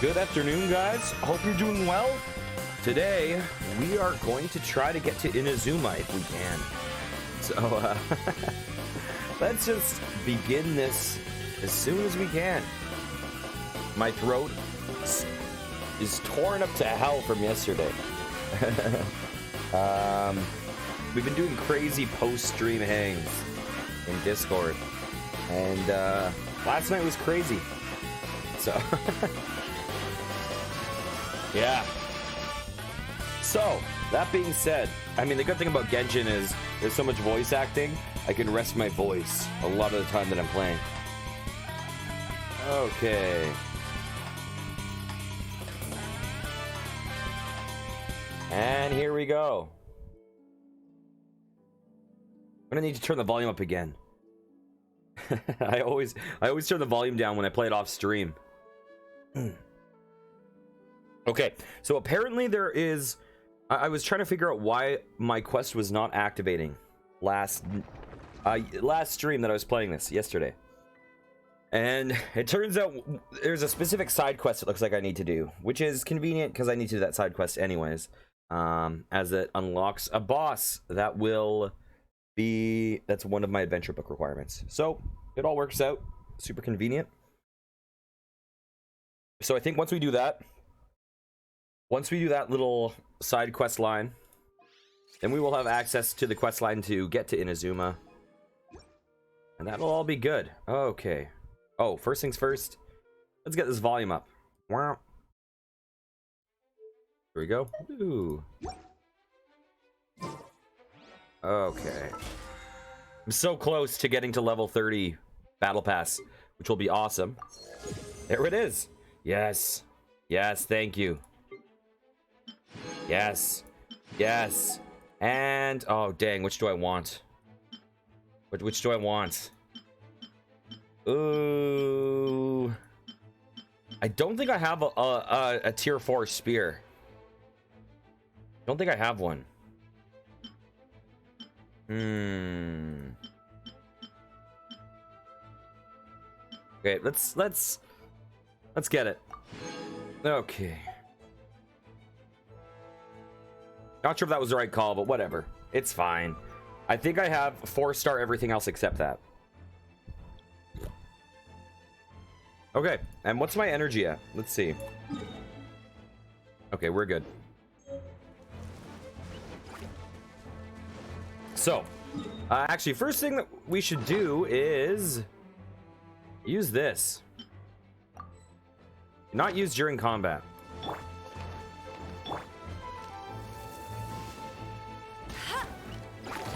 Good afternoon, guys. Hope you're doing well. Today, we are going to try to get to Inazuma if we can. So, let's just begin this as soon as we can. My throat is torn up to hell from yesterday. We've been doing crazy post-stream hangs in Discord. And last night was crazy. So, yeah. So, that being said, I mean, the good thing about Genshin is there's so much voice acting, I can rest my voice a lot of the time that I'm playing. Okay. And here we go. I'm gonna need to turn the volume up again. I always turn the volume down when I play it off stream. Okay, so apparently there is... I was trying to figure out why my quest was not activating last stream that I was playing this yesterday. And it turns out there's a specific side quest it looks like I need to do, which is convenient because I need to do that side quest anyways, as it unlocks a boss that will be... that's one of my adventure book requirements. So it all works out. Super convenient. So I think once we do that little side quest line, then we will have access to the quest line to get to Inazuma. And that'll all be good. Okay. Oh, first things first. Let's get this volume up. Wow. Here we go. Ooh. Okay. I'm so close to getting to level 30 battle pass, which will be awesome. There it is. Yes. Yes, thank you. Yes. Yes. And oh dang, which do I want? Which do I want? Ooh. I don't think I have a tier 4 spear. Don't think I have one. Okay, let's get it. Okay. Not sure if that was the right call, but whatever. It's fine. I think I have 4-star everything else except that. Okay, and what's my energy at? Let's see. Okay, we're good. So, actually, first thing that we should do is use this. Not used during combat.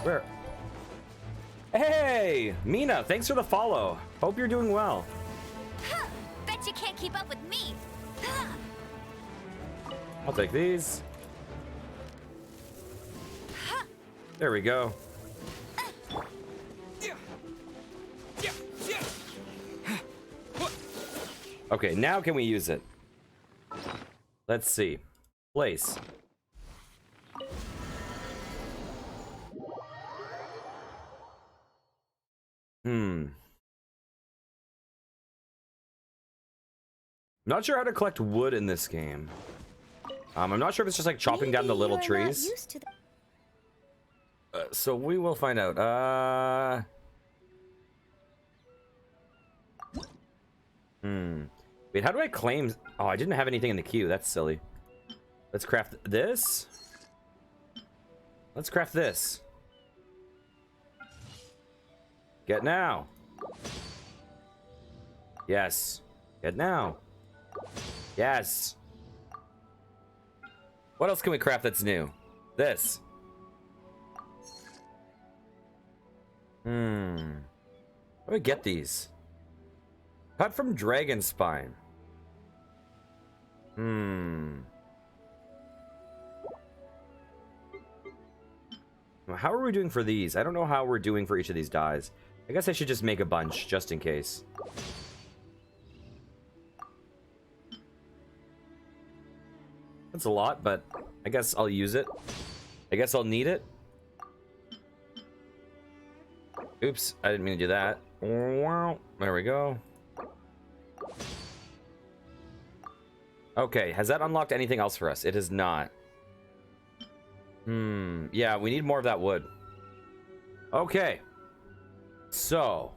Where? Hey, Mina, thanks for the follow. Hope you're doing well. Huh, bet you can't keep up with me. I'll take these. There we go. Okay, now can we use it? Let's see. Place. Not sure how to collect wood in this game. I'm not sure if it's just like chopping down the little trees. So we will find out. Wait, how do I claim? Oh, I didn't have anything in the queue. That's silly. Let's craft this. Let's craft this. Get now. Yes. Get now. Yes. What else can we craft that's new? This. Where do I get these? Cut from dragon spine. How are we doing for these? I don't know how we're doing for each of these dyes. I guess I should just make a bunch, just in case. That's a lot, but I guess I'll use it. I guess I'll need it. Oops, I didn't mean to do that. There we go. Okay, has that unlocked anything else for us? It has not. Yeah, we need more of that wood. Okay. So.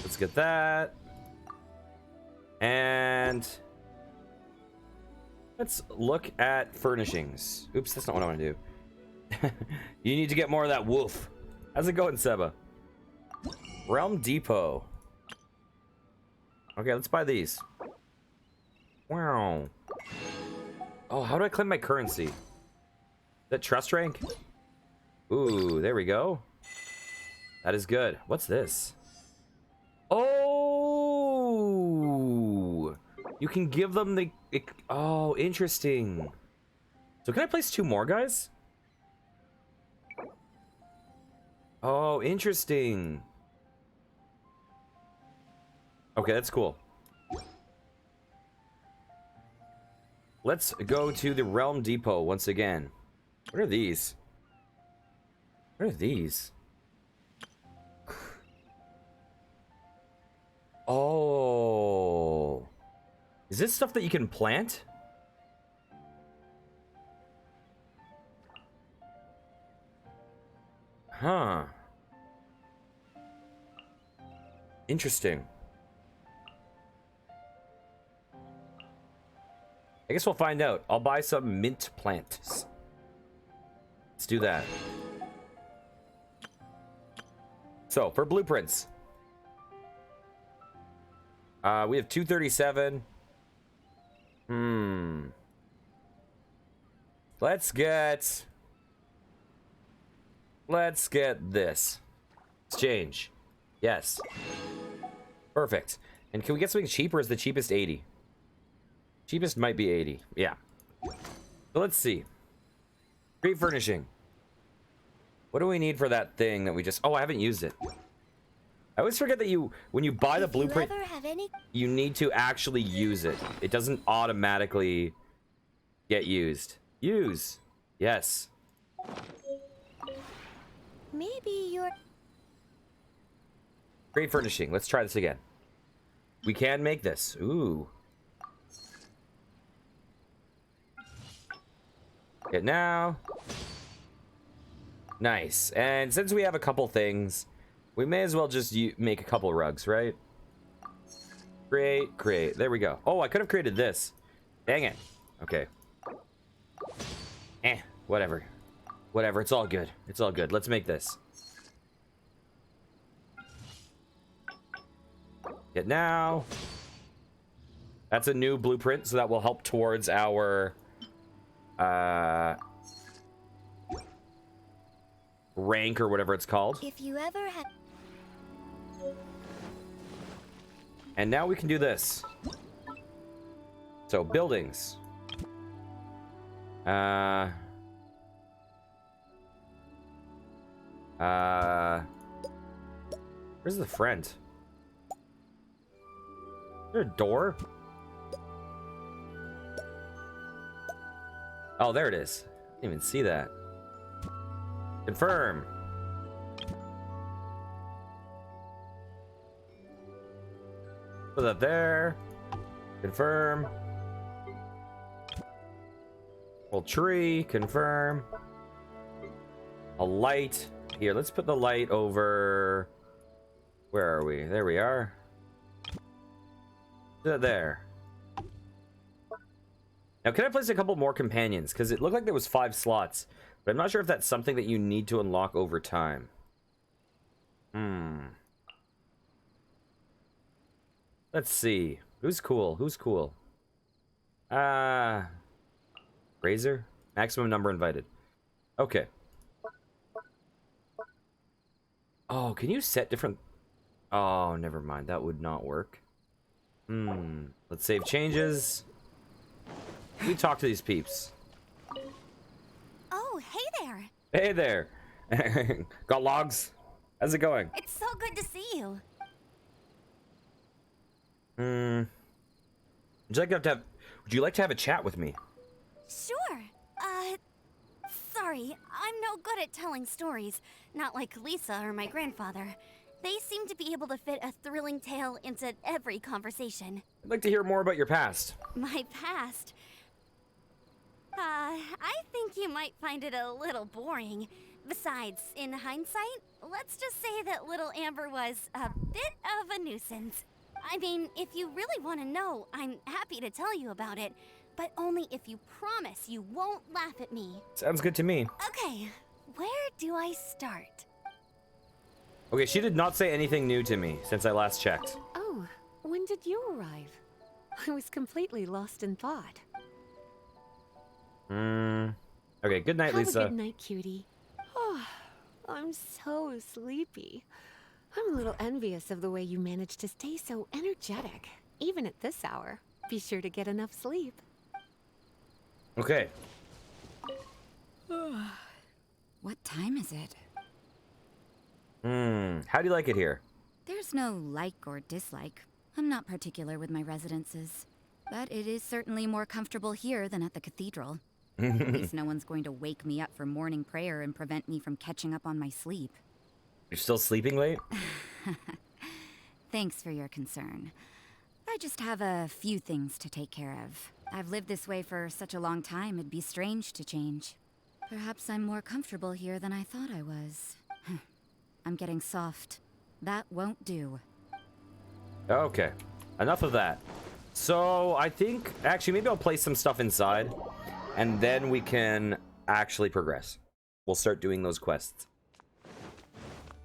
Let's get that. And let's look at furnishings. Oops, that's not what I want to do. You need to get more of that wolf. How's it going, Seba? Realm Depot. Okay, let's buy these. Wow. Oh, how do I claim my currency? Is that trust rank? Ooh, there we go. That is good. What's this? Oh! You can give them the... Oh, interesting. So can I place 2 more, guys? Oh, interesting. Okay, that's cool. Let's go to the Realm Depot once again. What are these? What are these? Oh. Is this stuff that you can plant? Huh. Interesting. I guess we'll find out. I'll buy some mint plants. Let's do that. So, for blueprints. We have 237. Let's get this. Exchange. Yes. Perfect. And can we get something cheaper? Is the cheapest 80? Cheapest might be 80. Yeah. So let's see. Street furnishing. What do we need for that thing that we just... Oh, I haven't used it. I always forget that when you buy the blueprint, you need to actually use it. It doesn't automatically get used. Use. Yes. Maybe you're... Great furnishing. Let's try this again. We can make this. Ooh. Get now. Nice. And since we have a couple things, we may as well just make a couple rugs, right? Create. There we go. Oh, I could have created this. Dang it. Okay. Whatever. Whatever. It's all good. It's all good. Let's make this. Get now. That's a new blueprint, so that will help towards our rank or whatever it's called. If you ever had... And now we can do this. So, buildings. Where's the friend? Is there a door? Oh, there it is. Didn't even see that. Confirm. Put that there. Confirm. Old tree. Confirm. A light. Here, let's put the light over... Where are we? There we are. Put that there. Now, can I place a couple more companions? Because it looked like there was 5 slots. But I'm not sure if that's something that you need to unlock over time. Let's see. Who's cool? Who's cool? Razor? Maximum number invited. Okay. Oh, can you set different... Oh, never mind. That would not work. Let's save changes. We talk to these peeps. Oh, hey there. Hey there. Got logs? How's it going? It's so good to see you. Would you like to have a chat with me? Sure. Sorry, I'm no good at telling stories. Not like Lisa or my grandfather. They seem to be able to fit a thrilling tale into every conversation. I'd like to hear more about your past. My past? I think you might find it a little boring. Besides, in hindsight, let's just say that little Amber was a bit of a nuisance. I mean, if you really want to know, I'm happy to tell you about it, but only if you promise you won't laugh at me. Sounds good to me. Okay, where do I start? Okay, she did not say anything new to me since I last checked. Oh, when did you arrive? I was completely lost in thought. Okay, good night, Lisa. Have a good night, cutie. Oh, I'm so sleepy. I'm a little envious of the way you manage to stay so energetic, even at this hour. Be sure to get enough sleep. Okay. What time is it? How do you like it here? There's no like or dislike. I'm not particular with my residences. But it is certainly more comfortable here than at the cathedral. At least no one's going to wake me up for morning prayer and prevent me from catching up on my sleep. You're still sleeping late? Thanks for your concern. I just have a few things to take care of. I've lived this way for such a long time, it'd be strange to change. Perhaps I'm more comfortable here than I thought I was. I'm getting soft. That won't do. Okay. Enough of that. So, I think... Actually, maybe I'll place some stuff inside. And then we can actually progress. We'll start doing those quests.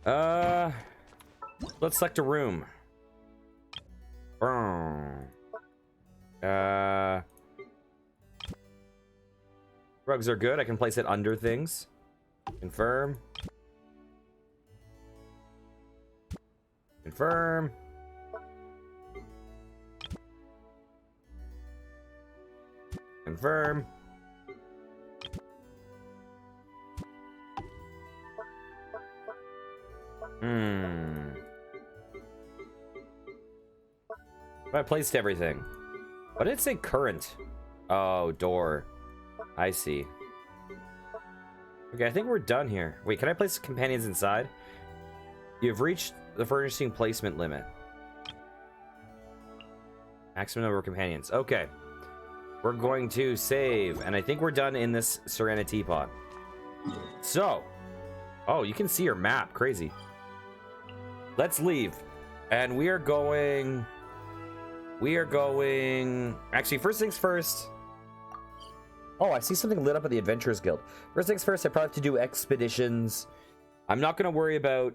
Let's select a room. Rugs are good. I can place it under things. Confirm. Confirm. Confirm. I placed everything. Why did it say current? Oh, door. I see. Okay, I think we're done here. Wait, can I place companions inside? You've reached the furnishing placement limit. Maximum number of companions. Okay. We're going to save. And I think we're done in this Serena teapot. So. Oh, you can see your map. Crazy. Let's leave. And we are going... Actually, first things first. Oh, I see something lit up at the Adventurers Guild. First things first, I probably have to do expeditions. I'm not going to worry about...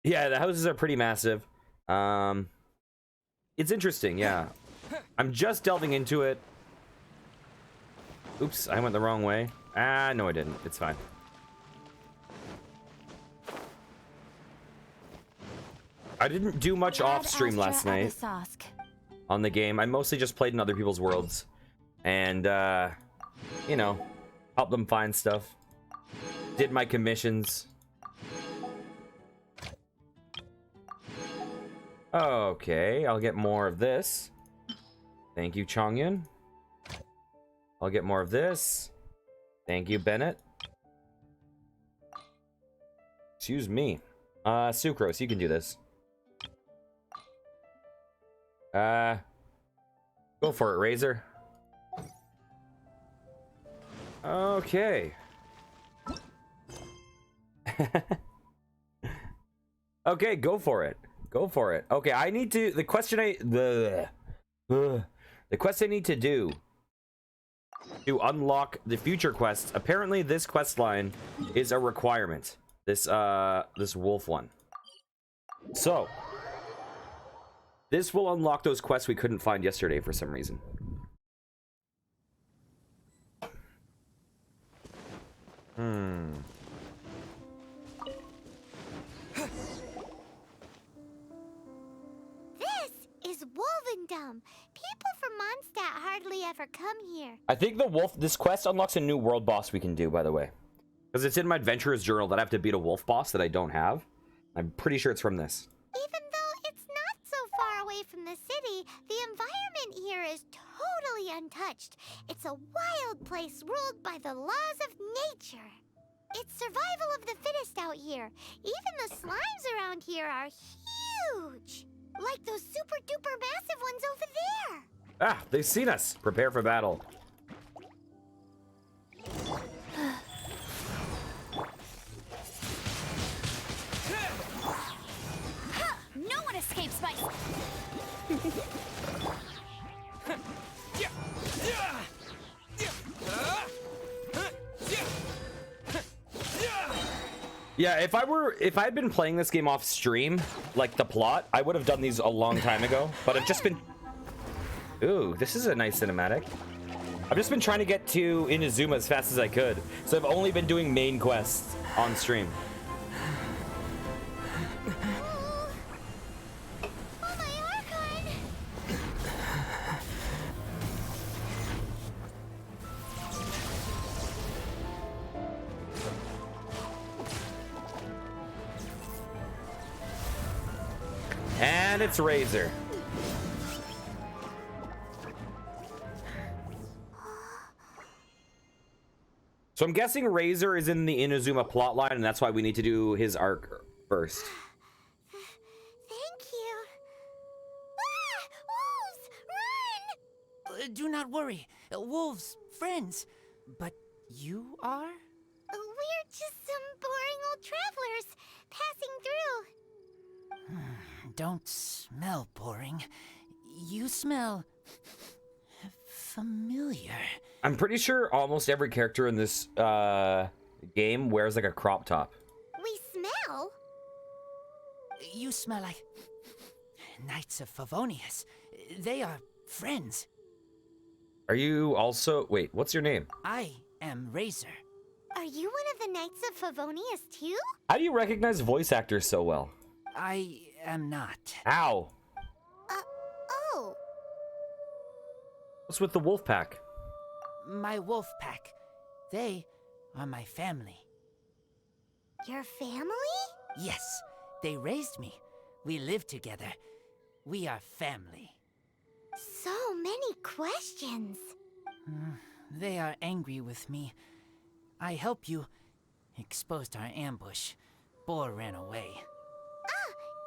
Yeah, the houses are pretty massive. It's interesting, yeah. I'm just delving into it. Oops, I went the wrong way. Ah, no I didn't. It's fine. I didn't do much off stream last night on the game. I mostly just played in other people's worlds. And, you know, helped them find stuff. Did my commissions. Okay, I'll get more of this. Thank you, Chongyun. I'll get more of this. Thank you, Bennett. Excuse me. Sucrose, you can do this. Go for it, Razor. Okay. Okay, go for it. Go for it. Okay, I need to... The quest I need to do to unlock the future quests. Apparently, this quest line is a requirement. This wolf one. So, this will unlock those quests we couldn't find yesterday for some reason. This is Wolvendom. People from Mondstadt hardly ever come here. I think this quest unlocks a new world boss we can do, by the way. Because it's in my adventurer's journal that I have to beat a wolf boss that I don't have. I'm pretty sure it's from this. Even though it's not so far away from the city, the environment here is totally untouched. It's a wild place ruled by the laws of nature. It's survival of the fittest out here. Even the slimes around here are huge. Like those super duper massive ones over there. Ah, they've seen us. Prepare for battle. No one escapes my... Yeah, if I'd been playing this game off stream, like the plot, I would have done these a long time ago. But I've just been... Ooh, this is a nice cinematic. I've just been trying to get to Inazuma as fast as I could. So I've only been doing main quests on stream. And it's Razor. So I'm guessing Razor is in the Inazuma plotline, and that's why we need to do his arc first. Thank you. Ah! Wolves! Run! Do not worry. Wolves, friends. But you are? We're just some boring old travelers passing through. Don't smell boring. You smell... familiar. I'm pretty sure almost every character in this game wears like a crop top. We smell? You smell like... Knights of Favonius. They are friends. Are you also... Wait, what's your name? I am Razor. Are you one of the Knights of Favonius too? How do you recognize voice actors so well? I am not. Ow. Oh. What's with the wolf pack? My wolf pack. They are my family. Your family? Yes, they raised me. We live together. We are family. So many questions. They are angry with me. I helped you. Exposed our ambush. Boar ran away.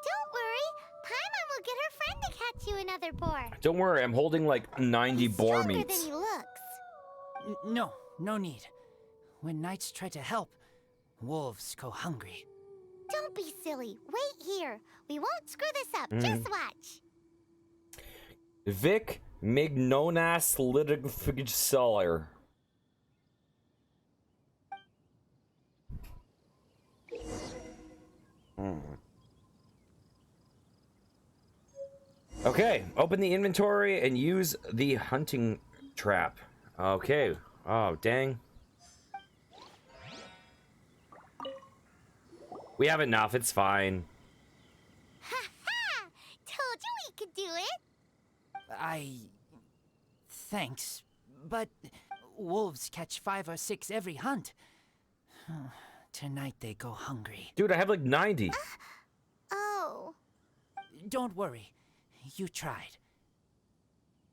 Don't worry. Paimon will get her friend to catch you another boar. Don't worry, I'm holding like 90 He's boar stronger meats. than he looks. No, no need. When knights try to help, wolves go hungry. Don't be silly. Wait here. We won't screw this up. Just watch. Vic Mignonas Litigfigesaler. Okay, open the inventory and use the hunting trap. Okay. Oh, dang. We have enough, it's fine. Ha ha! Told you we could do it. Thanks, but wolves catch 5 or 6 every hunt. Tonight they go hungry. Dude, I have like 90. Oh. Don't worry. You tried.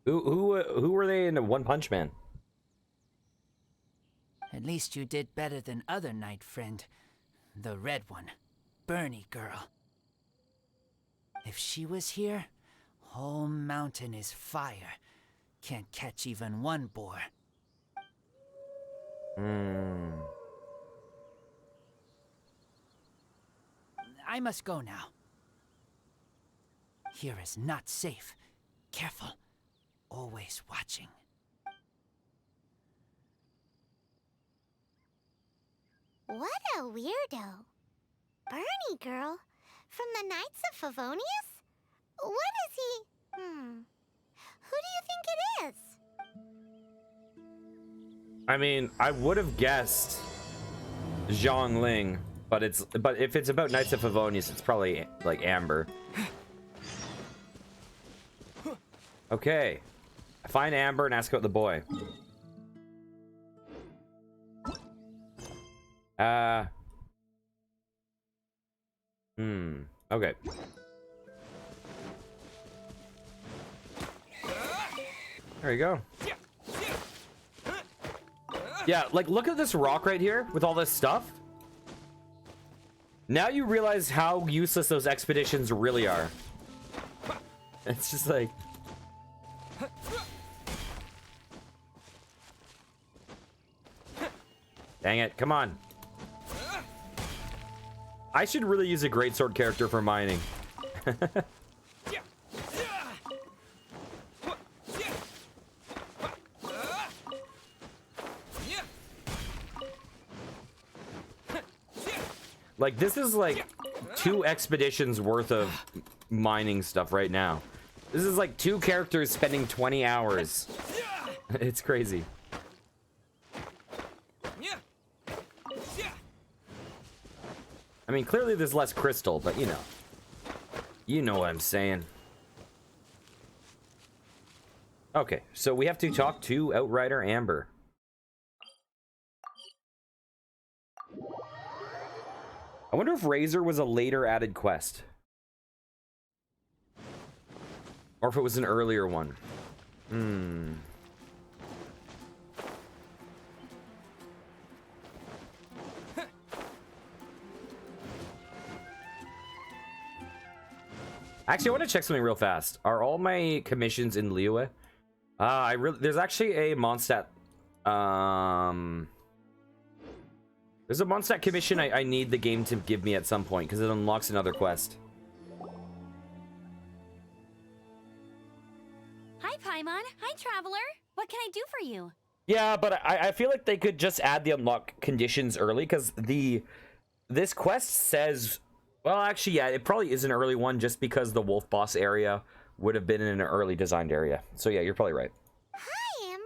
Who were they in One Punch Man? At least you did better than other knight friend. The red one. Bernie girl. If she was here, whole mountain is fire. Can't catch even one boar. I must go now. Here is not safe. Careful. Always watching. What a weirdo. Bernie girl? From the Knights of Favonius? What is he? Who do you think it is? I mean, I would have guessed Zhongling, but if it's about Knights of Favonius, it's probably like Amber. Okay. Find Amber and ask about the boy. Okay. There you go. Yeah, like look at this rock right here with all this stuff. Now you realize how useless those expeditions really are. It's just like... Dang it, come on. I should really use a greatsword character for mining. Like, this is like 2 expeditions worth of mining stuff right now. This is like 2 characters spending 20 hours. It's crazy. I mean, clearly there's less crystal, but you know. You know what I'm saying. Okay, so we have to talk to Outrider Amber. I wonder if Razor was a later added quest. Or if it was an earlier one. Actually, I want to check something real fast. Are all my commissions in Liyue? There's actually a Mondstadt. There's a Mondstadt commission I need the game to give me at some point because it unlocks another quest. Hi, Paimon. Hi, Traveler. What can I do for you? Yeah, but I feel like they could just add the unlock conditions early because this quest says, well, actually, yeah, it probably is an early one just because the wolf boss area would have been in an early designed area. So yeah, you're probably right. Hi, Amber.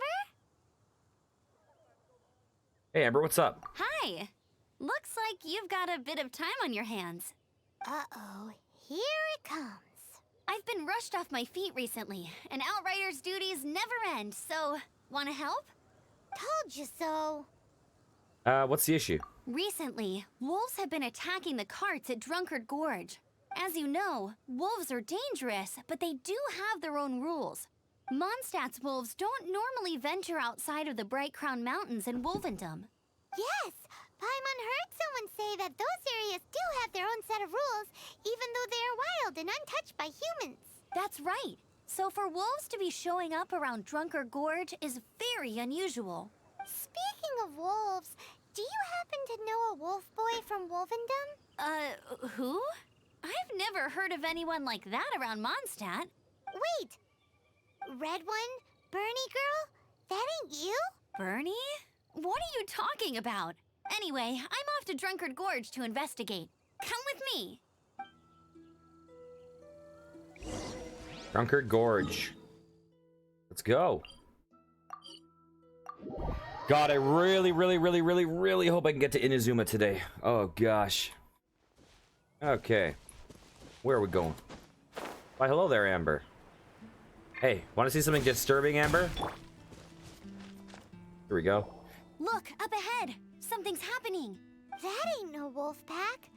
Hey, Amber, what's up? Hi. Looks like you've got a bit of time on your hands. Uh-oh. Here it comes. I've been rushed off my feet recently, and Outrider's duties never end, so... wanna help? Told you so. What's the issue? Recently, wolves have been attacking the carts at Drunkard Gorge. As you know, wolves are dangerous, but they do have their own rules. Mondstadt's wolves don't normally venture outside of the Bright Crown Mountains in Wolvendom. Yes, Paimon heard someone say that those areas do have their own set of rules, even though they are wild and untouched by humans. That's right. So for wolves to be showing up around Drunkard Gorge is very unusual. Speaking of wolves, do you happen to know a wolf boy from Wolvendom? Who? I've never heard of anyone like that around Mondstadt. Wait! Red one? Bernie girl? That ain't you? Bernie? What are you talking about? Anyway, I'm off to Drunkard Gorge to investigate. Come with me! Drunkard Gorge. Let's go. God, I really hope I can get to Inazuma today. Oh, gosh. Okay. Where are we going? Why, hello there, Amber. Hey, want to see something disturbing, Amber? Here we go. Look, up ahead! Something's happening! That ain't no wolf pack.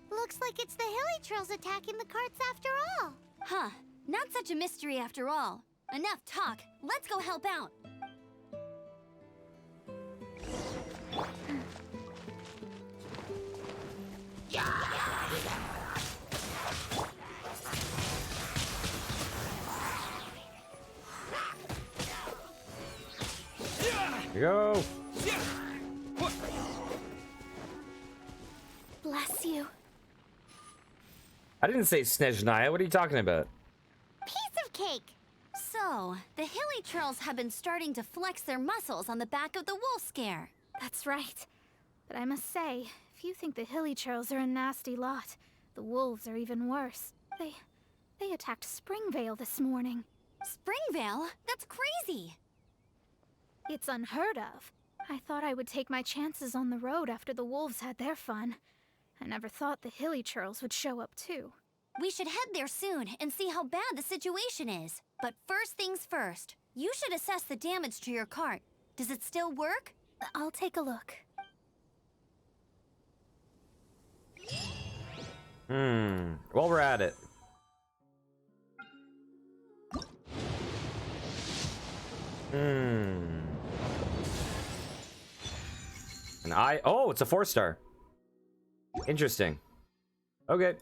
Looks like it's the Hilly Trails attacking the carts after all. Huh. Not such a mystery after all. Enough talk. Let's go help out. Here we go. Bless you. I didn't say Snezhnaya. What are you talking about? Piece of cake! So, the Hilly Trails have been starting to flex their muscles on the back of the wolf scare. That's right. But I must say, if you think the Hilly Trails are a nasty lot, the wolves are even worse. They attacked Springvale this morning. Springvale? That's crazy! It's unheard of. I thought I would take my chances on the road after the wolves had their fun. I never thought the Hilly Trails would show up too. We should head there soon and see how bad the situation is. But first things first, you should assess the damage to your cart. Does it still work? I'll take a look. While we're at it. Oh, it's a 4-star. Interesting. Okay.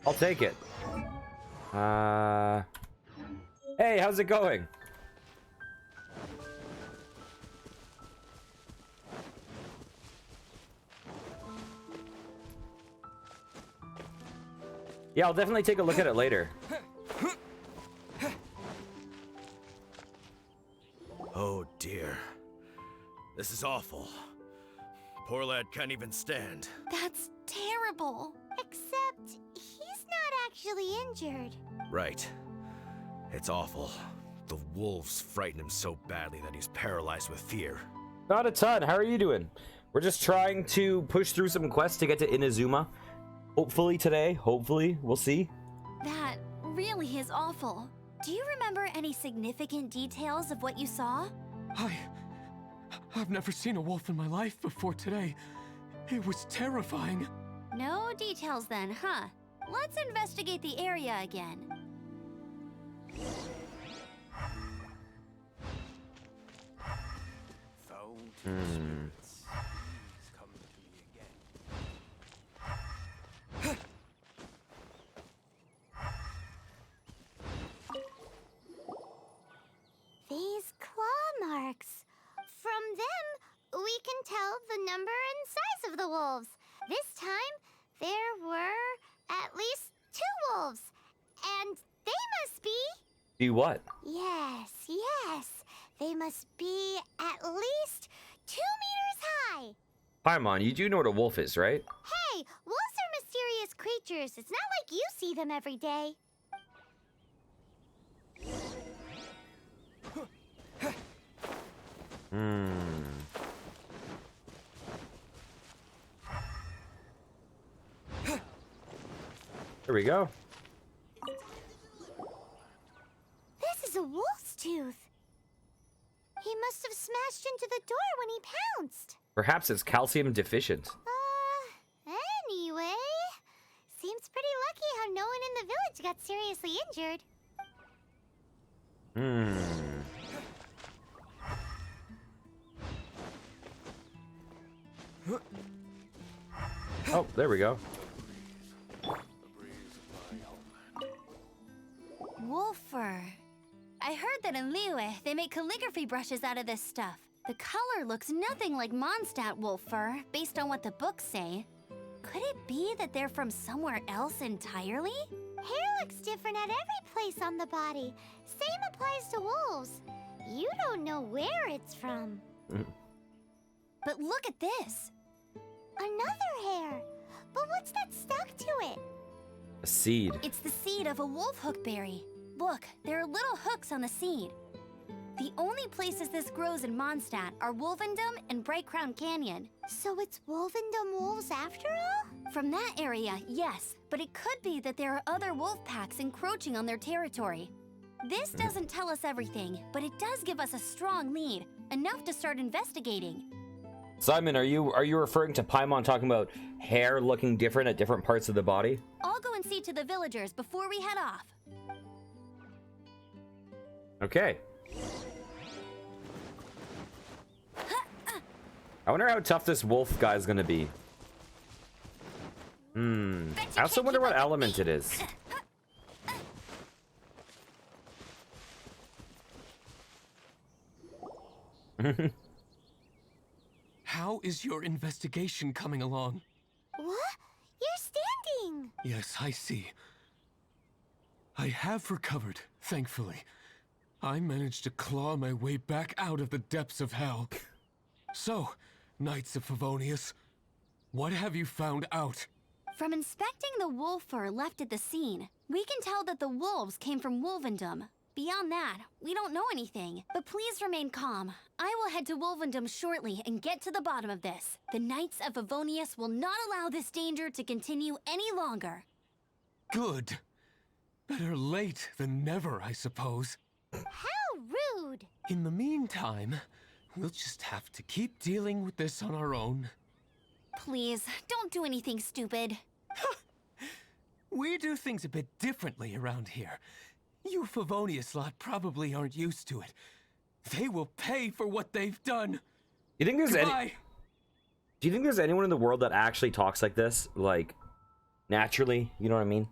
I'll take it. Hey, how's it going? Yeah, I'll definitely take a look at it later. Oh dear. This is awful. Poor lad can't even stand. That's terrible. Except he's not actually injured. Right. It's awful. The wolves frighten him so badly that he's paralyzed with fear. Not a ton. How are you doing? We're just trying to push through some quests to get to Inazuma. Hopefully today. Hopefully. We'll see. That really is awful. Do you remember any significant details of what you saw? I've never seen a wolf in my life before today. It was terrifying. No details then, huh? Let's investigate the area again. These claw marks. From them, we can tell the number and size of the wolves. This time, there were at least 2 wolves. And they must be... Do what? Yes. They must be at least 2 meters high. Paimon, you do know what a wolf is, right? Hey, wolves are mysterious creatures. It's not like you see them every day. Here we go. This is a wolf's tooth. He must have smashed into the door when he pounced. Perhaps it's calcium deficient. Anyway, seems pretty lucky how no one in the village got seriously injured. Oh, there we go. Wolf fur. I heard that in Liyue, they make calligraphy brushes out of this stuff. The color looks nothing like Mondstadt wolf fur, based on what the books say. Could it be that they're from somewhere else entirely? Hair looks different at every place on the body. Same applies to wolves. You don't know where it's from. But look at this. Another hair. But what's that stuck to it? A seed. It's the seed of a wolf hookberry. Look, there are little hooks on the seed. The only places this grows in Mondstadt are Wolvendom and Bright Crown Canyon. So it's Wolvendom wolves after all? From that area, yes. But it could be that there are other wolf packs encroaching on their territory. This doesn't tell us everything, but it does give us a strong lead. Enough to start investigating. Simon, are you referring to Paimon talking about hair looking different at different parts of the body? I'll go and see to the villagers before we head off. Okay. I wonder how tough this wolf guy is gonna be. I also wonder what element it is. How is your investigation coming along? What? You're standing! Yes, I see. I have recovered, thankfully. I managed to claw my way back out of the depths of hell. So, Knights of Favonius, what have you found out? From inspecting the wolf fur left at the scene, we can tell that the wolves came from Wolvendom. Beyond that, we don't know anything. But please remain calm. I will head to Wolvendom shortly and get to the bottom of this. The Knights of Favonius will not allow this danger to continue any longer. Good. Better late than never, I suppose. How rude! In the meantime, we'll just have to keep dealing with this on our own. Please, don't do anything stupid. We do things a bit differently around here. You Favonius lot probably aren't used to it. They will pay for what they've done. You think there's Goodbye. Do you think there's anyone in the world that actually talks like this? Like, naturally. You know what I mean?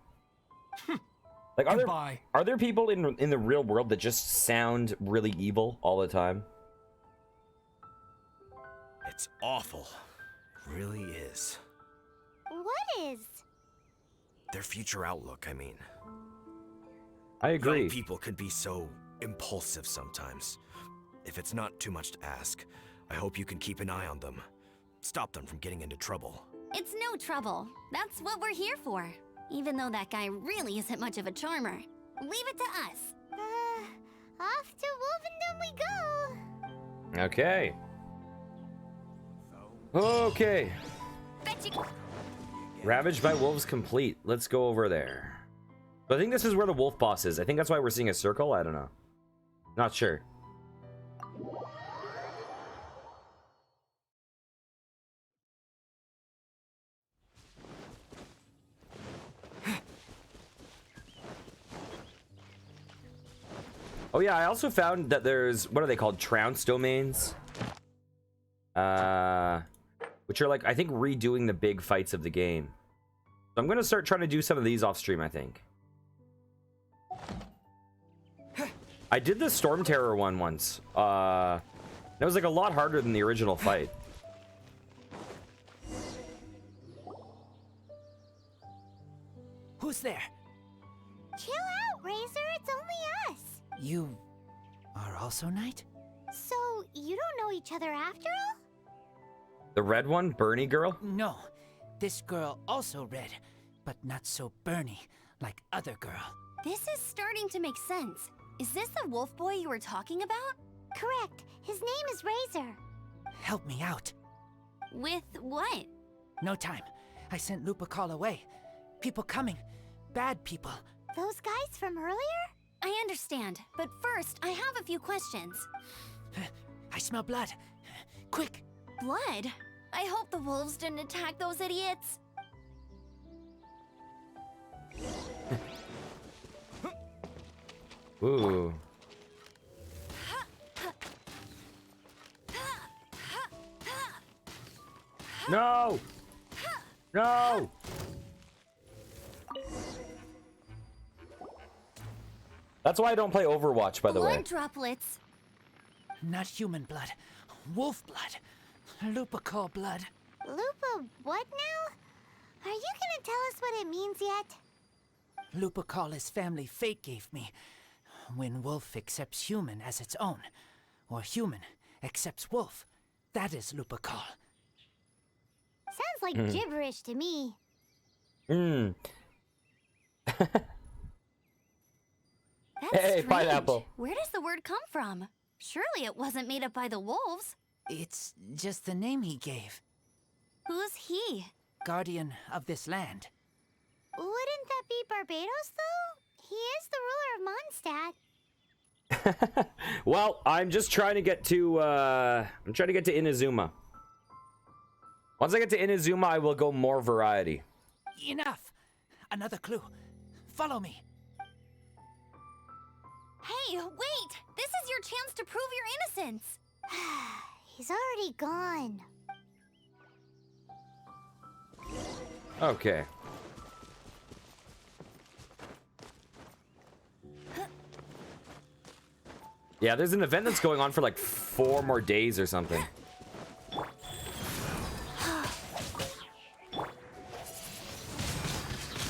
Like, Goodbye. are there people in the real world that just sound really evil all the time? It's awful. It really is. What is? Their future outlook, I mean. I agree. Young people can be so impulsive sometimes. If it's not too much to ask, I hope you can keep an eye on them. Stop them from getting into trouble. It's no trouble. That's what we're here for. Even though that guy really isn't much of a charmer. Leave it to us. Off to Wolvendom we go. Okay. Okay. Bet you... Ravaged by wolves complete. Let's go over there. But I think this is where the wolf boss is. I think that's why we're seeing a circle. I don't know. Not sure. Oh yeah, I also found that there's, what are they called? Trounce domains? Which are like, I think, redoing the big fights of the game. So I'm gonna start trying to do some of these off stream, I think. I did the Storm Terror one once. That was like a lot harder than the original fight. Who's there? Chill out, Razor. It's only us. You are also Knight? So, you don't know each other after all? The red one, Bernie girl? No. This girl also red, but not so Bernie like other girl. This is starting to make sense. Is this the wolf boy you were talking about? Correct. His name is Razor. Help me out. With what? No time. I sent Lupercal away. People coming. Bad people. Those guys from earlier? I understand, but first, I have a few questions. I smell blood. Quick. Blood? I hope the wolves didn't attack those idiots. Ooh. No! No! That's why I don't play Overwatch, by the way. Blood droplets. Not human blood. Wolf blood. Lupercal blood. Lupa, what now? Are you gonna tell us what it means yet? Lupercal is family fate gave me. When wolf accepts human as its own, or human accepts wolf, that is Lupercal. Sounds like gibberish to me. Hmm. That's Hey, strange. pineapple. Where does the word come from? Surely it wasn't made up by the wolves. It's just the name he gave. Who's he? Guardian of this land. Wouldn't that be Barbados, though? He is the ruler of Mondstadt. Well, I'm just trying to get to, I'm trying to get to Inazuma. Once I get to Inazuma, I will go more variety. Enough! Another clue. Follow me. Hey, wait! This is your chance to prove your innocence. He's already gone. Okay. Yeah, there's an event that's going on for like 4 more days or something.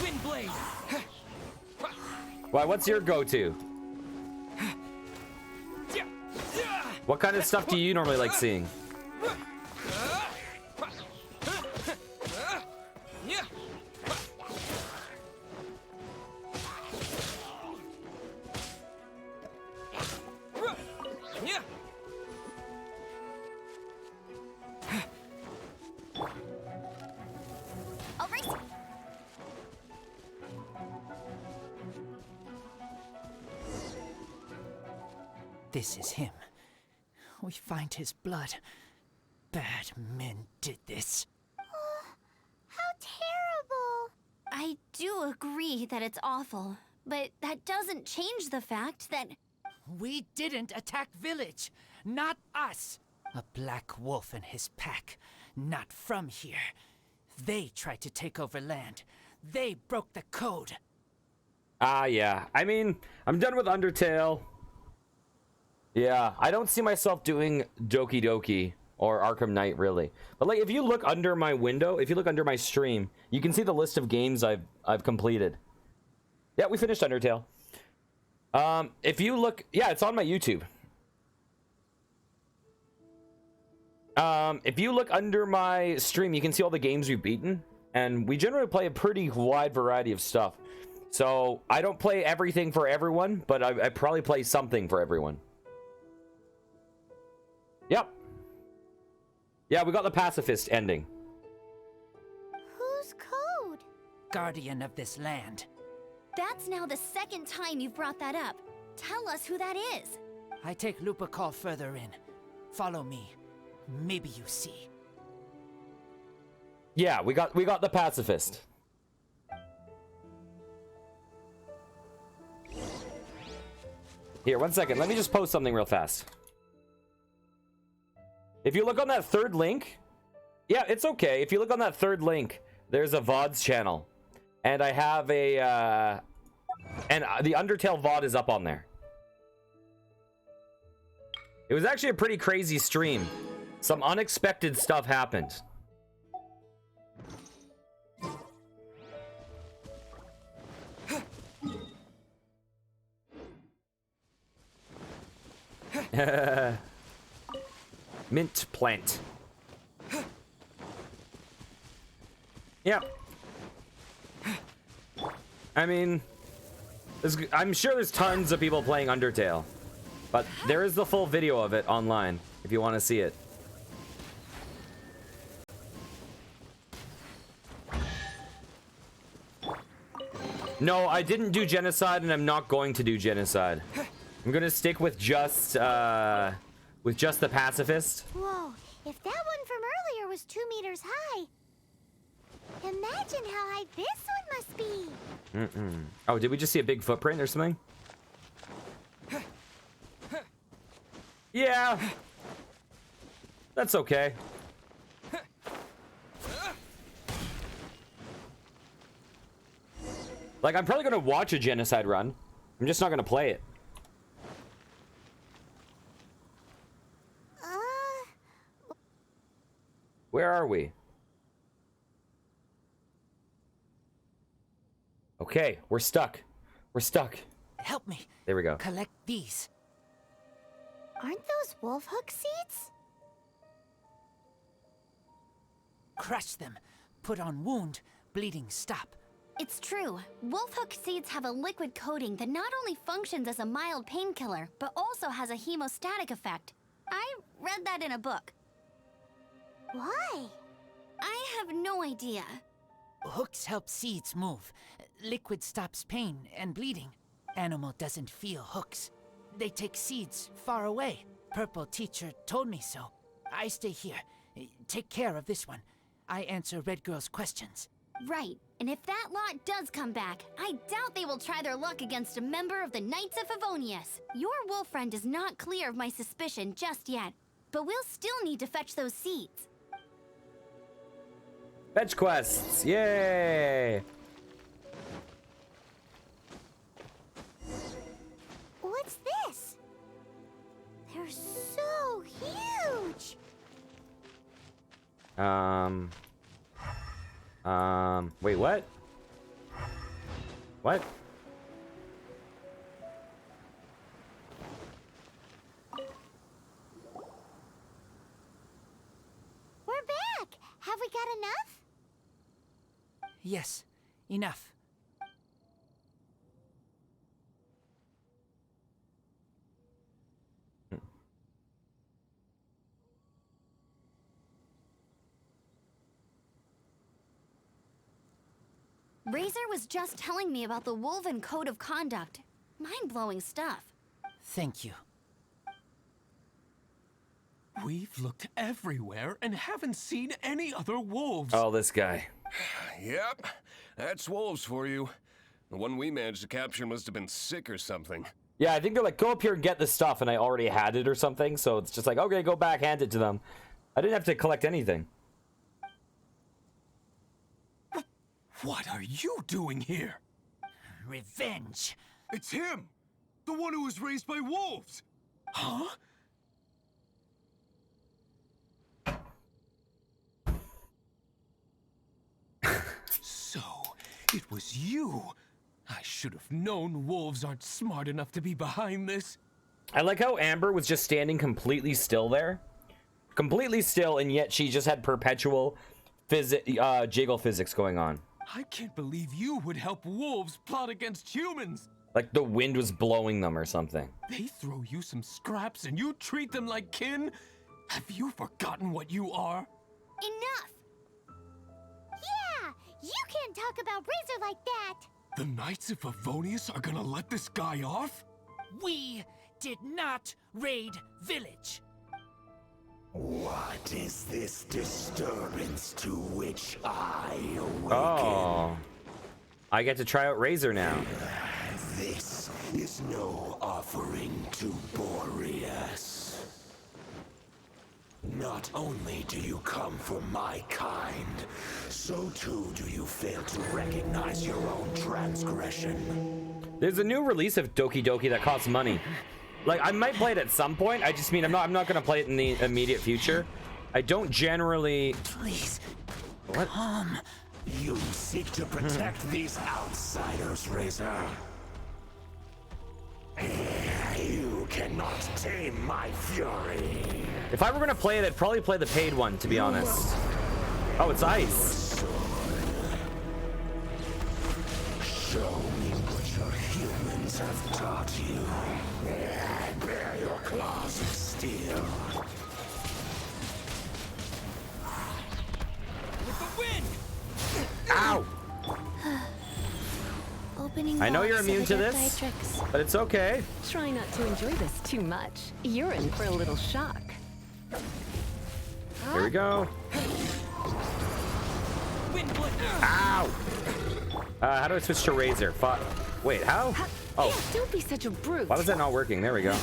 Wind blade. Why, what's your go-to? What kind of stuff do you normally like seeing? I'll race. This is him. We find his blood. Bad men did this. How terrible. I do agree that it's awful, but that doesn't change the fact that... We didn't attack village. Not us. A black wolf and his pack. Not from here. They tried to take over land. They broke the code. Ah, yeah. I mean, I'm done with Undertale. Yeah, I don't see myself doing Doki Doki or Arkham Knight, really. But, like, if you look under my window, if you look under my stream, you can see the list of games I've completed. Yeah, we finished Undertale. If you look... Yeah, it's on my YouTube. If you look under my stream, you can see all the games we've beaten. And we generally play a pretty wide variety of stuff. So, I don't play everything for everyone, but I probably play something for everyone. Yep. Yeah, we got the pacifist ending. Whose code? Guardian of this land. That's now the second time you've brought that up. Tell us who that is. I take Lupercal further in. Follow me. Maybe you see. Yeah, we got the pacifist. Here, 1 second. Let me just post something real fast. If you look on that third link, yeah, it's okay. If you look on that third link, there's a VODs channel. And I have a, the Undertale VOD is up on there. It was actually a pretty crazy stream. Some unexpected stuff happened. Mint plant. Yep. I mean, I'm sure there's tons of people playing Undertale, but there is the full video of it online if you want to see it. No, I didn't do genocide, and I'm not going to do genocide. I'm gonna stick with just the pacifist. Whoa, if that one from earlier was 2 meters high, imagine how high this one must be. Oh, did we just see a big footprint or something? Yeah. That's okay. Like, I'm probably gonna watch a genocide run. I'm just not gonna play it. Where are we? Okay, we're stuck. We're stuck. Help me. There we go. Collect these. Aren't those wolf hook seeds? Crush them. Put on wound. Bleeding stop. It's true. Wolf hook seeds have a liquid coating that not only functions as a mild painkiller, but also has a hemostatic effect. I read that in a book. Why? I have no idea. Hooks help seeds move. Liquid stops pain and bleeding. Animal doesn't feel hooks. They take seeds far away. Purple teacher told me so. I stay here. Take care of this one. I answer Red Girl's questions. Right, and if that lot does come back, I doubt they will try their luck against a member of the Knights of Favonius. Your wolf friend is not clear of my suspicion just yet, but we'll still need to fetch those seeds. Fetch quests! Yay! What's this? They're so huge! Wait, what? What? We're back! Have we got enough? Yes, enough. Razor was just telling me about the Wolven Code of Conduct. Mind-blowing stuff. Thank you. We've looked everywhere and haven't seen any other wolves. Oh, this guy. Yep, that's wolves for you. The one we managed to capture must have been sick or something. Yeah, I think they're like, go up here and get this stuff, and I already had it or something, so it's just like, okay, go back, hand it to them. I didn't have to collect anything. What are you doing here? Revenge. It's him! The one who was raised by wolves! Huh? So, it was you. I should have known wolves aren't smart enough to be behind this. I like how Amber was just standing completely still there. Completely still, and yet she just had perpetual jiggle physics going on. I can't believe you would help wolves plot against humans. Like the wind was blowing them or something. They throw you some scraps and you treat them like kin? Have you forgotten what you are? Enough! Yeah! You can't talk about Razor like that! The Knights of Favonius are gonna let this guy off? We did not raid village. What is this disturbance to which I awaken? Oh. I get to try out Razor now. This is no offering to Boreas. Not only do you come from my kind, so too do you fail to recognize your own transgression. There's a new release of Doki Doki that costs money. Like, I might play it at some point. I just mean I'm not gonna play it in the immediate future. I don't generally. Please, what? come. You seek to protect these outsiders, Razor. You cannot tame my fury. If I were gonna play it, I'd probably play the paid one, to be honest. Oh, it's ice. Show me what your humans have taught you. Bear your claws of steel. With the wind! Ow! Opening I know you're box immune of to adept this, tricks. but it's okay. Try not to enjoy this too much. You're in for a little shock. Here we go. Wind blood. Ow! How do I switch to Razor? Wait, how? Oh, Don't be such a brute. why was that not working? There we go.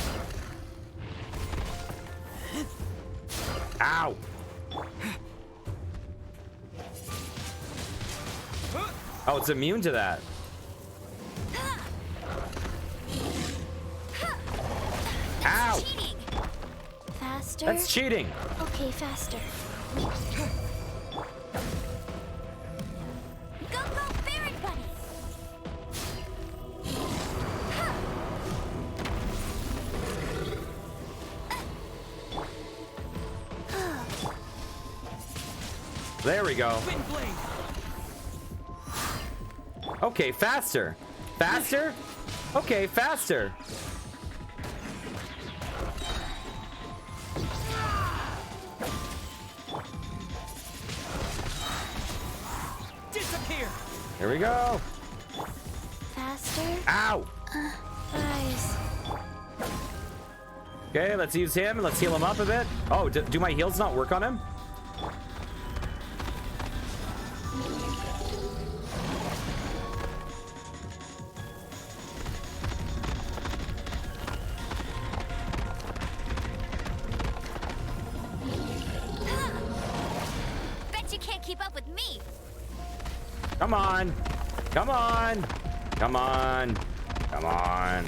Ow! Oh, it's immune to that. Ow! Cheating! Faster? That's cheating. Okay, faster. Go, go, Baron Bunny! There we go. Wind blade. Okay, faster. Faster? Okay, faster. Disappear. Here we go. Faster? Ow! Guys. Okay, let's use him and let's heal him up a bit. Oh, do my heals not work on him? Bet you can't keep up with me! Come on. Come on. Come on. Come on.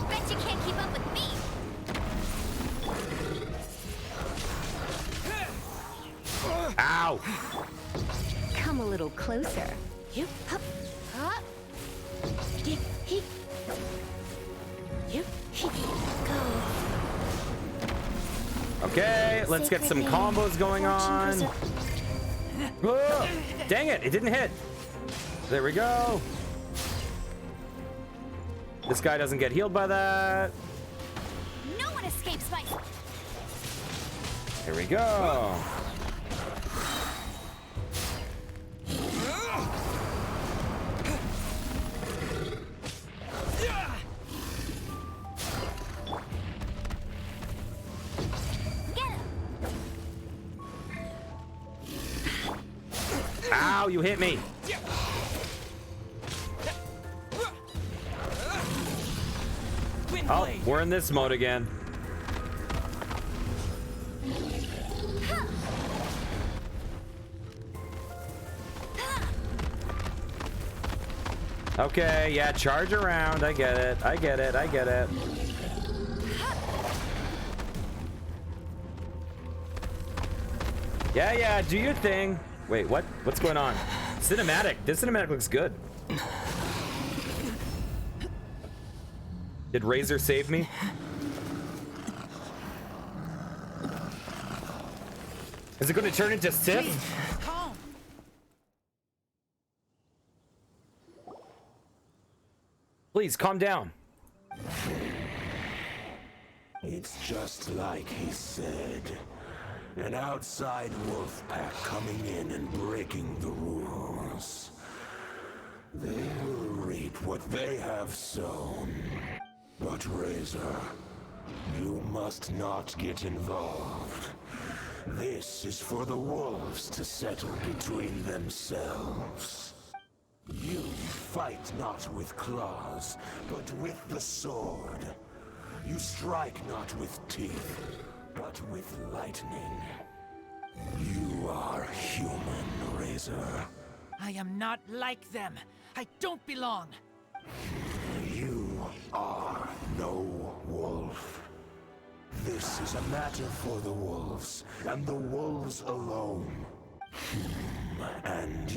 Bet you can't keep up with me! Ow! Come a little closer. You up, up. He, you, he, go. Okay, let's get some combos going on. Whoa. Dang it, it didn't hit. There we go. This guy doesn't get healed by that. No one escapes my... Here we go. Get him! Ow, you hit me. Wind Oh, blade. we're in this mode again. Okay, yeah, charge around. I get it. I get it. I get it. Yeah, yeah, do your thing. Wait, what? What's going on? Cinematic. This cinematic looks good. Did Razor save me? Is it going to turn into Sif? Please, calm down. It's just like he said. An outside wolf pack coming in and breaking the rules. They will reap what they have sown. But Razor, you must not get involved. This is for the wolves to settle between themselves. You fight not with claws, but with the sword. You strike not with teeth, but with lightning. You are human, Razor. I am not like them. I don't belong. You are no wolf. This is a matter for the wolves, and the wolves alone. And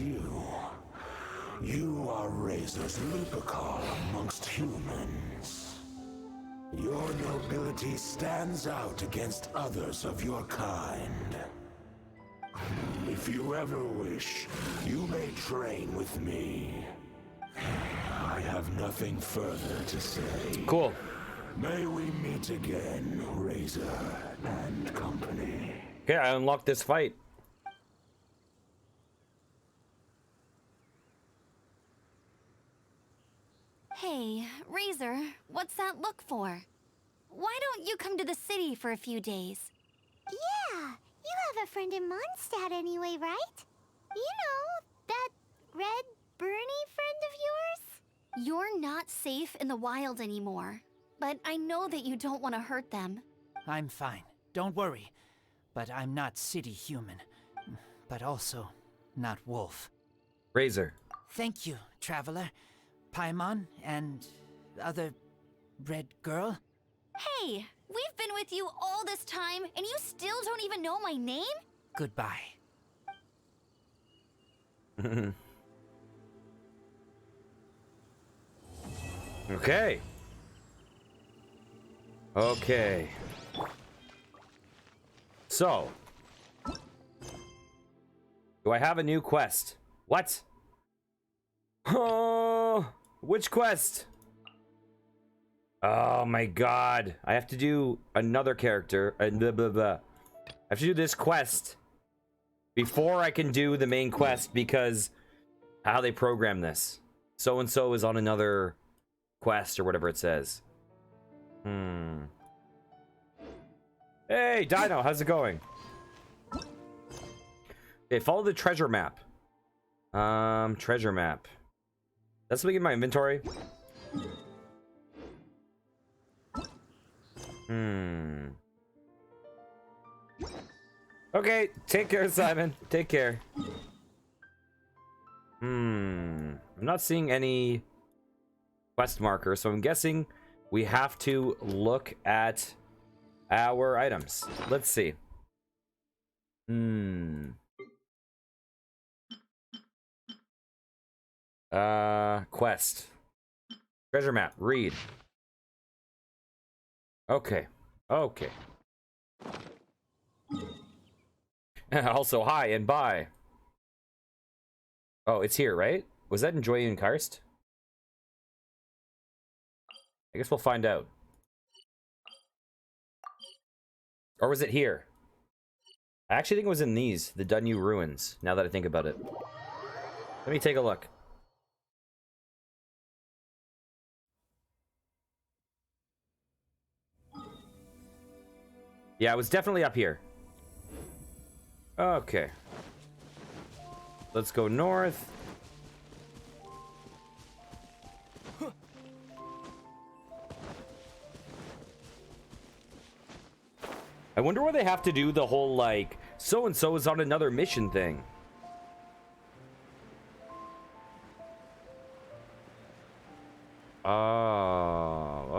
you are Razor's Lupercal amongst humans. Your nobility stands out against others of your kind. If you ever wish, you may train with me. I have nothing further to say. Cool. May we meet again, Razor and company. Okay, I unlocked this fight. Hey, Razor, what's that look for? Why don't you come to the city for a few days? Yeah, you have a friend in Mondstadt anyway, right? You know, that red Bernie friend of yours? You're not safe in the wild anymore, but I know that you don't want to hurt them. I'm fine. Don't worry. But I'm not city human. But also not wolf. Razor. Thank you, traveler. Paimon and other red girl. Hey, we've been with you all this time, and you still don't even know my name? Goodbye. Okay. Okay. So. Do I have a new quest? What? Oh, which quest? Oh my god. I have to do another character. Blah, blah, blah. I have to do this quest before I can do the main quest because how they program this. So and so is on another quest or whatever it says. Hey, Dino, how's it going? Okay, follow the treasure map. Treasure map. That's something in my inventory. Okay, take care, Simon. Take care. I'm not seeing any quest marker, so I'm guessing we have to look at our items. Let's see. Quest. Treasure map. Read. Okay. Okay. Also, hi and bye. Oh, it's here, right? Was that in Joy and Karst? I guess we'll find out. Or was it here? I actually think it was in these, the Dunyu Ruins, now that I think about it. Let me take a look. Yeah, it was definitely up here. Okay. Let's go north. I wonder why they have to do the whole, like, so-and-so is on another mission thing.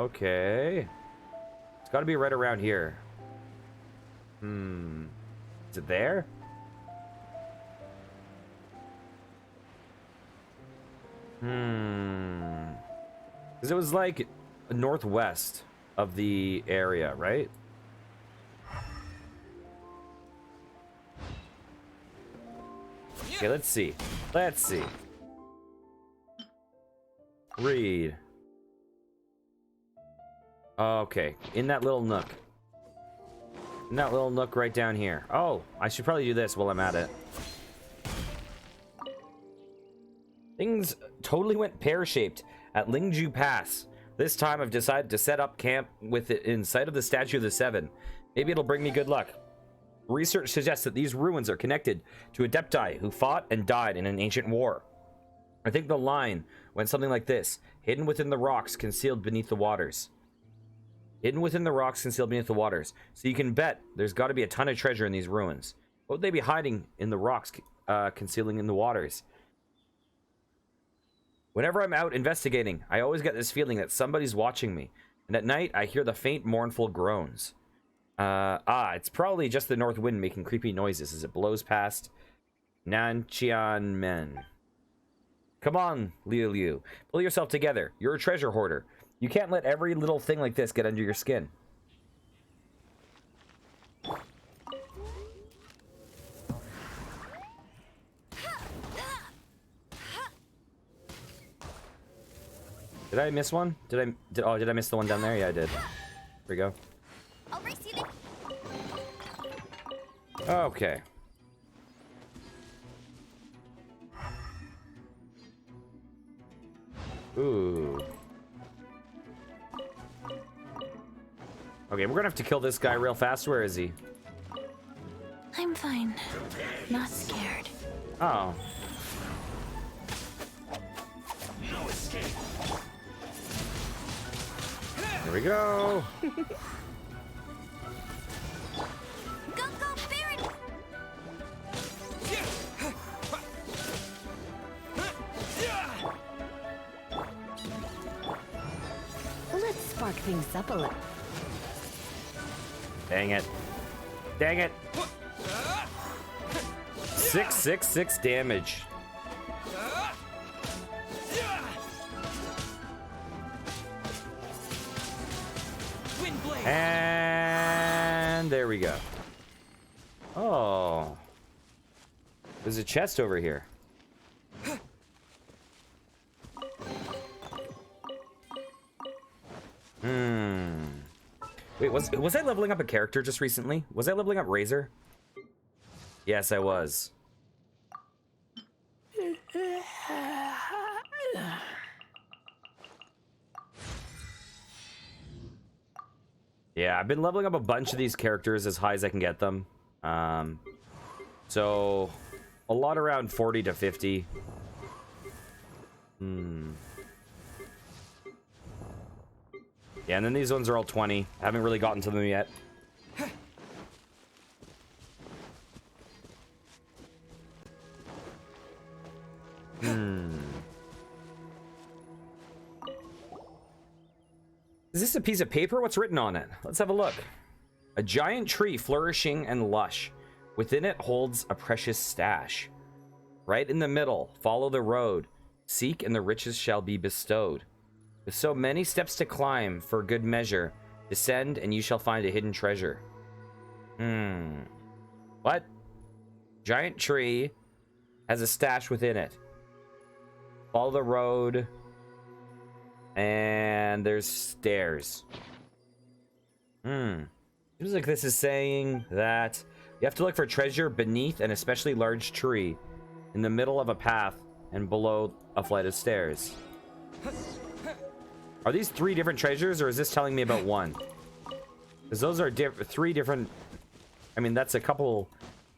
Okay. It's got to be right around here. Is it there? Because it was like northwest of the area, right? Okay, let's see. Let's see. Read. Okay, in that little nook. In that little nook right down here. Oh, I should probably do this while I'm at it. Things totally went pear-shaped at Lingju Pass. This time I've decided to set up camp with it in sight of the Statue of the Seven. Maybe it'll bring me good luck. Research suggests that these ruins are connected to Adepti who fought and died in an ancient war. I think the line went something like this: hidden within the rocks, concealed beneath the waters. Hidden within the rocks, concealed beneath the waters. So you can bet there's got to be a ton of treasure in these ruins. What would they be hiding in the rocks, concealing in the waters? Whenever I'm out investigating, I always get this feeling that somebody's watching me. And at night, I hear the faint, mournful groans. It's probably just the north wind making creepy noises as it blows past Nanqian-men. Come on, Liu Liu. Pull yourself together. You're a treasure hoarder. You can't let every little thing like this get under your skin. Did I miss one? Did I miss the one down there? Yeah, I did. Here we go. I'll race you there. Okay. Ooh. Okay, we're gonna have to kill this guy real fast. Where is he? I'm fine. Not scared. Oh. Here we go. Go, Baron! Let's spark things up a little. Dang it. Dang it. 666 damage. And there we go. Oh. There's a chest over here. Wait, was I leveling up a character just recently? Was I leveling up Razor? Yes, I was. Yeah, I've been leveling up a bunch of these characters as high as I can get them. So a lot around 40 to 50. Yeah, and then these ones are all 20. I haven't really gotten to them yet. Is this a piece of paper? What's written on it? Let's have a look. A giant tree flourishing and lush. Within it holds a precious stash. Right in the middle, follow the road. Seek and the riches shall be bestowed. With so many steps to climb for good measure, descend and you shall find a hidden treasure. What? Giant tree has a stash within it. Follow the road. And there's stairs. Seems like this is saying that you have to look for treasure beneath an especially large tree, in the middle of a path, and below a flight of stairs. Are these 3 different treasures, or is this telling me about one? Because those are 3 different... I mean, that's a couple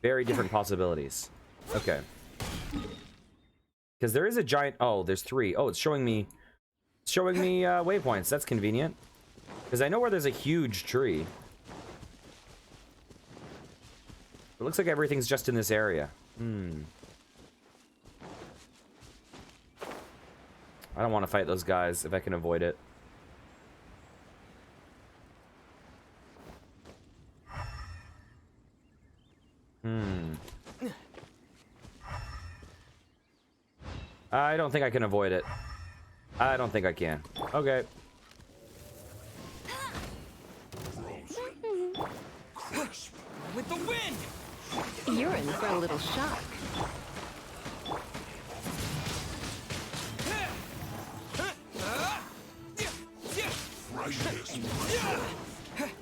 very different possibilities. Okay. Because there is a giant... Oh, there's 3. Oh, it's showing me waypoints. That's convenient. Because I know where there's a huge tree. It looks like everything's just in this area. I don't want to fight those guys if I can avoid it. I don't think I can avoid it. I don't think I can. Okay. With the wind! You're in for a little shock.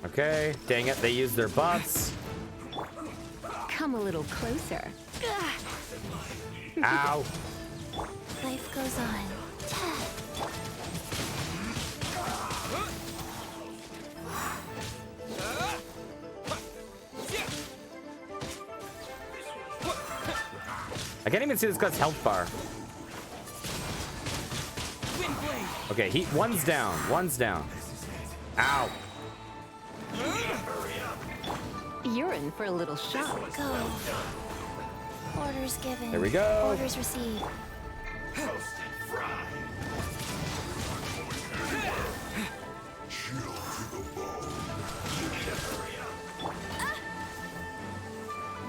Okay. Dang it. They used their buffs. Come a little closer. Ow. Life goes on. I can't even see this guy's health bar. Okay, one's down. One's down. Ow. You're in for a little shock. Go. Orders given. There we go. Orders received.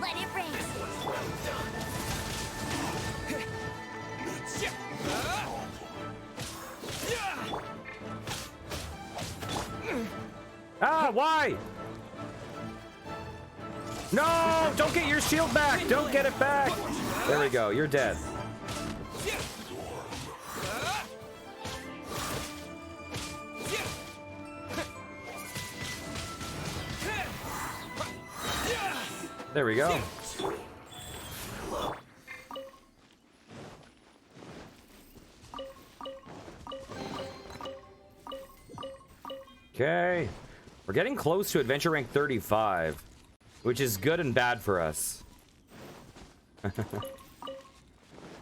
Let it rain. Ah, why? No, don't get your shield back. Don't get it back. There we go. You're dead. There we go. Okay. We're getting close to adventure rank 35, which is good and bad for us. I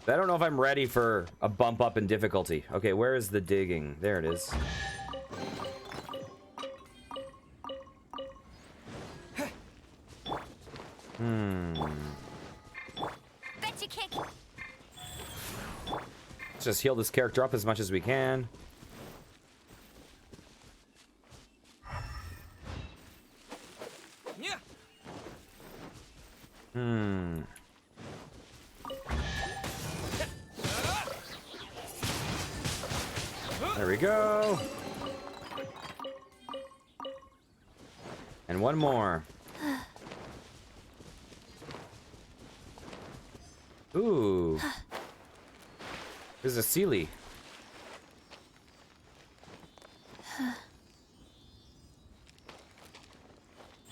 don't know if I'm ready for a bump up in difficulty. Okay, where is the digging? There it is. Bet you kick. Let's just heal this character up as much as we can. There we go. And one more. Ooh. There's a Sealy.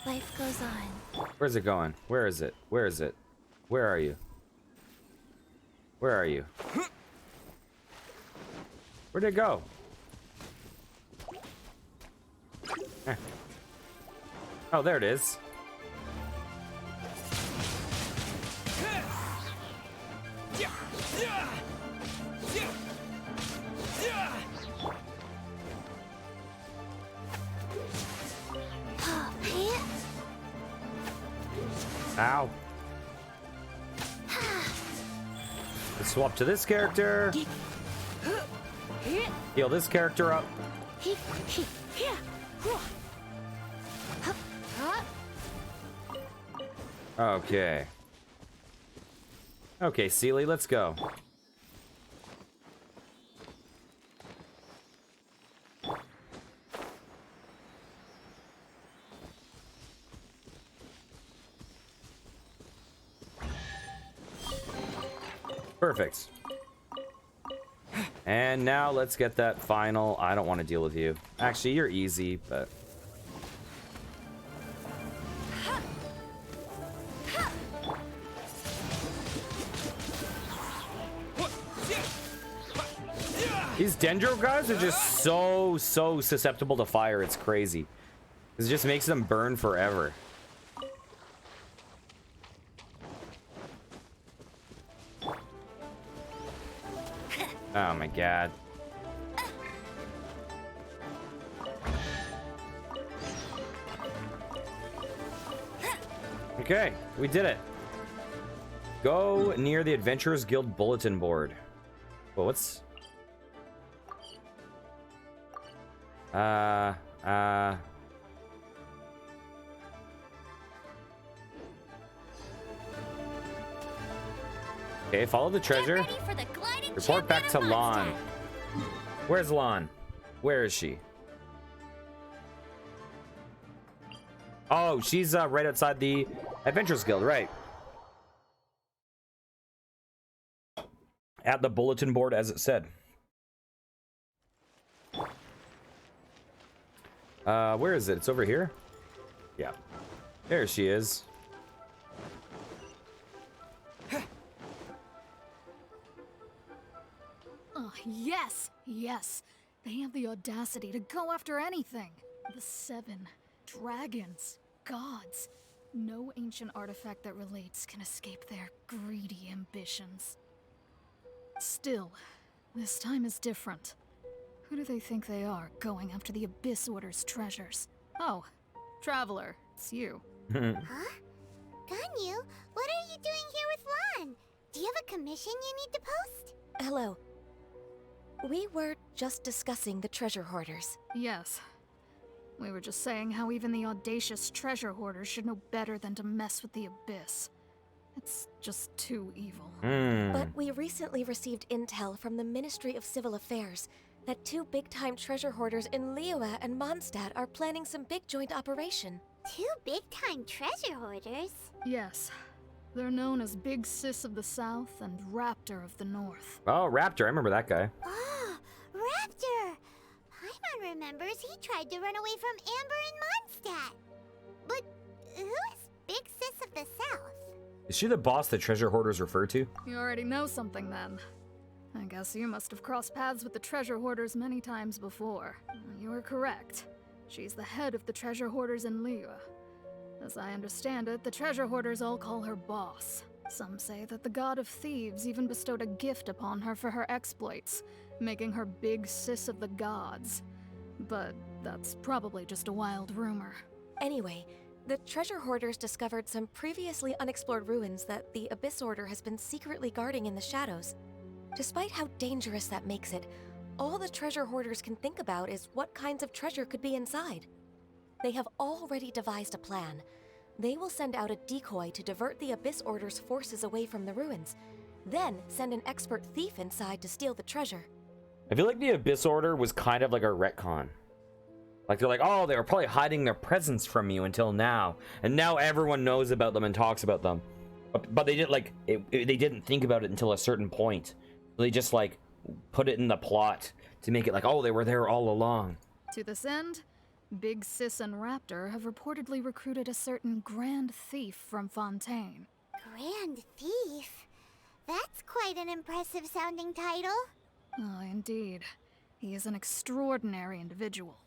Life goes on. Where's it going? Where is it? Where is it? Where are you? Where are you? Where'd it go? Eh. Oh, there it is. Ow. Let's swap to this character. Heal this character up. Okay. Okay, Sealy, let's go. Perfect. And now let's get that final. I don't want to deal with you. Actually, you're easy, but... These Dendro guys are just so susceptible to fire. It's crazy. It just makes them burn forever. Oh my god. Okay, we did it. Go near the Adventurers Guild bulletin board. Well, what's... Okay, follow the treasure. Get ready for the gliding Report back to champion of Lon. Mondstadt. Where's Lon? Where is she? Oh, she's right outside the Adventurers Guild, right? At the bulletin board, as it said. Where is it? It's over here? Yeah. There she is. Oh, yes, yes. They have the audacity to go after anything. The 7 dragons, gods. No ancient artifact that relates can escape their greedy ambitions. Still, this time is different. Who do they think they are, going after the Abyss Order's treasures? Oh, Traveler, it's you. Huh? Ganyu, what are you doing here with Lon? Do you have a commission you need to post? Hello. We were just discussing the treasure hoarders. Yes. We were just saying how even the audacious treasure hoarders should know better than to mess with the Abyss. It's just too evil. But we recently received intel from the Ministry of Civil Affairs that 2 big-time treasure hoarders in Liyue and Mondstadt are planning some big joint operation. 2 big-time treasure hoarders? Yes. They're known as Big Sis of the South and Raptor of the North. Oh, Raptor. I remember that guy. Oh, Raptor! Paimon remembers he tried to run away from Amber in Mondstadt. But who is Big Sis of the South? Is she the boss the treasure hoarders refer to? You already know something then. I guess you must have crossed paths with the treasure hoarders many times before. You are correct. She's the head of the treasure hoarders in Liyue. As I understand it, the treasure hoarders all call her boss. Some say that the god of thieves even bestowed a gift upon her for her exploits, making her Big Sis of the gods. But that's probably just a wild rumor. Anyway, the treasure hoarders discovered some previously unexplored ruins that the Abyss Order has been secretly guarding in the shadows. Despite how dangerous that makes it, all the treasure hoarders can think about is what kinds of treasure could be inside. They have already devised a plan. They will send out a decoy to divert the Abyss Order's forces away from the ruins, then send an expert thief inside to steal the treasure. I feel like the Abyss Order was kind of like a retcon. Like they're like, oh, they were probably hiding their presence from you until now, and now everyone knows about them and talks about them. But they didn't they didn't think about it until a certain point. They just like put it in the plot to make it like, oh, they were there all along. To this end, Big Sis and Raptor have reportedly recruited a certain Grand Thief from Fontaine. Grand Thief? That's quite an impressive sounding title. Oh, indeed. He is an extraordinary individual.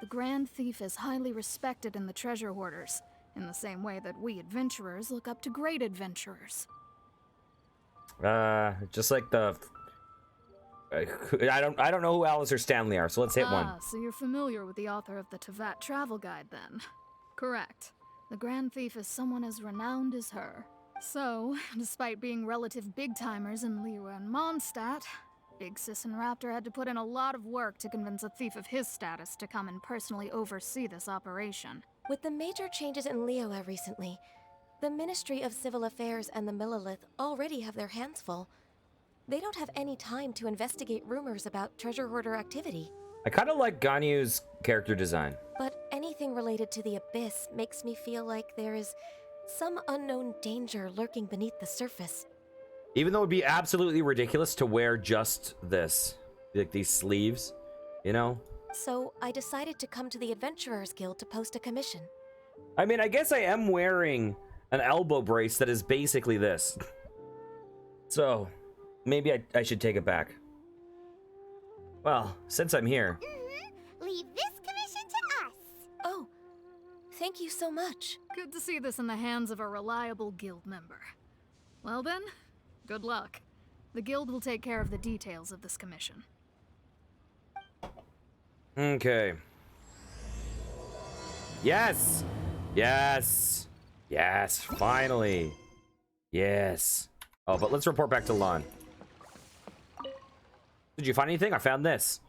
The Grand Thief is highly respected in the treasure hoarders, in the same way that we adventurers look up to great adventurers. Just like the... I don't know who Alice or Stanley are, so let's hit one. So you're familiar with the author of the Tevat Travel Guide, then? Correct. The Grand Thief is someone as renowned as her. So, despite being relative big-timers in Liyue and Mondstadt, Big Sis and Raptor had to put in a lot of work to convince a thief of his status to come and personally oversee this operation. With the major changes in Liyue recently, the Ministry of Civil Affairs and the Millelith already have their hands full. They don't have any time to investigate rumors about treasure hoarder activity. I kind of like Ganyu's character design. But anything related to the Abyss makes me feel like there is some unknown danger lurking beneath the surface. Even though it would be absolutely ridiculous to wear just this, like these sleeves, you know? So I decided to come to the Adventurers Guild to post a commission. I mean, I guess I am wearing an elbow brace that is basically this. So, maybe I should take it back. Well, since I'm here... Leave this commission to us! Oh, thank you so much. Good to see this in the hands of a reliable guild member. Well then, good luck. The guild will take care of the details of this commission. Okay. Yes! Yes! Yes, finally! Yes. Oh, but let's report back to Lon. Did you find anything? I found this.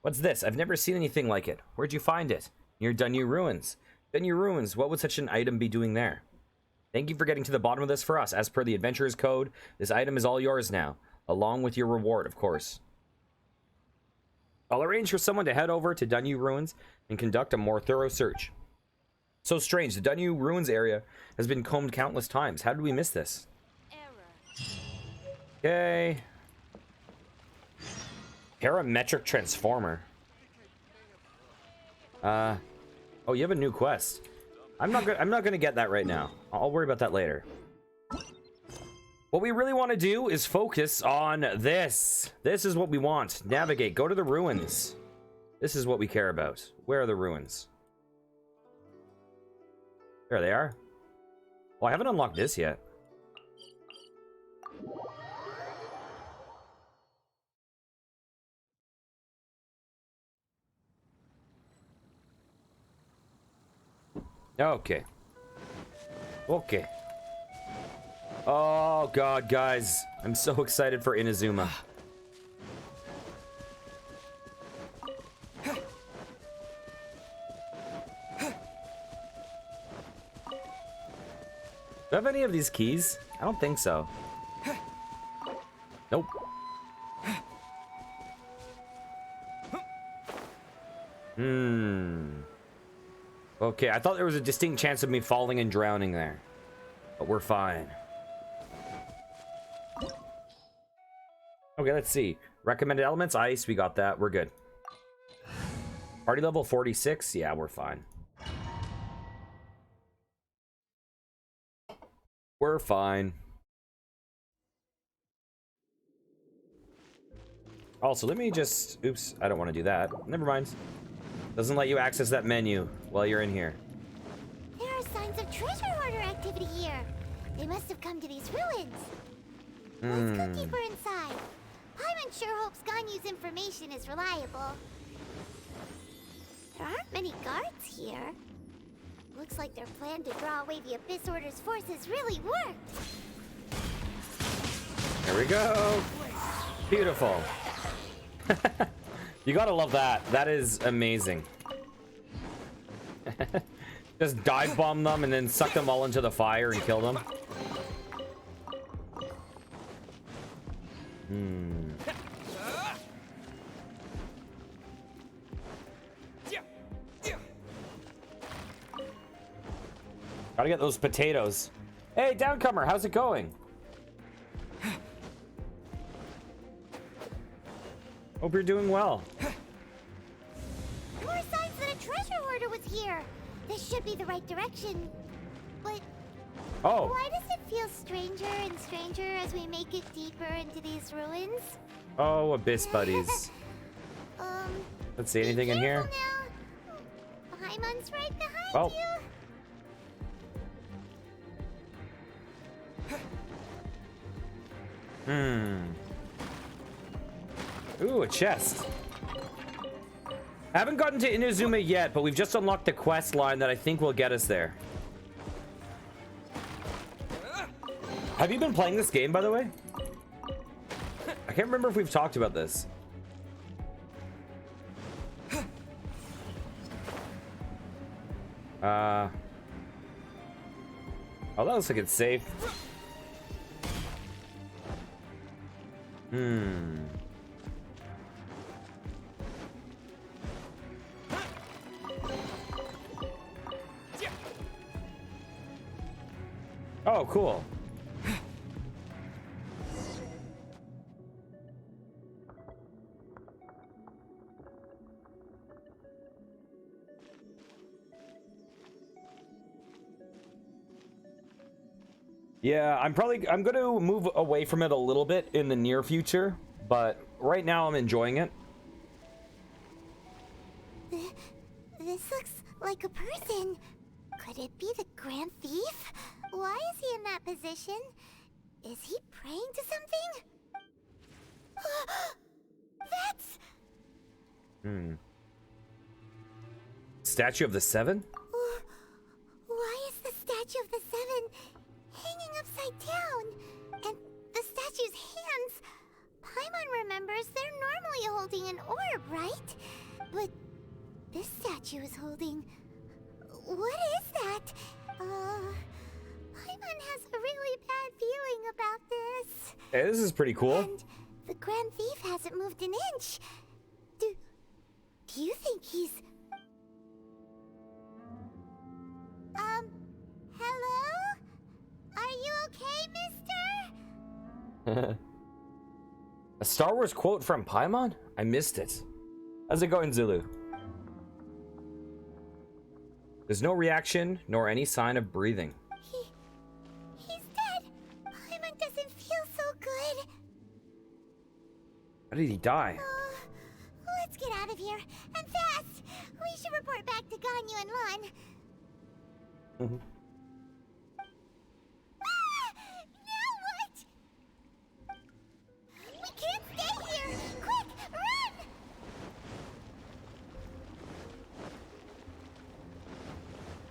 What's this? I've never seen anything like it. Where'd you find it? Near Dunyu Ruins. Dunyu Ruins, what would such an item be doing there? Thank you for getting to the bottom of this for us. As per the adventurer's code, this item is all yours now, along with your reward, of course. I'll arrange for someone to head over to Dunyu Ruins and conduct a more thorough search. So strange, the Dunyu Ruins area has been combed countless times. How did we miss this? Okay. Parametric transformer. Oh, you have a new quest. I'm not gonna get that right now. I'll worry about that later. What we really want to do is focus on this. This is what we want. Navigate. Go to the ruins. This is what we care about. Where are the ruins? There they are. Well, I haven't unlocked this yet. Okay. Okay. Oh, God, guys. I'm so excited for Inazuma. Do I have any of these keys? I don't think so. Nope. Okay, I thought there was a distinct chance of me falling and drowning there. But we're fine. Okay, let's see. Recommended elements, ice, we got that. We're good. Party level 46? Yeah, we're fine. We're fine. Also, let me just... Oops, I don't want to do that. Never mind. Doesn't let you access that menu while you're in here. There are signs of treasure hoarder activity here. They must have come to these ruins. Let's go deeper inside. Paimon sure hopes Ganyu's information is reliable. There aren't many guards here. Looks like their plan to draw away the Abyss Order's forces really worked. There we go. Beautiful. You gotta love that. That is amazing. Just dive bomb them and then suck them all into the fire and kill them. Gotta get those potatoes. Hey, downcomer, how's it going? Hope you're doing well. More signs that a treasure hoarder was here. This should be the right direction. But why does it feel stranger and stranger as we make it deeper into these ruins? Oh, Abyss buddies. Let's see, anything in here? Paimon's right behind you. Ooh, a chest. I haven't gotten to Inazuma yet, but we've just unlocked the quest line that I think will get us there. Have you been playing this game, by the way? I can't remember if we've talked about this. Oh, that looks like it's safe. Oh, cool. Yeah, I'm going to move away from it a little bit in the near future, but right now I'm enjoying it. This looks like a person. Could it be the Grand Thief? Why is he in that position? Is he praying to something? That's... Statue of the Seven? Why is the Statue of the Seven hanging upside down? And the statue's hands... Paimon remembers they're normally holding an orb, right? But this statue is holding... What is that? Paimon has a really bad feeling about this. Hey, this is pretty cool. And the Grand Thief hasn't moved an inch. Do you think he's... Hello? Are you okay, mister? A Star Wars quote from Paimon? I missed it. How's it going, Zulu? There's no reaction, nor any sign of breathing. He's dead. Paimon doesn't feel so good. How did he die? Let's get out of here, and fast! We should report back to Ganyu and Lon. Now what? We can't stay here! Quick, run!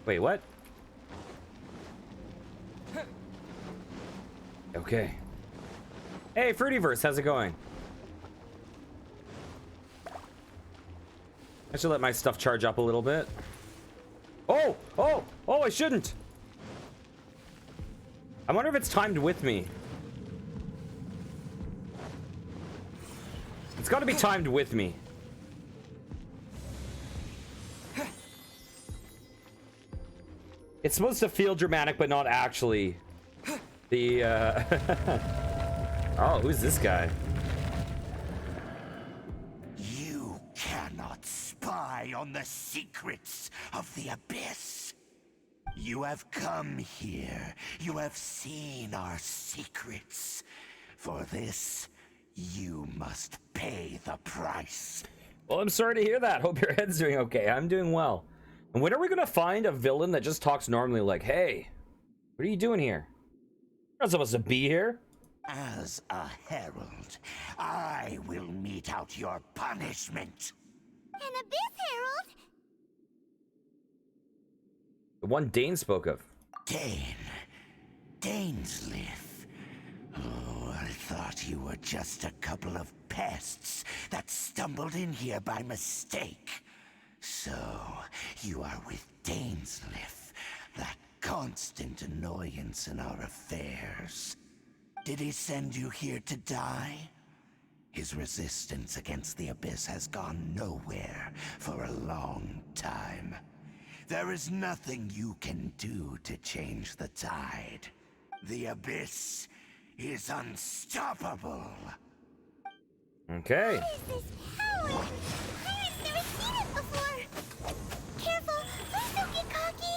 Wait, what? Okay. Hey, Fruityverse, how's it going? I should let my stuff charge up a little bit. Oh, I shouldn't. I wonder if it's timed with me. It's got to be timed with me. It's supposed to feel dramatic, but not actually. The, Oh, who's this guy? You cannot spy on the secrets of the Abyss. You have come here. You have seen our secrets. For this, you must pay the price. Well, I'm sorry to hear that. Hope your head's doing okay. I'm doing well. And when are we gonna find a villain that just talks normally like, hey, what are you doing here? You're not supposed to be here. As a herald, I will mete out your punishment. An Abyss Herald? The one Dane spoke of. Dainsliff. Oh, I thought you were just a couple of pests that stumbled in here by mistake. So, you are with Dainsliff, that constant annoyance in our affairs. Did he send you here to die? His resistance against the Abyss has gone nowhere for a long time. There is nothing you can do to change the tide. The Abyss is unstoppable. Okay. What is this power? I've never seen it before. Careful, please don't get cocky.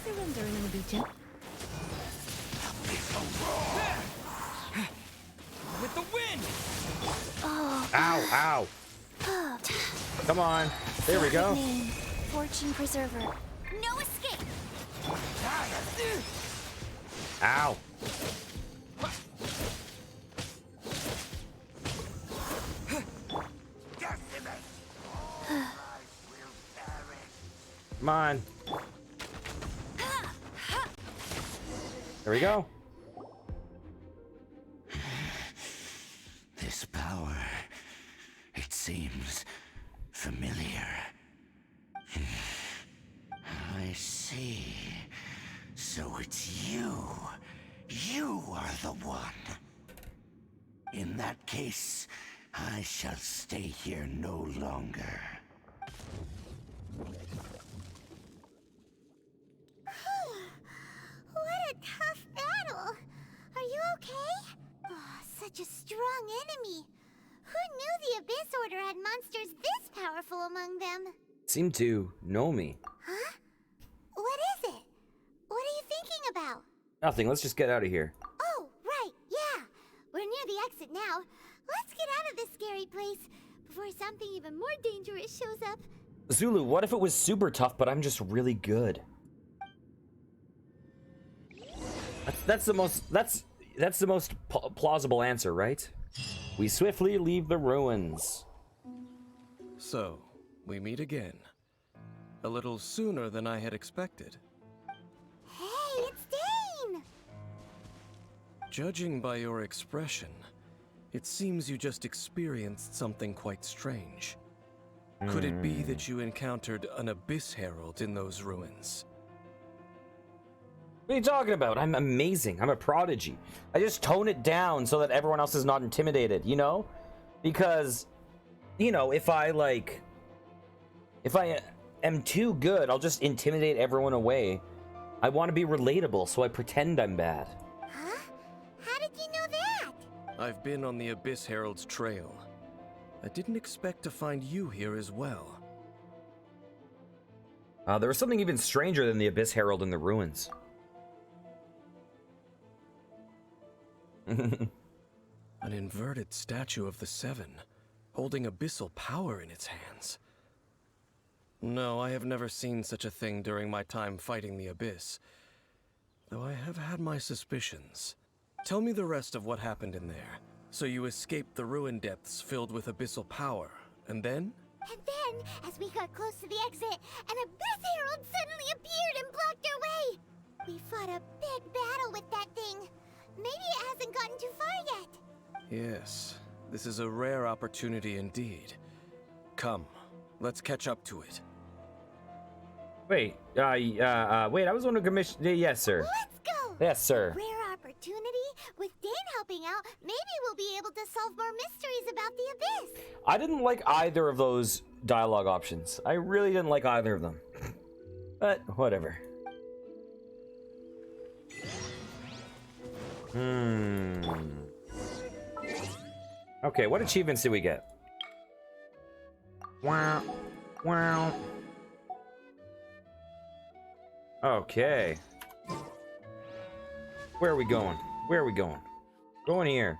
Surrendering will be gentle. With the wind! Ow. Come on. There we go. Name, Fortune Preserver. No escape. Ow. Come on. There we go. This power, it seems familiar. I see. So it's you. You are the one. In that case, I shall stay here no longer. What a tough battle. Are you okay? Oh, such a strong enemy. Who knew the Abyss Order had monsters this powerful among them? Seem to know me. Huh? What is it? What are you thinking about? Nothing. Let's just get out of here. Oh, right, yeah. We're near the exit now. Let's get out of this scary place before something even more dangerous shows up. Zulu, what if it was super tough, but I'm just really good? That's the most plausible answer, right? We swiftly leave the ruins. So, we meet again. A little sooner than I had expected. Hey, it's Dane! Judging by your expression, it seems you just experienced something quite strange. Could it be that you encountered an Abyss Herald in those ruins? What are you talking about? I'm amazing. I'm a prodigy. I just tone it down so that everyone else is not intimidated, you know? Because, you know, if I am too good, I'll just intimidate everyone away. I want to be relatable, so I pretend I'm bad. Huh? How did you know that? I've been on the Abyss Herald's trail. I didn't expect to find you here as well. There was something even stranger than the Abyss Herald in the ruins. An inverted statue of the Seven, holding abyssal power in its hands. No, I have never seen such a thing during my time fighting the Abyss, though I have had my suspicions. Tell me the rest of what happened in there. So you escaped the ruin depths filled with abyssal power, and then? And then, as we got close to the exit, an Abyss Herald suddenly appeared and blocked our way. We fought a big battle with that thing. Maybe it hasn't gotten too far yet. Yes, this is a rare opportunity indeed. Come, let's catch up to it. Wait, wait, I was on a commission. Yes, sir. Let's go! Yes, sir. Rare opportunity? With Dan helping out, maybe we'll be able to solve more mysteries about the Abyss. I didn't like either of those dialogue options. I really didn't like either of them. But, whatever. Okay, what achievements did we get? Wow. Wow. Okay. Where are we going? Where are we going? Going here.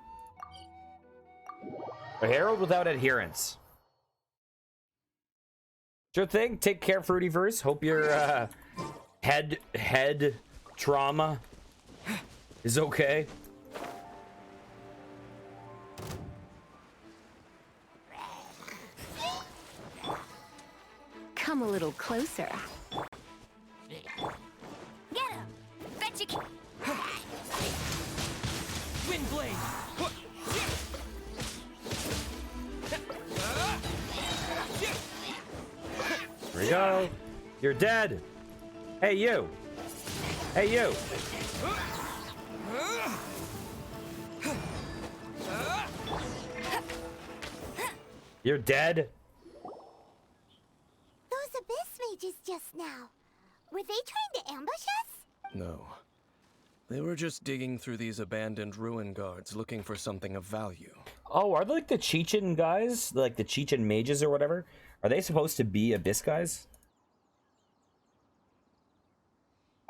A herald without adherence. Sure thing. Take care, Fruityverse. Hope your head trauma is okay. Come a little closer. Get him! Bet you can. Windblade! Here we go. You're dead. Hey, you. Hey, you. You're dead. Those Abyss mages just now. Were they trying to ambush us? No. They were just digging through these abandoned ruin guards looking for something of value. Oh, are they like the Chechen guys? Like the Chechen mages or whatever? Are they supposed to be Abyss guys?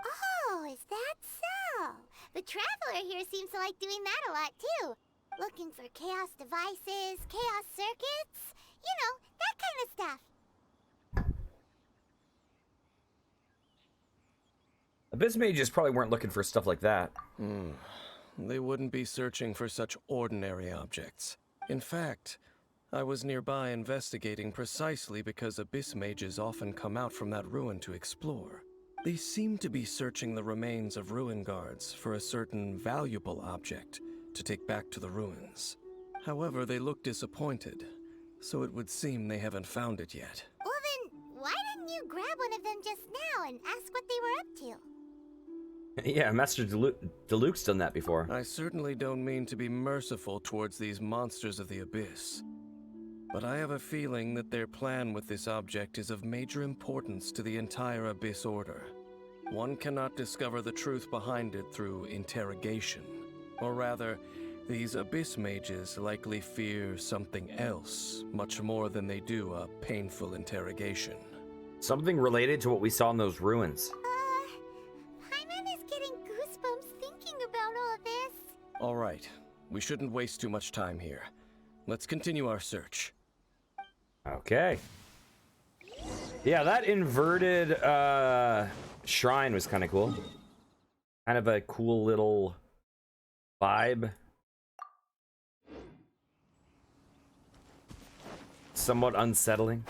Oh, is that so? The Traveler here seems to like doing that a lot too. Looking for chaos devices, chaos circuits, you know, that kind of stuff. Abyss mages probably weren't looking for stuff like that. They wouldn't be searching for such ordinary objects. In fact, I was nearby investigating precisely because Abyss mages often come out from that ruin to explore. They seem to be searching the remains of ruin guards for a certain valuable object to take back to the ruins. However, they look disappointed, so it would seem they haven't found it yet. Well then, why didn't you grab one of them just now and ask what they were up to? Yeah, Master Deluxe's done that before. I certainly don't mean to be merciful towards these monsters of the Abyss, but I have a feeling that their plan with this object is of major importance to the entire Abyss Order. One cannot discover the truth behind it through interrogation. Or rather, these Abyss mages likely fear something else, much more than they do a painful interrogation. Something related to what we saw in those ruins. Paimon is getting goosebumps thinking about all this. All right, we shouldn't waste too much time here. Let's continue our search. Okay. Yeah, that inverted shrine was kind of cool. Kind of a cool little vibe. Somewhat unsettling.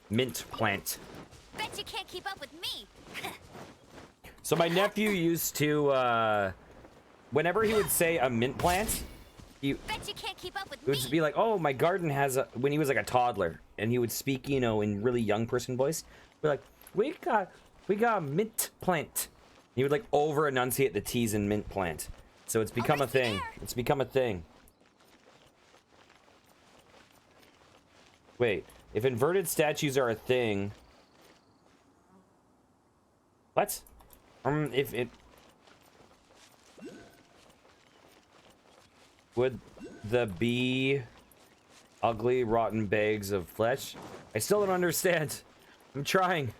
Mint plant. Bet you can't keep up with me. So my nephew used to, whenever he would say a mint plant, he Bet you can't keep up with would me. be like, "Oh, my garden has a," when he was like a toddler, and he would speak, you know, in really young person voice. Be like, we got a mint plant." He would like over enunciate the T's in mint plant. So it's become a thing. It's become a thing. Wait, if inverted statues are a thing, what? If it would the be ugly, rotten bags of flesh? I still don't understand. I'm trying.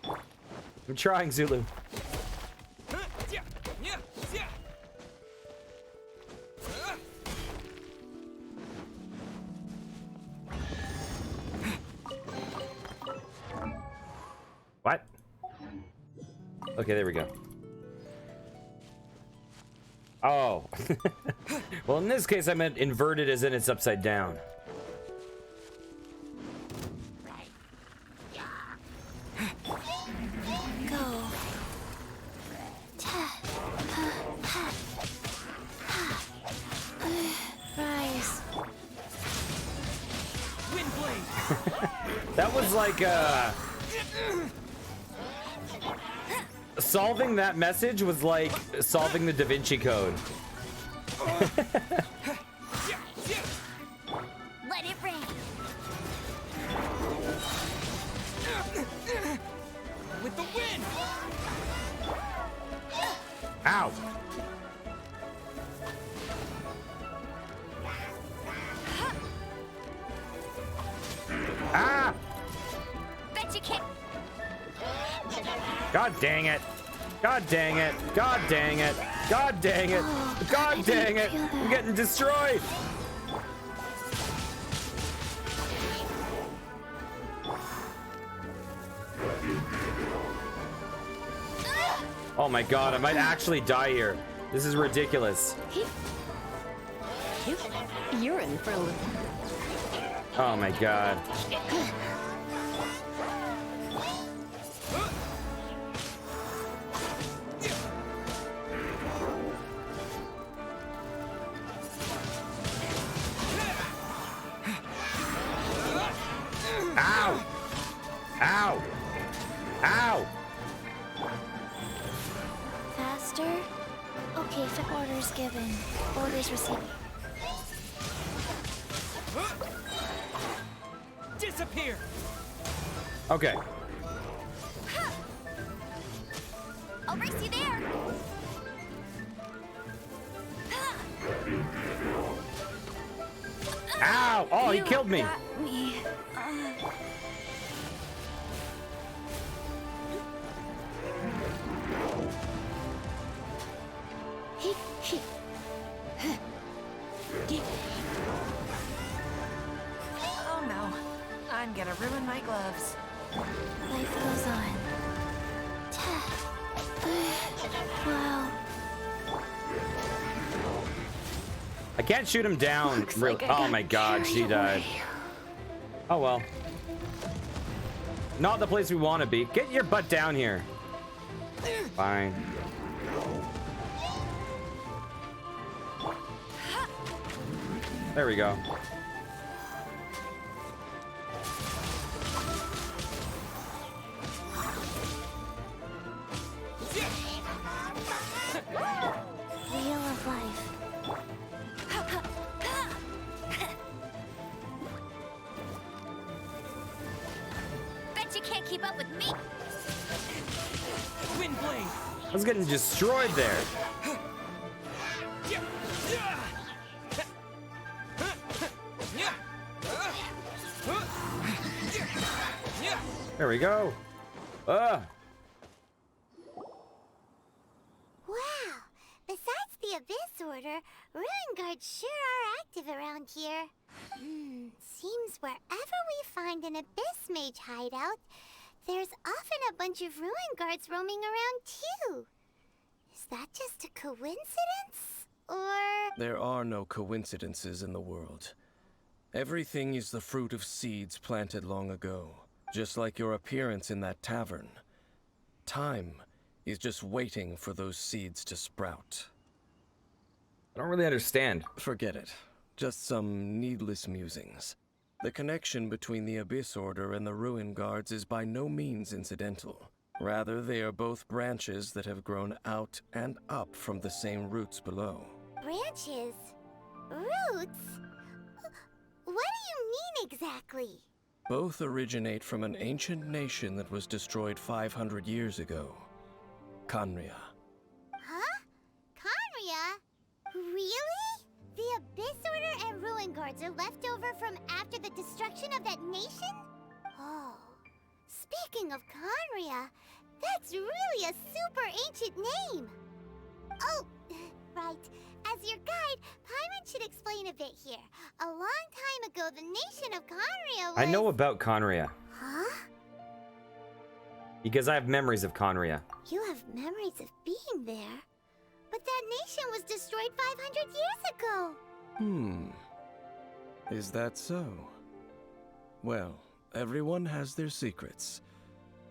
I'm trying, Zulu. What? Okay, there we go. Oh. Well, in this case, I meant inverted as in it's upside down. Go. Rise. That was like, solving that message was like solving the Da Vinci Code. Let it rain. With the wind! Ow! Ah! Bet you can't. God dang it! God dang it! God dang it! God dang it! God dang it! I'm getting destroyed! Oh my god, I might actually die here. This is ridiculous. You're in for a little. Oh my god. Ow! Ow! Ow! Faster? Okay, fit orders given. Orders received. Disappear! Okay. I'll race you there. Ow! Oh, he killed me. Got me. Oh no. I'm gonna ruin my gloves. Life goes on. Wow. I can't shoot him down. Looks like I Oh got my god, she carried died. away. Oh well. Not the place we want to be. Get your butt down here. Fine. There we go. Wheel of life. Bet you can't keep up with me. Wind blade! I was getting destroyed there. There we go. Wow. Besides the Abyss Order, Ruin Guards sure are active around here. Seems wherever we find an Abyss Mage hideout, there's often a bunch of Ruin Guards roaming around too. Is that just a coincidence? Or... There are no coincidences in the world. Everything is the fruit of seeds planted long ago, just like your appearance in that tavern. Time is just waiting for those seeds to sprout. I don't really understand. Forget it. just some needless musings. The connection between the Abyss Order and the Ruin Guards is by no means incidental. Rather, they are both branches that have grown out and up from the same roots below. Branches? Roots? What do you mean exactly? Both originate from an ancient nation that was destroyed 500 years ago. Khaenri'ah. Huh? Khaenri'ah? Really? The Abyss Order and Ruin Guards are left over from after the destruction of that nation? Oh. Speaking of Khaenri'ah, that's really a super ancient name. Oh, right. As your guide, Paimon should explain a bit here. A long time ago, the nation of Khaenri'ah was... I know about Khaenri'ah. Huh? Because I have memories of Khaenri'ah. You have memories of being there. But that nation was destroyed 500 years ago. Is that so? Well, everyone has their secrets.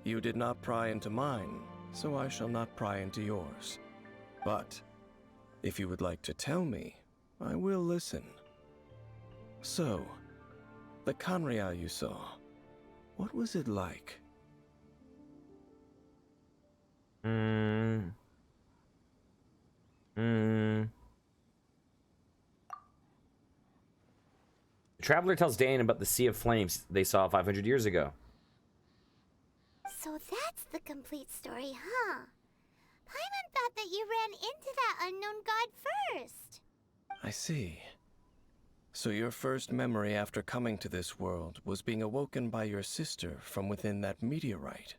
You did not pry into mine, so I shall not pry into yours. But if you would like to tell me, I will listen. So, the Khaenri'ah you saw, what was it like? The traveler tells Dane about the Sea of Flames they saw 500 years ago. So that's the complete story, huh? Paimon thought that you ran into that unknown god first. I see. So your first memory after coming to this world was being awoken by your sister from within that meteorite.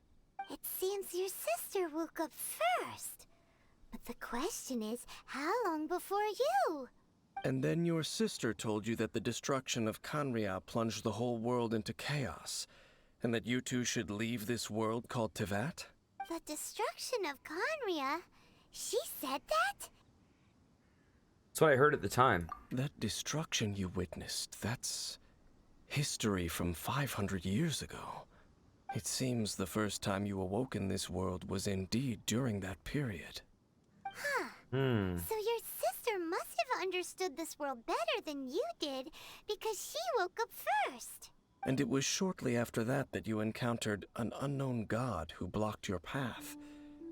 It seems your sister woke up first. But the question is, how long before you? And then your sister told you that the destruction of Khaenri'ah plunged the whole world into chaos, and that you two should leave this world called Teyvat? The destruction of Khaenri'ah? She said that? That's what I heard at the time. That destruction you witnessed, that's history from 500 years ago. It seems the first time you awoke in this world was indeed during that period. Huh. So your sister must have understood this world better than you did, because she woke up first. And it was shortly after that that you encountered an unknown god who blocked your path,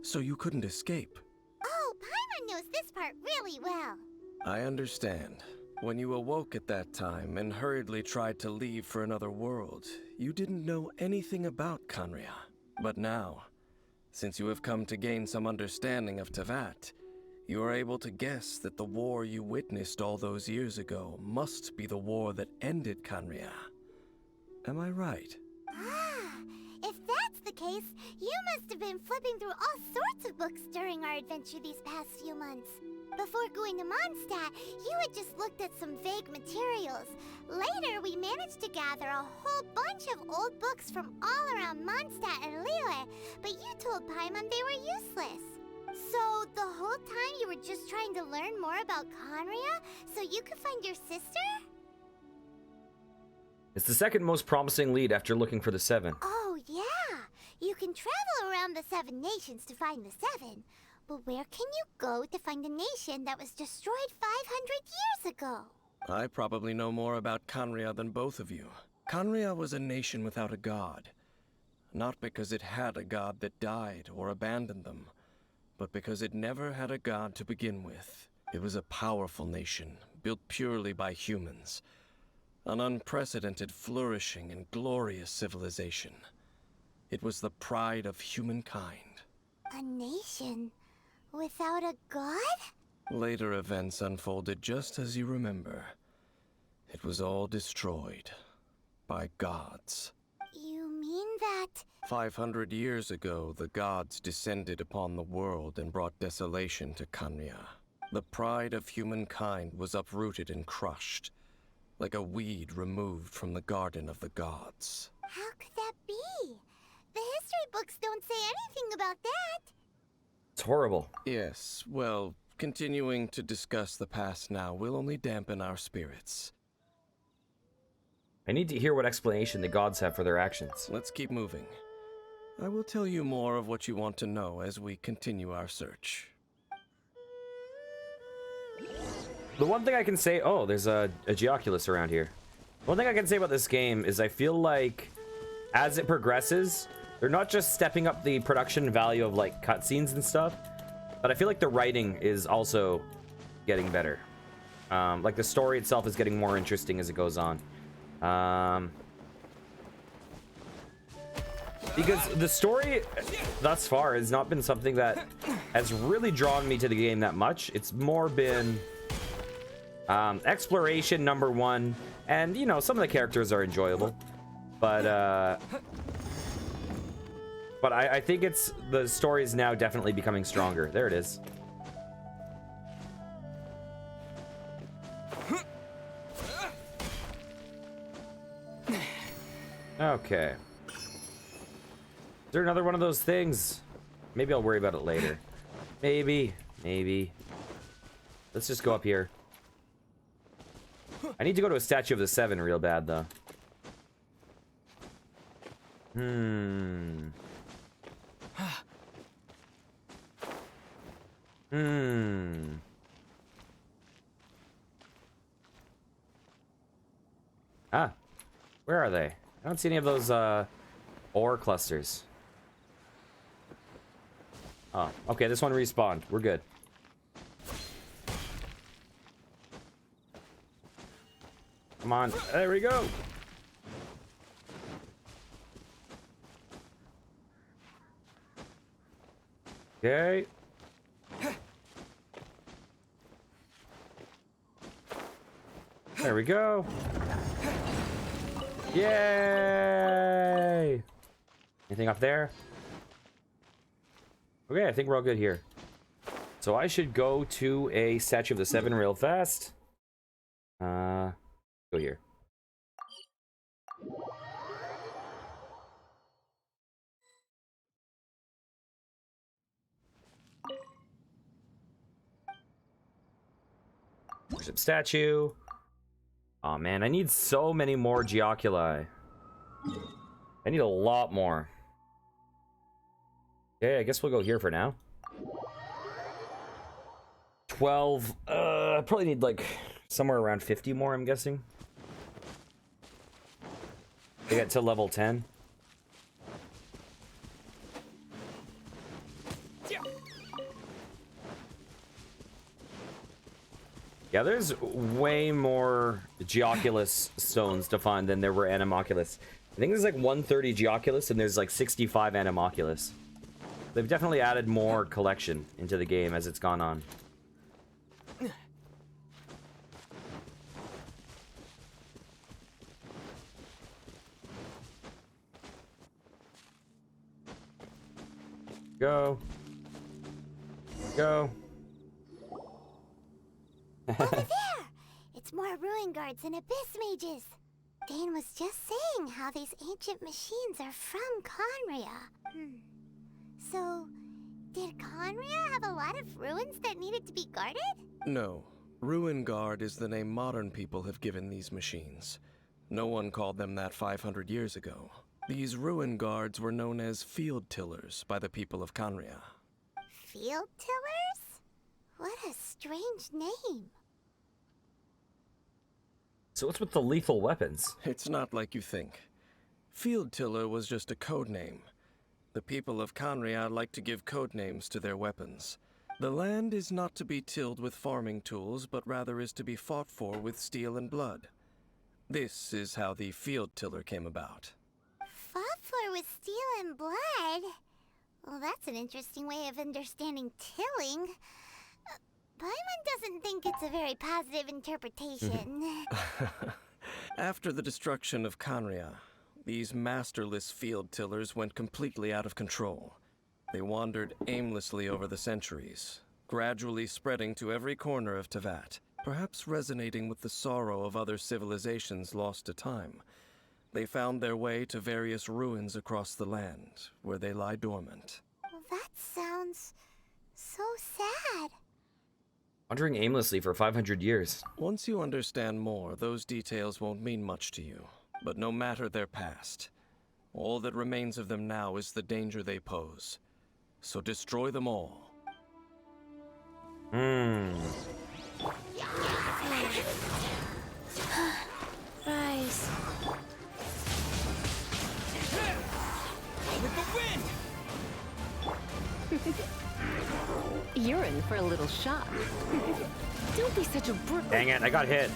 so you couldn't escape. Oh, Paimon knows this part really well. I understand. When you awoke at that time and hurriedly tried to leave for another world, you didn't know anything about Khaenri'ah. But now, since you have come to gain some understanding of Teyvat, you are able to guess that the war you witnessed all those years ago must be the war that ended Khaenri'ah. Am I right? Ah, if that's the case, you must have been flipping through all sorts of books during our adventure these past few months. Before going to Mondstadt, you had just looked at some vague materials. Later, we managed to gather a whole bunch of old books from all around Mondstadt and Liyue, but you told Paimon they were useless. So, the whole time you were just trying to learn more about Khaenri'ah so you could find your sister? It's the second most promising lead after looking for the 7. Oh, yeah. You can travel around the 7 nations to find the 7. But where can you go to find a nation that was destroyed 500 years ago? I probably know more about Khaenri'ah than both of you. Khaenri'ah was a nation without a god. Not because it had a god that died or abandoned them, but because it never had a god to begin with. It was a powerful nation, built purely by humans. An unprecedented, flourishing, and glorious civilization. It was the pride of humankind. A nation without a god? Later events unfolded just as you remember. It was all destroyed by gods. You mean that... 500 years ago, the gods descended upon the world and brought desolation to Khaenri'ah. The pride of humankind was uprooted and crushed, like a weed removed from the garden of the gods. How could that be? The history books don't say anything about that. It's horrible. Yes, well, continuing to discuss the past now will only dampen our spirits. I need to hear what explanation the gods have for their actions. Let's keep moving. I will tell you more of what you want to know as we continue our search. The one thing I can say... Oh, there's a Geoculus around here. One thing I can say about this game is I feel like as it progresses, they're not just stepping up the production value of like cutscenes and stuff, but I feel like the writing is also getting better. Like the story itself is getting more interesting as it goes on. Because the story thus far has not been something that has really drawn me to the game that much. It's more been exploration, number one, and you know, some of the characters are enjoyable, but I think it's the story is now definitely becoming stronger. There it is. Okay. Is there another one of those things? Maybe I'll worry about it later. Maybe. Let's just go up here. I need to go to a statue of the 7 real bad, though. Ah. Where are they? I don't see any of those, ore clusters. Oh, okay, this one respawned. We're good. Come on. There we go. Okay. There we go. Yay! Anything up there? Okay, I think we're all good here. So I should go to a statue of the 7 real fast. Go here. Worship statue. Oh man, I need so many more Geoculi. I need a lot more. Okay, I guess we'll go here for now. 12. I probably need like somewhere around 50 more, I'm guessing. To get to level 10. Yeah, there's way more Geoculus stones to find than there were Animoculus. I think there's like 130 Geoculus and there's like 65 Animoculus. They've definitely added more collection into the game as it's gone on. Go. Go. Over there! It's more ruin guards and abyss mages. Dane was just saying how these ancient machines are from Conria. So, did Conria have a lot of ruins that needed to be guarded? No. Ruin Guard is the name modern people have given these machines. No one called them that 500 years ago. These Ruin Guards were known as Field Tillers by the people of Conria. Field Tillers? What a strange name. So what's with the lethal weapons? It's not like you think. Field Tiller was just a code name. The people of Conria like to give code names to their weapons. The land is not to be tilled with farming tools, but rather is to be fought for with steel and blood. This is how the Field Tiller came about. Fought for with steel and blood? Well, that's an interesting way of understanding tilling. Paimon doesn't think it's a very positive interpretation. After the destruction of Conria, these masterless field tillers went completely out of control. They wandered aimlessly over the centuries, gradually spreading to every corner of Teyvat, perhaps resonating with the sorrow of other civilizations lost to time. They found their way to various ruins across the land, where they lie dormant. Well, that sounds so sad. Wandering aimlessly for 500 years. Once you understand more, those details won't mean much to you. But no matter their past, all that remains of them now is the danger they pose. So destroy them all. for a little shock. Don't be such a brute. Dang it, I got hit.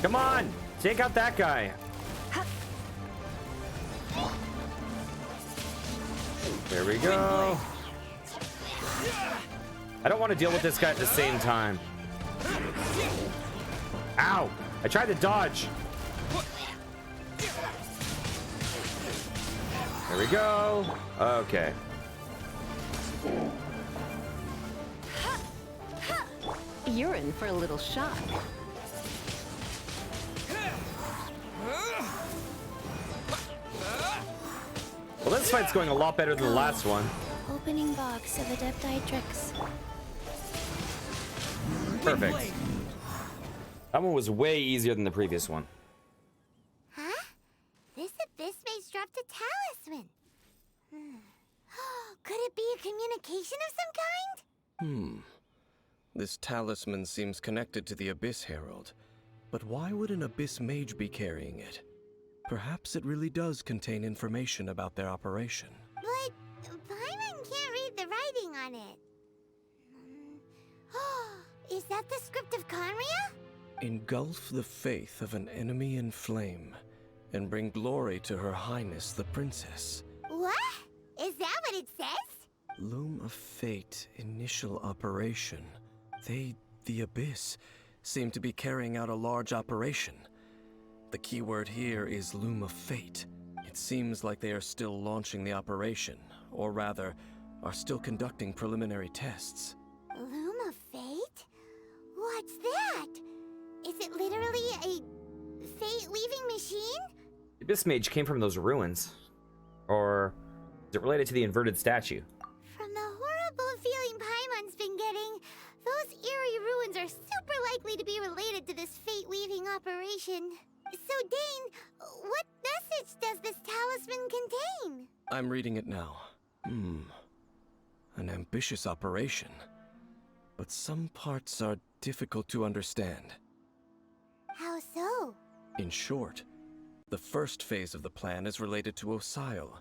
Come on, take out that guy. There we go. I don't want to deal with this guy at the same time. Ow! I tried to dodge. There we go. Okay. You're in for a little shock. Well, this fight's going a lot better than the last one. Opening box of Adeptitrix. Perfect. That one was way easier than the previous one. Huh? This abyss mage dropped a talisman. Could it be a communication of some kind? This talisman seems connected to the Abyss Herald. But why would an Abyss Mage be carrying it? Perhaps it really does contain information about their operation. But Paimon can't read the writing on it. Is that the script of Conria? Engulf the faith of an enemy in flame, and bring glory to Her Highness the Princess. What? Is that what it says? Loom of Fate initial operation. They, the Abyss, seem to be carrying out a large operation. The keyword here is Loom of Fate. It seems like they are still launching the operation, or rather, are still conducting preliminary tests. Loom of Fate? What's that? Is it literally a fate-weaving machine? The Abyss Mage came from those ruins. Or is it related to the inverted statue? From the horrible feeling Paimon's been getting, those eerie ruins are super likely to be related to this fate-weaving operation. So, Dane, what message does this talisman contain? I'm reading it now. An ambitious operation. But some parts are difficult to understand. How so? In short, the first phase of the plan is related to Osile,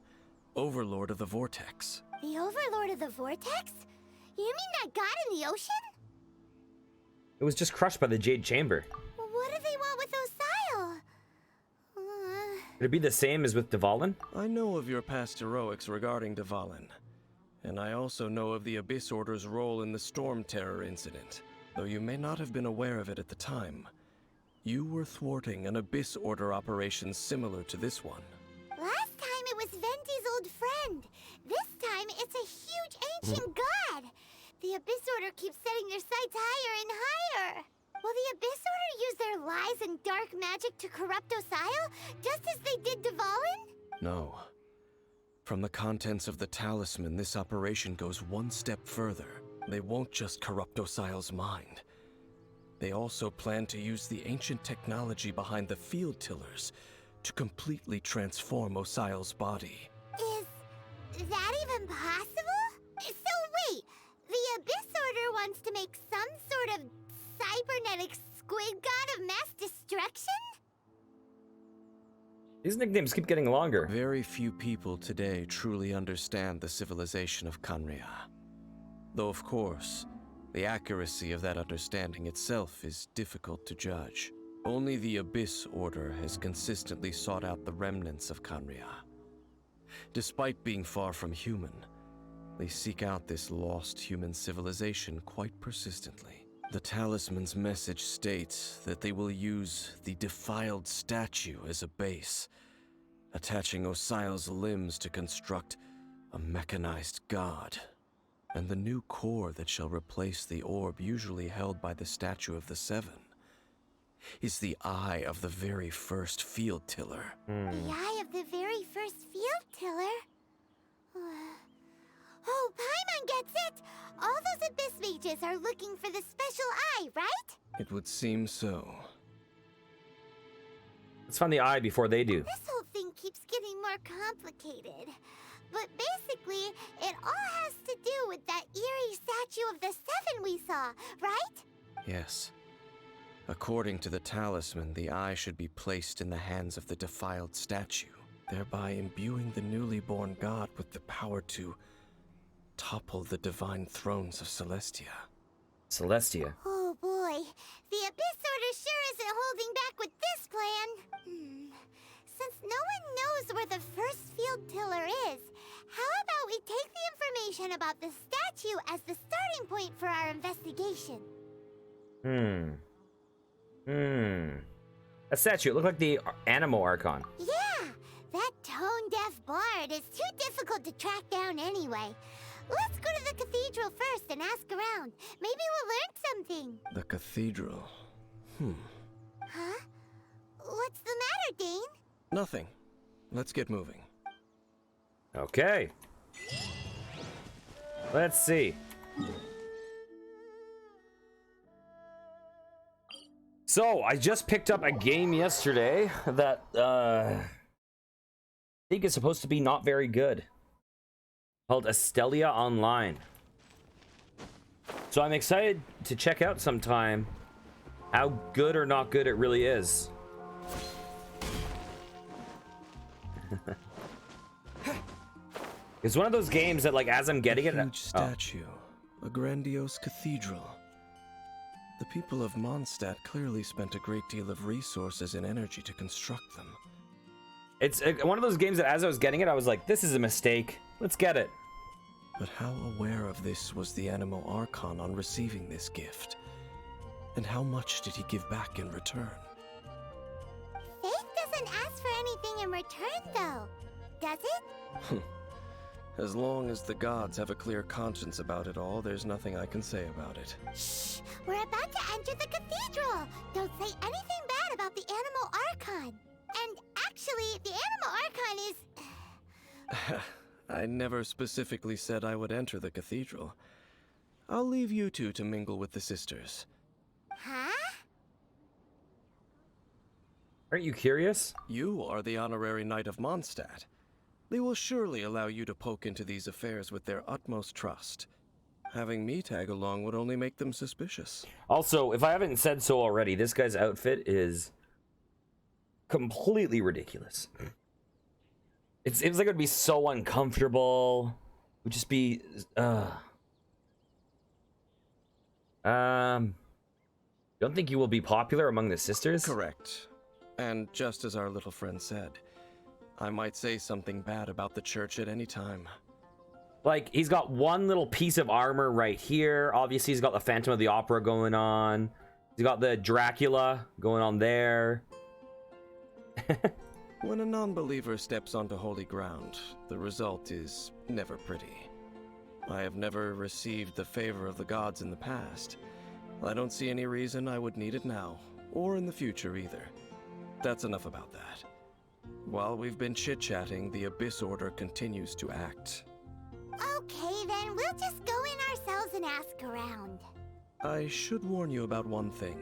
Overlord of the Vortex. The Overlord of the Vortex? You mean that god in the ocean? It was just crushed by the Jade Chamber. What do they want with Osile? Would it be the same as with Dvalin? I know of your past heroics regarding Dvalin, and I also know of the Abyss Order's role in the Storm Terror incident. Though you may not have been aware of it at the time, you were thwarting an Abyss Order operation similar to this one. Last time it was Venti's old friend. This time it's a huge ancient god. The Abyss Order keeps setting their sights higher and higher. Will the Abyss Order use their lies and dark magic to corrupt Osile, just as they did Dvalin? No. From the contents of the talisman, this operation goes one step further. They won't just corrupt Osile's mind. They also plan to use the ancient technology behind the field tillers to completely transform Osile's body. Is that even possible? So wait, the Abyss Order wants to make some sort of cybernetic squid god of mass destruction? These nicknames keep getting longer. Very few people today truly understand the civilization of Conria. Though, of course, the accuracy of that understanding itself is difficult to judge. Only the Abyss Order has consistently sought out the remnants of Conria. Despite being far from human, they seek out this lost human civilization quite persistently. The talisman's message states that they will use the defiled statue as a base, attaching Osile's limbs to construct a mechanized god. And the new core that shall replace the orb usually held by the Statue of the Seven is the eye of the very first field tiller. The eye of the very first field tiller? Oh, Paimon gets it! All those Abyss mages are looking for the special eye, right? It would seem so. Let's find the eye before they do. This whole thing keeps getting more complicated. But basically, it all has to do with that eerie statue of the Seven we saw, right? Yes. According to the talisman, the eye should be placed in the hands of the defiled statue, thereby imbuing the newly born god with the power to topple the divine thrones of Celestia. Celestia. Oh boy, the Abyss Order sure isn't holding back with this plan. Since no one knows where the first field tiller is, how about we take the information about the statue as the starting point for our investigation? A statue. It looked like the Animo Archon. Yeah, that tone-deaf bard is too difficult to track down anyway. Let's go to the cathedral first and ask around. Maybe we'll learn something. The cathedral. Huh? What's the matter, Dane? Nothing. Let's get moving. Okay. Let's see. So, I just picked up a game yesterday that I think is supposed to be not very good. Called Astelia Online. So I'm excited to check out sometime how good or not good it really is. It's one of those games that, like, as I'm getting it, a huge statue, a grandiose cathedral. The people of Mondstadt clearly spent a great deal of resources and energy to construct them. It's one of those games that, as I was getting it, I was like, "This is a mistake. Let's get it." But how aware of this was the Animo Archon on receiving this gift? And how much did he give back in return? Faith doesn't ask for anything in return, though. Does it? As long as the gods have a clear conscience about it all, there's nothing I can say about it. Shh! We're about to enter the cathedral! Don't say anything bad about the Animo Archon! And actually, the Animo Archon is... I never specifically said I would enter the cathedral. I'll leave you two to mingle with the sisters. Huh? Aren't you curious? You are the honorary knight of Mondstadt. They will surely allow you to poke into these affairs with their utmost trust. Having me tag along would only make them suspicious. Also, if I haven't said so already, this guy's outfit is completely ridiculous. It seems like it would be so uncomfortable. It would just be... Don't think you will be popular among the sisters? Correct. And just as our little friend said, I might say something bad about the church at any time. Like, he's got one little piece of armor right here. Obviously, he's got the Phantom of the Opera going on. He's got the Dracula going on there. When a non-believer steps onto holy ground, the result is never pretty. I have never received the favor of the gods in the past. I don't see any reason I would need it now, or in the future either. That's enough about that. While we've been chit-chatting, the Abyss Order continues to act. Okay, then we'll just go in ourselves and ask around. I should warn you about one thing.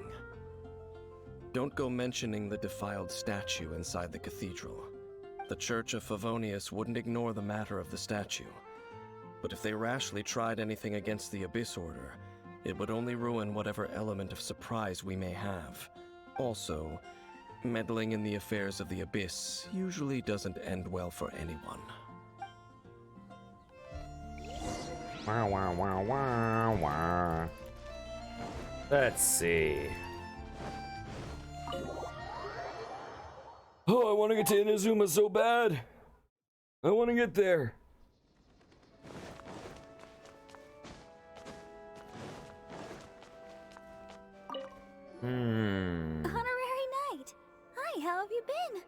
Don't go mentioning the defiled statue inside the cathedral. The Church of Favonius wouldn't ignore the matter of the statue. But if they rashly tried anything against the Abyss Order, it would only ruin whatever element of surprise we may have. Also, meddling in the affairs of the Abyss usually doesn't end well for anyone. Wow, wow, wow, wow, wow. Let's see. Oh, I want to get to Inazuma so bad. I want to get there. Honorary Knight! Hi, how have you been?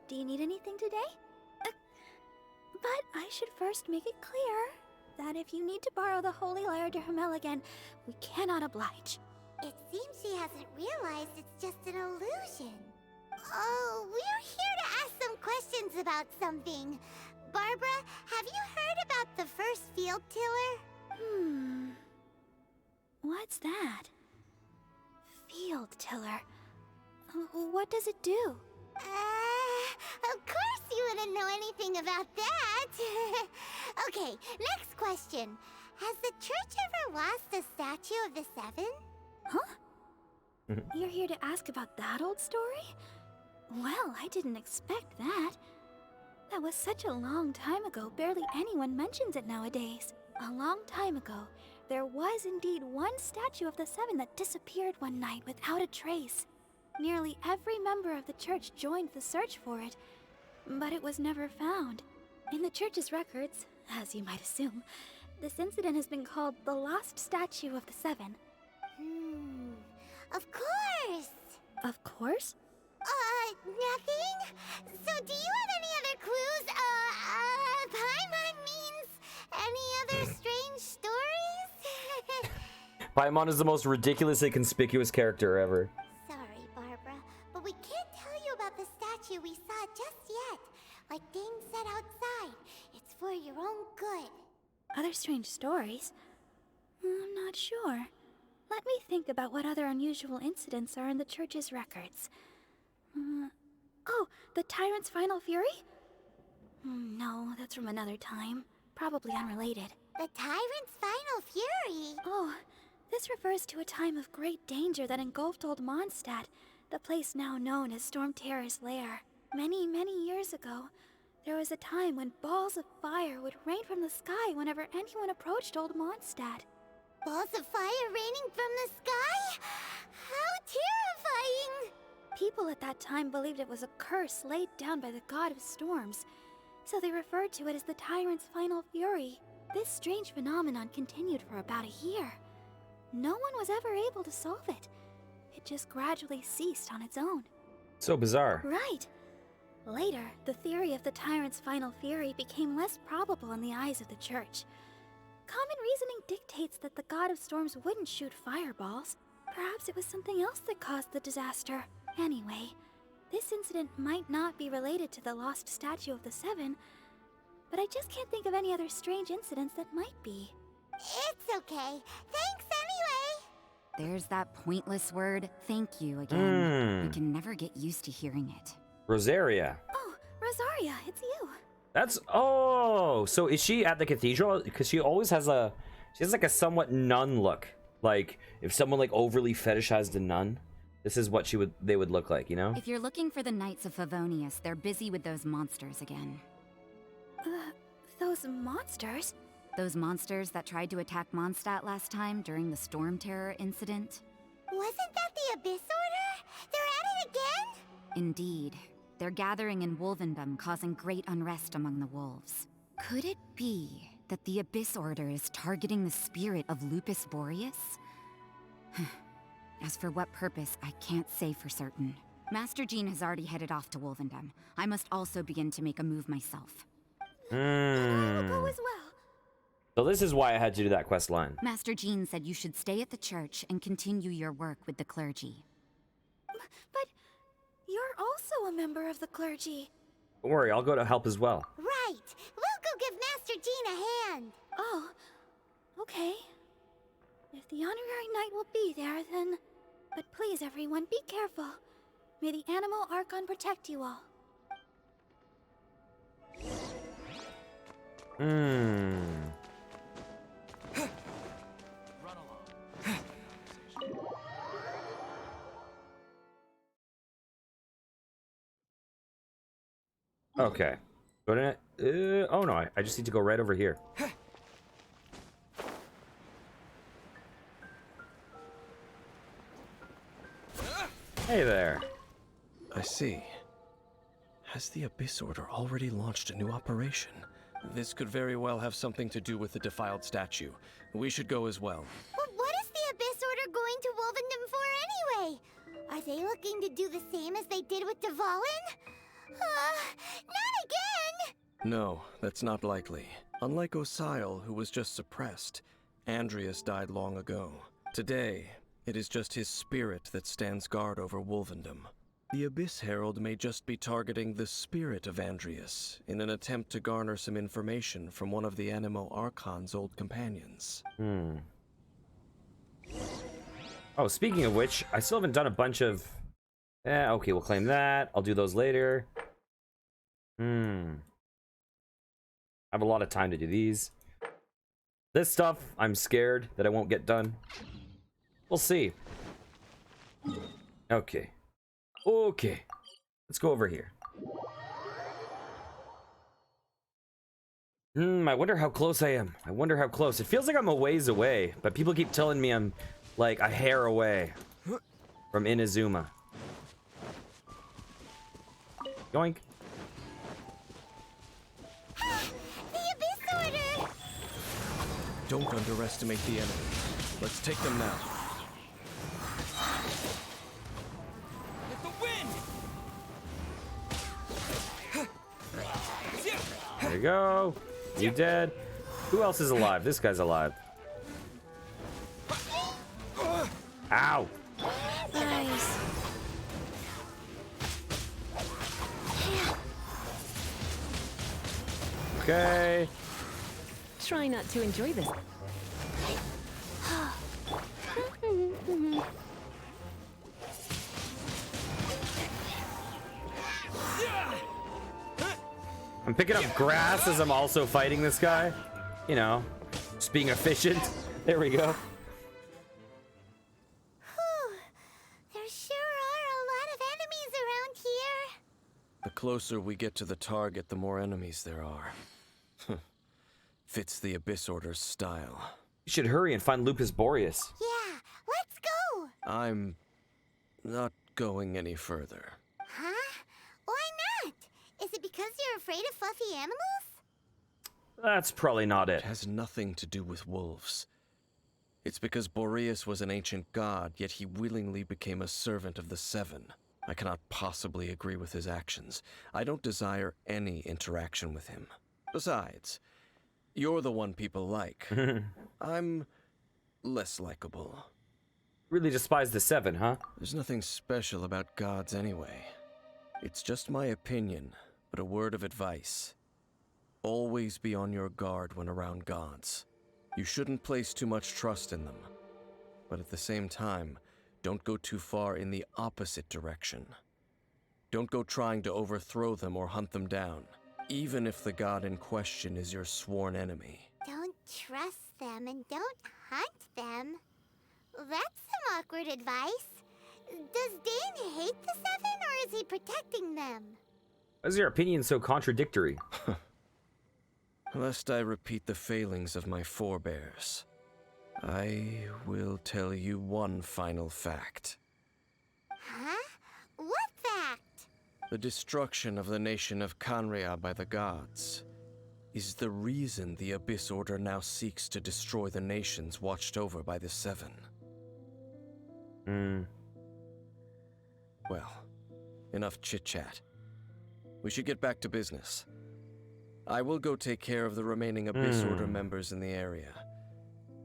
Do you need anything today? But I should first make it clear that if you need to borrow the Holy Lyre to Hermel again, we cannot oblige. It seems she hasn't realized it's just an illusion. Oh, we're here to ask some questions about something. Barbara, have you heard about the first field tiller? What's that? Field tiller. What does it do? Of course you wouldn't know anything about that. Okay, next question. Has the church ever lost a statue of the Seven? Huh? You're here to ask about that old story? Well, I didn't expect that. That was such a long time ago, barely anyone mentions it nowadays. A long time ago, there was indeed one statue of the seven that disappeared one night without a trace. Nearly every member of the church joined the search for it, but it was never found. In the church's records, as you might assume, this incident has been called the Lost Statue of the Seven. Of course! Of course? Nothing? So do you have any other clues? Paimon means any other strange stories? Paimon is the most ridiculously conspicuous character ever. Sorry, Barbara, but we can't tell you about the statue we saw just yet. Like Dane said outside, it's for your own good. Other strange stories? I'm not sure. Let me think about what other unusual incidents are in the church's records. Oh, the Tyrant's Final Fury? No, that's from another time. Probably unrelated. The Tyrant's Final Fury? Oh, this refers to a time of great danger that engulfed Old Mondstadt, the place now known as Storm Terror's lair. Many, many years ago, there was a time when balls of fire would rain from the sky whenever anyone approached Old Mondstadt. Balls of fire raining from the sky? How terrifying! People at that time believed it was a curse laid down by the god of storms, so they referred to it as the Tyrant's Final Fury. This strange phenomenon continued for about a year. No one was ever able to solve it. It just gradually ceased on its own. So bizarre. Right. Later, the theory of the Tyrant's Final Fury became less probable in the eyes of the church. Common reasoning dictates that the god of storms wouldn't shoot fireballs. Perhaps it was something else that caused the disaster. Anyway, this incident might not be related to the lost statue of the Seven, but I just can't think of any other strange incidents that might be. It's okay. Thanks anyway. There's that pointless word, thank you, again. We can never get used to hearing it. Rosaria. Oh, Rosaria, it's you. That's, oh, so is she at the cathedral? Because she always has she has like a somewhat nun look. Like, if someone like overly fetishized a nun, this is what they would look like, you know? If you're looking for the Knights of Favonius, they're busy with those monsters again. Those monsters? Those monsters that tried to attack Mondstadt last time during the Storm Terror incident? Wasn't that the Abyss Order? They're at it again? Indeed. They're gathering in Wolvendom, causing great unrest among the wolves. Could it be that the Abyss Order is targeting the spirit of Lupus Boreas? As for what purpose, I can't say for certain. Master Jean has already headed off to Wolvendom. I must also begin to make a move myself. I will go as well. So this is why I had to do that quest line. Master Jean said you should stay at the church and continue your work with the clergy. But you're also a member of the clergy. Don't worry, I'll go to help as well. Right. We'll go give Master Jean a hand. Oh, okay. If the honorary knight will be there, then... But please, everyone, be careful. May the Animal Archon protect you all. Okay. Oh no, I just need to go right over here. Hey there. I see. Has the Abyss Order already launched a new operation? This could very well have something to do with the defiled statue. We should go as well. But what is the Abyss Order going to Wolvendom for anyway? Are they looking to do the same as they did with Dvalin? Not again! No, that's not likely. Unlike Osile, who was just suppressed, Andreas died long ago. Today, it is just his spirit that stands guard over Wolvendom. The Abyss Herald may just be targeting the spirit of Andreas in an attempt to garner some information from one of the Animo Archon's old companions. Oh, speaking of which, I still haven't done a bunch of... okay, we'll claim that. I'll do those later. I have a lot of time to do these. This stuff, I'm scared that I won't get done. We'll see. Okay. Okay. Let's go over here. I wonder how close I am. I wonder how close. It feels like I'm a ways away, but people keep telling me I'm like a hair away from Inazuma. Yoink. The Abyss Order! Don't underestimate the enemy. Let's take them now. Let the wind! There you go. You dead. Who else is alive? This guy's alive. Ow. Nice. Okay. Try not to enjoy this. I'm picking up grass as I'm also fighting this guy. You know, just being efficient. There we go. Whew. There sure are a lot of enemies around here. The closer we get to the target, the more enemies there are. Fits the Abyss Order's style. You should hurry and find Lupus Boreas. Yeah, let's go. I'm not going any further. Huh? Why not? Is it because you're afraid of fluffy animals? That's probably not It it. has nothing to do with wolves. It's because Boreas was an ancient god, yet he willingly became a servant of the Seven. I cannot possibly agree with his actions. I don't desire any interaction with him. Besides, you're the one people like. I'm less likable. Really despise the Seven, huh? There's nothing special about gods anyway. It's just my opinion, but a word of advice. Always be on your guard when around gods. You shouldn't place too much trust in them. But at the same time, don't go too far in the opposite direction. Don't go trying to overthrow them or hunt them down, even if the god in question is your sworn enemy. Don't trust them and don't hunt them. That's some awkward advice. Does Dane hate the Seven, or is he protecting them? Why is your opinion so contradictory? Lest I repeat the failings of my forebears, I will tell you one final fact. Huh? What fact? The destruction of the nation of Canria by the gods is the reason the Abyss Order now seeks to destroy the nations watched over by the Seven. Well, enough chit-chat. We should get back to business. I will go take care of the remaining Abyss Order members in the area.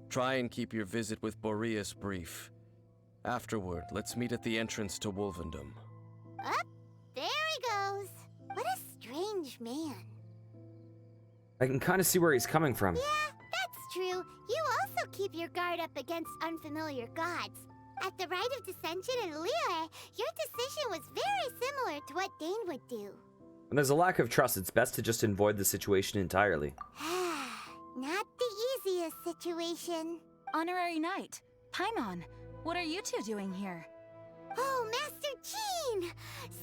Try and keep your visit with Boreas brief. Afterward, let's meet at the entrance to Wolvendom. Up, there he goes. What a strange man. I can kind of see where he's coming from. Yeah, that's true. You also keep your guard up against unfamiliar gods. At the Rite of Dissension in Liyue, your decision was very similar to what Dane would do. When there's a lack of trust, it's best to just avoid the situation entirely. Not the easiest situation. Honorary Knight, Paimon, what are you two doing here? Oh, Master Jean!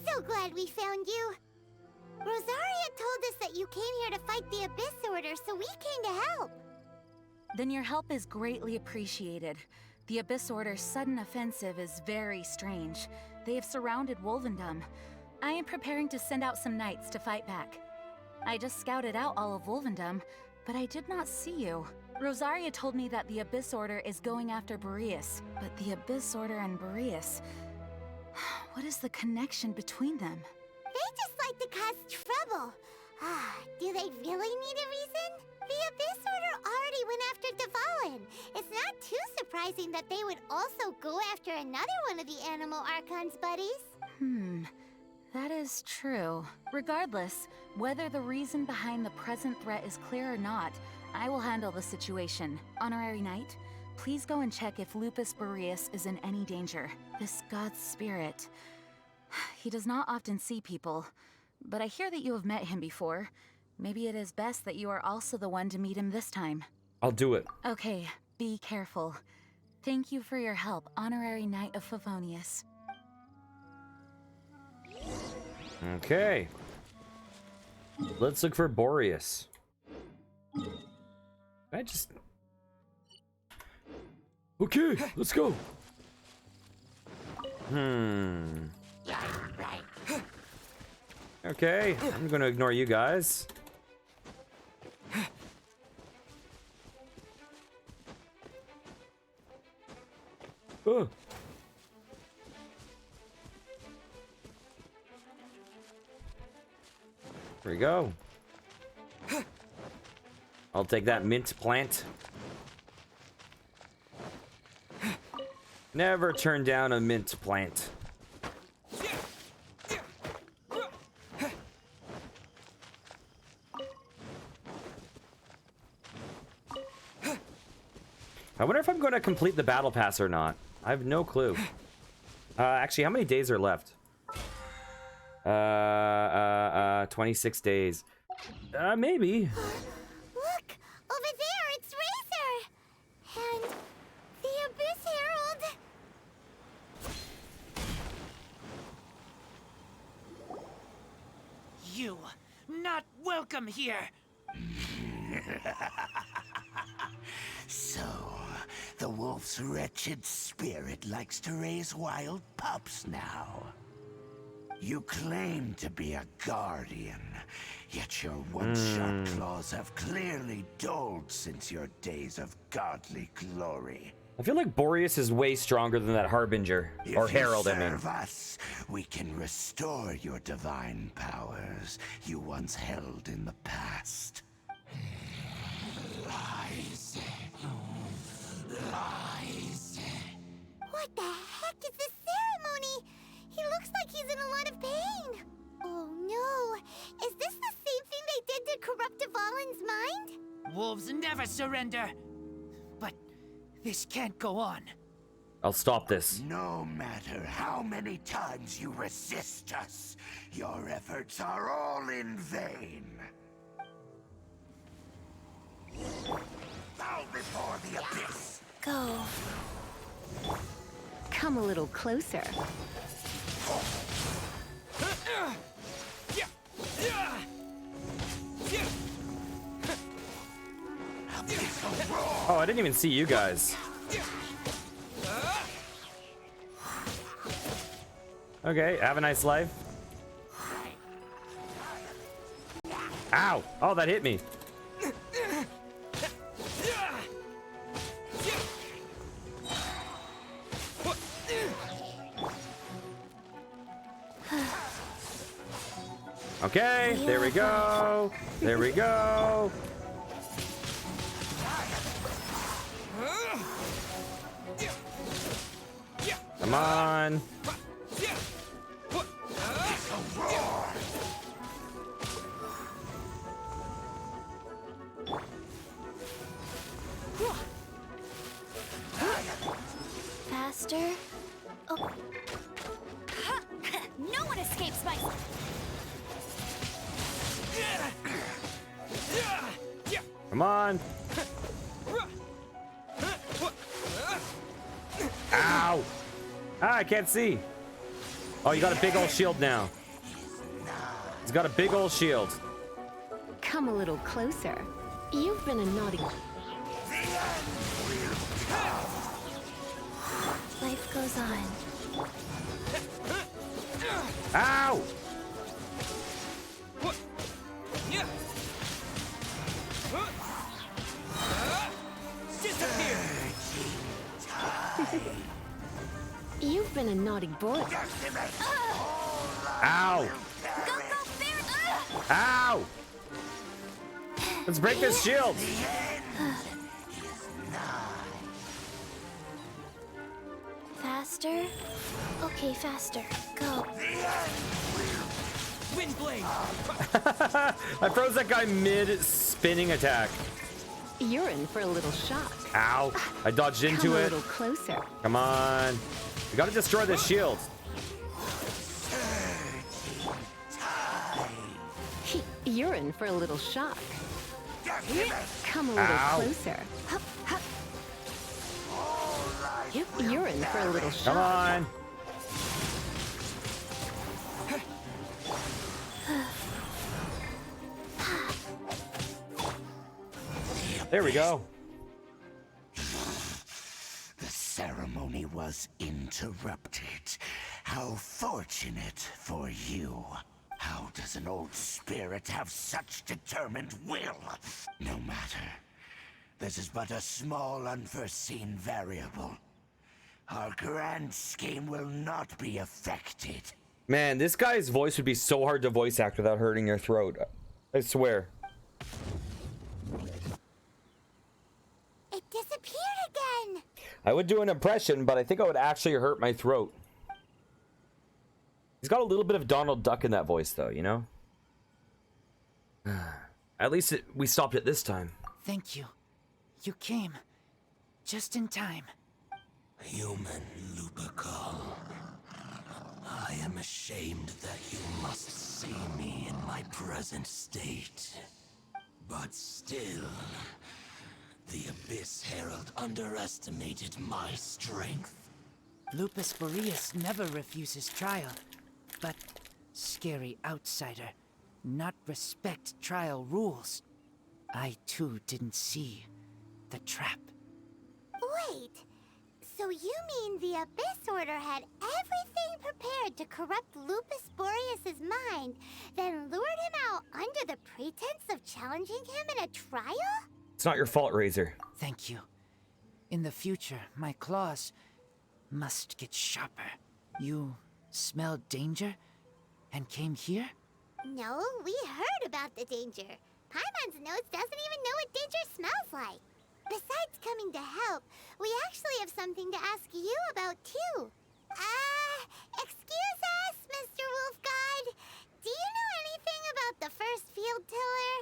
So glad we found you. Rosaria told us that you came here to fight the Abyss Order, so we came to help. Then your help is greatly appreciated. The Abyss Order's sudden offensive is very strange. They have surrounded Wolvendom. I am preparing to send out some knights to fight back. I just scouted out all of Wolvendom, but I did not see you. Rosaria told me that the Abyss Order is going after Boreas, but the Abyss Order and Boreas... What is the connection between them? They just like to cause trouble. Do they really need a reason? The Abyss Order already went after Devalin. It's not too surprising that they would also go after another one of the Animal Archon's buddies. That is true. Regardless, whether the reason behind the present threat is clear or not, I will handle the situation. Honorary Knight, please go and check if Lupus Boreas is in any danger. This god's spirit... He does not often see people, but I hear that you have met him before. Maybe it is best that you are also the one to meet him this time. I'll do it. Okay, be careful. Thank you for your help, Honorary Knight of Favonius. Okay. Let's look for Boreas. I just... Okay, let's go. Okay, I'm gonna ignore you guys. Oh. There we go. I'll take that mint plant. Never turn down a mint plant. I wonder if I'm going to complete the battle pass or not. I have no clue. Actually, how many days are left? 26 days. Maybe. Look! Over there, it's Razor! And the Abyss Herald! You, not welcome here! So, the wolf's wretched spirit likes to raise wild pups now. You claim to be a guardian, yet your one-shot claws have clearly dulled since your days of godly glory. I feel like Boreas is way stronger than that Harbinger. Or Herald, I mean. If you serve us, we can restore your divine powers you once held in the past. Lies. Lies. What the heck is this ceremony? He looks like he's in a lot of pain. Oh no, is this the same thing they did to corrupt Dvalin's mind? Wolves never surrender! But this can't go on. I'll stop this. No matter how many times you resist us, your efforts are all in vain. Bow before the abyss. Go. Come a little closer. Oh, I didn't even see you guys. Okay, have a nice life. Ow! Oh, that hit me. Okay, there we go. There we go. Come on. Faster. Oh. No one escapes my... Come on. Ow. Ah, I can't see. Oh, you got a big old shield now. He's got a big old shield. Come a little closer. You've been a naughty... Life goes on. Ow! You've been a naughty boy. Ow! Ow! Let's break this shield. Faster. Okay, faster. Go. Windblade! I froze that guy mid-spinning attack. You're in for a little shock. Ow! I dodged into Come a it. little closer. Come on. We gotta destroy this shield. You're in for a little shock. Come a little Ow. closer. You're in for a little shock. Come on. There we go. The ceremony was interrupted. How fortunate for you. How does an old spirit have such determined will? No matter. This is but a small unforeseen variable. Our grand scheme will not be affected. Man, this guy's voice would be so hard to voice act without hurting your throat. I swear. It disappeared again. I would do an impression, but I think I would actually hurt my throat. He's got a little bit of Donald Duck in that voice, though, you know? At least we stopped it this time. Thank you. You came. Just in time. Human Lupercal. I am ashamed that you must see me in my present state. But still, the Abyss Herald underestimated my strength. Lupus Boreas never refuses trial. But scary outsider, not respect trial rules. I too didn't see the trap. Wait, so you mean the Abyss Order had everything prepared to corrupt Lupus Boreas' mind, then lured him out under the pretense of challenging him in a trial? It's not your fault, Razor. Thank you. In the future, my claws must get sharper. You smelled danger and came here? No, we heard about the danger. Paimon's nose doesn't even know what danger smells like. Besides coming to help, we actually have something to ask you about too. Excuse us, Mr. Wolf God. Do you know anything about the first field tiller?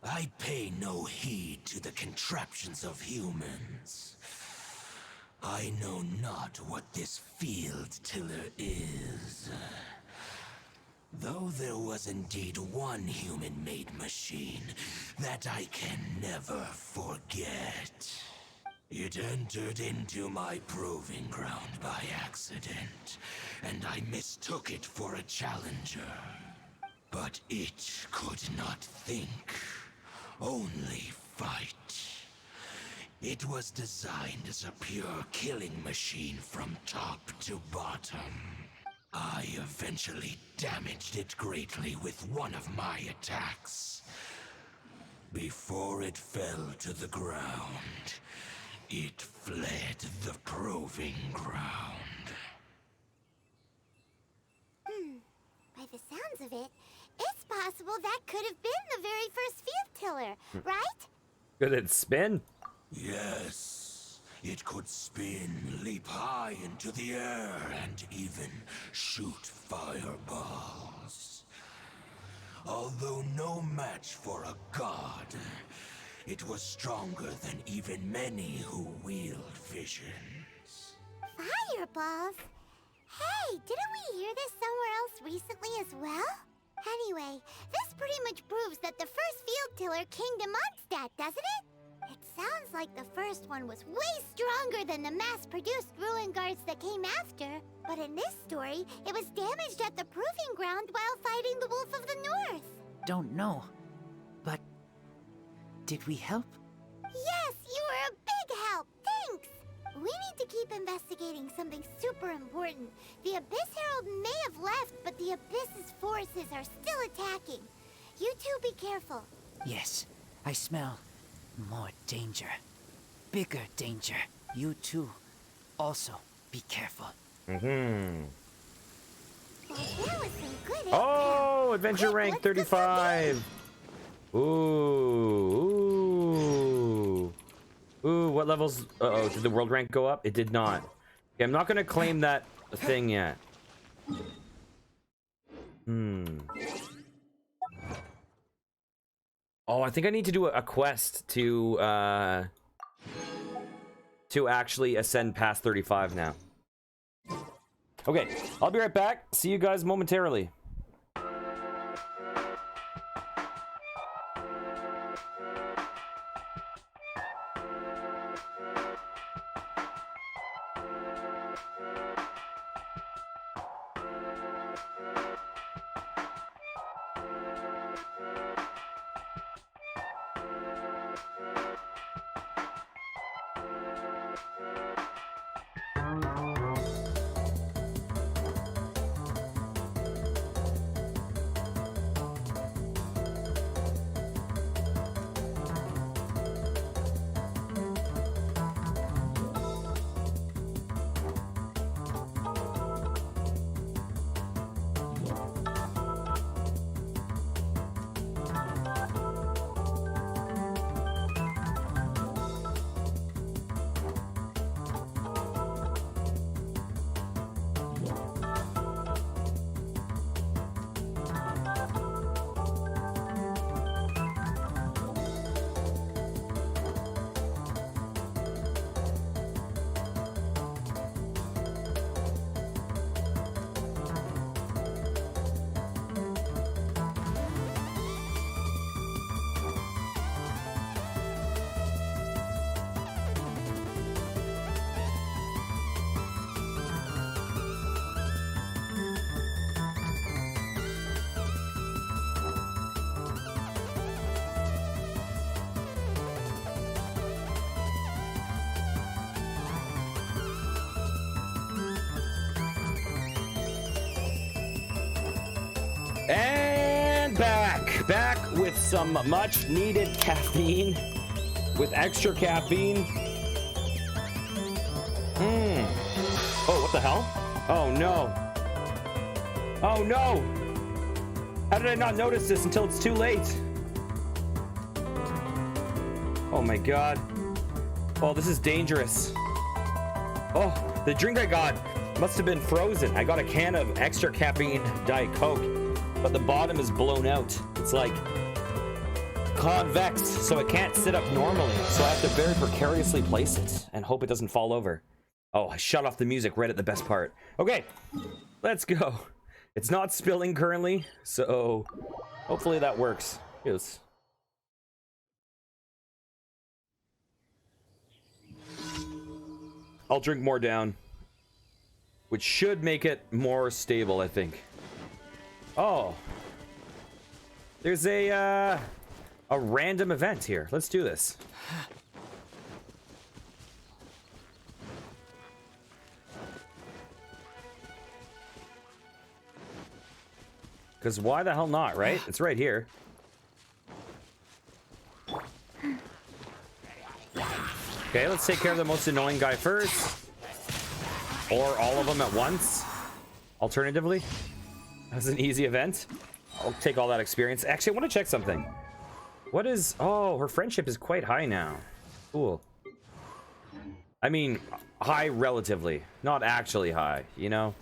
I pay no heed to the contraptions of humans. I know not what this field tiller is. Though there was indeed one human-made machine that I can never forget. It entered into my proving ground by accident, and I mistook it for a challenger. But it could not think, only fight. It was designed as a pure killing machine from top to bottom. I eventually damaged it greatly with one of my attacks. Before it fell to the ground, it fled the proving ground. By the sounds of it, it's possible that could have been the very first field tiller, right? Could it spin? Yes. It could spin, leap high into the air, and even shoot fireballs. Although no match for a god, it was stronger than even many who wield visions. Fireballs? Hey, didn't we hear this somewhere else recently as well? Anyway, this pretty much proves that the first field tiller came to Mondstadt, doesn't it? It sounds like the first one was way stronger than the mass-produced ruin guards that came after. But in this story, it was damaged at the proving ground while fighting the Wolf of the North. Don't know. But did we help? Yes, you were a big help. Thanks. We need to keep investigating something super important. The Abyss Herald may have left, but the Abyss's forces are still attacking. You two be careful. Yes, I smell more danger. Bigger danger. You too. Also, be careful. Well, that was some good Oh, adventure Quick, rank let's go 35. Ooh. Ooh, what levels? Uh-oh, did the world rank go up? It did not. Okay, I'm not going to claim that thing yet. Oh, I think I need to do a quest to actually ascend past 35 now. Okay, I'll be right back. See you guys momentarily. And back with some much needed caffeine, with extra caffeine. Oh, what the hell? Oh no. Oh no. How did I not notice this until it's too late? Oh my god. Oh, this is dangerous. Oh, the drink I got must have been frozen. I got a can of extra caffeine Diet Coke, but the bottom is blown out. It's like convex, so it can't sit up normally. So I have to very precariously place it and hope it doesn't fall over. Oh, I shut off the music right at the best part. Okay, let's go. It's not spilling currently, so hopefully that works. Yes. I'll drink more down, which should make it more stable, I think. Oh, there's a random event here. Let's do this. Because why the hell not, right? It's right here. Okay, let's take care of the most annoying guy first. Or all of them at once. Alternatively. That's an easy event. I'll take all that experience. Actually, I want to check something. What is... Oh, her friendship is quite high now. Cool. I mean, high relatively. Not actually high, you know?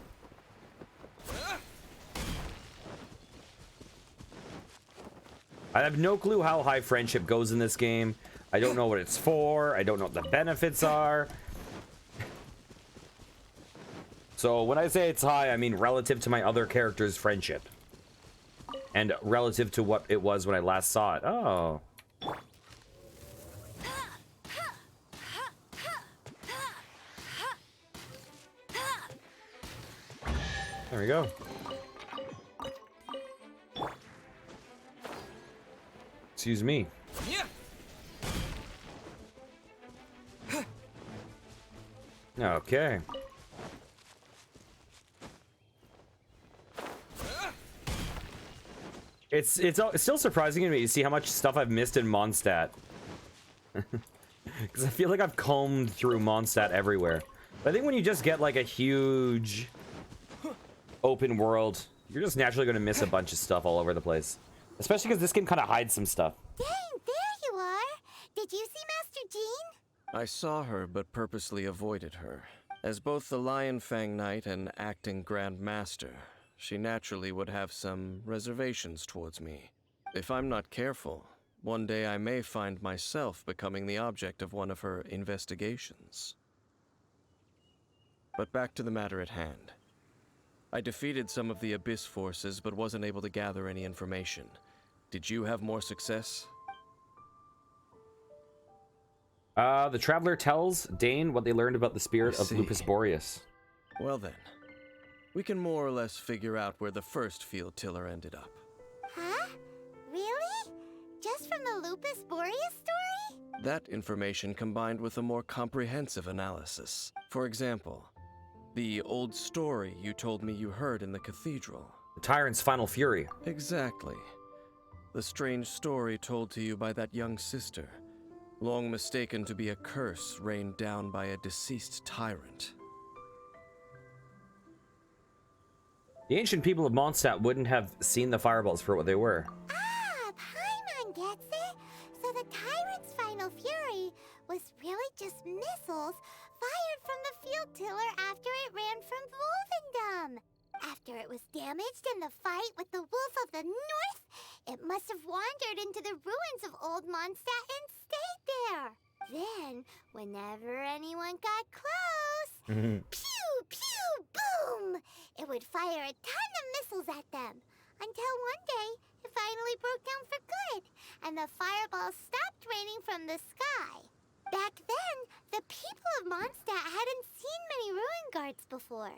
I have no clue how high friendship goes in this game. I don't know what it's for. I don't know what the benefits are. So when I say it's high, I mean relative to my other character's friendship. And relative to what it was when I last saw it. Oh. There we go. Excuse me. Okay. It's still surprising to me to see how much stuff I've missed in Mondstadt. Because I feel like I've combed through Mondstadt everywhere. But I think when you just get like a huge open world, you're just naturally going to miss a bunch of stuff all over the place. Especially because this game kind of hides some stuff. Dang, there you are! Did you see Master Jean? I saw her, but purposely avoided her. As both the Lion Fang Knight and acting Grand Master, she naturally would have some reservations towards me. If I'm not careful, one day I may find myself becoming the object of one of her investigations. But back to the matter at hand. I defeated some of the Abyss forces, but wasn't able to gather any information. Did you have more success? The Traveler tells Dane what they learned about the spirit of Lupus Boreas. Well then, we can more or less figure out where the first field tiller ended up. Huh? Really? Just from the Lupus Boreas story? That information combined with a more comprehensive analysis. For example, the old story you told me you heard in the cathedral. The Tyrant's Final Fury. Exactly. The strange story told to you by that young sister, long mistaken to be a curse rained down by a deceased tyrant. The ancient people of Mondstadt wouldn't have seen the fireballs for what they were. Ah, Paimon gets it! So the Tyrant's Final Fury was really just missiles fired from the field tiller after it ran from Wolvendom. After it was damaged in the fight with the Wolf of the North, it must have wandered into the ruins of Old Mondstadt and stayed there. Then, whenever anyone got close, pew, pew, boom! It would fire a ton of missiles at them. Until one day, it finally broke down for good, and the fireballs stopped raining from the sky. Back then, the people of Mondstadt hadn't seen many ruin guards before,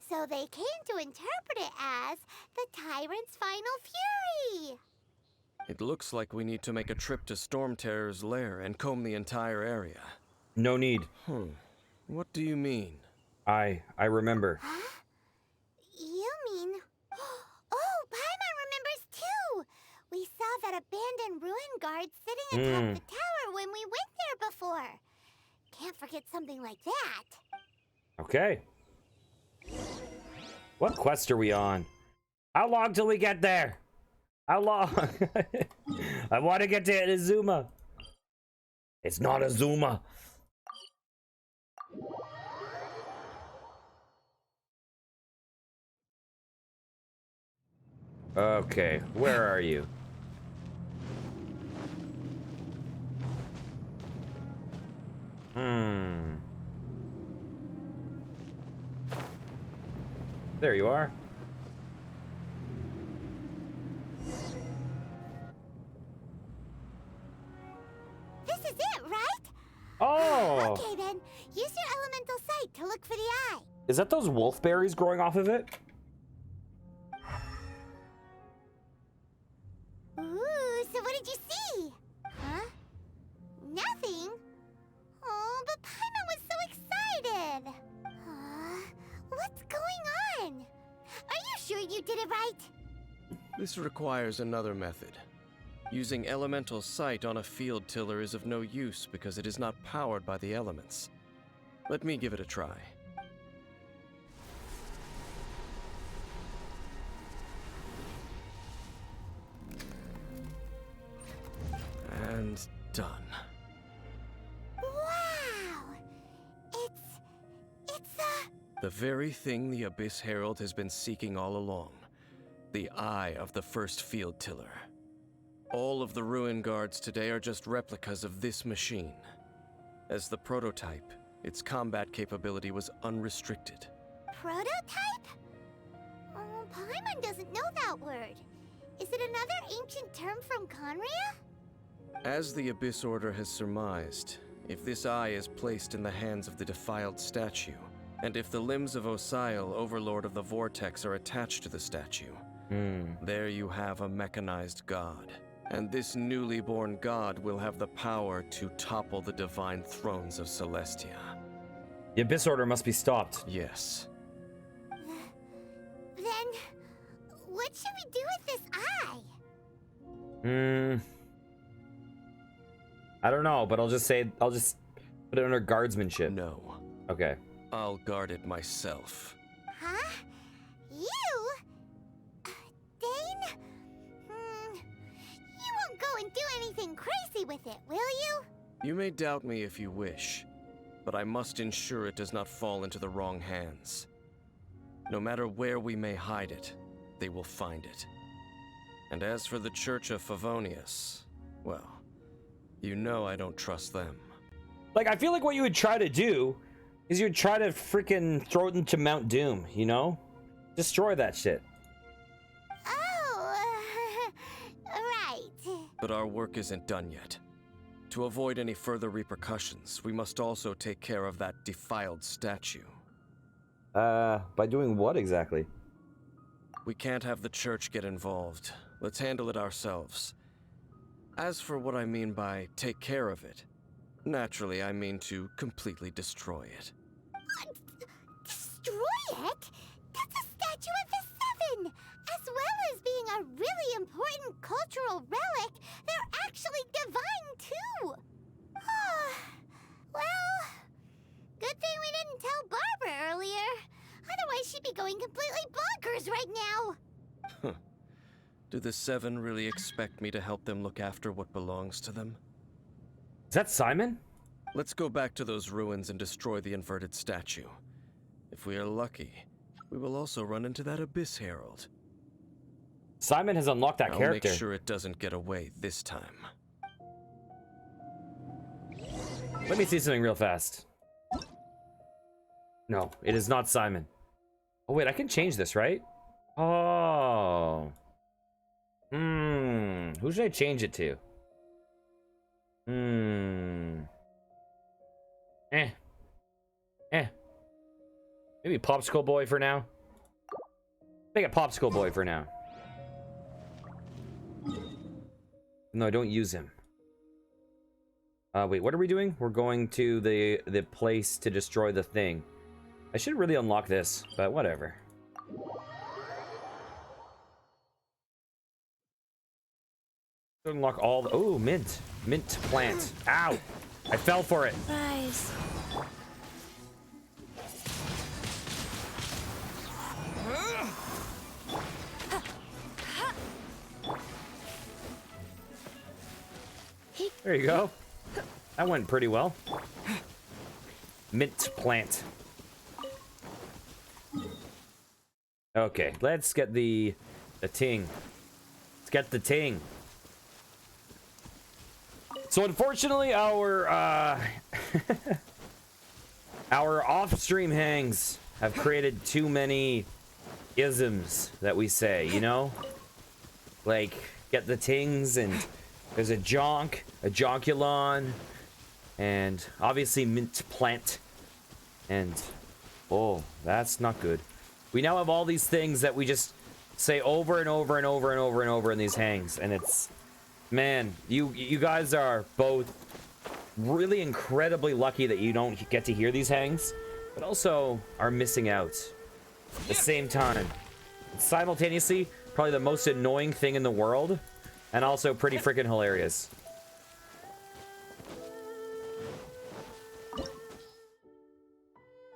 so they came to interpret it as the Tyrant's Final Fury. It looks like we need to make a trip to Storm Terror's lair and comb the entire area. No need. What do you mean? I remember. Huh? You mean... Oh, Paimon guards sitting atop the tower when we went there before. Can't forget something like that. Okay. What quest are we on? How long till we get there? How long? I want to get to Inazuma. It's not Azuma. Okay, where are you? There you are. This is it, right? Oh! Okay then, use your elemental sight to look for the eye. Is that those wolf berries growing off of it? Ooh, so what did you see? Huh? Nothing? Oh, but Paimon was so excited. What's going on? Are you sure you did it right? This requires another method. Using elemental sight on a field tiller is of no use because it is not powered by the elements. Let me give it a try. And done. Wow! It's The very thing the Abyss Herald has been seeking all along. The eye of the first field tiller. All of the ruin guards today are just replicas of this machine. As the prototype, its combat capability was unrestricted. prototype? Oh, Paimon doesn't know that word. Is it another ancient term from Conria? As the Abyss Order has surmised, if this eye is placed in the hands of the defiled statue, and if the limbs of Osial, Overlord of the Vortex, are attached to the statue, there you have a mechanized god. And this newly born god will have the power to topple the divine thrones of Celestia. The Abyss Order must be stopped. Yes. Then, what should we do with this eye? I don't know, but I'll just put it under guardsmanship. No. Okay. I'll guard it myself. Huh? You? Dane? You won't go and do anything crazy with it, will you? You may doubt me if you wish, but I must ensure it does not fall into the wrong hands. No matter where we may hide it, they will find it. And as for the Church of Favonius, well, you know I don't trust them. Like, I feel like what you would try to do is you'd try to freaking throw it into Mount Doom, you know? Destroy that shit. Oh, right. But our work isn't done yet. To avoid any further repercussions, we must also take care of that defiled statue. By doing what exactly? We can't have the church get involved. Let's handle it ourselves. As for what I mean by take care of it, naturally I mean to completely destroy it. Destroy it? That's a statue of the Seven! As well as being a really important cultural relic, they're actually divine too! Well, good thing we didn't tell Barbara earlier. Otherwise she'd be going completely bonkers right now! Do the Seven really expect me to help them look after what belongs to them? Is that Simon? Let's go back to those ruins and destroy the inverted statue. If we are lucky, we will also run into that Abyss Herald. Simon has unlocked that character. I'll make sure it doesn't get away this time. Let me see something real fast. No, it is not Simon. Oh wait, I can change this, right? Oh. Who should I change it to? Maybe Popsicle Boy for now. Make it Popsicle Boy for now. No, I don't use him. Wait, what are we doing? We're going to the place to destroy the thing. I should really unlock this, but whatever. Unlock all the... Oh, mint. Mint plant. Ow! I fell for it. Rise. There you go. That went pretty well. Mint plant. Okay, let's get the ting. Let's get the ting. So unfortunately, our our off-stream hangs have created too many isms that we say, you know? Like, get the tings, and there's a jonkulon, and obviously mint plant, and oh, that's not good. We now have all these things that we just say over and over and over and over and over in these hangs, and it's, man, you guys are both really incredibly lucky that you don't get to hear these hangs, but also are missing out at the same time. It's simultaneously probably the most annoying thing in the world, and also pretty freaking hilarious.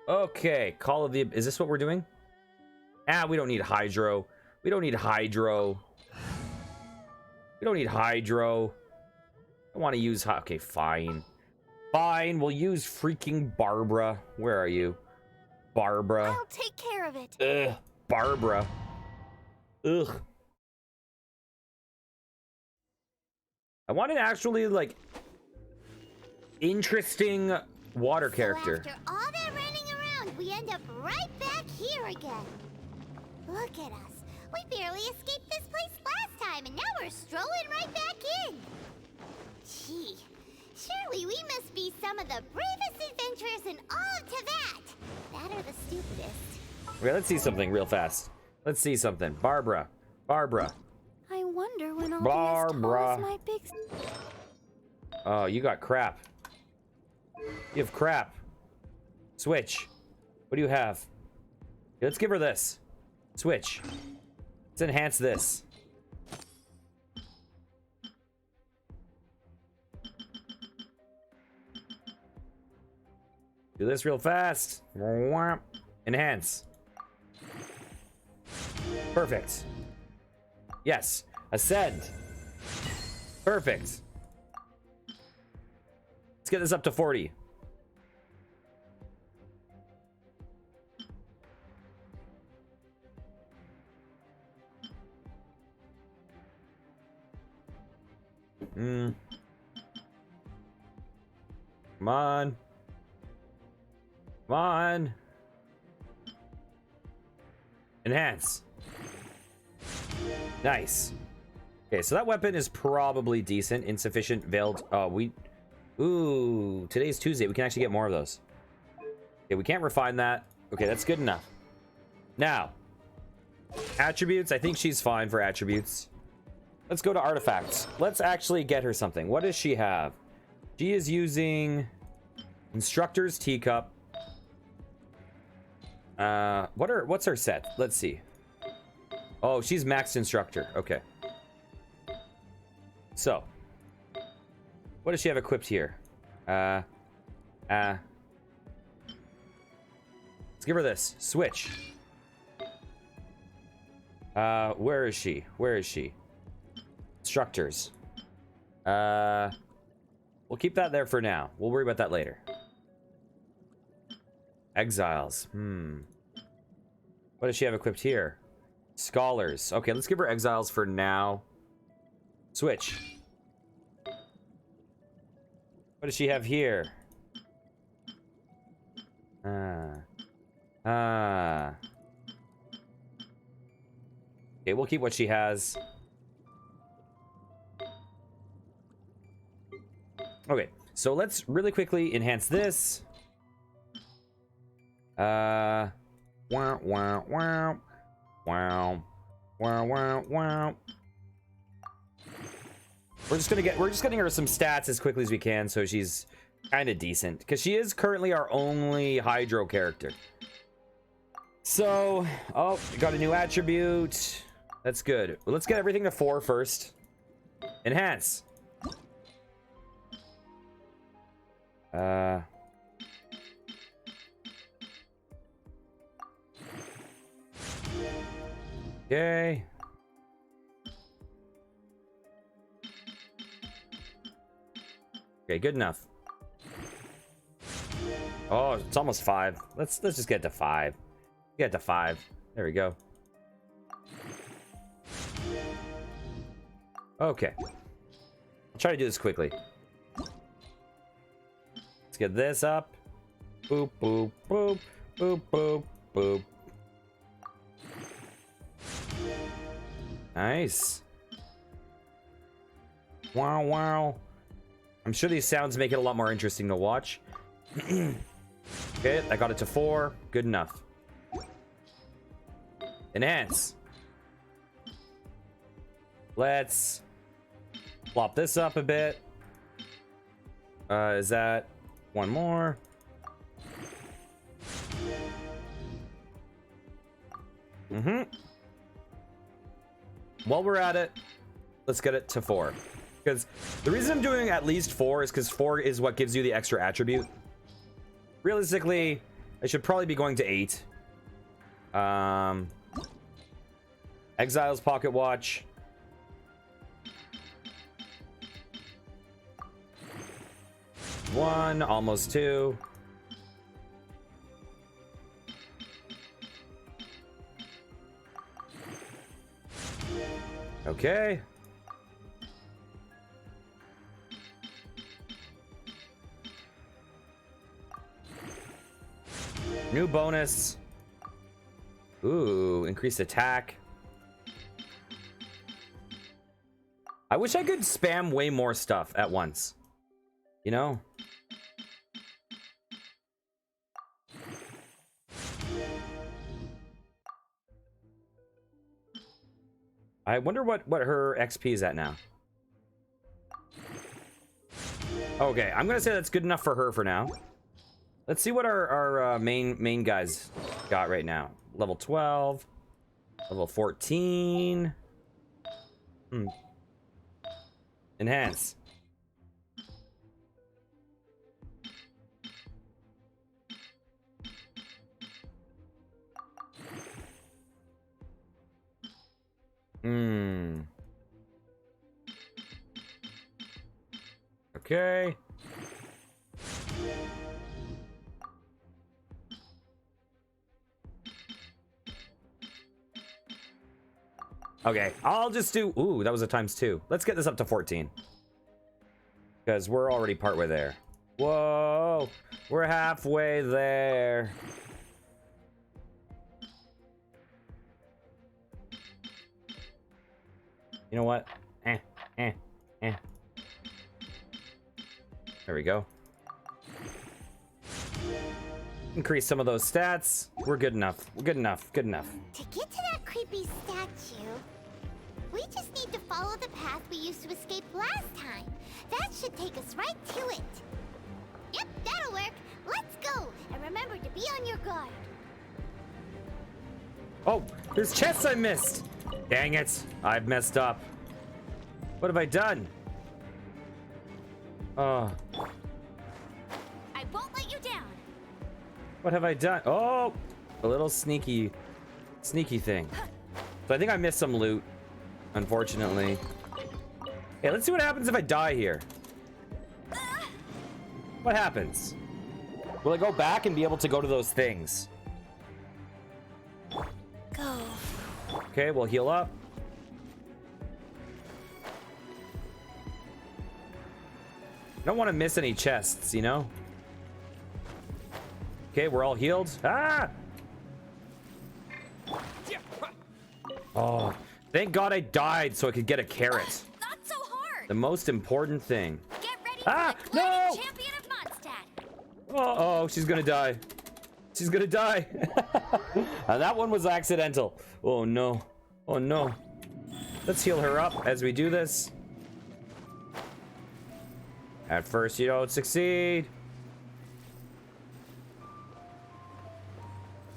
Okay, Call of the... Is this what we're doing? Ah, we don't need Hydro. We don't need Hydro. We don't need Hydro. I want to use... Okay, fine. Fine, we'll use freaking Barbara. Where are you? Barbara. I'll take care of it. Ugh, Barbara. Ugh. I want an actually, like, interesting water character. After all that running around, we end up right back here again. Look at us. We barely escaped this place last time, and now we're strolling right back in. Gee, surely we must be some of the bravest adventurers in all of Teyvat. That or the stupidest. Okay, let's see something real fast. Let's see something. Barbara. Barbara. I wonder when I'll Barbara. be as tall as my big... Oh, you got crap. You have crap. Switch. What do you have? Okay, let's give her this. Switch. Let's enhance this. Do this real fast. Enhance. Perfect. Yes. Ascend. Perfect. Let's get this up to 40. Come on. Come on. Enhance. Nice. Okay, so that weapon is probably decent. Insufficient veiled. Ooh, today's Tuesday. We can actually get more of those. Okay, we can't refine that. Okay, that's good enough. Now, attributes. I think she's fine for attributes. Let's go to artifacts. Let's actually get her something. What does she have? She is using Instructor's Teacup. What's her set? Let's see. Oh, she's maxed Instructor. Okay. So, what does she have equipped here? Let's give her this. Switch. Where is she? Where is she? Instructors. We'll keep that there for now. We'll worry about that later. Exiles. What does she have equipped here? Scholars. Okay, let's give her exiles for now. Switch. What does she have here? Okay, we'll keep what she has. Okay, so let's really quickly enhance this. Wow, wow, wow. Wow. Wow, wow, wow. We're just getting her some stats as quickly as we can, so she's kind of decent, because she is currently our only Hydro character. So, oh, we got a new attribute. That's good. Well, let's get everything to 4 first. Enhance. Okay. Okay, good enough. Oh, it's almost 5. Let's just get to 5. Get to 5. There we go. Okay. I'll try to do this quickly. Let's get this up. Boop, boop, boop, boop, boop, boop. Nice. Wow, wow. I'm sure these sounds make it a lot more interesting to watch. Okay, I got it to 4. Good enough. Enhance. Let's flop this up a bit. Is that one more? While we're at it, let's get it to 4. Because the reason I'm doing at least 4 is because 4 is what gives you the extra attribute. Realistically, I should probably be going to 8. Exile's Pocket Watch. One, almost 2. Okay. New bonus. Ooh, increased attack. I wish I could spam way more stuff at once. You know? I wonder what her XP is at now. Okay, I'm gonna say that's good enough for her for now. Let's see what our main guys got right now. Level 12, level 14. Enhance. Okay. Okay, I'll just do... Ooh, that was a ×2. Let's get this up to 14. Because we're already partway there. Whoa! We're halfway there. You know what? There we go. Increase some of those stats. We're good enough. We're good enough. Good enough. To get to that creepy statue, we just need to follow the path we used to escape last time. That should take us right to it. Yep, that'll work. Let's go. And remember to be on your guard. Oh, there's chests I missed. Dang it. I've messed up. What have I done? Oh. I won't let you down. What have I done? Oh, a little sneaky thing. So I think I missed some loot, unfortunately. Hey, let's see what happens if I die here. What happens? Will I go back and be able to go to those things? Go. Okay, we'll heal up. I don't want to miss any chests, you know? Okay, we're all healed. Ah! Oh, thank God I died so I could get a carrot. Not so hard. The most important thing. Get ready Ah, for the no! champion of Mondstadt. Oh, she's gonna die. She's gonna die. That one was accidental. Oh no. Oh no. Let's heal her up as we do this. At first you don't succeed.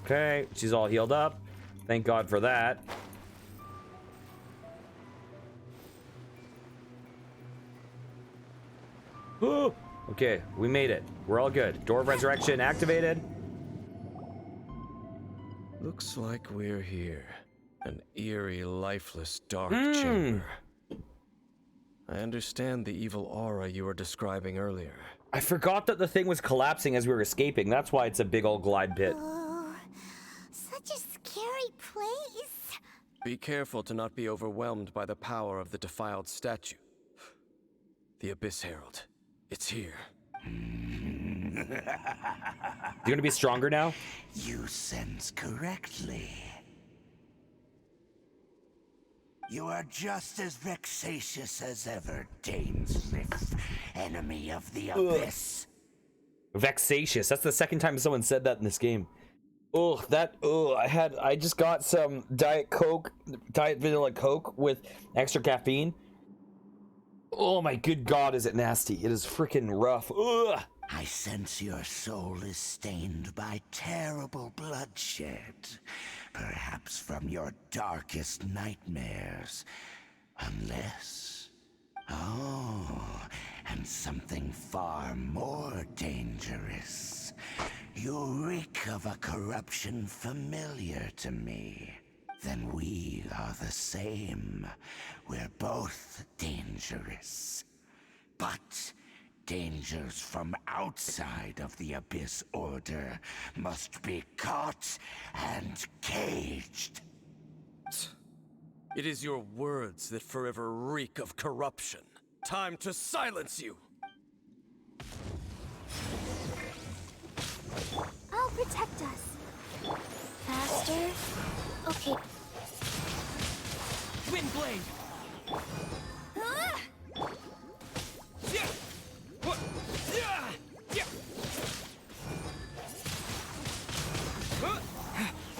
Okay, she's all healed up. Thank God for that. Okay, we made it. We're all good. Door of Resurrection activated. Looks like we're here. An eerie, lifeless, dark chamber. I understand the evil aura you were describing earlier. I forgot that the thing was collapsing as we were escaping. That's why it's a big old glide pit. Oh, such a scary place. Be careful to not be overwhelmed by the power of the defiled statue. The Abyss Herald. It's here. You gonna be stronger now? You sense correctly. You are just as vexatious as ever, Dainsmith, enemy of the Abyss. Vexatious. That's the second time someone said that in this game. I just got some Diet Vanilla Coke with extra caffeine. Oh my good God, is it nasty. It is freaking rough. Ugh. I sense your soul is stained by terrible bloodshed, perhaps from your darkest nightmares. Unless... Oh, and something far more dangerous. You reek of a corruption familiar to me. Then we are the same. We're both dangerous. But dangers from outside of the Abyss Order must be caught and caged. It is your words that forever reek of corruption. Time to silence you! I'll protect us. Faster? Okay. Windblade!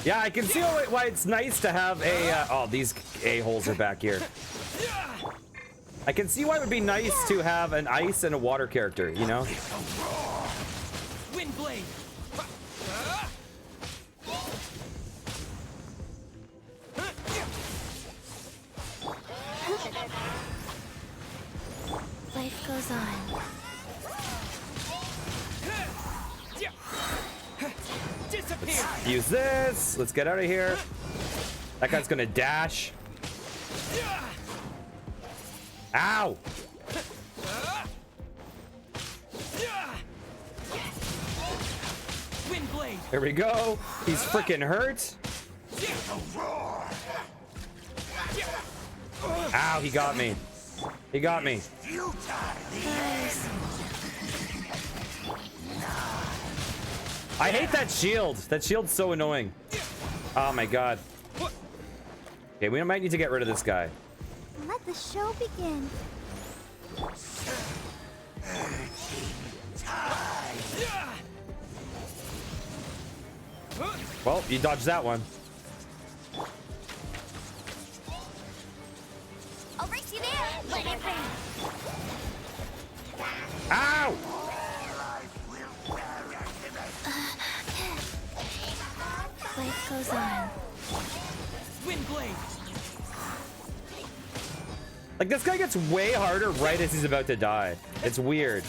Yeah, I can see why it's nice to have a... oh, these a-holes are back here. I can see why it would be nice to have an ice and a water character, you know? Windblade! Life goes on. Disappear! Use this. Let's get out of here. That guy's gonna dash. Ow! Windblade! Here we go. He's freaking hurt. Ow, he got me. He got me. I hate that shield. That shield's so annoying. Oh my God. Okay, we might need to get rid of this guy. Let the show begin. Well, you dodged that one. I'll race you there. Let it rain. Ow! Life goes on. Windblade! Like, this guy gets way harder right as he's about to die. It's weird.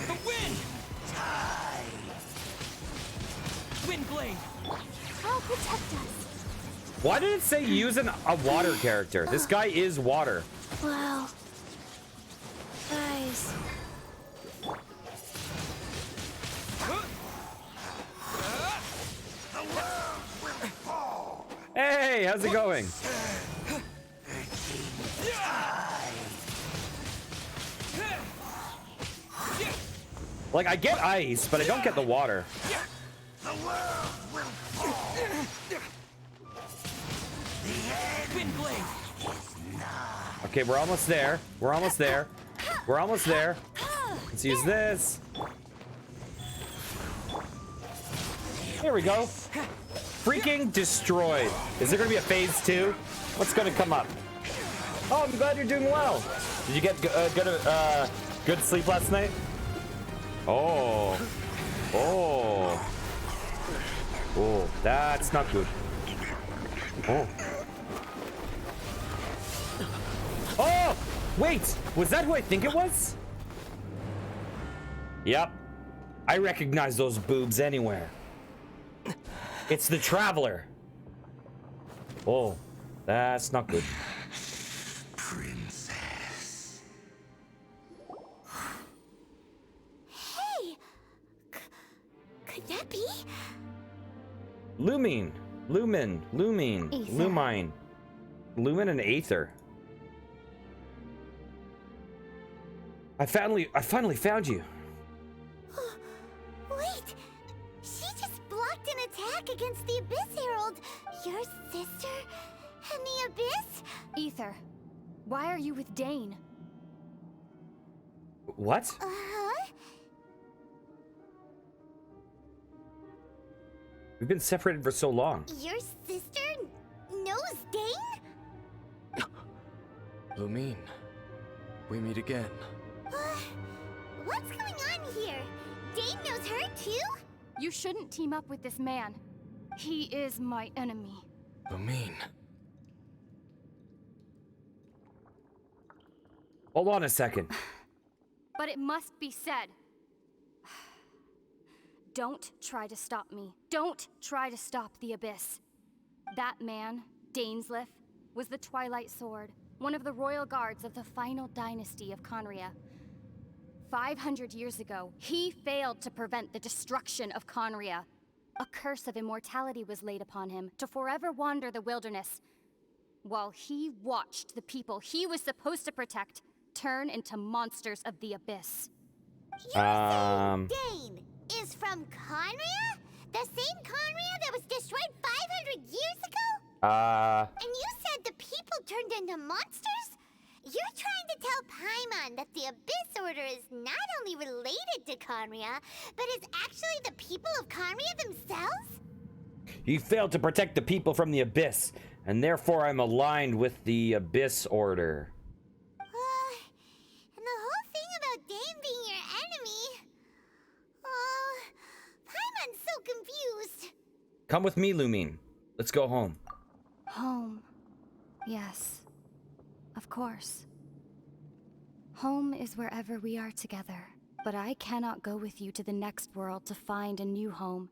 The wind! Windblade! I'll protect us. Why did it say using a water character? This guy is water. Wow. Guys. Hey, how's it going? Like, I get ice, but I don't get the water. Okay, we're almost there. We're almost there. We're almost there. Let's use this. Here we go. Freaking destroyed. Is there gonna be a phase 2? What's gonna come up? Oh, I'm glad you're doing well. Did you get good sleep last night? Oh. Oh. Oh, that's not good. Oh. Oh! Wait! Was that who I think it was? Yep. I recognize those boobs anywhere. It's the Traveler. Oh, that's not good. Princess. Hey! Could that be? Lumin, Aether. Lumine. Lumin and Aether. I finally found you. Wait! She just blocked an attack against the Abyss Herald! Your sister and the Abyss? Aether, why are you with Dane? What? Uh-huh? We've been separated for so long. Your sister knows Dane? Lumine, we meet again. What's going on here? Dane knows her too? You shouldn't team up with this man. He is my enemy. Lumine. Hold on a second. But it must be said. Don't try to stop me. Don't try to stop the Abyss. That man, Dainsleif, was the Twilight Sword, one of the royal guards of the final dynasty of Conria. 500 years ago, he failed to prevent the destruction of Conria. A curse of immortality was laid upon him to forever wander the wilderness, while he watched the people he was supposed to protect turn into monsters of the Abyss. You're saying Dane is from Conria? The same Conria that was destroyed 500 years ago? And you said the people turned into monsters? You're trying to tell Paimon that the Abyss Order is not only related to Conria, but is actually the people of Conria themselves? You failed to protect the people from the Abyss, and therefore I'm aligned with the Abyss Order. And the whole thing about Dane being your enemy... Paimon's so confused. Come with me, Lumine. Let's go home. Home. Yes. Of course. Home is wherever we are together. But I cannot go with you to the next world to find a new home.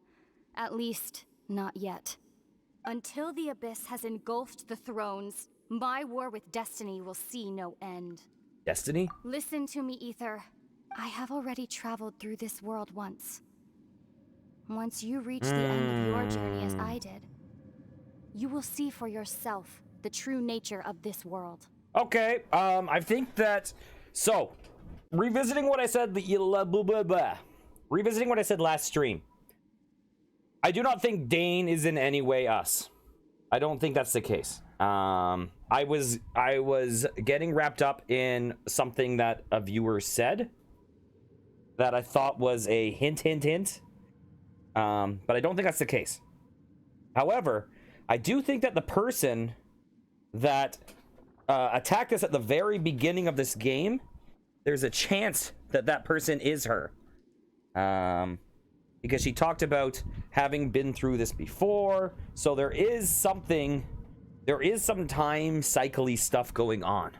At least, not yet. Until the Abyss has engulfed the thrones, my war with Destiny will see no end. Destiny? Listen to me, Aether. I have already traveled through this world once. Once you reach the end of your journey as I did, you will see for yourself the true nature of this world. Okay, I think that... So, revisiting what I said... Revisiting what I said last stream. I do not think Dane is in any way us. I don't think that's the case. I was getting wrapped up in something that a viewer said that I thought was a hint. But I don't think that's the case. However, I do think that the person that attacked us at the very beginning of this game, there's a chance that that person is her. Because she talked about having been through this before. So there is some time cycle-y stuff going on.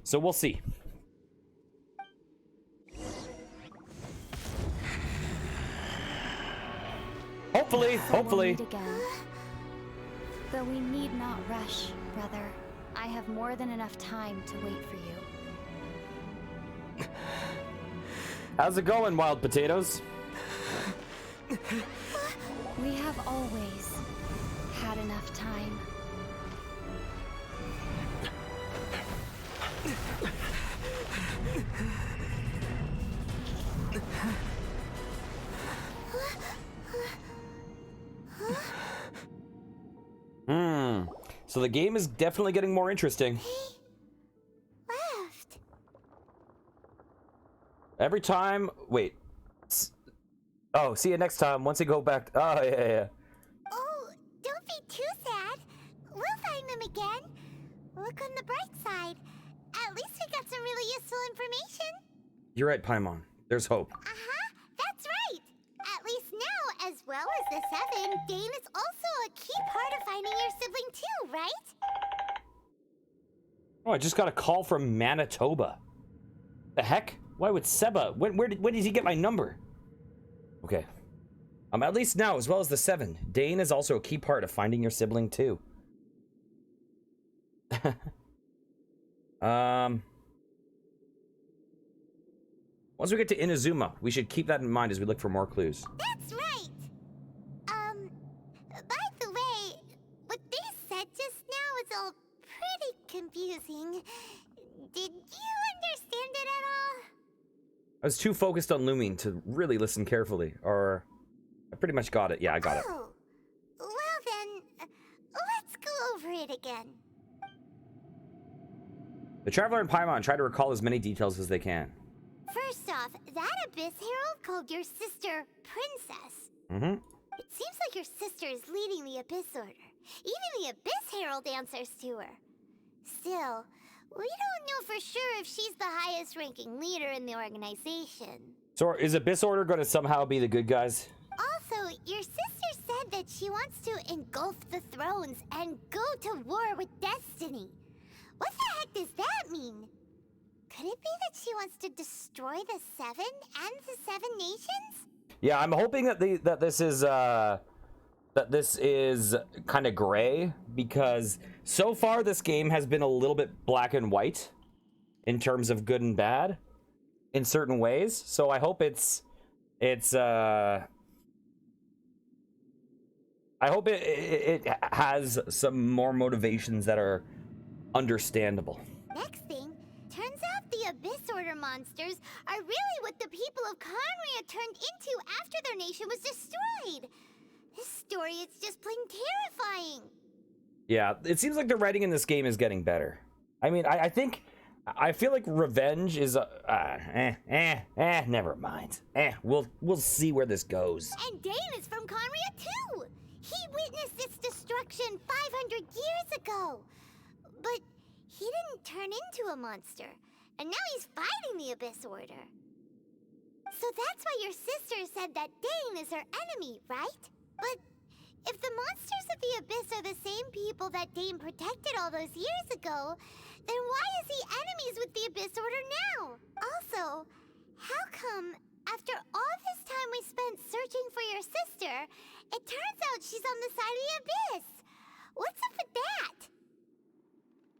So we'll see. Hopefully. We'll meet again. Though we need not rush, brother. I have more than enough time to wait for you. How's it going, wild potatoes? We have always had enough time. So the game is definitely getting more interesting. Left. Every time... Wait. Oh, see you next time. Once you go back... Oh, yeah. Oh, don't be too sad. We'll find them again. Look on the bright side. At least we got some really useful information. You're right, Paimon. There's hope. That's right. At least now, as well as the Seven, Dane is also a key part of finding your siblings' too, right? Oh, I just got a call from Manitoba. The heck? Why would Seba? When did he get my number? Okay. At least now, as well as the 7. Dane is also a key part of finding your sibling too. Once we get to Inazuma, we should keep that in mind as we look for more clues. That's right. By the way, what they said just now was all pretty confusing. Did you understand it at all? I was too focused on looming to really listen carefully, or I pretty much got it. Yeah, I got it. Well then, let's go over it again. The Traveler and Paimon try to recall as many details as they can. First off, that Abyss Herald called your sister Princess. Mm-hmm. It seems like your sister is leading the Abyss Order. Even the Abyss Herald answers to her. Still, we don't know for sure if she's the highest ranking leader in the organization. So is Abyss Order going to somehow be the good guys? Also, your sister said that she wants to engulf the thrones and go to war with Destiny. What the heck does that mean? Could it be that she wants to destroy the 7 and the 7 nations? Yeah, I'm hoping that this is kind of gray, because so far this game has been a little bit black and white in terms of good and bad in certain ways. So I hope it has some more motivations that are understandable. Next thing, turns out the Abyss Order monsters are really what the people of Conria turned into after their nation was destroyed. This story is just plain terrifying. Yeah, it seems like the writing in this game is getting better. I mean, I feel like revenge is never mind. We'll see where this goes. And Dane is from Conria too. He witnessed its destruction 500 years ago. But he didn't turn into a monster, and now he's fighting the Abyss Order. So that's why your sister said that Dane is her enemy, right? But if the monsters of the Abyss are the same people that Dane protected all those years ago, then why is he enemies with the Abyss Order now? Also, how come after all this time we spent searching for your sister, it turns out she's on the side of the Abyss? What's up with that?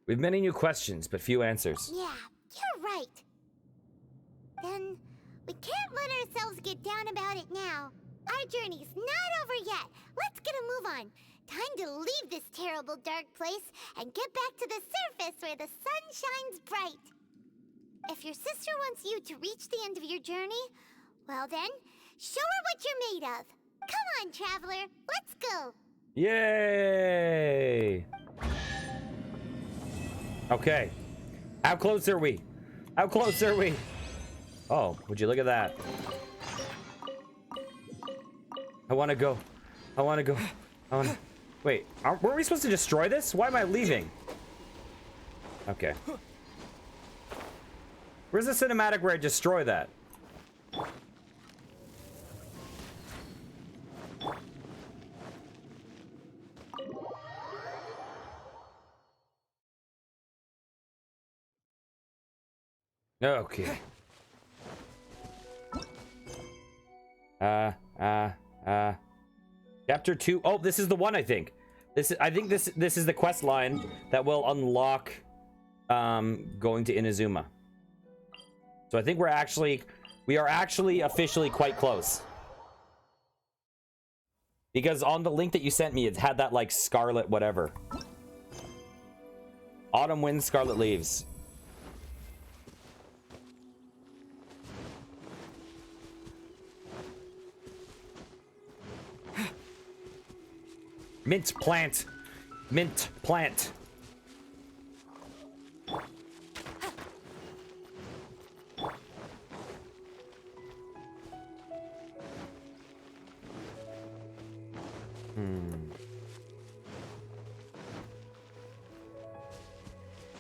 We've many new questions, but few answers. Yeah, you're right. Then, we can't let ourselves get down about it now. Our journey's not over yet. Let's get a move on. Time to leave this terrible dark place and get back to the surface where the sun shines bright. If your sister wants you to reach the end of your journey, well then, show her what you're made of. Come on, traveler, let's go. Yay! Okay. How close are we? How close are we? Oh, would you look at that? I want to go. I want to go. I want to... Wait, were we supposed to destroy this? Why am I leaving? Okay. Where's the cinematic where I destroy that? Okay. Chapter 2. Oh, this is the one, I think. I think this is the quest line that will unlock going to Inazuma. So I think we are actually officially quite close. Because on the link that you sent me, it had that like scarlet whatever. Autumn winds, scarlet leaves. Mint plant. Mint plant.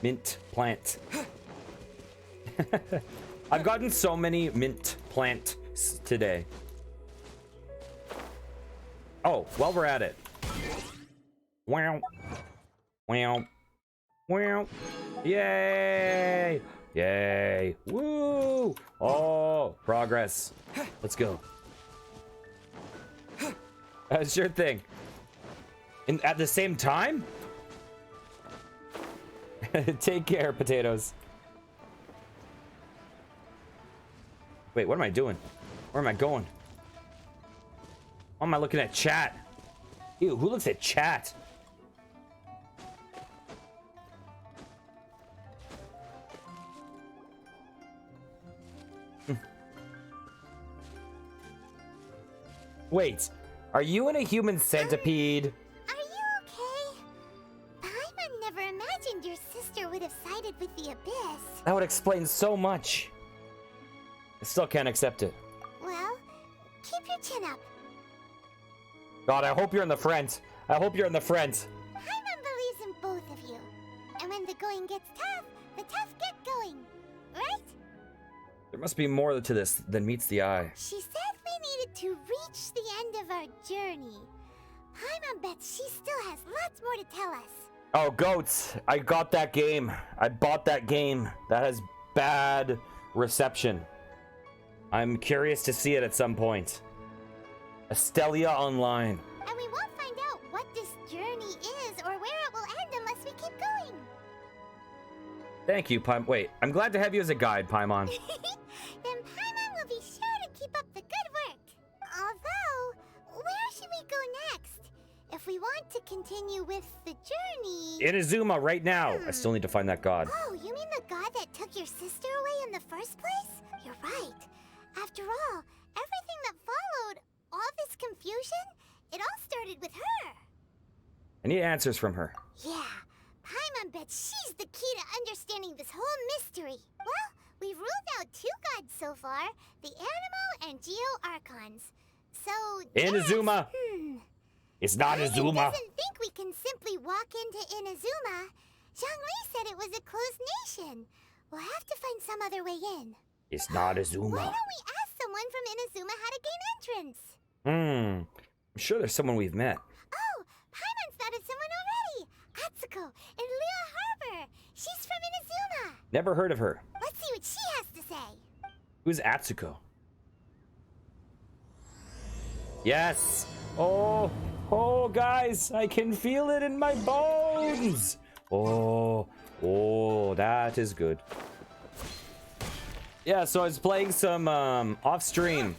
Mint plant. I've gotten so many mint plants today. Oh, while we're at it. Wow. Wow. Wow. Yay! Yay! Woo! Oh, progress. Let's go. Sure thing. At the same time? Take care, potatoes. Wait, what am I doing? Where am I going? Why am I looking at chat? Ew, who looks at chat? Wait, are you in a human centipede? Are you okay? Paimon never imagined your sister would have sided with the Abyss. That would explain so much. I still can't accept it. Well, keep your chin up. God, I hope you're in the front. I hope you're in the front. Paimon believes in both of you. And when the going gets tough, the tough get going. Right? There must be more to this than meets the eye. She said we needed to reach the end of our journey. Paimon bets she still has lots more to tell us. Oh, goats. I got that game. I bought that game. That has bad reception. I'm curious to see it at some point. Estelia Online. And we won't find out what this journey is or where it will end unless we keep going. Thank you, Paimon. Wait, I'm glad to have you as a guide, Paimon. Then Paimon will be sure to keep up the good work. Although, where should we go next? If we want to continue with the journey... Inazuma, right now. I still need to find that god. Oh, you mean the god that took your sister away in the first place? You're right. After all, everything that followed, all this confusion, it all started with her. I need answers from her. Yeah, Paimon bets she's the key to understanding this whole mystery. Well, we've ruled out 2 gods so far, the Animo and Geo Archons. So, Inazuma! It's not Paimon Inazuma. doesn't think we can simply walk into Inazuma. Zhongli said it was a closed nation. We'll have to find some other way in. It's not Why Inazuma. don't we ask someone from Inazuma how to gain entrance? I'm sure there's someone we've met. Oh, Paimon's thought of someone already. Atsuko in Liyue Harbor. She's from Inazuma. Never heard of her. Let's see what she has to say. Who's Atsuko? Yes. Oh, guys, I can feel it in my bones. Oh, that is good. Yeah, so I was playing some off stream.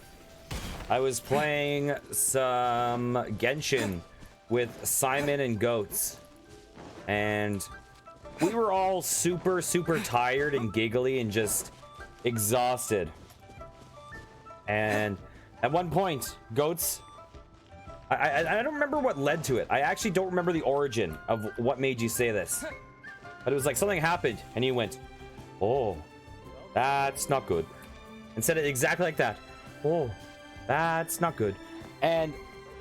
I was playing some Genshin with Simon and Goats. And we were all super tired and giggly and just exhausted. And at one point, Goats... I don't remember what led to it. I actually don't remember the origin of what made you say this. But it was like something happened and he went, oh, that's not good. And said it exactly like that. Oh, that's not good. And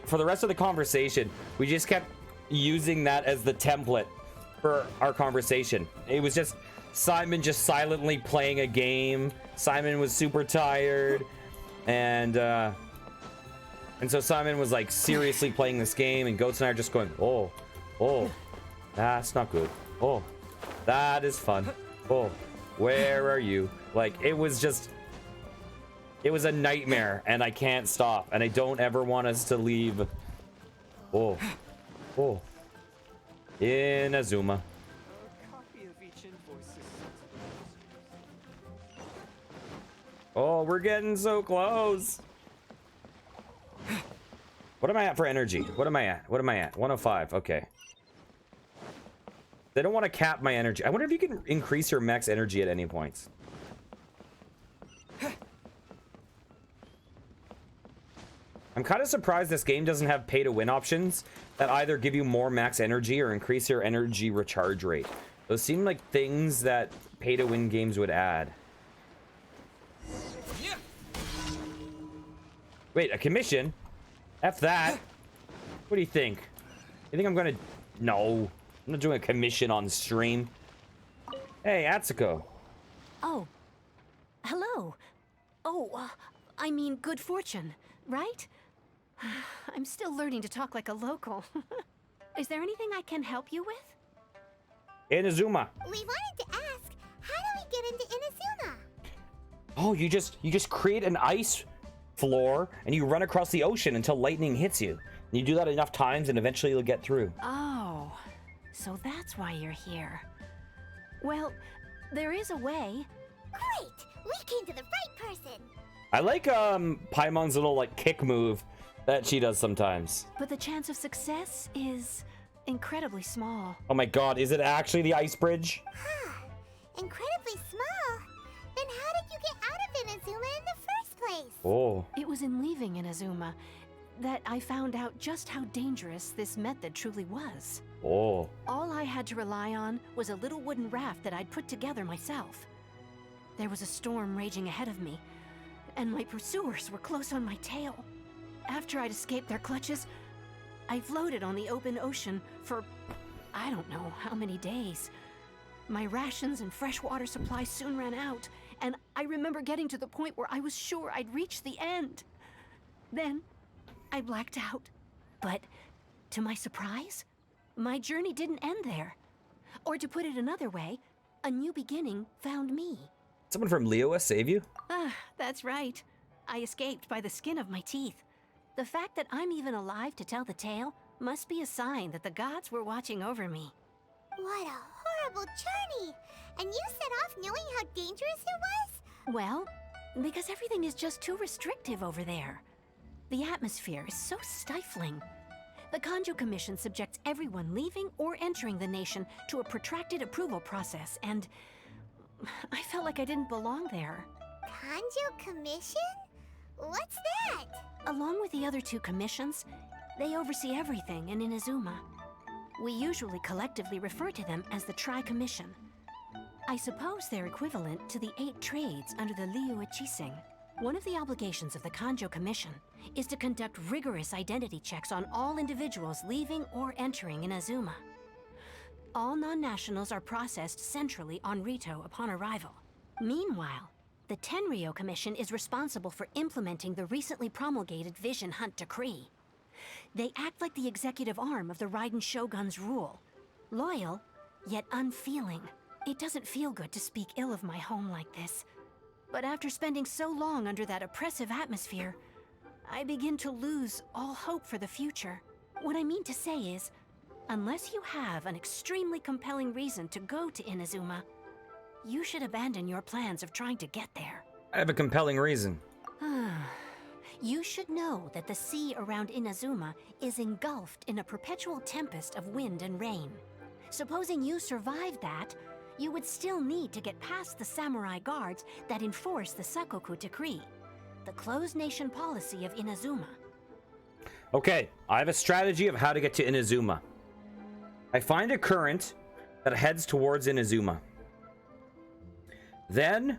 for the rest of the conversation, we just kept using that as the template for our conversation. It was just Simon just silently playing a game. Simon was super tired. And so Simon was like seriously playing this game, and Goats and I are just going, oh, that's not good. Oh, that is fun. Oh, where are you? Like, it was a nightmare, and I can't stop, and I don't ever want us to leave. Oh, Inazuma. Oh, we're getting so close. What am I at for energy? What am I at? 105. Okay. They don't want to cap my energy. I wonder if you can increase your max energy at any points. I'm kind of surprised this game doesn't have pay to win options that either give you more max energy or increase your energy recharge rate. Those seem like things that pay to win games would add. Wait, a commission? F that. What do you think? You think I'm gonna... No. I'm not doing a commission on stream. Hey, Atsuko. Oh. Hello. Oh, I mean good fortune, right? I'm still learning to talk like a local. Is there anything I can help you with? Inazuma. We wanted to ask, how do we get into Inazuma? Oh, you just create an ice floor and you run across the ocean until lightning hits you. And you do that enough times and eventually you'll get through. Oh, so that's why you're here. Well, there is a way. Great! We came to the right person! I like Paimon's little like kick move that she does sometimes. But the chance of success is incredibly small. Oh my god, is it actually the ice bridge? Incredibly small? Then how did you get out of Inazuma in the first place? Oh. It was in leaving Inazuma that I found out just how dangerous this method truly was. Oh. All I had to rely on was a little wooden raft that I'd put together myself. There was a storm raging ahead of me, and my pursuers were close on my tail. After I'd escaped their clutches, I floated on the open ocean for I don't know how many days. My rations and fresh water supply soon ran out, and I remember getting to the point where I was sure I'd reached the end. Then, I blacked out. But, to my surprise, my journey didn't end there. Or to put it another way, a new beginning found me. Someone from Liyue save you? Ah, that's right. I escaped by the skin of my teeth. The fact that I'm even alive to tell the tale must be a sign that the gods were watching over me. What a horrible journey! And you set off knowing how dangerous it was? Well, because everything is just too restrictive over there. The atmosphere is so stifling. The Kanjo Commission subjects everyone leaving or entering the nation to a protracted approval process, and I felt like I didn't belong there. Kanjo Commission? What's that? Along with the other two commissions, they oversee everything in Inazuma. We usually collectively refer to them as the Tri-Commission. I suppose they're equivalent to the 8 trades under the Liyue Chiseng. One of the obligations of the Kanjo Commission is to conduct rigorous identity checks on all individuals leaving or entering Inazuma. All non-nationals are processed centrally on Rito upon arrival. Meanwhile, the Tenryo Commission is responsible for implementing the recently promulgated Vision Hunt Decree. They act like the executive arm of the Raiden Shogun's rule. Loyal, yet unfeeling. It doesn't feel good to speak ill of my home like this. But after spending so long under that oppressive atmosphere, I begin to lose all hope for the future. What I mean to say is, unless you have an extremely compelling reason to go to Inazuma, you should abandon your plans of trying to get there. I have a compelling reason. You should know that the sea around Inazuma is engulfed in a perpetual tempest of wind and rain. Supposing you survived that, you would still need to get past the samurai guards that enforce the Sakoku Decree, the closed nation policy of Inazuma. Okay, I have a strategy of how to get to Inazuma. I find a current that heads towards Inazuma. Then,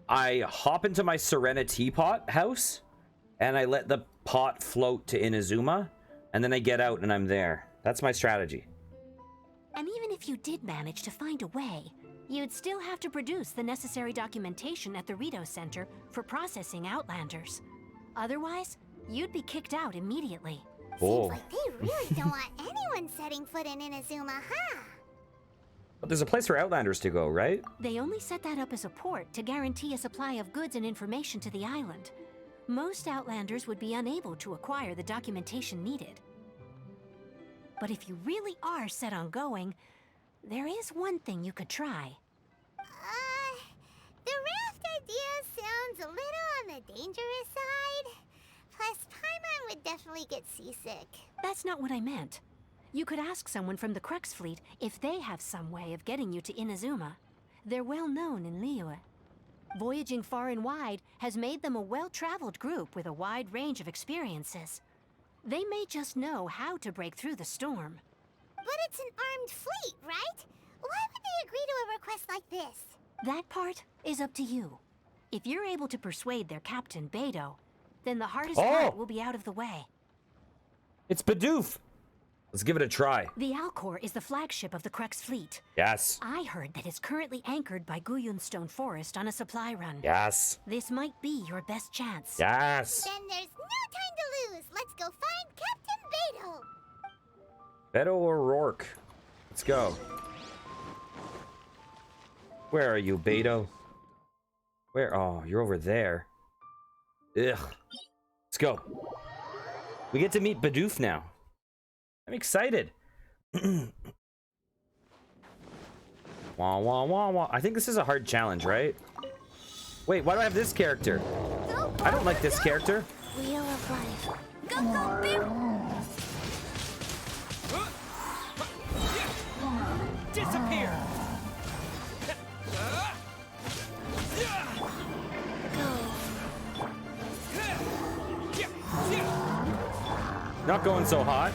I hop into my Serena teapot house, and I let the pot float to Inazuma, and then I get out and I'm there. That's my strategy. And even if you did manage to find a way, you'd still have to produce the necessary documentation at the Rito Center for processing Outlanders. Otherwise, you'd be kicked out immediately. Oh. Seems like they really don't want anyone setting foot in Inazuma, huh? But there's a place for Outlanders to go, right? They only set that up as a port to guarantee a supply of goods and information to the island. Most Outlanders would be unable to acquire the documentation needed. But if you really are set on going, there is one thing you could try. The raft idea sounds a little on the dangerous side. Plus, Paimon would definitely get seasick. That's not what I meant. You could ask someone from the Crux Fleet if they have some way of getting you to Inazuma. They're well known in Liyue. Voyaging far and wide has made them a well-traveled group with a wide range of experiences. They may just know how to break through the storm. But it's an armed fleet, right? Why would they agree to a request like this? That part is up to you. If you're able to persuade their captain, Beidou, then the hardest part will be out of the way. It's Bidoof! Let's give it a try. The Alcor is the flagship of the Crux Fleet. Yes. I heard that it's currently anchored by Guyunstone Forest on a supply run. Yes. This might be your best chance. Yes. Then there's no time to lose. Let's go find Captain Beidou. Beto O'Rourke. Let's go. Where are you, Beto? Where? Oh, you're over there. Ugh. Let's go. We get to meet Bidoof now. I'm excited. Wah, wah, wah, wah. I think this is a hard challenge, right? Wait, why do I have this character? I don't like this character. Wheel of life. Go, go, Beep! Disappear! Not going so hot.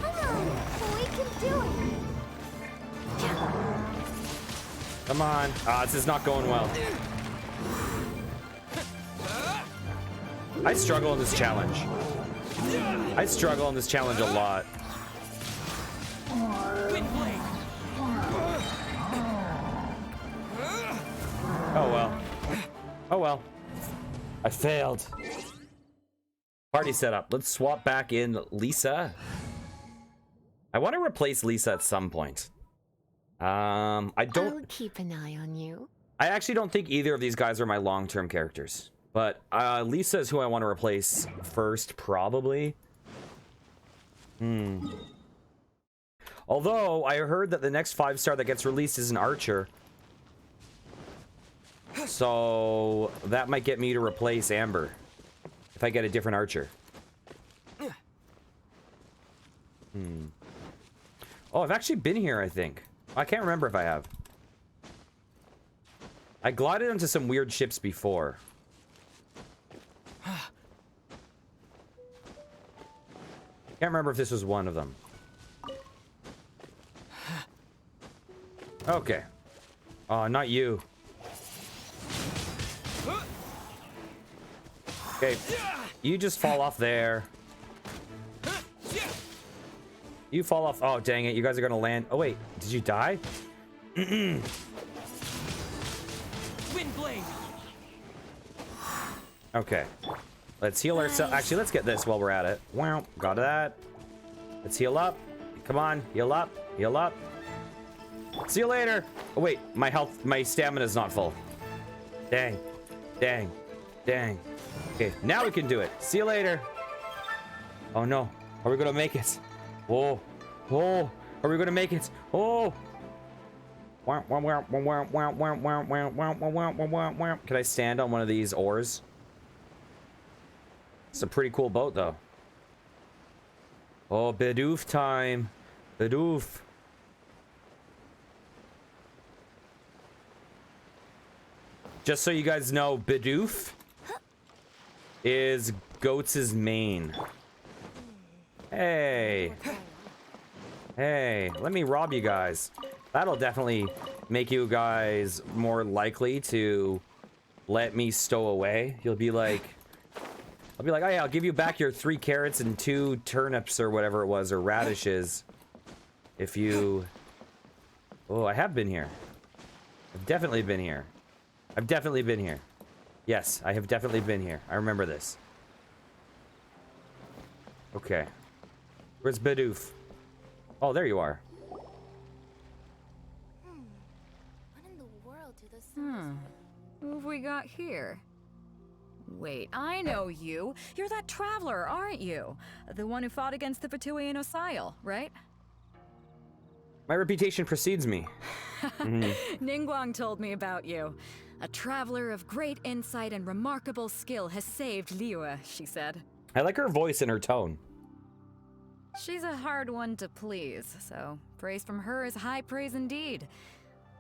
We can do it. Come on. Ah, this is not going well. I struggle in this challenge. I struggle in this challenge a lot. Oh well. Oh well. I failed. Party setup. Let's swap back in Lisa. I want to replace Lisa at some point. I don't... I'll keep an eye on you. I actually don't think either of these guys are my long-term characters. But Lisa is who I want to replace first, probably. Although, I heard that the next 5-star that gets released is an archer. So, that might get me to replace Amber. If I get a different archer. Oh, I've actually been here, I think. I can't remember if I have. I glided onto some weird ships before. Can't remember if this was one of them. Okay. Oh, not you. Okay. You just fall off there. You fall off. Oh, dang it. You guys are going to land. Oh, wait. Did you die? Wind blade. Okay. Let's heal ourselves. Actually, let's get this while we're at it. Wow. Got that. Let's heal up. Come on. Heal up. Heal up. See you later. Oh, wait. My stamina is not full. Dang. Dang. Dang. Okay. Now we can do it. See you later. Oh, no. Are we going to make it? Whoa. Whoa. Are we going to make it? Oh. Can I stand on one of these oars? It's a pretty cool boat, though. Oh, Bidoof time. Bidoof. Just so you guys know, Bidoof is Goats' main. Hey. Hey, let me rob you guys. That'll definitely make you guys more likely to let me stow away. You'll be like... I'll be like, oh yeah, I'll give you back your 3 carrots and 2 turnips or whatever it was, or radishes. If you... Oh, I have been here. I've definitely been here. I've definitely been here. Yes, I have definitely been here. I remember this. Okay. Where's Bidoof? Oh, there you are. What in the world do those Who have we got here? Wait, I know you. You're that traveler, aren't you? The one who fought against the Fatui and Osile, right? My reputation precedes me. Ningguang told me about you. A traveler of great insight and remarkable skill has saved Liyue, she said. I like her voice and her tone. She's a hard one to please, so praise from her is high praise indeed.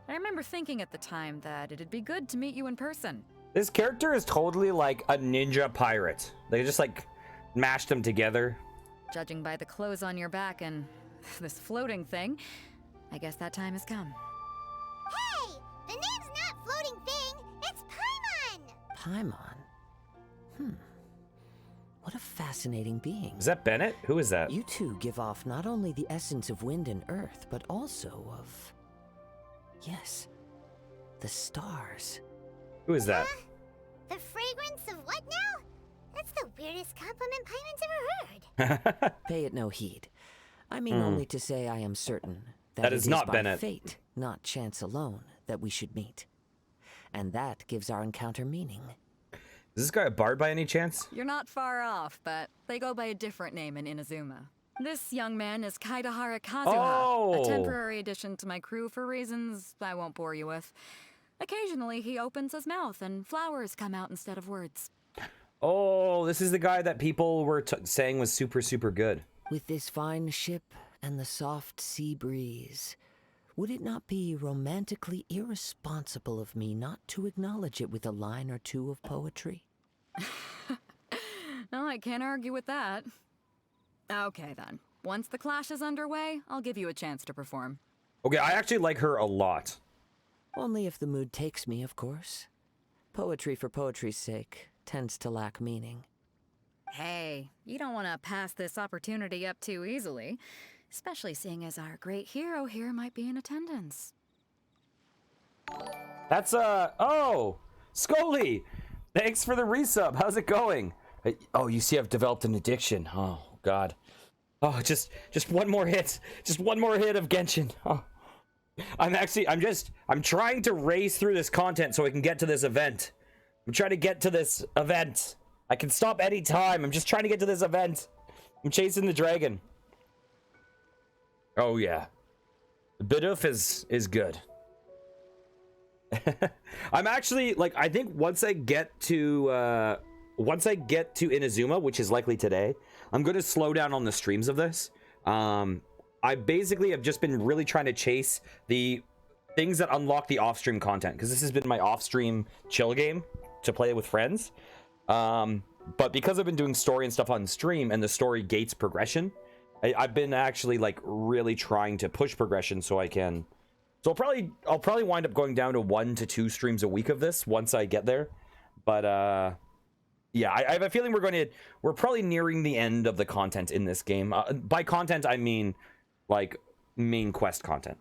I remember thinking at the time that it'd be good to meet you in person. This character is totally like a ninja pirate. They just like mashed them together. Judging by the clothes on your back and this floating thing, I guess that time has come. Hey! The name's not Floating Thing, it's Paimon! Paimon? What a fascinating being. Is that Bennett? Who is that? You two give off not only the essence of wind and earth, but also of... Yes, the stars. Who is that? The fragrance of what now? That's the weirdest compliment Paimon's ever heard. Pay it no heed. I mean only to say I am certain that it is not by Bennett. Fate, not chance alone, that we should meet. and that gives our encounter meaning. Is this guy a bard by any chance? You're not far off, but they go by a different name in Inazuma. This young man is Kaidahara Kazuha, a temporary addition to my crew for reasons I won't bore you with. Occasionally, he opens his mouth and flowers come out instead of words. Oh, this is the guy that people were saying was super, super good. With this fine ship and the soft sea breeze, would it not be romantically irresponsible of me not to acknowledge it with a line or two of poetry? No, I can't argue with that. Okay, then. Once the clash is underway, I'll give you a chance to perform. Okay, I actually like her a lot. Only if the mood takes me, of course. Poetry for poetry's sake tends to lack meaning. Hey, you don't want to pass this opportunity up too easily, especially seeing as our great hero here might be in attendance. That's, oh! Scully! Thanks for the resub. How's it going? Oh, you see I've developed an addiction. Oh, God. Oh, just one more hit. Just one more hit of Genshin. Oh. I'm trying to race through this content so I can get to this event. I'm trying to get to this event. I can stop any time. I'm just trying to get to this event. I'm chasing the dragon. Oh, yeah. The Bidoof is good. I'm actually, like, I think once I get to Inazuma, which is likely today, I'm going to slow down on the streams of this. I basically have just been really trying to chase the things that unlock the off-stream content, because this has been my off-stream chill game to play with friends. But because I've been doing story and stuff on stream, and the story gates progression, I've been actually like really trying to push progression so I can. So I'll probably wind up going down to 1 to 2 streams a week of this once I get there. But yeah, I have a feeling we're probably nearing the end of the content in this game. By content, I mean like main quest content.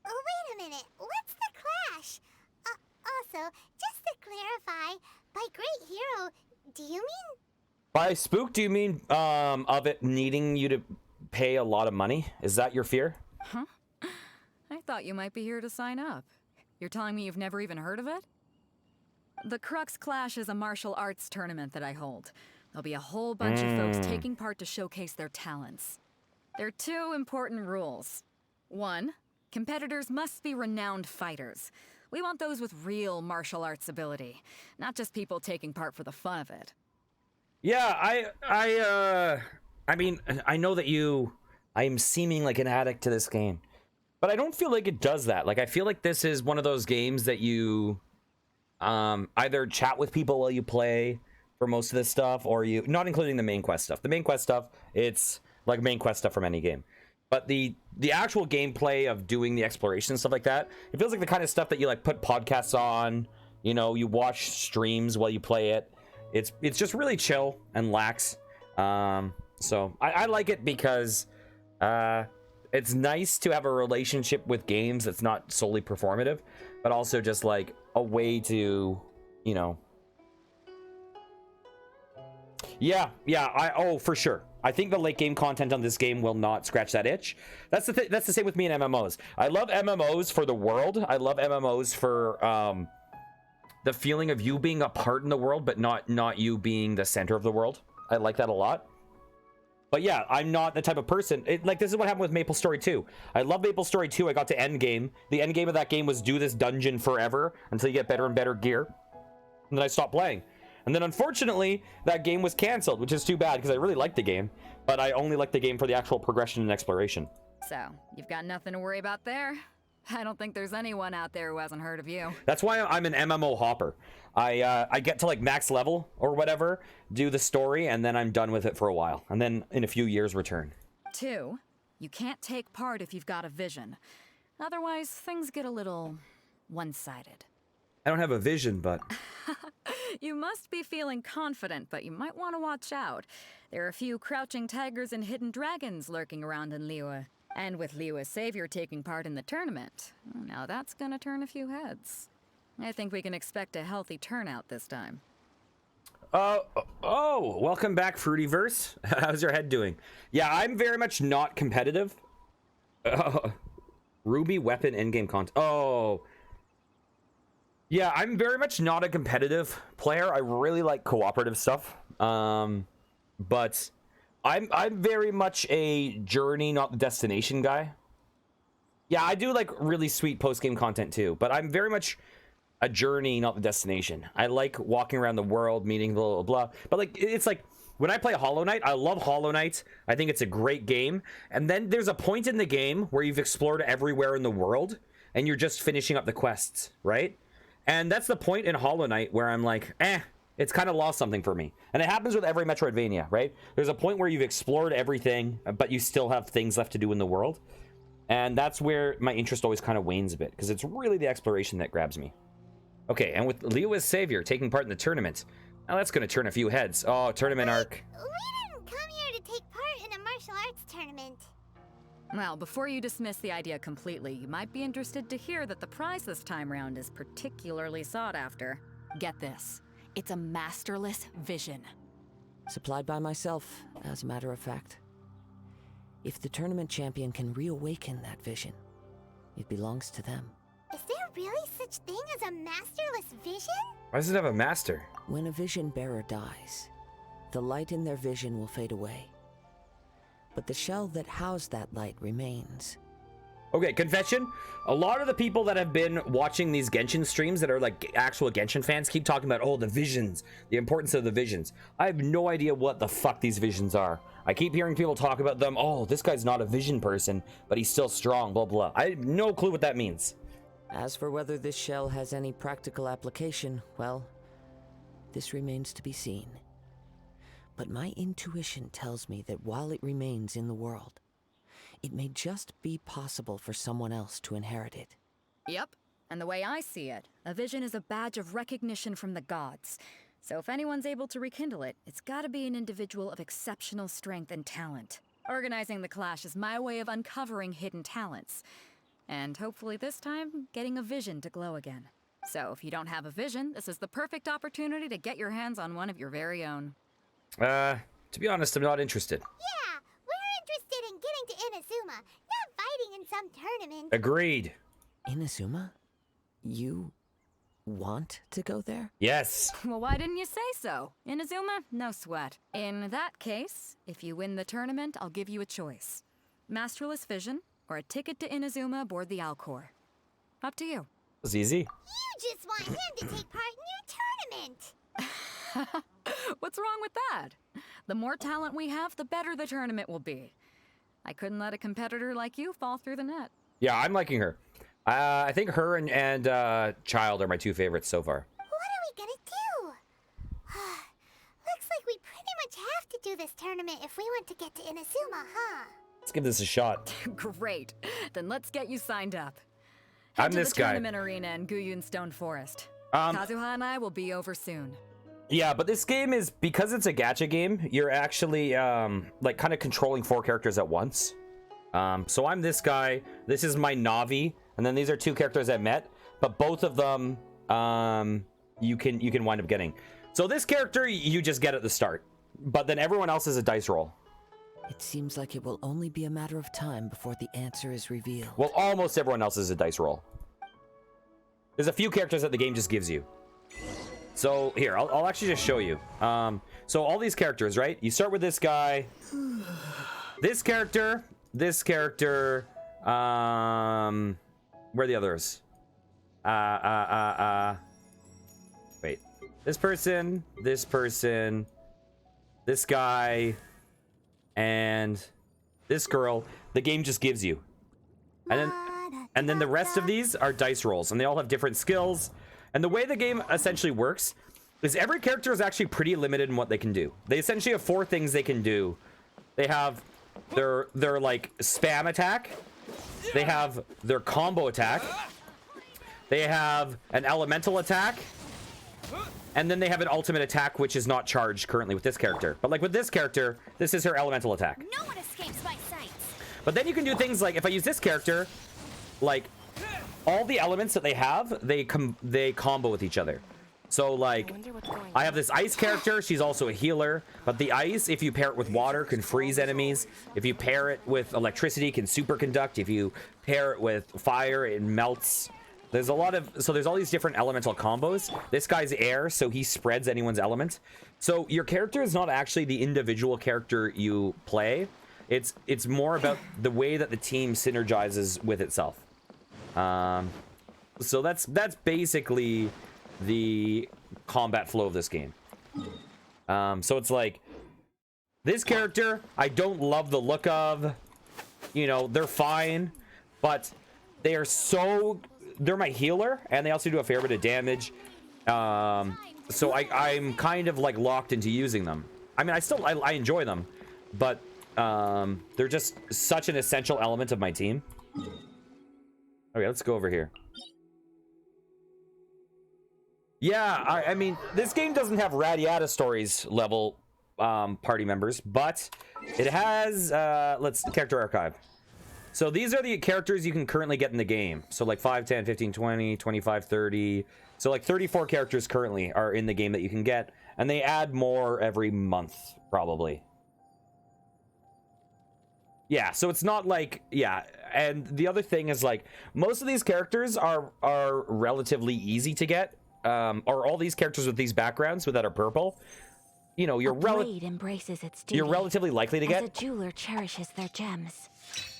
Oh, wait a minute. What's the clash? Also, just to clarify, by great hero, do you mean? By spook, do you mean of it needing you to pay a lot of money? Is that your fear? Huh? I thought you might be here to sign up. You're telling me you've never even heard of it? The Crux Clash is a martial arts tournament that I hold. There'll be a whole bunch of folks taking part to showcase their talents. There are 2 important rules. 1, competitors must be renowned fighters. We want those with real martial arts ability, not just people taking part for the fun of it. Yeah, I mean, I know that I am seeming like an addict to this game, but I don't feel like it does that. Like, I feel like this is one of those games that you either chat with people while you play for most of this stuff, or you, not including the main quest stuff. The main quest stuff, it's like main quest stuff from any game. But the actual gameplay of doing the exploration and stuff like that, it feels like the kind of stuff that you like put podcasts on, you know, you watch streams while you play it. It's just really chill and lax. So I like it because it's nice to have a relationship with games that's not solely performative, but also just like a way to, you know. Yeah, oh, for sure. I think the late game content on this game will not scratch that itch. That's the same with me in MMOs. I love MMOs for the world. I love MMOs for the feeling of you being a part in the world, but not you being the center of the world. I like that a lot. But yeah, I'm not the type of person. Like, this is what happened with MapleStory 2. I love MapleStory 2. I got to endgame. The endgame of that game was do this dungeon forever until you get better and better gear. And then I stopped playing. And then unfortunately, that game was canceled, which is too bad because I really liked the game. But I only liked the game for the actual progression and exploration. So, you've got nothing to worry about there? I don't think there's anyone out there who hasn't heard of you. That's why I'm an MMO hopper. I get to like max level or whatever, do the story, and then I'm done with it for a while. And then in a few years return. 2, you can't take part if you've got a vision. Otherwise, things get a little one-sided. I don't have a vision, but... You must be feeling confident, but you might want to watch out. There are a few crouching tigers and hidden dragons lurking around in Liyue. And with Liyue's savior taking part in the tournament, now that's gonna turn a few heads. I think we can expect a healthy turnout this time. Oh, welcome back, Fruityverse. How's your head doing? Yeah, I'm very much not competitive. Ruby weapon in-game content. Oh. Yeah, I'm very much not a competitive player. I really like cooperative stuff. But I'm very much a journey, not the destination guy. Yeah, I do like really sweet post-game content too, but I'm very much a journey, not the destination. I like walking around the world, meeting blah, blah, blah. But like, it's like, when I play Hollow Knight, I love Hollow Knight. I think it's a great game. And then there's a point in the game where you've explored everywhere in the world, and you're just finishing up the quests, right? And that's the point in Hollow Knight where I'm like, it's kind of lost something for me. And it happens with every Metroidvania, right? There's a point where you've explored everything, but you still have things left to do in the world. And that's where my interest always kind of wanes a bit, because it's really the exploration that grabs me. Okay, and with Leo as savior taking part in the tournament, now that's going to turn a few heads. Oh, tournament arc. We didn't come here to take part in a martial arts tournament. Well, before you dismiss the idea completely, you might be interested to hear that the prize this time round is particularly sought after. Get this. It's a masterless vision. Supplied by myself, as a matter of fact. If the tournament champion can reawaken that vision, it belongs to them. Is there really such thing as a masterless vision? Why does it have a master? When a vision bearer dies, the light in their vision will fade away. But the shell that housed that light remains. Okay, confession. A lot of the people that have been watching these Genshin streams that are like actual Genshin fans keep talking about, oh, the visions, the importance of the visions. I have no idea what the fuck these visions are. I keep hearing people talk about them. Oh, this guy's not a vision person, but he's still strong, blah, blah. I have no clue what that means. As for whether this shell has any practical application, well, this remains to be seen. But my intuition tells me that while it remains in the world, it may just be possible for someone else to inherit it. Yep, and the way I see it, a vision is a badge of recognition from the gods. So if anyone's able to rekindle it, it's gotta be an individual of exceptional strength and talent. Organizing the clash is my way of uncovering hidden talents. And hopefully this time, getting a vision to glow again. So if you don't have a vision, this is the perfect opportunity to get your hands on one of your very own. To be honest, I'm not interested. Yeah, we're interested in getting to Inazuma, not fighting in some tournament. Agreed. Inazuma? You want to go there? Yes. Well, why didn't you say so? Inazuma? No sweat. In that case, if you win the tournament, I'll give you a choice. Masterless Vision, or a ticket to Inazuma aboard the Alcor. Up to you. It was easy. You just want him to take part in your tournament. What's wrong with that? The more talent we have, the better the tournament will be. I couldn't let a competitor like you fall through the net. Yeah, I'm liking her. I think her and Child are my two favorites so far. What are we gonna do? Looks like we pretty much have to do this tournament if we want to get to Inazuma, huh? Let's give this a shot. Great. Then let's get you signed up. I'm this to the guy. tournament arena in Guyun Stone Forest. Um, Kazuha and I will be over soon. Yeah, but this game is, because it's a gacha game, you're actually like kind of controlling 4 characters at once. So I'm this guy, this is my Navi, and then these are 2 characters I met, but both of them you can wind up getting. So this character you just get at the start, but then everyone else is a dice roll. It seems like it will only be a matter of time before the answer is revealed. Well, almost everyone else is a dice roll. There's a few characters that the game just gives you. So here, I'll actually just show you. So all these characters, right? You start with this guy, this character, where are the others? Wait, this person, this guy, and this girl. The game just gives you. And then the rest of these are dice rolls, and they all have different skills. And the way the game essentially works is every character is actually pretty limited in what they can do. They essentially have 4 things they can do. They have their like spam attack. They have their combo attack. They have an elemental attack. And then they have an ultimate attack, which is not charged currently with this character. But like with this character, this is her elemental attack. No one escapes my sights. But then you can do things like, if I use this character, like all the elements that they have, they combo with each other. So like, I have this ice character, she's also a healer, but the ice, if you pair it with water, can freeze enemies. If you pair it with electricity, can superconduct. If you pair it with fire, it melts There's a lot of, so there's all these different elemental combos. This guy's air, so he spreads anyone's element. So your character is not actually the individual character you play. It's more about the way that the team synergizes with itself. So that's basically the combat flow of this game. So it's like, this character, I don't love the look of. You know, they're fine, but they are so... They're my healer, and they also do a fair bit of damage. So I'm kind of like locked into using them. I mean, I enjoy them, but they're just such an essential element of my team. Okay, let's go over here. Yeah, I mean, this game doesn't have Radiata Stories level party members, but it has character archive. So these are the characters you can currently get in the game. So like 5, 10, 15, 20, 25, 30. So like 34 characters currently are in the game that you can get, and they add more every month probably. Yeah, so it's not like, yeah, and the other thing is like most of these characters are relatively easy to get. Or all these characters with these backgrounds that are purple, you know, you're embraces its duty, you're relatively likely to get. As a jeweler cherishes their gems.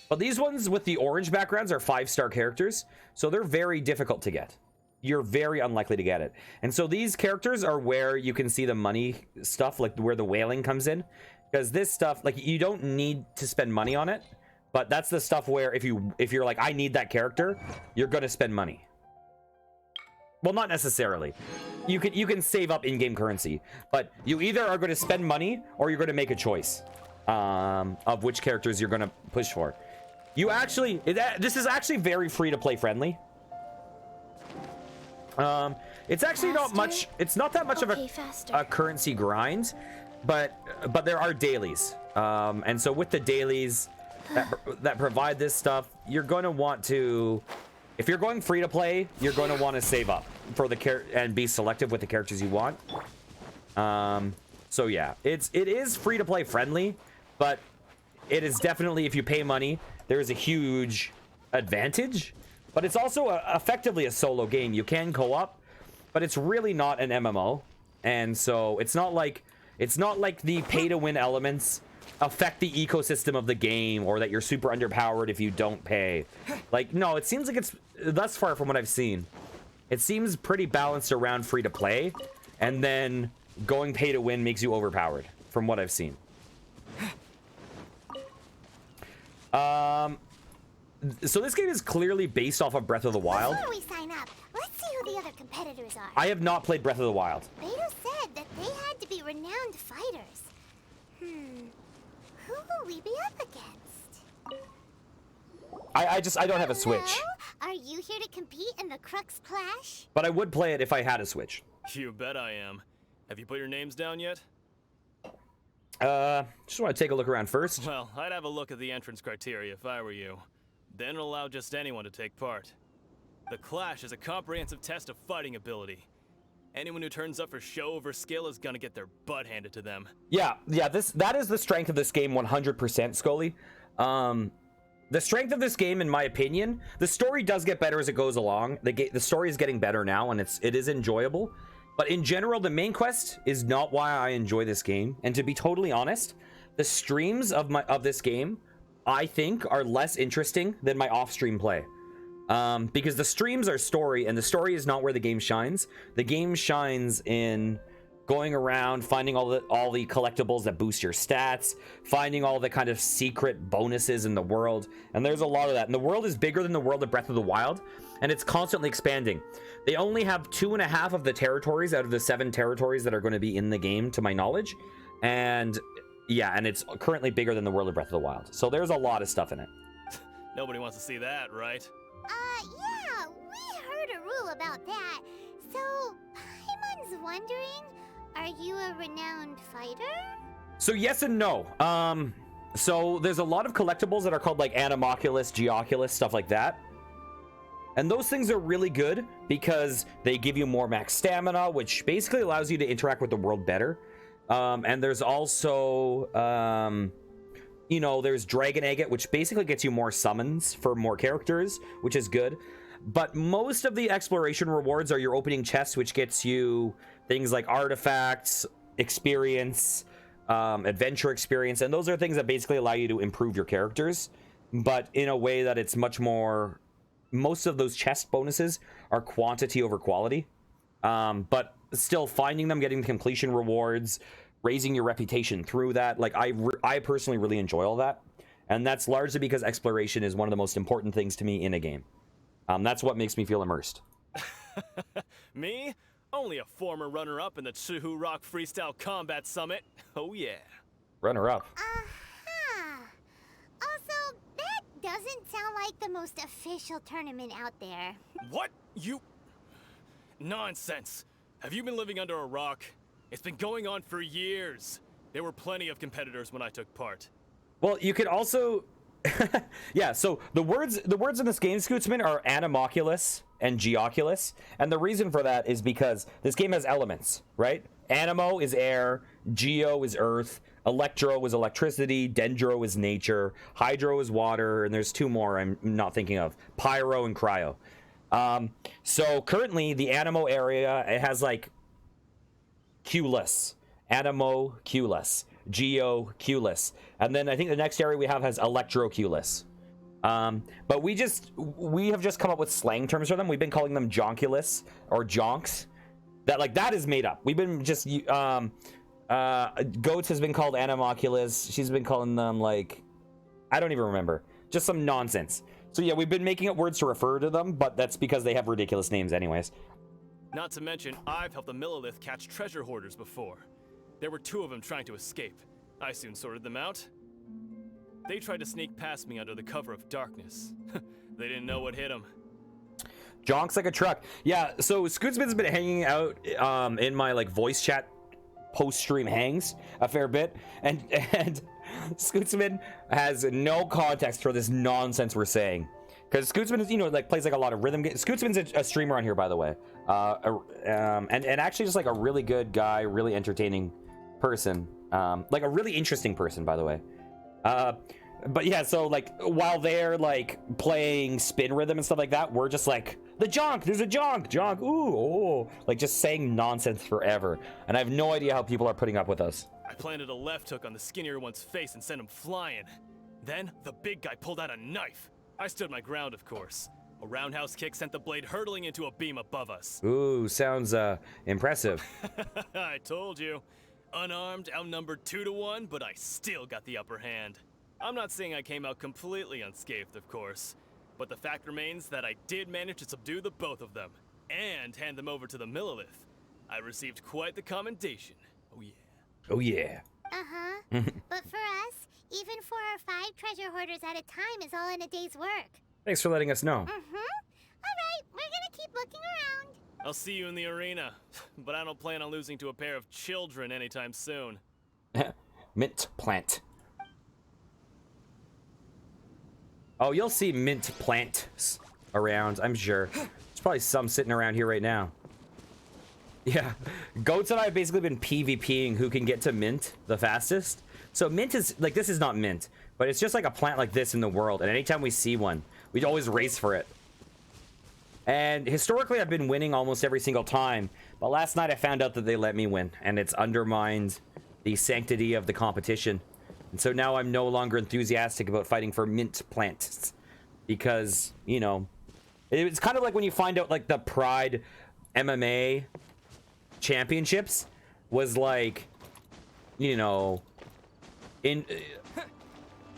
But these ones with the orange backgrounds are 5-star characters, so they're very difficult to get. You're very unlikely to get it. And so these characters are where you can see the money stuff, like where the whaling comes in, because this stuff, like, you don't need to spend money on it, but that's the stuff where if you're like, I need that character, you're gonna spend money. Well, not necessarily. You can save up in-game currency, but you either are going to spend money or you're going to make a choice of which characters you're going to push for. You actually, this is actually very free-to-play friendly. It's actually not much. It's not that much of a currency grind, but there are dailies, and so with the dailies that provide this stuff, you're going to want to. If you're going free to play, you're going to want to save up for the and be selective with the characters you want. So yeah, it is free to play friendly, but it is definitely, if you pay money, there is a huge advantage. But it's also effectively a solo game. You can co-op, but it's really not an MMO, and so it's not like the pay to win elements affect the ecosystem of the game, or that you're super underpowered if you don't pay. Like, no, it seems like it's, thus far from what I've seen, it seems pretty balanced around free to play, and then going pay to win makes you overpowered from what I've seen. So this game is clearly based off of Breath of the Wild. Before we sign up, let's see who the other competitors are. I have not played Breath of the Wild. Beto said that they had to be renowned fighters. Who will we be up against? I don't have a Switch. Hello? Are you here to compete in the Crux Clash? But I would play it if I had a Switch. You bet I am. Have you put your names down yet? Just want to take a look around first. Well, I'd have a look at the entrance criteria if I were you. Then it'll allow just anyone to take part. The Clash is a comprehensive test of fighting ability. Anyone who turns up for show over skill is gonna get their butt handed to them. Yeah, that is the strength of this game 100%, Scully. The strength of this game, in my opinion, the story does get better as it goes along. The story is getting better now, and it is enjoyable. But in general, the main quest is not why I enjoy this game. And to be totally honest, the streams of this game, I think, are less interesting than my off-stream play. Because the streams are story, and the story is not where the game shines. The game shines in going around, finding all the collectibles that boost your stats, finding all the kind of secret bonuses in the world, and there's a lot of that. And the world is bigger than the world of Breath of the Wild, and it's constantly expanding. They only have 2.5 of the territories out of the 7 territories that are going to be in the game, to my knowledge, and yeah, and it's currently bigger than the world of Breath of the Wild. So there's a lot of stuff in it. Nobody wants to see that, right? Yeah, we heard a rule about that. So, Paimon's wondering, are you a renowned fighter? So yes and no. So there's a lot of collectibles that are called like Animoculus, Geoculus, stuff like that. And those things are really good because they give you more max stamina, which basically allows you to interact with the world better. And there's also, you know, there's Dragon Agate, which basically gets you more summons for more characters, which is good. but most of the exploration rewards are your opening chests, which gets you things like artifacts, experience, adventure experience, and those are things that basically allow you to improve your characters, but in a way that it's much more. Most of those chest bonuses are quantity over quality, but still finding them, getting the completion rewards, raising your reputation through that, like I personally really enjoy all that, and that's largely because exploration is one of the most important things to me in a game. That's what makes me feel immersed. Me? Only a former runner-up in the Chihu Rock Freestyle Combat Summit. Oh yeah. Runner-up. Also, that doesn't sound like the most official tournament out there. What? You... Nonsense. Have you been living under a rock? It's been going on for years. There were plenty of competitors when I took part. Well, you could also... yeah, so the words in this game, Scootsman, are Animoculus and Geoculus, and the reason for that is because this game has elements, right? Animo is air, Geo is earth, Electro is electricity, Dendro is nature, Hydro is water, and there's two more I'm not thinking of, Pyro and Cryo. So currently, the Animo area, it has like Culus, Animoculus, Geoculus, and then I think the next area we have has Electroculus. But we have just come up with slang terms for them. We've been calling them Jonculus or Jonks. That is made up. We've been just Goats has been called Animoculus. She's been calling them like, I don't even remember, just some nonsense. So yeah, we've been making up words to refer to them, but that's because they have ridiculous names anyways. Not to mention, I've helped the Millilith catch treasure hoarders before. There were 2 of them trying to escape. I soon sorted them out. They tried to sneak past me under the cover of darkness. They didn't know what hit them. Jonks like a truck. Yeah, so Scootsman's been hanging out in my like voice chat post-stream hangs a fair bit, and Scootsman has no context for this nonsense we're saying. Because Scootsman is, like plays like a lot of rhythm games. Scootsman's a streamer on here, by the way. And actually just like a really good guy, really entertaining person. Like a really interesting person, by the way. But yeah, so like while they're like playing spin rhythm and stuff like that, we're just like, the jonk, there's a jonk, ooh, oh, like just saying nonsense forever. And I have no idea how people are putting up with us. I planted a left hook on the skinnier one's face and sent him flying. Then the big guy pulled out a knife. I stood my ground, of course. A roundhouse kick sent the blade hurtling into a beam above us. Ooh, sounds impressive. I told you. Unarmed, outnumbered 2-1, but I still got the upper hand. I'm not saying I came out completely unscathed, of course, but the fact remains that I did manage to subdue the both of them, and hand them over to the Millilith. I received quite the commendation. Oh yeah. Oh yeah. Uh-huh. But for us, even 4 or 5 treasure hoarders at a time is all in a day's work. Thanks for letting us know. Alright, we're gonna keep looking around. I'll see you in the arena, but I don't plan on losing to a pair of children anytime soon. Mint plant. Oh, you'll see mint plants around, I'm sure. There's probably some sitting around here right now. Yeah, Goats and I have basically been PvPing who can get to mint the fastest. So mint is, like, this is not mint, but it's just like a plant like this in the world, and anytime we see one, we'd always race for it. And historically, I've been winning almost every single time, but last night I found out that they let me win, and it's undermined the sanctity of the competition. And so now I'm no longer enthusiastic about fighting for mint plants, because, it's kind of like when you find out, like, the Pride MMA championships was like,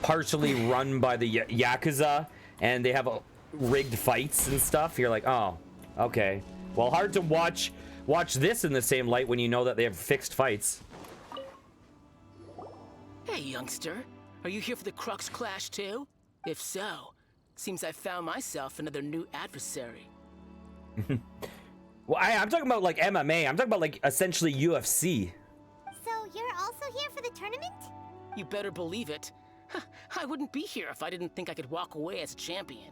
partially run by the Yakuza, and they have rigged fights and stuff. You're like, oh, okay. Well, hard to watch this in the same light when you know that they have fixed fights. Hey, youngster. Are you here for the Crux Clash too? If so, seems I found myself another new adversary. Well, I'm talking about like MMA. I'm talking about like essentially UFC. So you're also here for the tournament? You better believe it. I wouldn't be here if I didn't think I could walk away as a champion.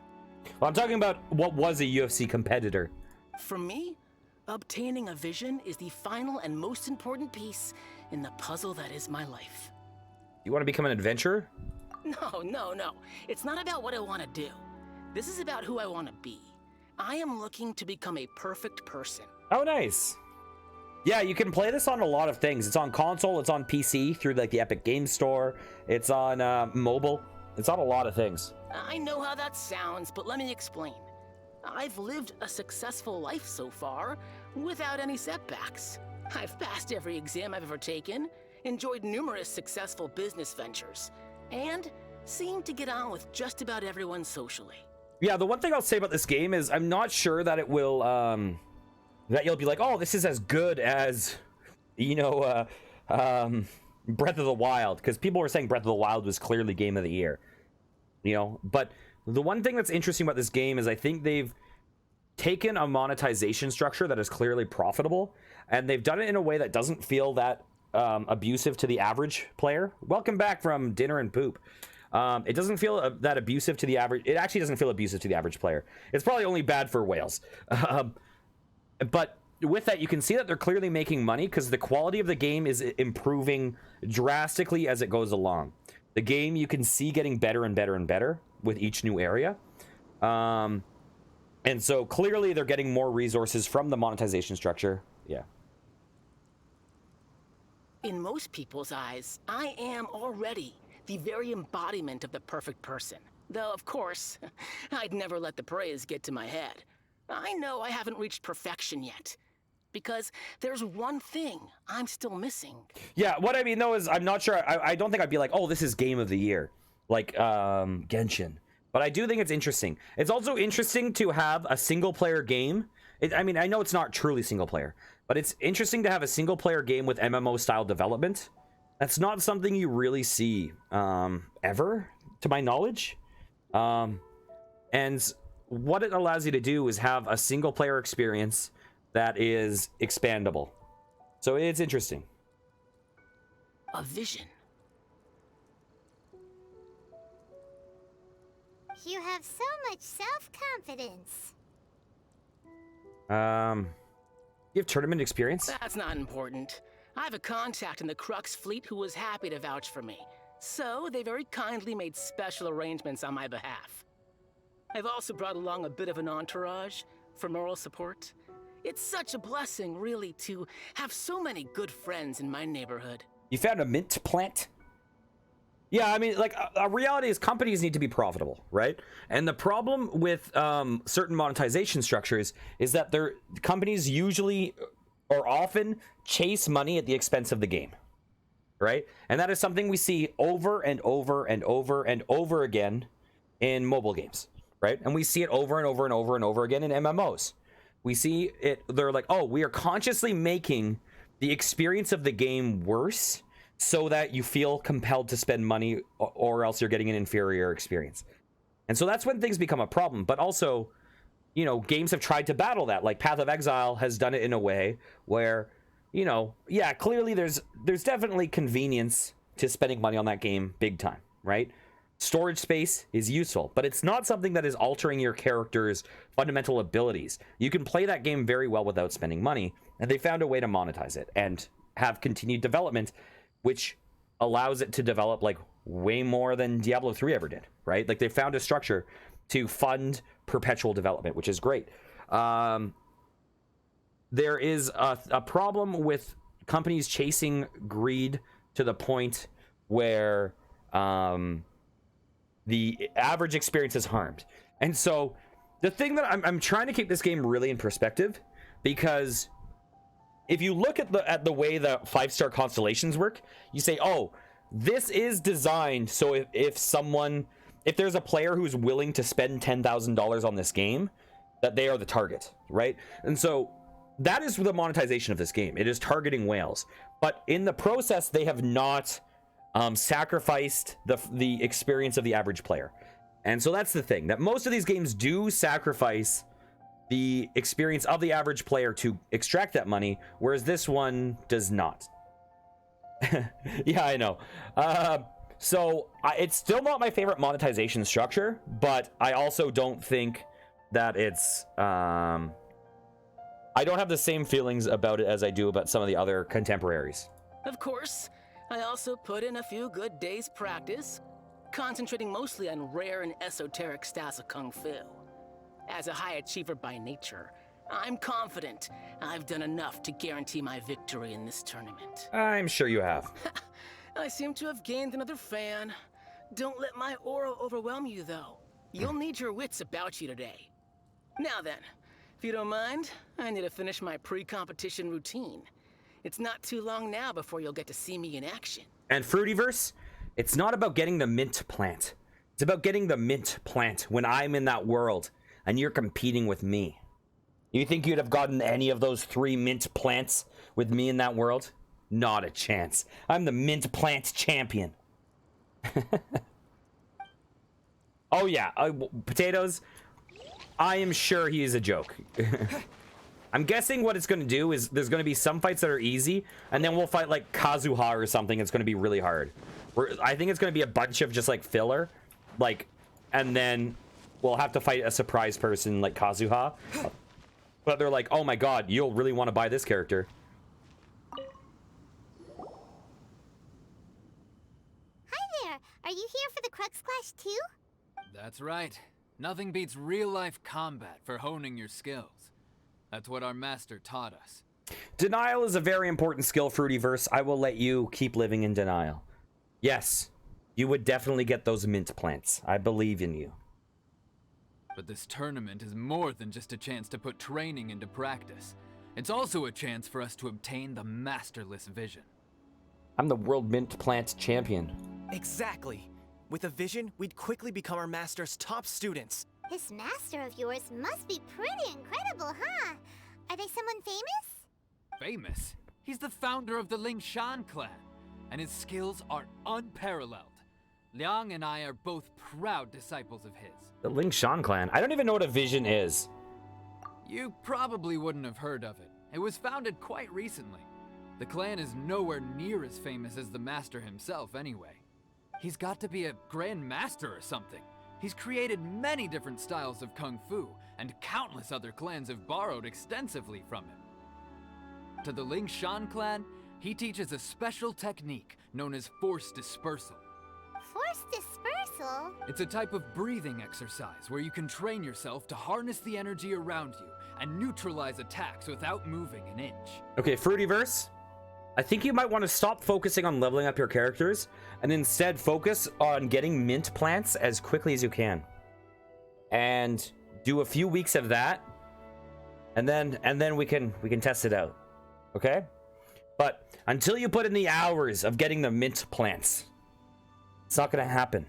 Well, I'm talking about what was a UFC competitor. For me, obtaining a vision is the final and most important piece in the puzzle that is my life. You want to become an adventurer? No. It's not about what I want to do. This is about who I want to be. I am looking to become a perfect person. Oh, nice. Yeah, you can play this on a lot of things. It's on console, it's on PC through like the Epic Games Store, it's on mobile, it's on a lot of things. I know how that sounds, but let me explain. I've lived a successful life so far, without any setbacks. I've passed every exam I've ever taken, enjoyed numerous successful business ventures, and seem to get on with just about everyone socially. Yeah, the one thing I'll say about this game is I'm not sure that it will, that you'll be like, oh, this is as good as, you know, Breath of the Wild, because people were saying Breath of the Wild was clearly Game of the Year, you know, but the one thing that's interesting about this game is I think they've taken a monetization structure that is clearly profitable, and they've done it in a way that doesn't feel that abusive to the average player. Welcome back from dinner and poop. It doesn't feel that abusive to the average. It actually doesn't feel abusive to the average player. It's probably only bad for whales. But with that, you can see that they're clearly making money because the quality of the game is improving drastically as it goes along. The game you can see getting better and better and better with each new area. And so clearly they're getting more resources from the monetization structure. Yeah. In most people's eyes, I am already the very embodiment of the perfect person. Though, of course, I'd never let the praise get to my head. I know I haven't reached perfection yet, because there's one thing I'm still missing. Yeah, what I mean, though, is I'm not sure. I don't think I'd be like, oh, this is Game of the Year, like Genshin. But I do think it's interesting. It's also interesting to have a single-player game. I mean, I know it's not truly single-player, but it's interesting to have a single-player game with MMO-style development. That's not something you really see ever, to my knowledge. And what it allows you to do is have a single player experience that is expandable. So it's interesting. A vision. You have so much self-confidence. You have tournament experience? That's not important. I have a contact in the Crux fleet who was happy to vouch for me. So they very kindly made special arrangements on my behalf. I've also brought along a bit of an entourage for moral support. It's such a blessing, really, to have so many good friends in my neighborhood. You found a mint plant? Yeah, I mean, like, a reality is companies need to be profitable, right? And the problem with certain monetization structures is that companies usually or often chase money at the expense of the game, right? And that is something we see over and over and over and over again in mobile games. Right? And we see it over and over and over and over again in MMOs. We see it, they're like, oh, we are consciously making the experience of the game worse so that you feel compelled to spend money or else you're getting an inferior experience. And so that's when things become a problem. But also, you know, games have tried to battle that. Like Path of Exile has done it in a way where, you know, yeah, clearly there's definitely convenience to spending money on that game big time, right? Storage space is useful, but it's not something that is altering your character's fundamental abilities. You can play that game very well without spending money, and they found a way to monetize it and have continued development, which allows it to develop like way more than Diablo 3 ever did, right? Like they found a structure to fund perpetual development, which is great. There is a problem with companies chasing greed to the point where the average experience is harmed. And so the thing that I'm trying to keep this game really in perspective, because if you look at the way the 5-star constellations work, you say, oh, this is designed so if there's a player who's willing to spend $10,000 on this game, that they are the target, right? And so that is the monetization of this game. It is targeting whales, but in the process, they have not sacrificed the experience of the average player. And so that's the thing, that most of these games do sacrifice the experience of the average player to extract that money, whereas this one does not. Yeah, I know. So it's still not my favorite monetization structure, but I also don't think that it's I don't have the same feelings about it as I do about some of the other contemporaries. Of course, I also put in a few good days' practice, concentrating mostly on rare and esoteric styles of Kung Fu. As a high achiever by nature, I'm confident I've done enough to guarantee my victory in this tournament. I'm sure you have. I seem to have gained another fan. Don't let my aura overwhelm you, though. You'll need your wits about you today. Now then, if you don't mind, I need to finish my pre-competition routine. It's not too long now before you'll get to see me in action. And Fruityverse, it's not about getting the mint plant. It's about getting the mint plant when I'm in that world and you're competing with me. You think you'd have gotten any of those 3 mint plants with me in that world? Not a chance. I'm the mint plant champion. Oh yeah, Potatoes, I am sure he is a joke. I'm guessing what it's going to do is there's going to be some fights that are easy, and then we'll fight like Kazuha or something. It's going to be really hard. I think it's going to be a bunch of just like filler, like, and then we'll have to fight a surprise person like Kazuha. But they're like, oh my god, you'll really want to buy this character. Hi there. Are you here for the Crux Clash too? That's right. Nothing beats real-life combat for honing your skills. That's what our master taught us. Denial is a very important skill, Fruityverse. I will let you keep living in denial. Yes, you would definitely get those mint plants. I believe in you. But this tournament is more than just a chance to put training into practice. It's also a chance for us to obtain the masterless vision. I'm the world mint plant champion. Exactly. With a vision, we'd quickly become our master's top students. This master of yours must be pretty incredible, huh? Are they someone famous? Famous? He's the founder of the Lingshan clan, and his skills are unparalleled. Liang and I are both proud disciples of his. The Lingshan clan? I don't even know what a vision is. You probably wouldn't have heard of it. It was founded quite recently. The clan is nowhere near as famous as the master himself anyway. He's got to be a grand master or something. He's created many different styles of kung fu, and countless other clans have borrowed extensively from him. To the Lingshan clan, he teaches a special technique known as force dispersal. Force dispersal? It's a type of breathing exercise where you can train yourself to harness the energy around you and neutralize attacks without moving an inch. Okay, Fruityverse, I think you might want to stop focusing on leveling up your characters and instead focus on getting mint plants as quickly as you can. And do a few weeks of that, and then we can test it out. Okay? But until you put in the hours of getting the mint plants, it's not gonna happen.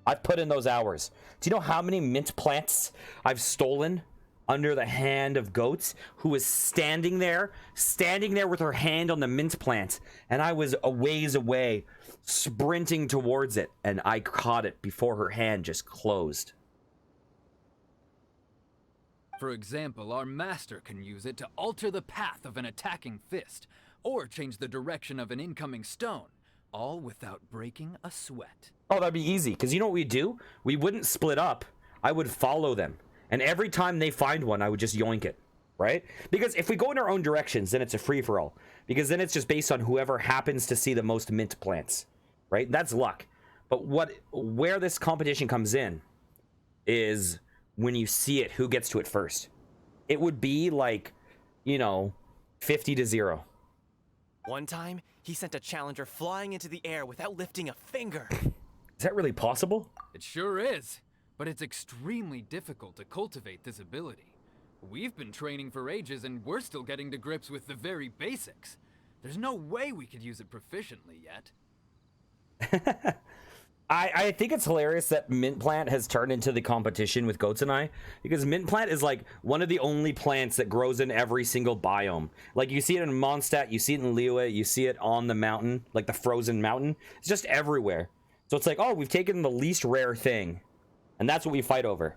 I've put in those hours. Do you know how many mint plants I've stolen under the hand of Goats, who was standing there with her hand on the mint plant, and I was a ways away, sprinting towards it, and I caught it before her hand just closed. For example, our master can use it to alter the path of an attacking fist, or change the direction of an incoming stone, all without breaking a sweat. Oh, that'd be easy, because you know what we'd do? We wouldn't split up. I would follow them. And every time they find one, I would just yoink it, right? Because if we go in our own directions, then it's a free-for-all. Because then it's just based on whoever happens to see the most mint plants, right? That's luck. But where this competition comes in is when you see it, who gets to it first. It would be like, 50-0. One time, he sent a challenger flying into the air without lifting a finger. Is that really possible? It sure is. But it's extremely difficult to cultivate this ability. We've been training for ages and we're still getting to grips with the very basics. There's no way we could use it proficiently yet. I think it's hilarious that Mint Plant has turned into the competition with Goats and I, because Mint Plant is like one of the only plants that grows in every single biome. Like you see it in Mondstadt, you see it in Liyue, you see it on the mountain, like the frozen mountain. It's just everywhere. So it's like, oh, we've taken the least rare thing. And that's what we fight over.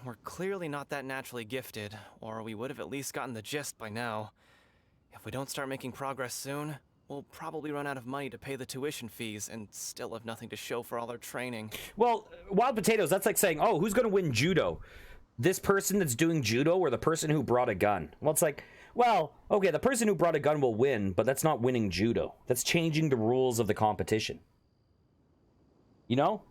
We're clearly not that naturally gifted, or we would have at least gotten the gist by now. If we don't start making progress soon, we'll probably run out of money to pay the tuition fees and still have nothing to show for all our training. Well, Wild Potatoes, that's like saying, oh, who's going to win judo? This person that's doing judo or the person who brought a gun? Well, it's like, well, okay, the person who brought a gun will win, but that's not winning judo. That's changing the rules of the competition. You know?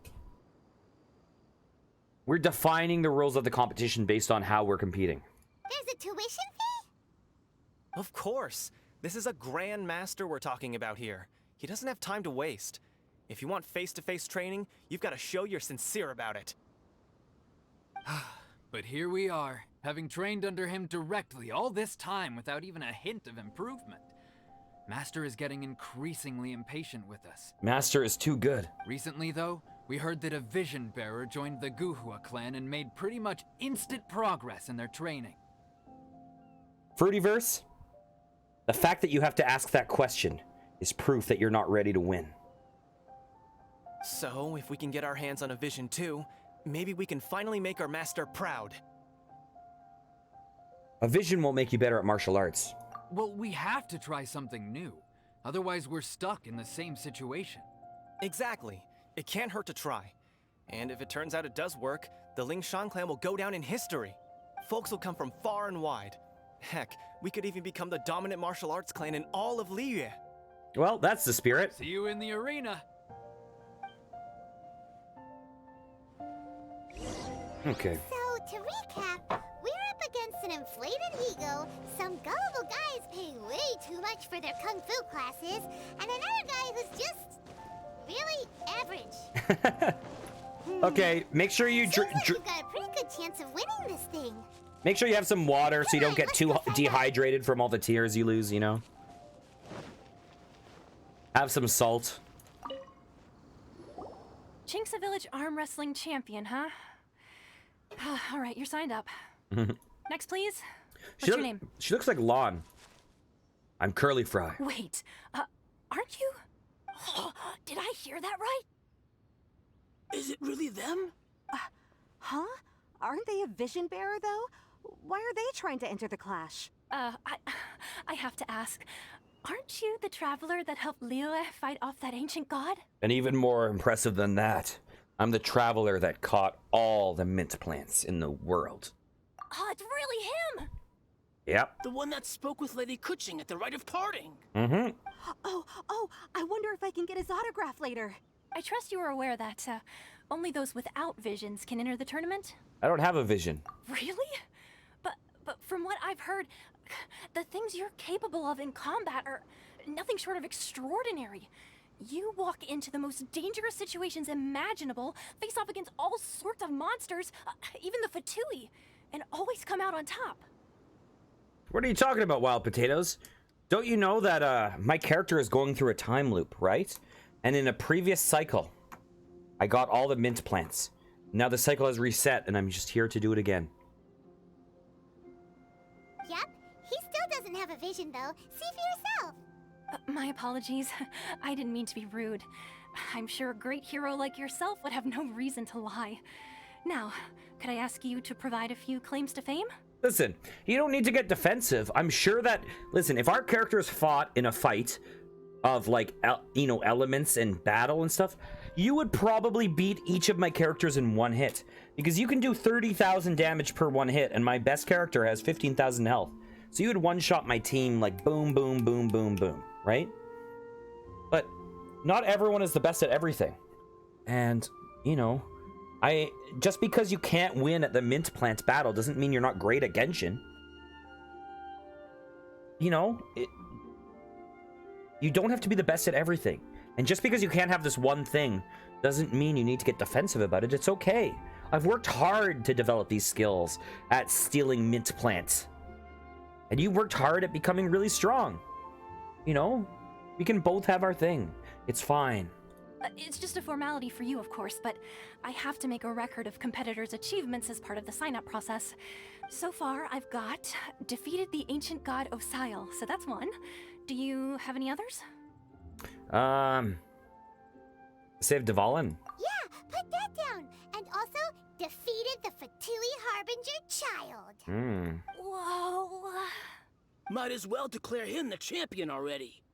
We're defining the rules of the competition based on how we're competing. There's a tuition fee? Of course. This is a Grand Master we're talking about here. He doesn't have time to waste. If you want face-to-face training, you've got to show you're sincere about it. But here we are, having trained under him directly all this time without even a hint of improvement. Master is getting increasingly impatient with us. Master is too good. Recently, though, we heard that a Vision Bearer joined the Guhua clan and made pretty much instant progress in their training. Fruityverse, the fact that you have to ask that question is proof that you're not ready to win. So, if we can get our hands on a Vision too, maybe we can finally make our master proud. A vision won't make you better at martial arts. Well, we have to try something new. Otherwise, we're stuck in the same situation. Exactly. It can't hurt to try. And if it turns out it does work, the Ling Shan clan will go down in history. Folks will come from far and wide. Heck, we could even become the dominant martial arts clan in all of Liyue. Well, that's the spirit. See you in the arena. Okay. So, to recap, we're up against an inflated ego, some gullible guys paying way too much for their kung fu classes, and another guy who's just really average. Okay, make sure you Seems like you've got a pretty good chance of winning this thing. make sure you have some water so you don't get too dehydrated from all the tears you lose, you know? Have some salt. Chinksa Village arm wrestling champion, huh? All right, you're signed up. Next, please. What's your name? She looks like Lon. I'm Curly Fry. Wait, aren't you? Did I hear that right? Is it really them? Huh? Aren't they a Vision Bearer, though? Why are they trying to enter the clash? I have to ask. Aren't you the traveler that helped Liyue fight off that ancient god? And even more impressive than that, I'm the traveler that caught all the mint plants in the world. Oh, it's really him! Yep. The one that spoke with Lady Kuching at the rite of parting. Mm-hmm. Oh, I wonder if I can get his autograph later. I trust you are aware that only those without visions can enter the tournament? I don't have a vision. Really? But from what I've heard, the things you're capable of in combat are nothing short of extraordinary. You walk into the most dangerous situations imaginable, face off against all sorts of monsters, even the Fatui, and always come out on top. What are you talking about, Wild Potatoes? Don't you know that my character is going through a time loop, right? And in a previous cycle, I got all the mint plants. Now the cycle has reset, and I'm just here to do it again. Yep, he still doesn't have a vision, though. See for yourself. My apologies. I didn't mean to be rude. I'm sure a great hero like yourself would have no reason to lie. Now, could I ask you to provide a few claims to fame? Listen, you don't need to get defensive. I'm sure that... Listen, if our characters fought in a fight of, like, elements and battle and stuff, you would probably beat each of my characters in one hit. Because you can do 30,000 damage per one hit, and my best character has 15,000 health. So you would one-shot my team like boom, boom, boom, boom, boom, right? But not everyone is the best at everything. And, you know, just because you can't win at the mint plant battle doesn't mean you're not great at Genshin. You know, you don't have to be the best at everything. And just because you can't have this one thing doesn't mean you need to get defensive about it. It's okay. I've worked hard to develop these skills at stealing mint plants. And you worked hard at becoming really strong. You know, we can both have our thing. It's fine. It's just a formality for you, of course, but I have to make a record of competitors' achievements as part of the sign-up process. So far, I've got defeated the ancient god Osial, so that's one. Do you have any others? Saved Dvalin. Yeah, put that down. And also, defeated the Fatui Harbinger child. Whoa. Might as well declare him the champion already.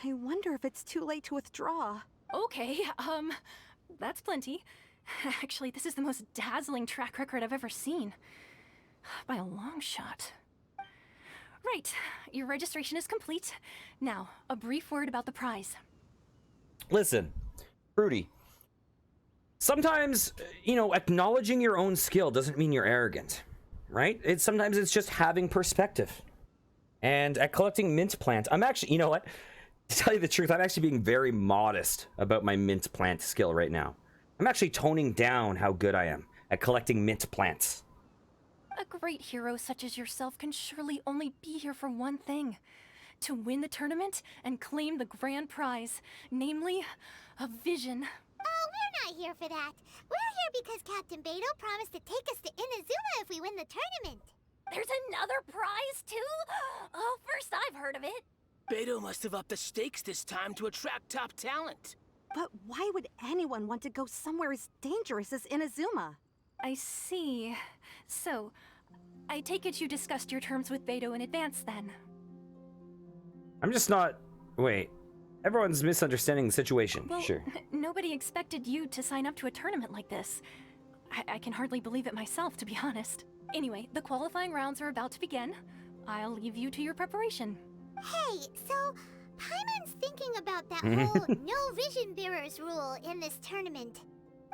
I wonder if it's too late to withdraw. Okay, that's plenty. Actually, this is the most dazzling track record I've ever seen. By a long shot. Right, your registration is complete. Now, a brief word about the prize. Listen, Fruity. sometimes, you know, acknowledging your own skill doesn't mean you're arrogant, right? Sometimes it's just having perspective. And at collecting mint plant, I'm actually, you know what? To tell you the truth, I'm actually being very modest about my mint plant skill right now. I'm actually toning down how good I am at collecting mint plants. A great hero such as yourself can surely only be here for one thing. To win the tournament and claim the grand prize, namely, a vision. Oh, we're not here for that. We're here because Captain Beto promised to take us to Inazuma if we win the tournament. There's another prize, too? Oh, first I've heard of it. Beto must have upped the stakes this time to attract top talent. But why would anyone want to go somewhere as dangerous as Inazuma? I see. So, I take it you discussed your terms with Beto in advance, then? I'm just not... Wait. Everyone's misunderstanding the situation. Well, sure. Nobody expected you to sign up to a tournament like this. I can hardly believe it myself, to be honest. Anyway, the qualifying rounds are about to begin. I'll leave you to your preparation. Hey, so Paimon's thinking about that whole no vision bearers rule in this tournament.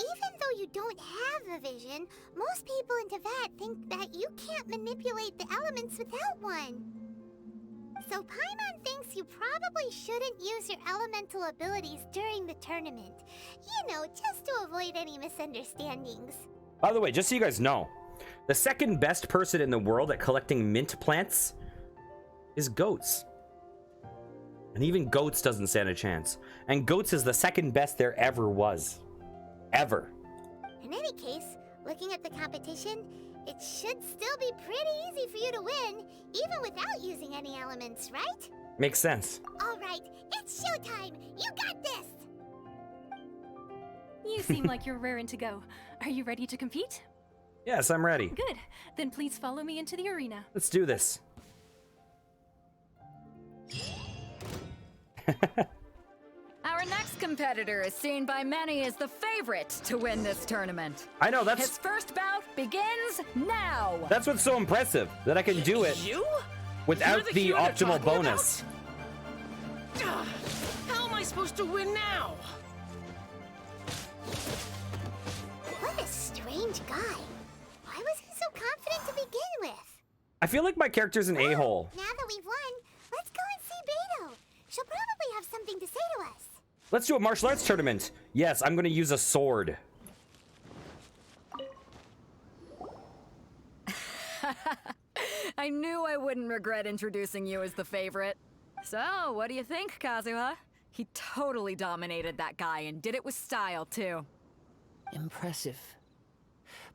Even though you don't have a vision, most people in Teyvat think that you can't manipulate the elements without one. So Paimon thinks you probably shouldn't use your elemental abilities during the tournament. You know, just to avoid any misunderstandings. By the way, just so you guys know, the second best person in the world at collecting mint plants is Goats. And even Goats doesn't stand a chance. And Goats is the second best there ever was. Ever. In any case, looking at the competition, it should still be pretty easy for you to win, even without using any elements, right? Makes sense. All right, it's showtime. You got this. You seem like you're raring to go. Are you ready to compete? Yes, I'm ready. Good. Then please follow me into the arena. Let's do this. Our next competitor is seen by many as the favorite to win this tournament. I know, that's... His first bout begins now! That's what's so impressive, that I can do it without the optimal bonus. How am I supposed to win now? What a strange guy. Why was he so confident to begin with? I feel like my character's an a-hole. Now that we've won, let's go and see Beto. She'll probably have something to say to us. Let's do a martial arts tournament. Yes, I'm going to use a sword. I knew I wouldn't regret introducing you as the favorite. So, what do you think, Kazuha? He totally dominated that guy and did it with style, too. Impressive.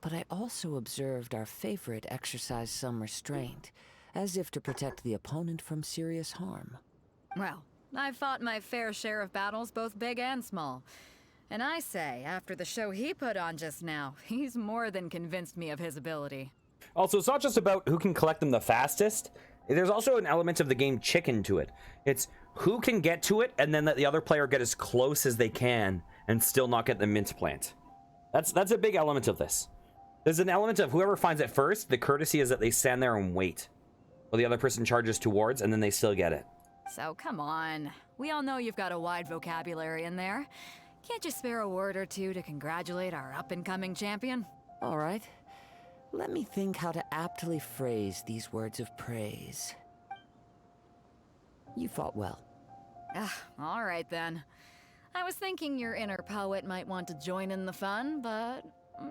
But I also observed our favorite exercise some restraint, as if to protect the opponent from serious harm. Well, I've fought my fair share of battles, both big and small. And I say, after the show he put on just now, he's more than convinced me of his ability. Also, it's not just about who can collect them the fastest. There's also an element of the game chicken to it. It's who can get to it and then let the other player get as close as they can and still not get the mint plant. That's a big element of this. There's an element of whoever finds it first, the courtesy is that they stand there and wait while the other person charges towards and then they still get it. So come on. We all know you've got a wide vocabulary in there. Can't you spare a word or two to congratulate our up-and-coming champion? All right. Let me think how to aptly phrase these words of praise. You fought well. All right then. I was thinking your inner poet might want to join in the fun, but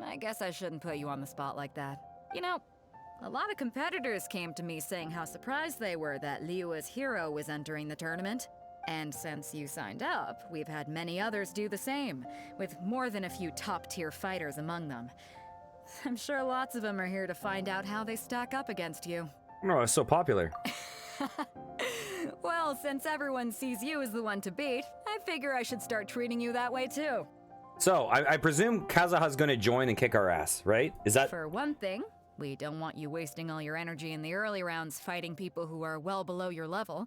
I guess I shouldn't put you on the spot like that. You know, a lot of competitors came to me saying how surprised they were that Liyue's hero was entering the tournament. And since you signed up, we've had many others do the same, with more than a few top-tier fighters among them. I'm sure lots of them are here to find out how they stack up against you. Oh, it's so popular. Well, since everyone sees you as the one to beat, I figure I should start treating you that way too. So, I presume Kazuha's going to join and kick our ass, right? Is that... For one thing, we don't want you wasting all your energy in the early rounds fighting people who are well below your level.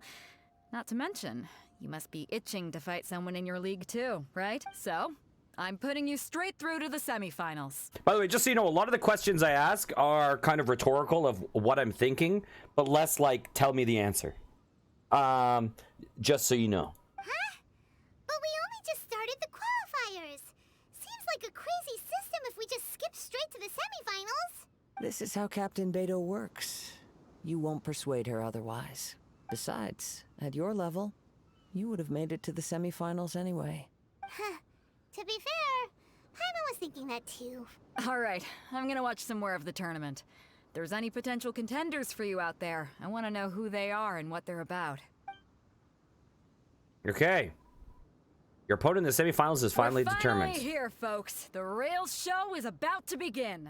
Not to mention, you must be itching to fight someone in your league too, right? So, I'm putting you straight through to the semifinals. By the way, just so you know, a lot of the questions I ask are kind of rhetorical of what I'm thinking, but less like, tell me the answer. Just so you know. Huh? But we only just started the qualifiers. Seems like a crazy system if we just skip straight to the semifinals. This is how Captain Beto works. You won't persuade her otherwise. Besides, at your level, you would have made it to the semifinals anyway. To be fair, Paimon was thinking that too. Alright, I'm gonna watch some more of the tournament. If there's any potential contenders for you out there, I want to know who they are and what they're about. Okay. Your opponent in the semifinals is finally We're determined. Finally here, folks. The rail show is about to begin.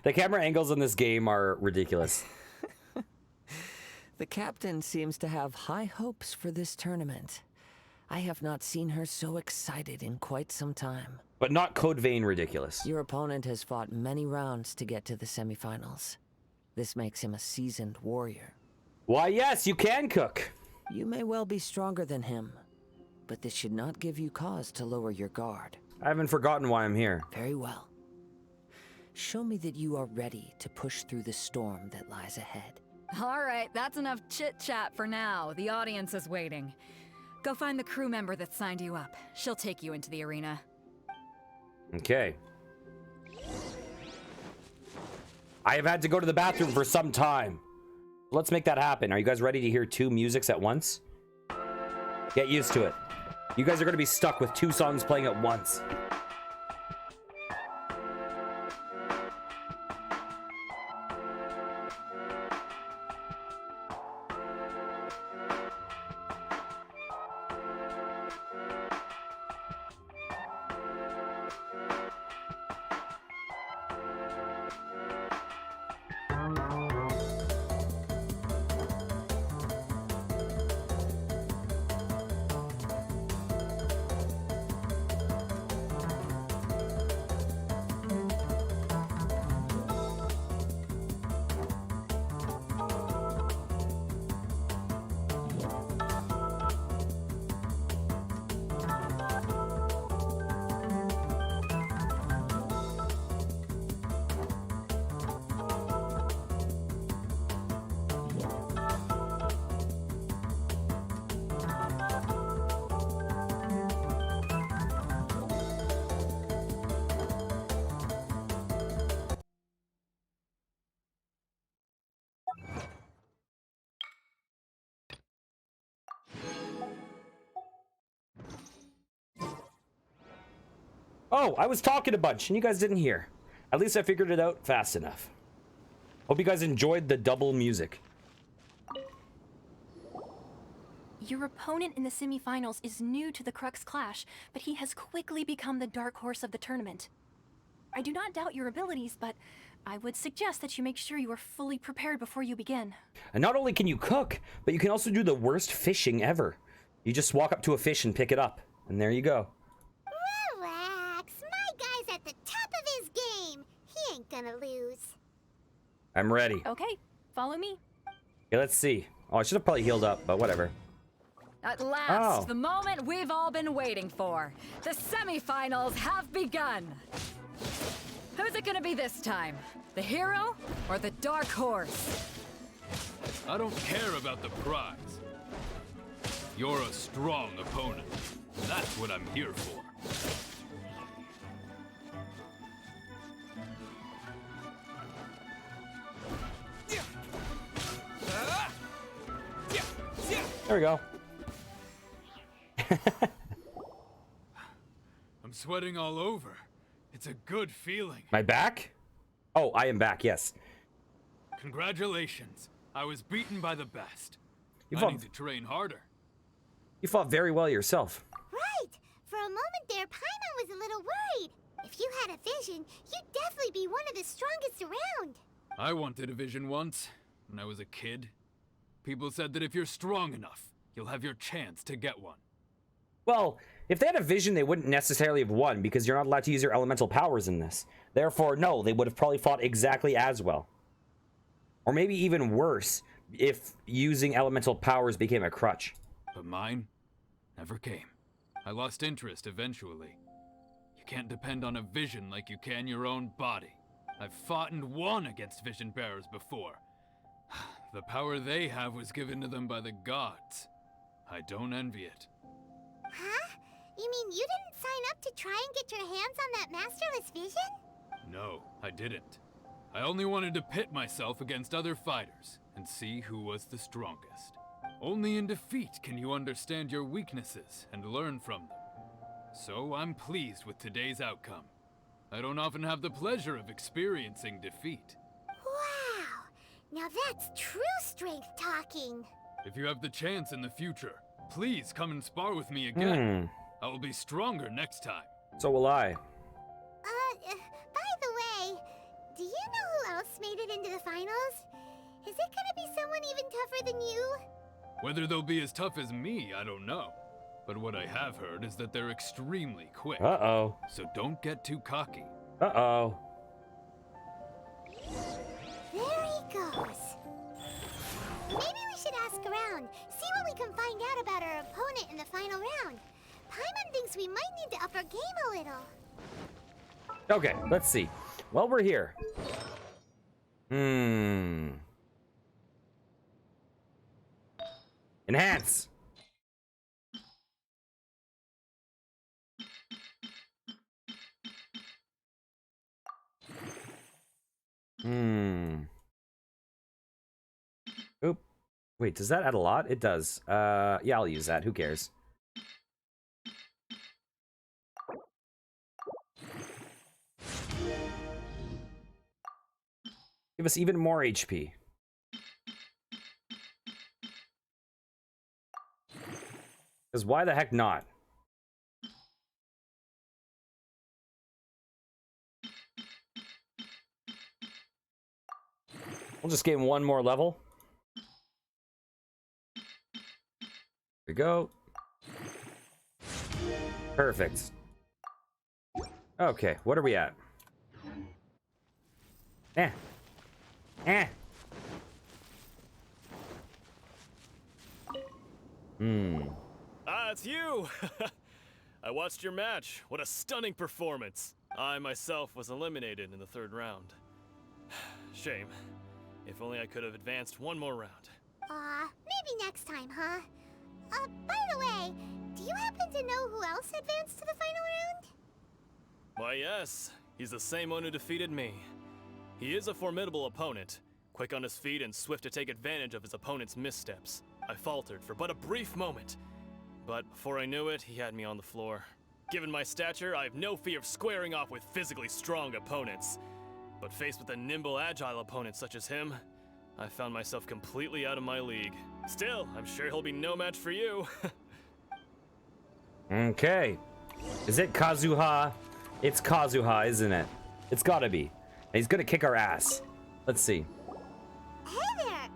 The camera angles in this game are ridiculous. The captain seems to have high hopes for this tournament. I have not seen her so excited in quite some time. But not Code Vein ridiculous. Your opponent has fought many rounds to get to the semifinals. This makes him a seasoned warrior. Why, yes, you can cook. You may well be stronger than him, but this should not give you cause to lower your guard. I haven't forgotten why I'm here. Very well. Show me that you are ready to push through the storm that lies ahead. Alright, that's enough chit-chat for now. The audience is waiting. Go find the crew member that signed you up. She'll take you into the arena. Okay. I have had to go to the bathroom for some time. Let's make that happen. Are you guys ready to hear 2 musics at once? Get used to it. You guys are going to be stuck with 2 songs playing at once. Oh, I was talking a bunch and you guys didn't hear. At least I figured it out fast enough. Hope you guys enjoyed the double music. Your opponent in the semifinals is new to the Crux Clash, but he has quickly become the dark horse of the tournament. I do not doubt your abilities, but I would suggest that you make sure you are fully prepared before you begin. And not only can you cook, but you can also do the worst fishing ever. You just walk up to a fish and pick it up, and there you go. Relax, my guy's at the top of his game. He ain't gonna lose. I'm ready. Okay, follow me. Okay, let's see. Oh, I should have probably healed up, but whatever. At last, Oh. the moment we've all been waiting for. The semifinals have begun. Who's it gonna be this time? The hero or the dark horse? I don't care about the prize. You're a strong opponent. That's what I'm here for. There we go. I'm sweating all over. It's a good feeling. Am I back? Oh, I am back, yes. Congratulations. I was beaten by the best. You I fought- need to train harder. You fought very well yourself. Right. For a moment there, Paimon was a little worried. If you had a vision, you'd definitely be one of the strongest around. I wanted a vision once, when I was a kid. People said that if you're strong enough, you'll have your chance to get one. Well, if they had a vision, they wouldn't necessarily have won because you're not allowed to use your elemental powers in this. Therefore, no, they would have probably fought exactly as well. Or maybe even worse if using elemental powers became a crutch. But mine never came. I lost interest eventually. You can't depend on a vision like you can your own body. I've fought and won against vision bearers before. The power they have was given to them by the gods. I don't envy it. Huh? You mean you didn't sign up to try and get your hands on that masterless vision? No, I didn't. I only wanted to pit myself against other fighters and see who was the strongest. Only in defeat can you understand your weaknesses and learn from them. So I'm pleased with today's outcome. I don't often have the pleasure of experiencing defeat. Wow! Now that's true strength talking. If you have the chance in the future, please come and spar with me again. I will be stronger next time. So will I. By the way, do you know who else made it into the finals? Is it gonna be someone even tougher than you? Whether they'll be as tough as me, I don't know. But what I have heard is that they're extremely quick. Uh-oh. So don't get too cocky. Uh-oh. There he goes. Maybe we should ask around, see what we can find out about our opponent in the final round. Paimon thinks we might need to up our game a little. Okay, let's see. Well, we're here. Enhance. Oop. Wait, does that add a lot? It does. Yeah, I'll use that. Who cares? Give us even more HP. Because why the heck not? We'll just gain one more level. There we go. Perfect. Okay, what are we at? Ah, it's you! I watched your match. What a stunning performance. I myself was eliminated in the third round. Shame. If only I could have advanced one more round. Maybe next time, huh? By the way, do you happen to know who else advanced to the final round? Why, yes. He's the same one who defeated me. He is a formidable opponent, quick on his feet and swift to take advantage of his opponent's missteps. I faltered for but a brief moment, but before I knew it, he had me on the floor. Given my stature, I have no fear of squaring off with physically strong opponents. But faced with a nimble, agile opponent such as him, I found myself completely out of my league. Still, I'm sure he'll be no match for you. Okay. Is it Kazuha? It's Kazuha, isn't it? It's gotta be. And he's gonna kick our ass. Let's see. Hey there!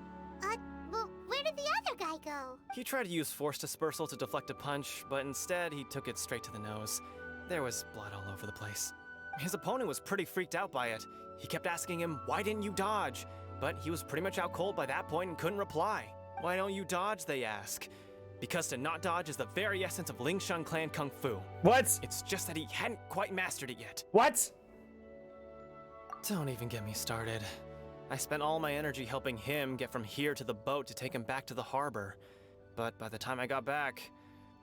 Well, where did the other guy go? He tried to use force dispersal to deflect a punch, but instead he took it straight to the nose. There was blood all over the place. His opponent was pretty freaked out by it. He kept asking him, "Why didn't you dodge?" But he was pretty much out cold by that point and couldn't reply. "Why don't you dodge?" they ask. Because to not dodge is the very essence of Lingsheng clan kung fu. What? It's just that he hadn't quite mastered it yet. What? Don't even get me started. I spent all my energy helping him get from here to the boat to take him back to the harbor. But by the time I got back,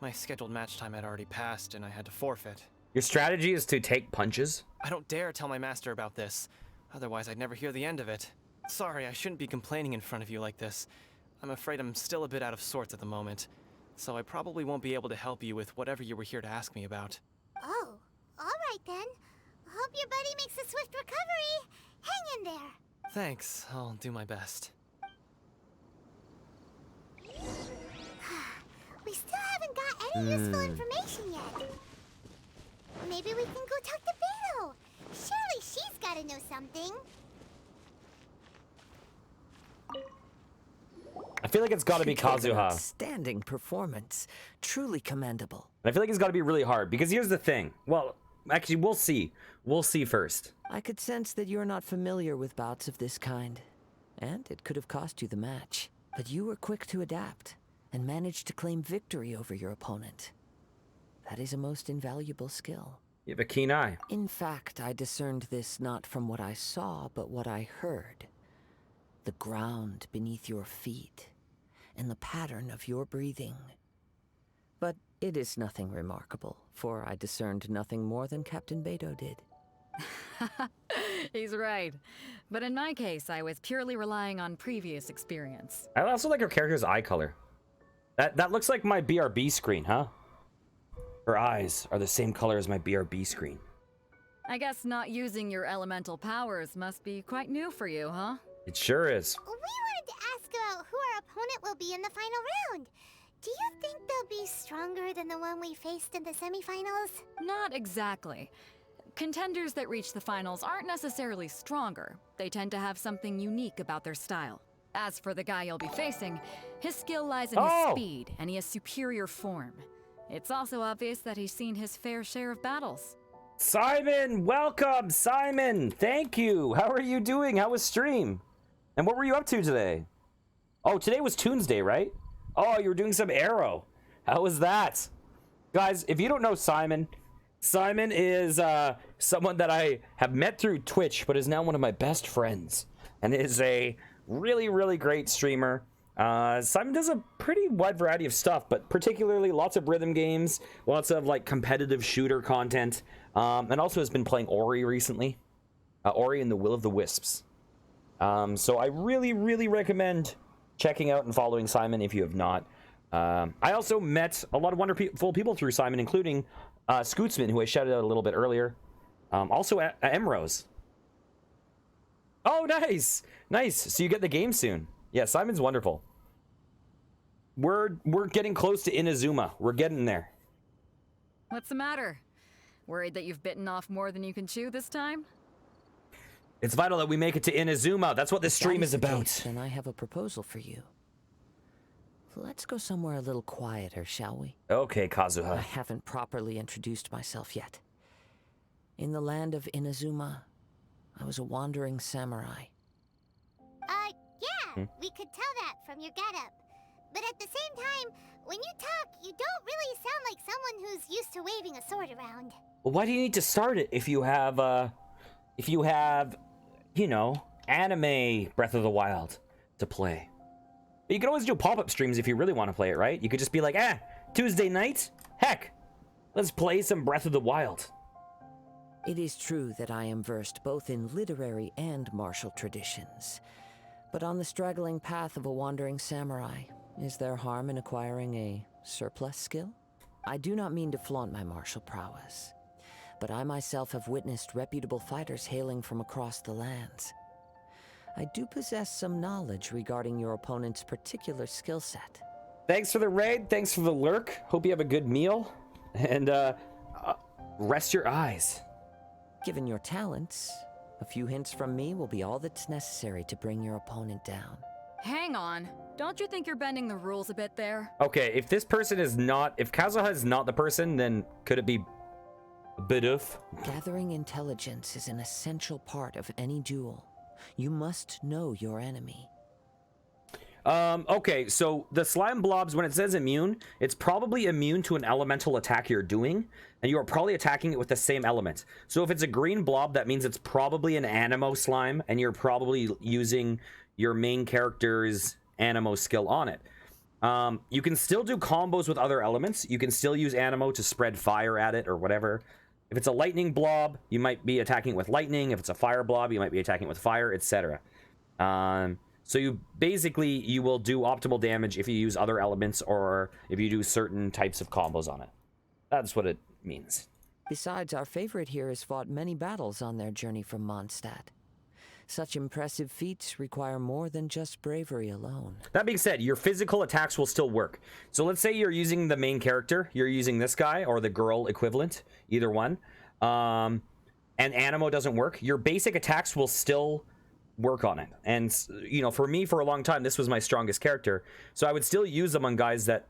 my scheduled match time had already passed and I had to forfeit. Your strategy is to take punches? I don't dare tell my master about this. Otherwise, I'd never hear the end of it. Sorry, I shouldn't be complaining in front of you like this. I'm afraid I'm still a bit out of sorts at the moment. So I probably won't be able to help you with whatever you were here to ask me about. Oh, alright then. Hope your buddy makes a swift recovery. Hang in there. Thanks, I'll do my best. We still haven't got any useful information yet. Maybe we can go talk to Beto. Surely she's gotta know something. I feel like it's gotta be Kazuha. Outstanding performance. Truly commendable. And I feel like it's gotta be really hard, because here's the thing. Well, actually, we'll see. We'll see first. I could sense that you're not familiar with bouts of this kind, and it could have cost you the match. But you were quick to adapt, and managed to claim victory over your opponent. That is a most invaluable skill. You have a keen eye. In fact, I discerned this not from what I saw, but what I heard. The ground beneath your feet, and the pattern of your breathing. But It is nothing remarkable, for I discerned nothing more than Captain Beto did. He's right. But in my case, I was purely relying on previous experience. I also like her character's eye color. That looks like my BRB screen, huh? Her eyes are the same color as my BRB screen. I guess not using your elemental powers must be quite new for you, huh? It sure is. We wanted to ask about who our opponent will be in the final round. Do you think they'll be stronger than the one we faced in the semifinals? Not exactly. Contenders that reach the finals aren't necessarily stronger. They tend to have something unique about their style. As for the guy you'll be facing, his skill lies in his speed, and he has superior form. It's also obvious that he's seen his fair share of battles. Simon, welcome, Simon. Thank you. How are you doing? How was stream? And what were you up to today? Oh, today was Tuesday, right? Oh, you were doing some Arrow. How was that? Guys, if you don't know Simon, Simon is someone that I have met through Twitch, but is now one of my best friends, and is a really, really great streamer. Simon does a pretty wide variety of stuff, but particularly lots of rhythm games, lots of like competitive shooter content, and also has been playing Ori recently. Ori and the Will of the Wisps. So I really, really recommend checking out and following Simon if you have not. I also met a lot of wonderful people through Simon, including Scootsman, who I shouted out a little bit earlier. Also Emrose. Oh, nice! Nice. So you get the game soon. Yeah, Simon's wonderful. We're getting close to Inazuma. We're getting there. What's the matter? Worried that you've bitten off more than you can chew this time? It's vital that we make it to Inazuma. That's what this stream is about. Then I have a proposal for you. Let's go somewhere a little quieter, shall we? Okay, Kazuha. I haven't properly introduced myself yet. In the land of Inazuma, I was a wandering samurai. Yeah, we could tell that from your getup. But at the same time, when you talk, you don't really sound like someone who's used to waving a sword around. Well, why do you need to start it if you have, you know, anime Breath of the Wild to play? But you can always do pop-up streams if you really want to play it, right? You could just be like, Tuesday night? Heck, let's play some Breath of the Wild. It is true that I am versed both in literary and martial traditions. But on the straggling path of a wandering samurai, is there harm in acquiring a surplus skill? I do not mean to flaunt my martial prowess, but I myself have witnessed reputable fighters hailing from across the lands. I do possess some knowledge regarding your opponent's particular skill set. Thanks for the raid, thanks for the lurk. Hope you have a good meal, and rest your eyes. Given your talents, a few hints from me will be all that's necessary to bring your opponent down. Hang on. Don't you think you're bending the rules a bit there? Okay, if this person is not... If Kazuha is not the person, then could it be a bit of? Gathering intelligence is an essential part of any duel. You must know your enemy. Okay, so the slime blobs, when it says immune, it's probably immune to an elemental attack you're doing, and you are probably attacking it with the same element. So if it's a green blob, that means it's probably an animo slime, and you're probably using your main character's animo skill on it. You can still do combos with other elements. You can still use animo to spread fire at it or whatever. If it's a lightning blob, you might be attacking it with lightning. If it's a fire blob, you might be attacking it with fire, etc. So you will do optimal damage if you use other elements or if you do certain types of combos on it. That's what it means. Besides, our favorite here has fought many battles on their journey from Mondstadt. Such impressive feats require more than just bravery alone. That being said, your physical attacks will still work. So let's say you're using the main character, you're using this guy or the girl equivalent, either one, and animo doesn't work, your basic attacks will still work on it. And, you know, for me, for a long time, this was my strongest character. So I would still use them on guys that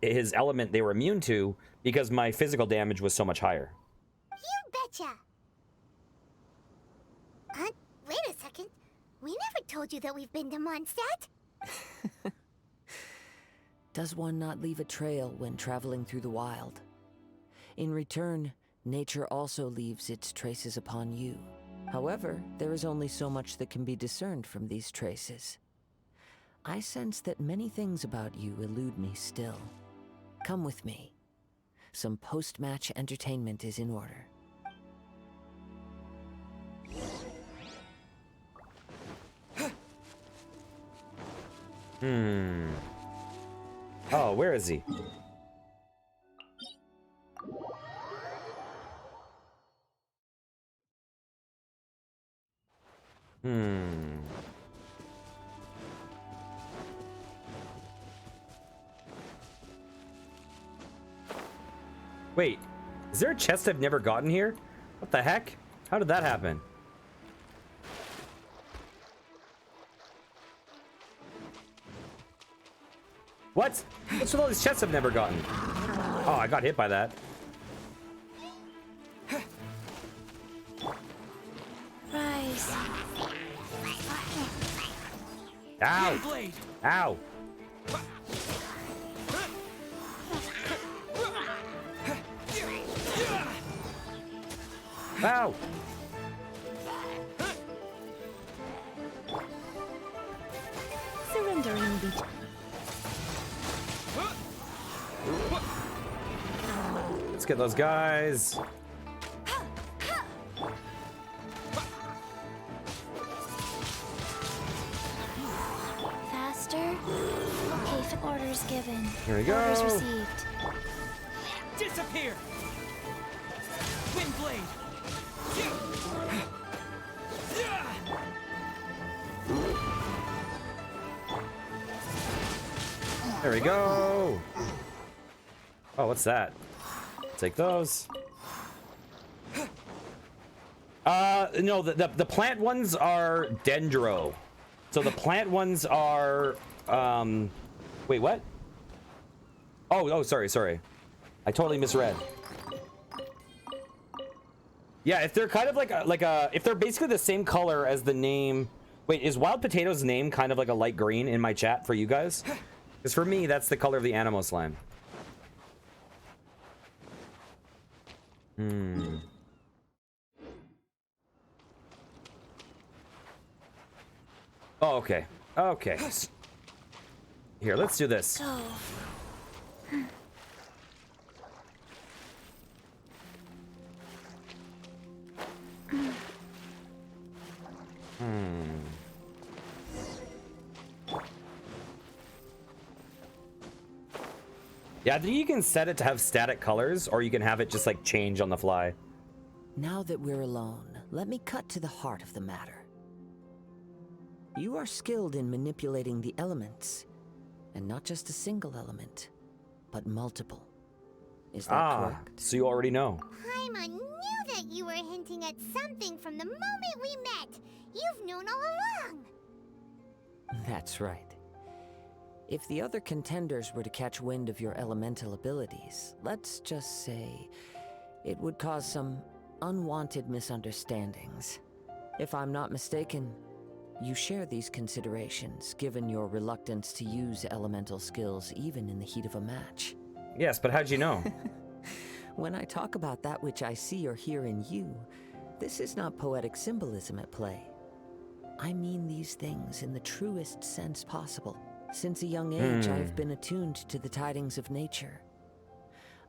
his element they were immune to because my physical damage was so much higher. You betcha! Wait a second. We never told you that we've been to Mondstadt. Does one not leave a trail when traveling through the wild? In return, nature also leaves its traces upon you. However, there is only so much that can be discerned from these traces. I sense that many things about you elude me still. Come with me. some post-match entertainment is in order. Oh, where is he? Wait, is there a chest I've never gotten here? What the heck? How did that happen? What? What's with all these chests I've never gotten? Oh, I got hit by that. Rise. Ow! Ow! Ow! Surrendering the... Let's get those guys. Faster? Okay, orders given. Here we go. Orders received. Disappear! Windblade! There we go. Oh, what's that? Take those. No, the plant ones are dendro. So the plant ones are wait, what? Oh, sorry. I totally misread. Yeah, if they're kind of like if they're basically the same color as the name. Wait, is Wild Potato's name kind of like a light green in my chat for you guys? Because for me, that's the color of the Animo slime. Oh, okay. Okay. Here, let's do this. Go. Yeah, I think you can set it to have static colors, or you can have it just like change on the fly. Now that we're alone, let me cut to the heart of the matter. You are skilled in manipulating the elements, and not just a single element, but multiple. Is that correct? So you already know. Paimon knew that you were hinting at something from the moment we met. You've known all along. That's right. If the other contenders were to catch wind of your elemental abilities, let's just say it would cause some unwanted misunderstandings. If I'm not mistaken, you share these considerations, given your reluctance to use elemental skills even in the heat of a match. Yes, but how'd you know? When I talk about that which I see or hear in you, this is not poetic symbolism at play. I mean these things in the truest sense possible. Since a young age, I have been attuned to the tidings of nature.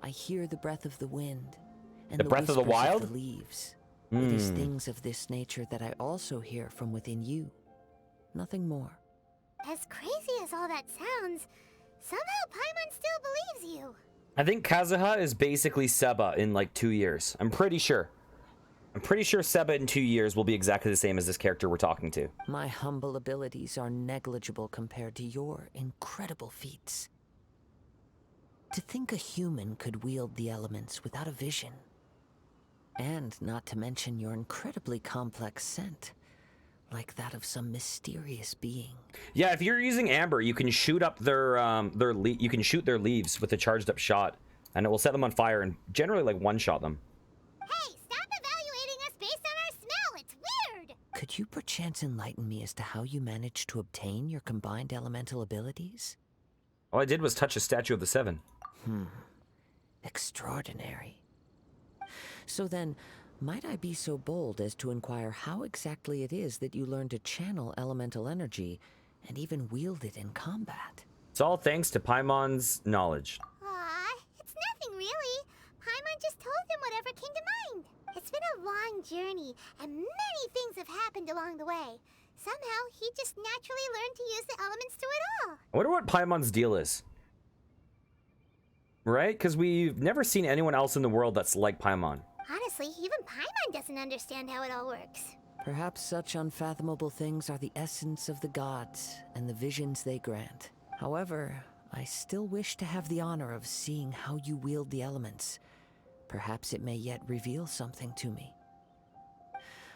I hear the breath of the wind and The breath of the wild? Of the leaves. It is things of this nature that I also hear from within you. Nothing more. As crazy as all that sounds, somehow Paimon still believes you. I think Kazuha is basically Seba in like 2 years. I'm pretty sure. I'm pretty sure Seba in 2 years will be exactly the same as this character we're talking to. My humble abilities are negligible compared to your incredible feats. To think a human could wield the elements without a vision. And not to mention your incredibly complex scent, like that of some mysterious being. Yeah, if you're using Amber, you can shoot up you can shoot their leaves with a charged up shot, and it will set them on fire and generally like one-shot them. Hey, stop evaluating us based on our smell. It's weird. Could you perchance enlighten me as to how you managed to obtain your combined elemental abilities? All I did was touch a statue of the Seven. Extraordinary. So then, might I be so bold as to inquire how exactly it is that you learn to channel elemental energy and even wield it in combat? It's all thanks to Paimon's knowledge. Aw, it's nothing really. journey, and many things have happened along the way. Somehow, he just naturally learned to use the elements through it all. I wonder what Paimon's deal is. Right? Because we've never seen anyone else in the world that's like Paimon. Honestly, even Paimon doesn't understand how it all works. Perhaps such unfathomable things are the essence of the gods and the visions they grant. However, I still wish to have the honor of seeing how you wield the elements. Perhaps it may yet reveal something to me.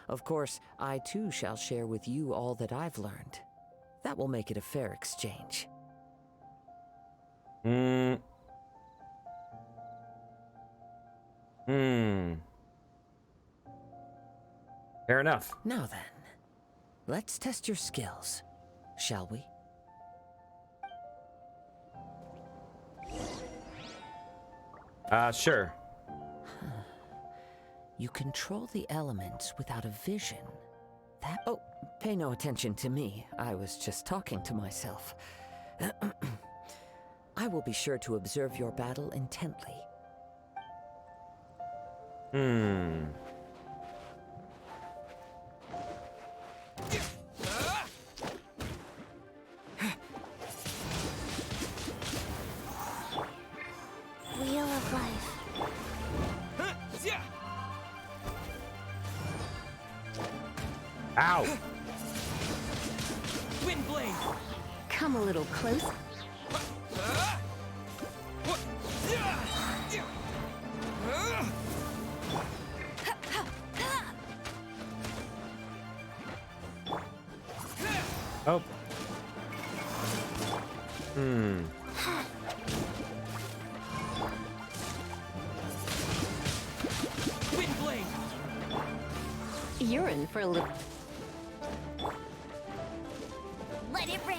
Of course, I too shall share with you all that I've learned. That will make it a fair exchange. Fair enough. Now then, let's test your skills, shall we? Sure. You control the elements without a vision. That— Oh, pay no attention to me. I was just talking to myself. I will be sure to observe your battle intently. Wheel of Life. Ow! Windblade! Come a little closer. Oh. Windblade! You're in for a little... Let it rain.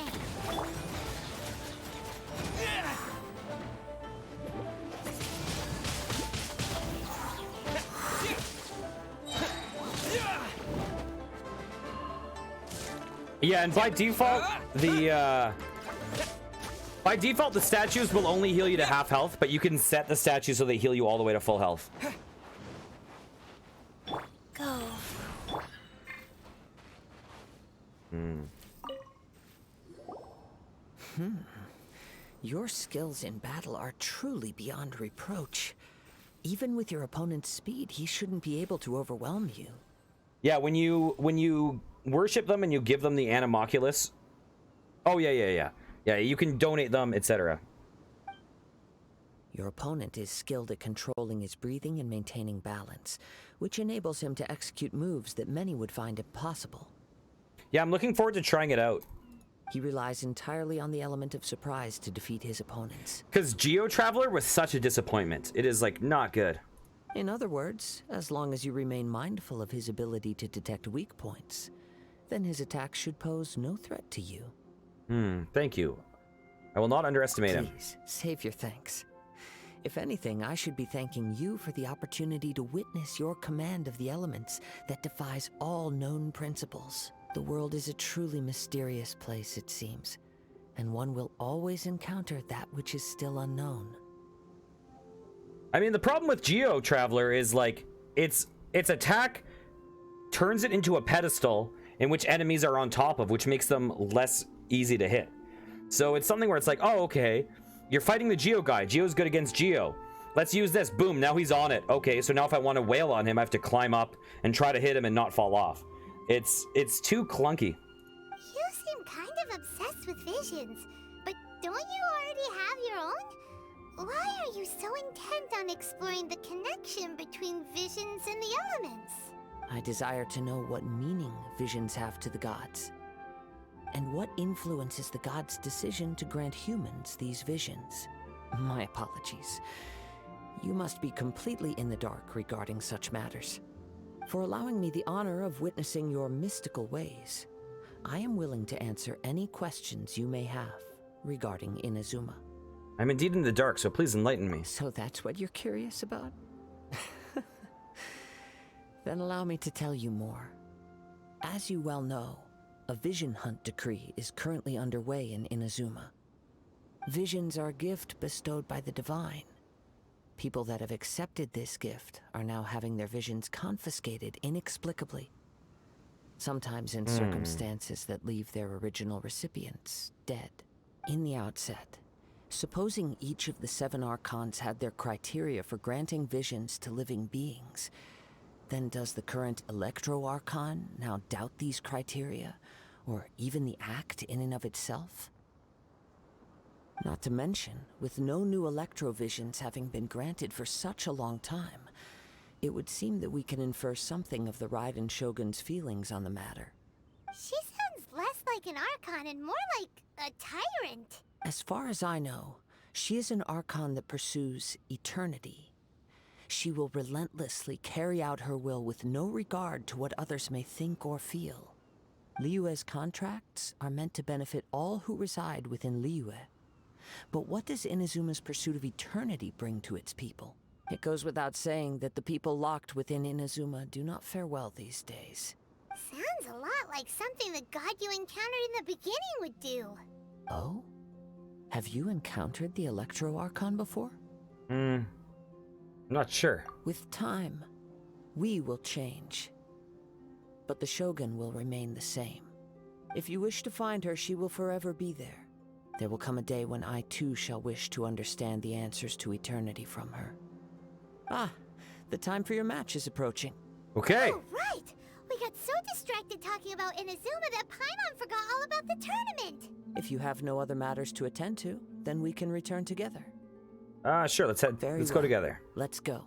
Yeah, and by default, the statues will only heal you to half health, but you can set the statues so they heal you all the way to full health. Go. Your skills in battle are truly beyond reproach. Even with your opponent's speed, he shouldn't be able to overwhelm you. Yeah, when you worship them and you give them the Animoculus. Oh yeah, you can donate them, etc. Your opponent is skilled at controlling his breathing and maintaining balance, which enables him to execute moves that many would find impossible. Yeah, I'm looking forward to trying it out. He relies entirely on the element of surprise to defeat his opponents. Because Geo Traveler was such a disappointment. It is, like, not good. In other words, as long as you remain mindful of his ability to detect weak points, then his attacks should pose no threat to you. Thank you. I will not underestimate him. Please, save your thanks. If anything, I should be thanking you for the opportunity to witness your command of the elements that defies all known principles. The world is a truly mysterious place, it seems, and one will always encounter that which is still unknown. I mean, the problem with Geo Traveler is, like, its attack turns it into a pedestal in which enemies are on top of, which makes them less easy to hit. So it's something where it's like, oh, okay, you're fighting the Geo guy. Geo's good against Geo. Let's use this. Boom, now he's on it. Okay, so now if I want to wail on him, I have to climb up and try to hit him and not fall off. It's too clunky. You seem kind of obsessed with visions, but don't you already have your own? Why are you so intent on exploring the connection between visions and the elements? I desire to know what meaning visions have to the gods, and what influences the gods' decision to grant humans these visions. My apologies. You must be completely in the dark regarding such matters. For allowing me the honor of witnessing your mystical ways, I am willing to answer any questions you may have regarding Inazuma. I'm indeed in the dark, so please enlighten me. So that's what you're curious about? Then allow me to tell you more. As you well know, a vision hunt decree is currently underway in Inazuma. Visions are a gift bestowed by the divine. People that have accepted this gift are now having their visions confiscated inexplicably. Sometimes in circumstances that leave their original recipients dead. In the outset, supposing each of the 7 Archons had their criteria for granting visions to living beings, then does the current Electro Archon now doubt these criteria, or even the act in and of itself? Not to mention, with no new Electrovisions having been granted for such a long time, it would seem that we can infer something of the Raiden Shogun's feelings on the matter. She sounds less like an Archon and more like a tyrant. As far as I know, she is an Archon that pursues eternity. She will relentlessly carry out her will with no regard to what others may think or feel. Liyue's contracts are meant to benefit all who reside within Liyue. But what does Inazuma's pursuit of eternity bring to its people? It goes without saying that the people locked within Inazuma do not fare well these days. Sounds a lot like something the god you encountered in the beginning would do. Oh? Have you encountered the Electro Archon before? Not sure. With time, we will change. But the Shogun will remain the same. If you wish to find her, she will forever be there. There will come a day when I too shall wish to understand the answers to eternity from her. Ah, the time for your match is approaching. Okay. Oh, right! We got so distracted talking about Inazuma that Paimon forgot all about the tournament! If you have no other matters to attend to, then we can return together. Sure, let's go together. Let's go.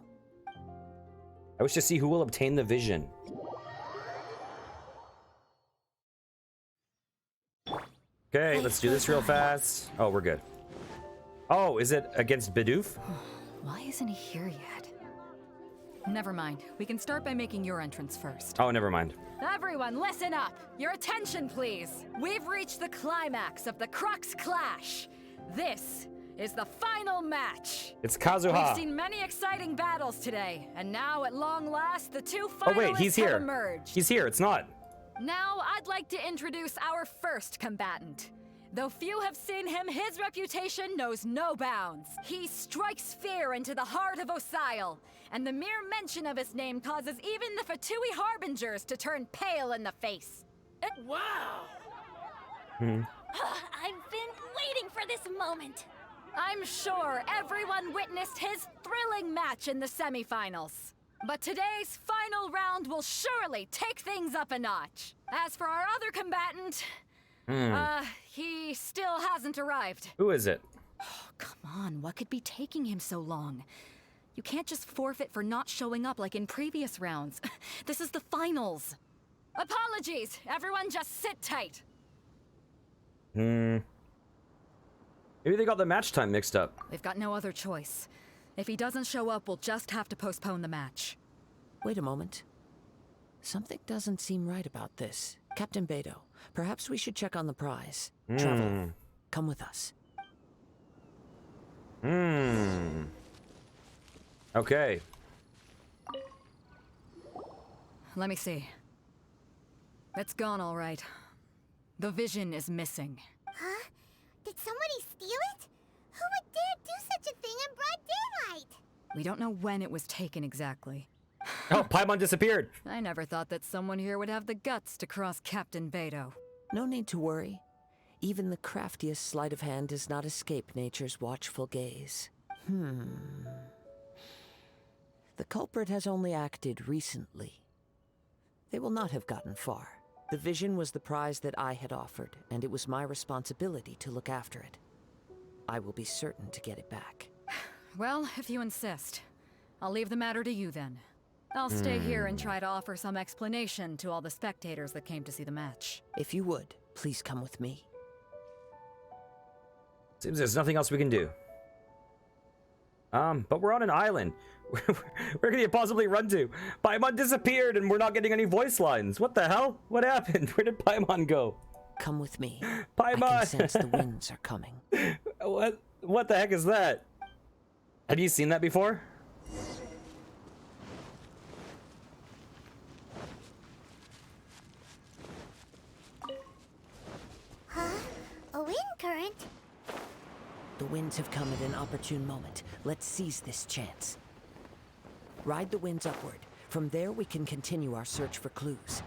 I wish to see who will obtain the vision. Okay, let's do this real fast. Oh, we're good. Oh, is it against Bidoof? Why isn't he here yet? Never mind. We can start by making your entrance first. Oh, never mind. Everyone, listen up! Your attention, please! We've reached the climax of the Crux Clash. This is the final match. It's Kazuha. We've seen many exciting battles today, and now, at long last, the 2 finalists Oh wait, he's here. have emerged. He's here. It's not. Now, I'd like to introduce our first combatant. Though few have seen him, his reputation knows no bounds. He strikes fear into the heart of Osile, and the mere mention of his name causes even the Fatui Harbingers to turn pale in the face. Wow! I've been waiting for this moment. I'm sure everyone witnessed his thrilling match in the semifinals. But today's final round will surely take things up a notch. As for our other combatant, he still hasn't arrived. Who is it? Oh, come on, what could be taking him so long? You can't just forfeit for not showing up like in previous rounds. This is the finals. Apologies, everyone just sit tight. Maybe they got the match time mixed up. They've got no other choice. If he doesn't show up, we'll just have to postpone the match. Wait a moment. Something doesn't seem right about this. Captain Beidou, perhaps we should check on the prize. Travel, come with us. Okay. Let me see. It's gone all right. The vision is missing. Huh? Did somebody steal it? Who would dare do such a thing in broad daylight? We don't know when it was taken exactly. Oh, Paimon disappeared. I never thought that someone here would have the guts to cross Captain Beidou. No need to worry. Even the craftiest sleight of hand does not escape nature's watchful gaze. The culprit has only acted recently. They will not have gotten far. The vision was the prize that I had offered, and it was my responsibility to look after it. I will be certain to get it back. Well, if you insist. I'll leave the matter to you then. I'll stay here and try to offer some explanation to all the spectators that came to see the match. If you would, please come with me. Seems there's nothing else we can do. But we're on an island. Where can you possibly run to? Paimon disappeared and we're not getting any voice lines. What the hell? What happened? Where did Paimon go? Come with me. Paimon! I can sense the winds are coming. What the heck is that? Have you seen that before? Huh? A wind current? The winds have come at an opportune moment. Let's seize this chance. Ride the winds upward. From there, we can continue our search for clues.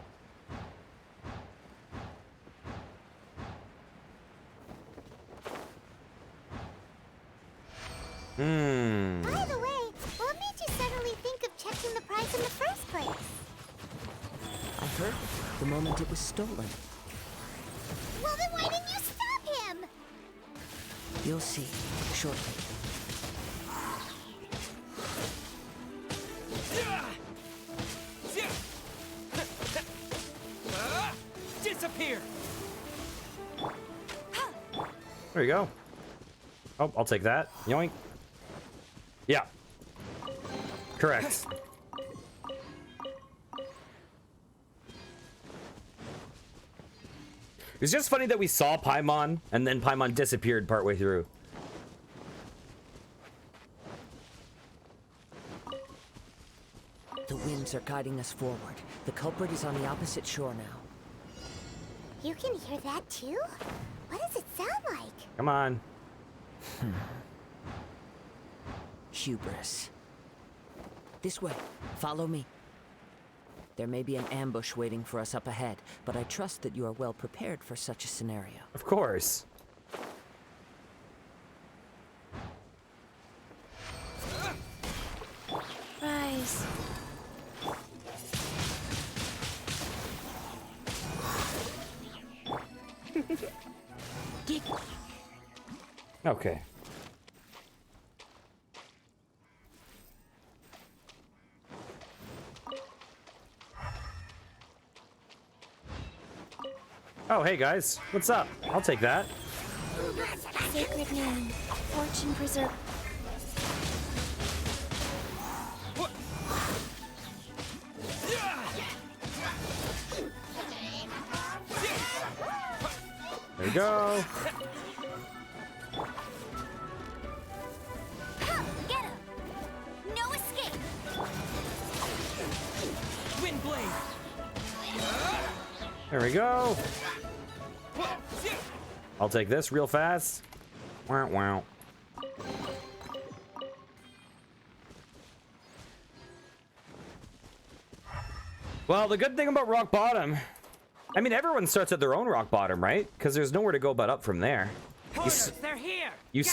By the way, what made you suddenly think of checking the prize in the first place? I heard the moment it was stolen. Well, then why didn't you stop him? You'll see shortly. Disappear! There you go. Oh, I'll take that. Yoink. Yeah. Correct. It's just funny that we saw Paimon and then Paimon disappeared partway through. The winds are guiding us forward. The culprit is on the opposite shore now. You can hear that too? What does it sound like? Come on. Hubris. This way. Follow me. There may be an ambush waiting for us up ahead, but I trust that you are well prepared for such a scenario. Of course. Rise. Okay. Oh, hey guys. What's up? I'll take that. Sacred name. Fortune preserve. There you go. Get him! No escape! Wind blade! There we go. I'll take this real fast. Wow, wow. Well, the good thing about rock bottom, I mean, everyone starts at their own rock bottom, right? Because there's nowhere to go but up from there. They're here! You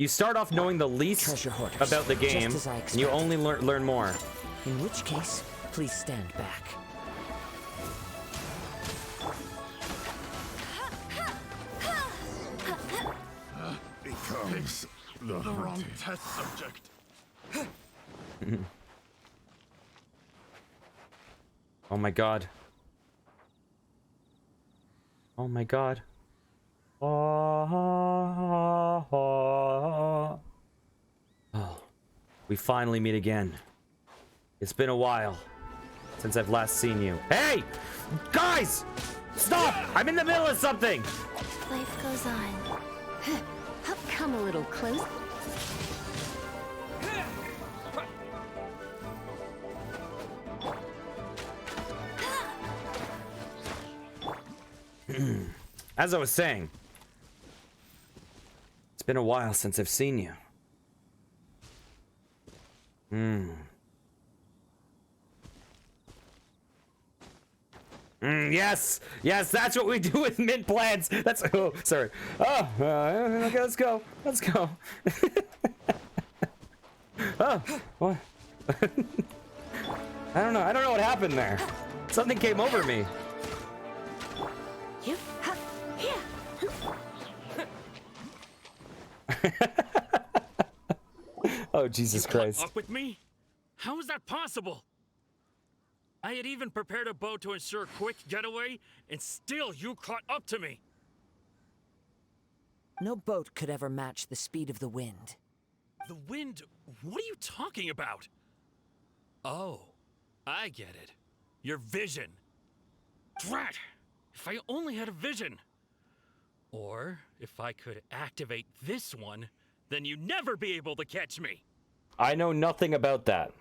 start off knowing the least about the game, and you only learn more. In which case, please stand back. Becomes the wrong test subject. Oh my god. Oh my god. Oh, we finally meet again. It's been a while since I've last seen you. Hey! Guys! Stop! I'm in the middle of something! Life goes on. Come a little close. As I was saying, it's been a while since I've seen you. Yes, yes, that's what we do with mint plants. That's sorry. Okay, let's go. Let's go. Oh, what? I don't know. I don't know what happened there. Something came over me. Oh, Jesus Christ. Up with me? How is that possible? I had even prepared a boat to ensure a quick getaway, and still you caught up to me. No boat could ever match the speed of the wind. The wind? What are you talking about? Oh, I get it. Your vision. Drat! If I only had a vision. Or if I could activate this one, then you'd never be able to catch me. I know nothing about that.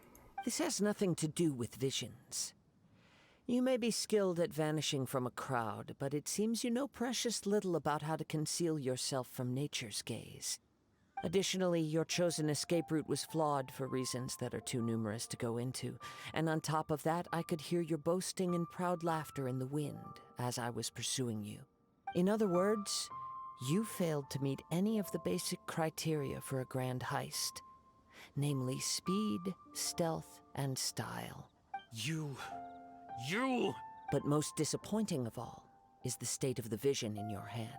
This has nothing to do with visions. You may be skilled at vanishing from a crowd, but it seems you know precious little about how to conceal yourself from nature's gaze. Additionally, your chosen escape route was flawed for reasons that are too numerous to go into. And on top of that, I could hear your boasting and proud laughter in the wind as I was pursuing you. In other words, you failed to meet any of the basic criteria for a grand heist. Namely speed, stealth, and style. You... But most disappointing of all is the state of the vision in your hand.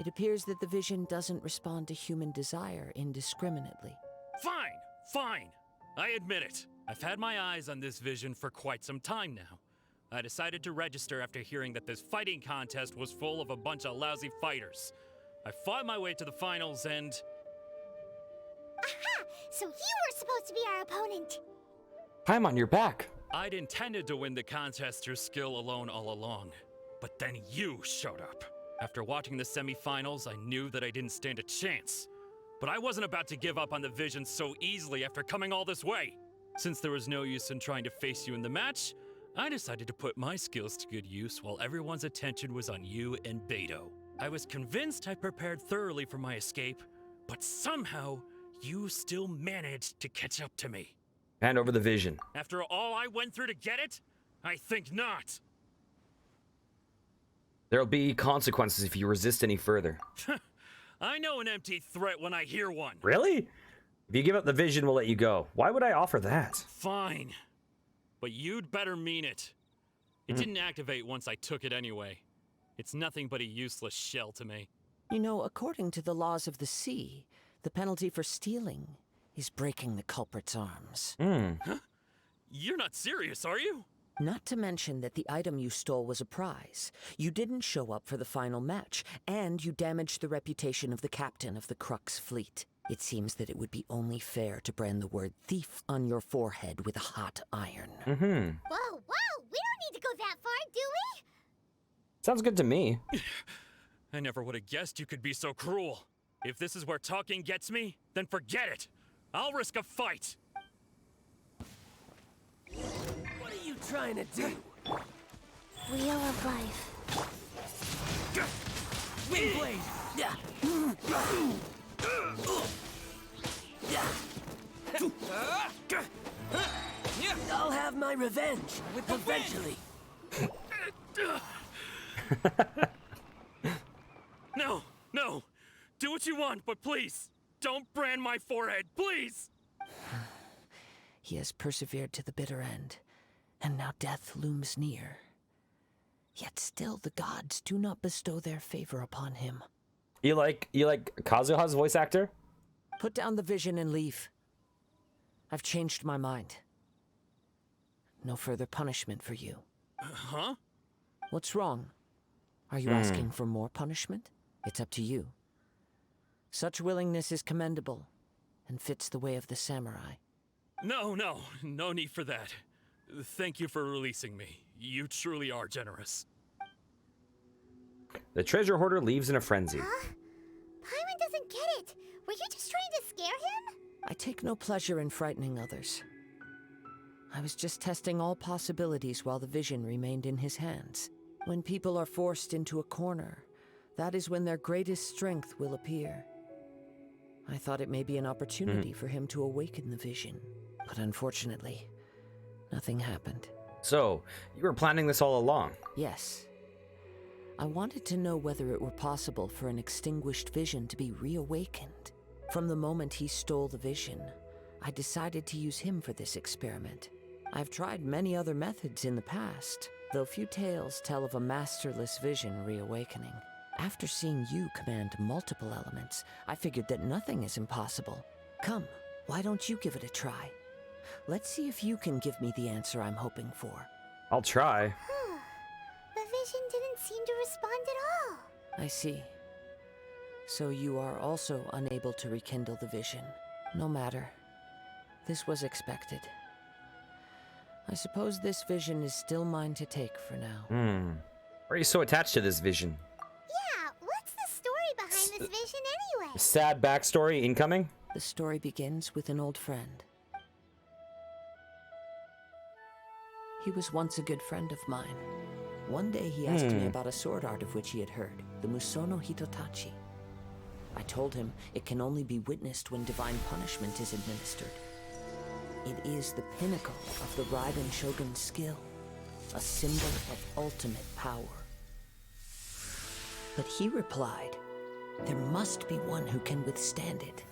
It appears that the vision doesn't respond to human desire indiscriminately. Fine. I admit it. I've had my eyes on this vision for quite some time now. I decided to register after hearing that this fighting contest was full of a bunch of lousy fighters. I fought my way to the finals and... Aha! So you were supposed to be our opponent. Paimon, you're back. I'd intended to win the contest through skill alone all along. But then you showed up. After watching the semi-finals, I knew that I didn't stand a chance. But I wasn't about to give up on the vision so easily after coming all this way. Since there was no use in trying to face you in the match, I decided to put my skills to good use while everyone's attention was on you and Beto. I was convinced I prepared thoroughly for my escape, but somehow you still managed to catch up to me. Hand over the vision. After all I went through to get it? I think not. There'll be consequences if you resist any further. I know an empty threat when I hear one. Really? If you give up the vision, we'll let you go. Why would I offer that? Fine. But you'd better mean it. It didn't activate once I took it anyway. It's nothing but a useless shell to me. You know, according to the laws of the sea, the penalty for stealing is breaking the culprit's arms. Huh? You're not serious, are you? Not to mention that the item you stole was a prize. You didn't show up for the final match, and you damaged the reputation of the captain of the Crux fleet. It seems that it would be only fair to brand the word thief on your forehead with a hot iron. Whoa, we don't need to go that far, do we? Sounds good to me. I never would have guessed you could be so cruel. If this is where talking gets me, then forget it. I'll risk a fight. What are you trying to do? Wheel of life. Windblade! I'll have my revenge eventually. No. Do what you want, but please, don't brand my forehead, please! He has persevered to the bitter end, and now death looms near. Yet still the gods do not bestow their favor upon him. You like Kazuha's voice actor? Put down the vision and leave. I've changed my mind. No further punishment for you. Huh? What's wrong? Are you asking for more punishment? It's up to you. Such willingness is commendable and fits the way of the samurai. No need for that. Thank you for releasing me. You truly are generous. The treasure hoarder leaves in a frenzy. Huh? Paimon doesn't get it. Were you just trying to scare him? I take no pleasure in frightening others. I was just testing all possibilities while the vision remained in his hands. When people are forced into a corner, that is when their greatest strength will appear. I thought it may be an opportunity for him to awaken the vision, but unfortunately, nothing happened. So, you were planning this all along? Yes. I wanted to know whether it were possible for an extinguished vision to be reawakened. From the moment he stole the vision, I decided to use him for this experiment. I've tried many other methods in the past, though few tales tell of a masterless vision reawakening. After seeing you command multiple elements, I figured that nothing is impossible. Come, why don't you give it a try? Let's see if you can give me the answer I'm hoping for. I'll try. The vision didn't seem to respond at all. I see. So you are also unable to rekindle the vision. No matter. This was expected. I suppose this vision is still mine to take for now. Why are you so attached to this vision? Yeah, what's the story behind this vision anyway? Sad backstory incoming? The story begins with an old friend. He was once a good friend of mine. One day he asked me about a sword art of which he had heard, the Musono Hitotachi. I told him it can only be witnessed when divine punishment is administered. It is the pinnacle of the Raiden Shogun's skill, a symbol of ultimate power. But he replied, there must be one who can withstand it.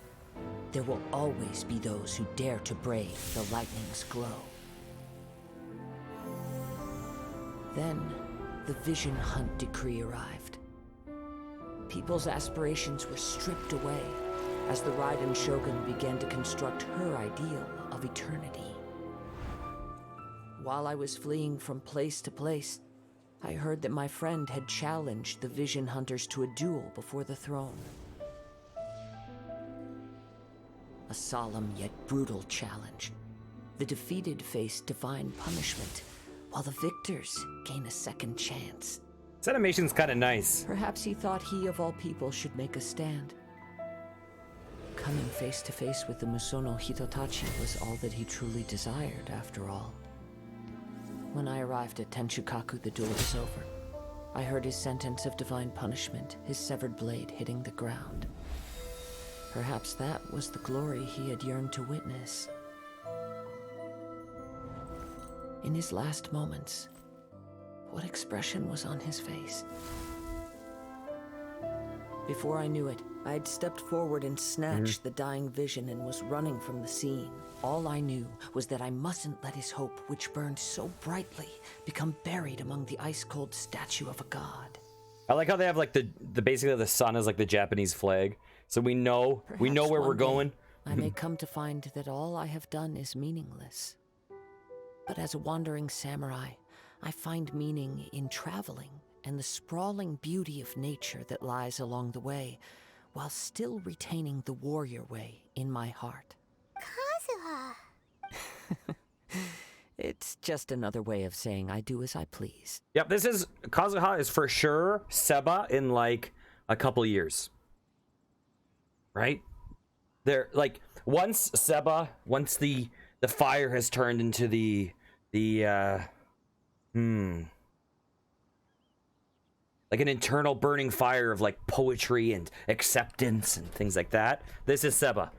There will always be those who dare to brave the lightning's glow. Then, the Vision Hunt decree arrived. People's aspirations were stripped away as the Raiden Shogun began to construct her ideal of eternity. While I was fleeing from place to place, I heard that my friend had challenged the Vision Hunters to a duel before the throne. A solemn yet brutal challenge. The defeated face divine punishment, while the victors gain a second chance. This animation's kind of nice. Perhaps he thought he of all people should make a stand. Coming face to face with the Musono Hitotachi was all that he truly desired, after all. When I arrived at Tenshukaku, the duel was over. I heard his sentence of divine punishment, his severed blade hitting the ground. Perhaps that was the glory he had yearned to witness. In his last moments, what expression was on his face? Before I knew it, I had stepped forward and snatched the dying vision and was running from the scene. All I knew was that I mustn't let his hope, which burned so brightly, become buried among the ice-cold statue of a god. I like how they have like the basically the sun is like the Japanese flag, so we know where we're going. I may come to find that all I have done is meaningless. But as a wandering samurai, I find meaning in traveling and the sprawling beauty of nature that lies along the way, while still retaining the warrior way in my heart. Kazuha! It's just another way of saying I do as I please. Yep, this is Kazuha is for sure Seba in like a couple years. Right? They're like once the fire has turned into like an internal burning fire of like poetry and acceptance and things like that. This is Seba.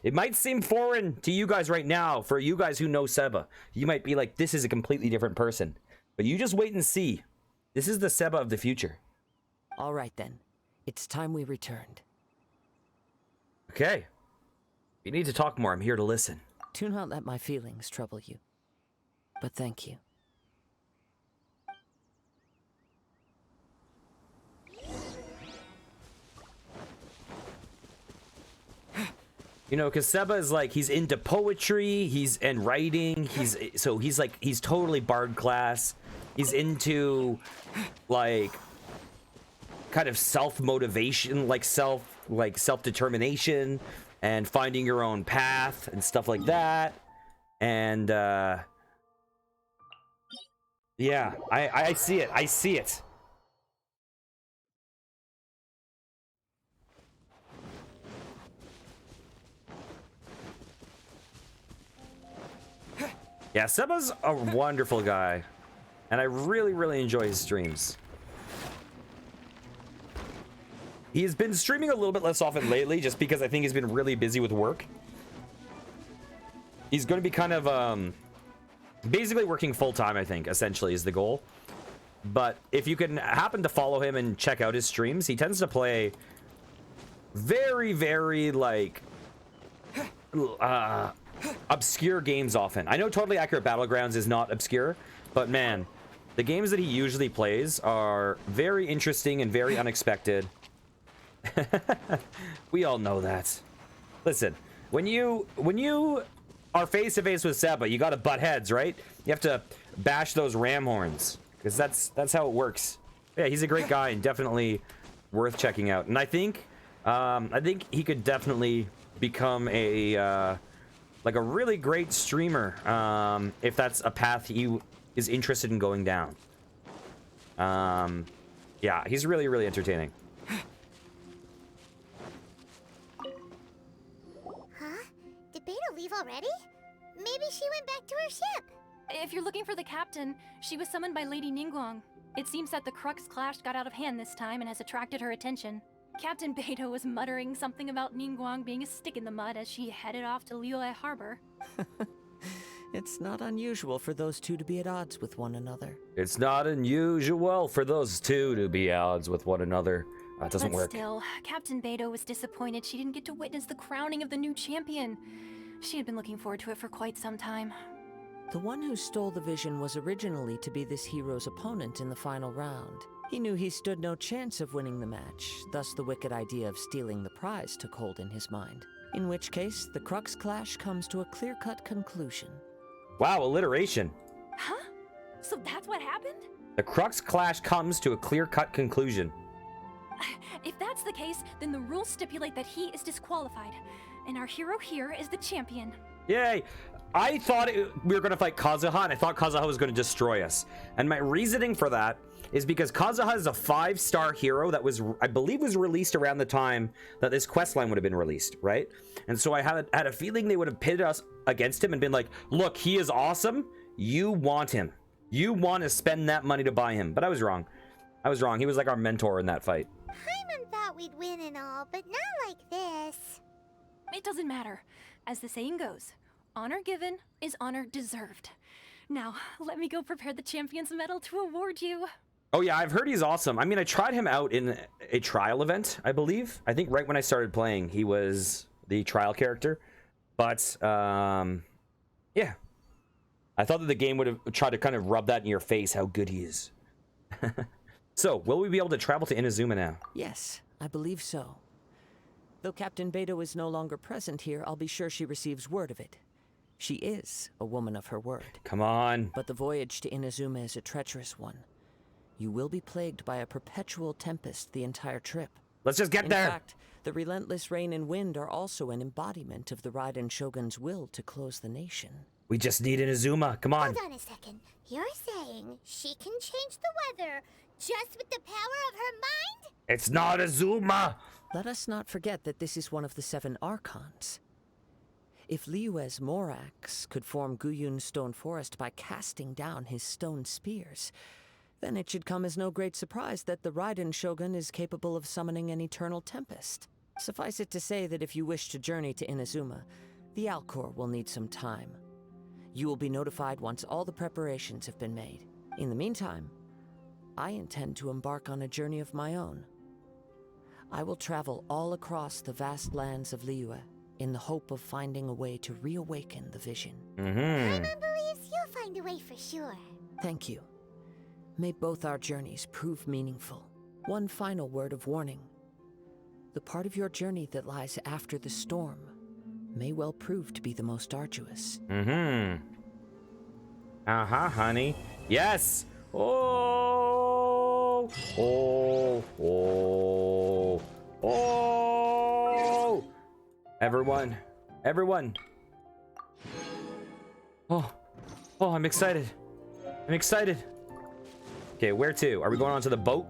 It might seem foreign to you guys right now. For you guys who know Seba, you might be like, this is a completely different person. But you just wait and see. This is the Seba of the future. All right then. It's time we returned. Okay. If you need to talk more, I'm here to listen. Do not let my feelings trouble you. But thank you. You know, because Seba is like, he's into poetry, and writing, he's totally bard class. He's into, like, kind of self-motivation, self-determination, and finding your own path, and stuff like that. And, yeah, I see it. Yeah, Seba's a wonderful guy, and I really, really enjoy his streams. He's been streaming a little bit less often lately, just because I think he's been really busy with work. He's going to be kind of, basically working full-time, I think, essentially, is the goal. But if you can happen to follow him and check out his streams, he tends to play very, very, like, obscure games often. I know Totally Accurate Battlegrounds is not obscure, but man, the games that he usually plays are very interesting and very unexpected. We all know that. Listen, when you are face to face with Seba, you gotta butt heads, right? You have to bash those ram horns, because that's how it works. Yeah, he's a great guy and definitely worth checking out. And I think he could definitely become a like a really great streamer, if that's a path he is interested in going down. Yeah, he's really, really entertaining. Huh? Did Beta leave already? Maybe she went back to her ship. If you're looking for the captain, she was summoned by Lady Ningguang. It seems that the Crux clash got out of hand this time and has attracted her attention. Captain Beidou was muttering something about Ningguang being a stick in the mud as she headed off to Liyue Harbor. It's not unusual for those two to be at odds with one another. It's not unusual for those two to be at odds with one another. That doesn't work. But still, Captain Beidou was disappointed she didn't get to witness the crowning of the new champion. She had been looking forward to it for quite some time. The one who stole the vision was originally to be this hero's opponent in the final round. He knew he stood no chance of winning the match, thus the wicked idea of stealing the prize took hold in his mind. In which case, the Crux clash comes to a clear-cut conclusion. Wow, alliteration. Huh? So that's what happened? The Crux clash comes to a clear-cut conclusion. If that's the case, then the rules stipulate that he is disqualified. And our hero here is the champion. Yay! I thought we were going to fight Kazuha, and I thought Kazuha was going to destroy us. And my reasoning for that is because Kazuha is a 5-star hero that was, I believe, was released around the time that this questline would have been released, right? And so I had a feeling they would have pitted us against him and been like, look, he is awesome. You want him. You want to spend that money to buy him. But I was wrong. I was wrong. He was like our mentor in that fight. Paimon thought we'd win and all, but not like this. It doesn't matter. As the saying goes, honor given is honor deserved. Now, let me go prepare the champion's medal to award you. Oh yeah, I've heard he's awesome. I mean, I tried him out in a trial event, I believe. I think right when I started playing, he was the trial character. But, yeah. I thought that the game would have tried to kind of rub that in your face, how good he is. So, will we be able to travel to Inazuma now? Yes, I believe so. Though Captain Beidou is no longer present here, I'll be sure she receives word of it. She is a woman of her word. Come on. But the voyage to Inazuma is a treacherous one. You will be plagued by a perpetual tempest the entire trip. Let's just get there. In fact, the relentless rain and wind are also an embodiment of the Raiden Shogun's will to close the nation. We just need Inazuma. Come on. Hold on a second. You're saying she can change the weather just with the power of her mind? It's not Azuma. Let us not forget that this is one of the 7 Archons. If Liyue's Morax could form Guyun's stone forest by casting down his stone spears, then it should come as no great surprise that the Raiden Shogun is capable of summoning an eternal tempest. Suffice it to say that if you wish to journey to Inazuma, the Alcor will need some time. You will be notified once all the preparations have been made. In the meantime, I intend to embark on a journey of my own. I will travel all across the vast lands of Liyue in the hope of finding a way to reawaken the vision. Paimon believes you'll find a way for sure. Thank you. May both our journeys prove meaningful. One final word of warning. The part of your journey that lies after the storm may well prove to be the most arduous. Uh-huh, honey. Yes! Oh! Oh! Oh! Oh! Everyone. Everyone. Oh. Oh, I'm excited. I'm excited. Okay, where to? Are we going onto the boat?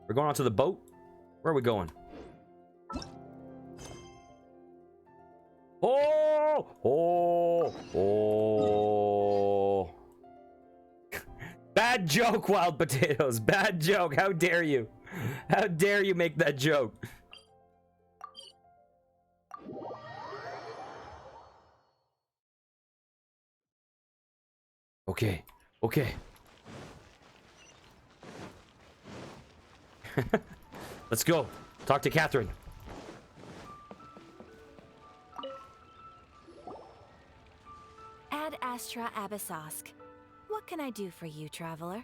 We're going onto the boat? Where are we going? Oh! Oh! Oh! Bad joke, Wild Potatoes. Bad joke. How dare you? How dare you make that joke? Okay. Okay. Let's go. Talk to Catherine. Ad Astra Abyssosk. What can I do for you, traveler?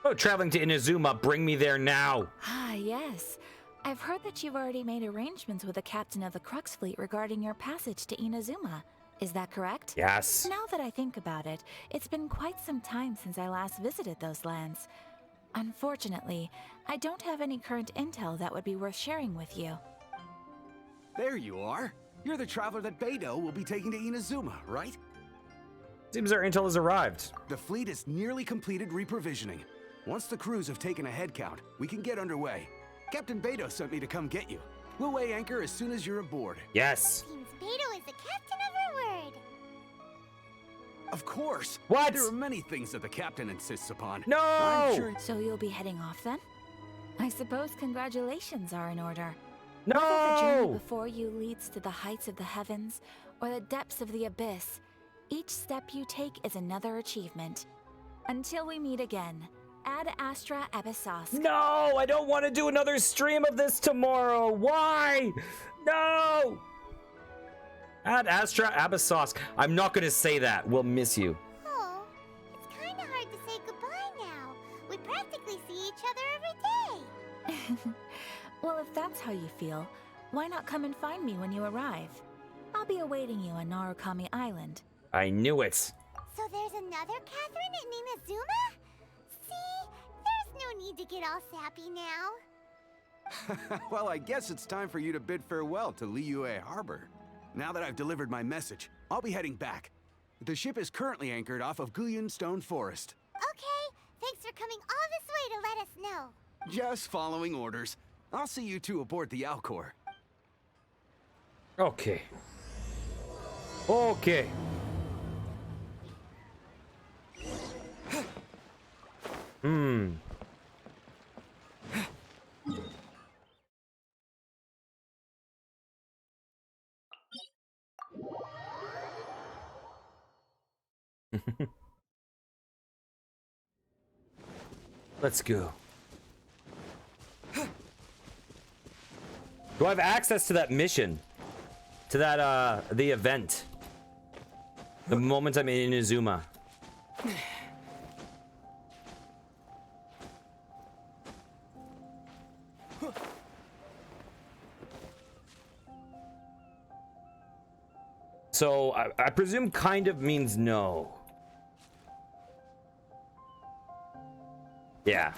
Oh, traveling to Inazuma. Bring me there now. Ah, yes. I've heard that you've already made arrangements with the captain of the Crux fleet regarding your passage to Inazuma. Is that correct? Yes. Now that I think about it, it's been quite some time since I last visited those lands. Unfortunately, I don't have any current intel that would be worth sharing with you. There you are. You're the traveler that Beidou will be taking to Inazuma, right? Seems our intel has arrived. The fleet is nearly completed reprovisioning. Once the crews have taken a head count, we can get underway. Captain Beidou sent me to come get you. We'll weigh anchor as soon as you're aboard. Yes. Seems Beidou is the captain of her word. Of course. What? There are many things that the captain insists upon. No! I'm sure... So you'll be heading off then? I suppose congratulations are in order. No! Whether the journey before you leads to the heights of the heavens or the depths of the abyss, each step you take is another achievement. Until we meet again, Ad Astra Abyssos. No, I don't want to do another stream of this tomorrow. Why? No! Ad Astra Abyssos. I'm not going to say that. We'll miss you. Oh, it's kind of hard to say goodbye now. We practically see each other every day. Well, if that's how you feel, why not come and find me when you arrive? I'll be awaiting you on Narukami Island. I knew it. So there's another Catherine in Inazuma? See? There's no need to get all sappy now. Well, I guess it's time for you to bid farewell to Liyue Harbor. Now that I've delivered my message, I'll be heading back. The ship is currently anchored off of Guyan Stone Forest. Okay, thanks for coming all this way to let us know. Just following orders. I'll see you two aboard the Alcor. Okay. Okay. Let's go. Do I have access to that mission? To that, the event? The moment I'm in Inazuma. So, I presume kind of means no. Yeah.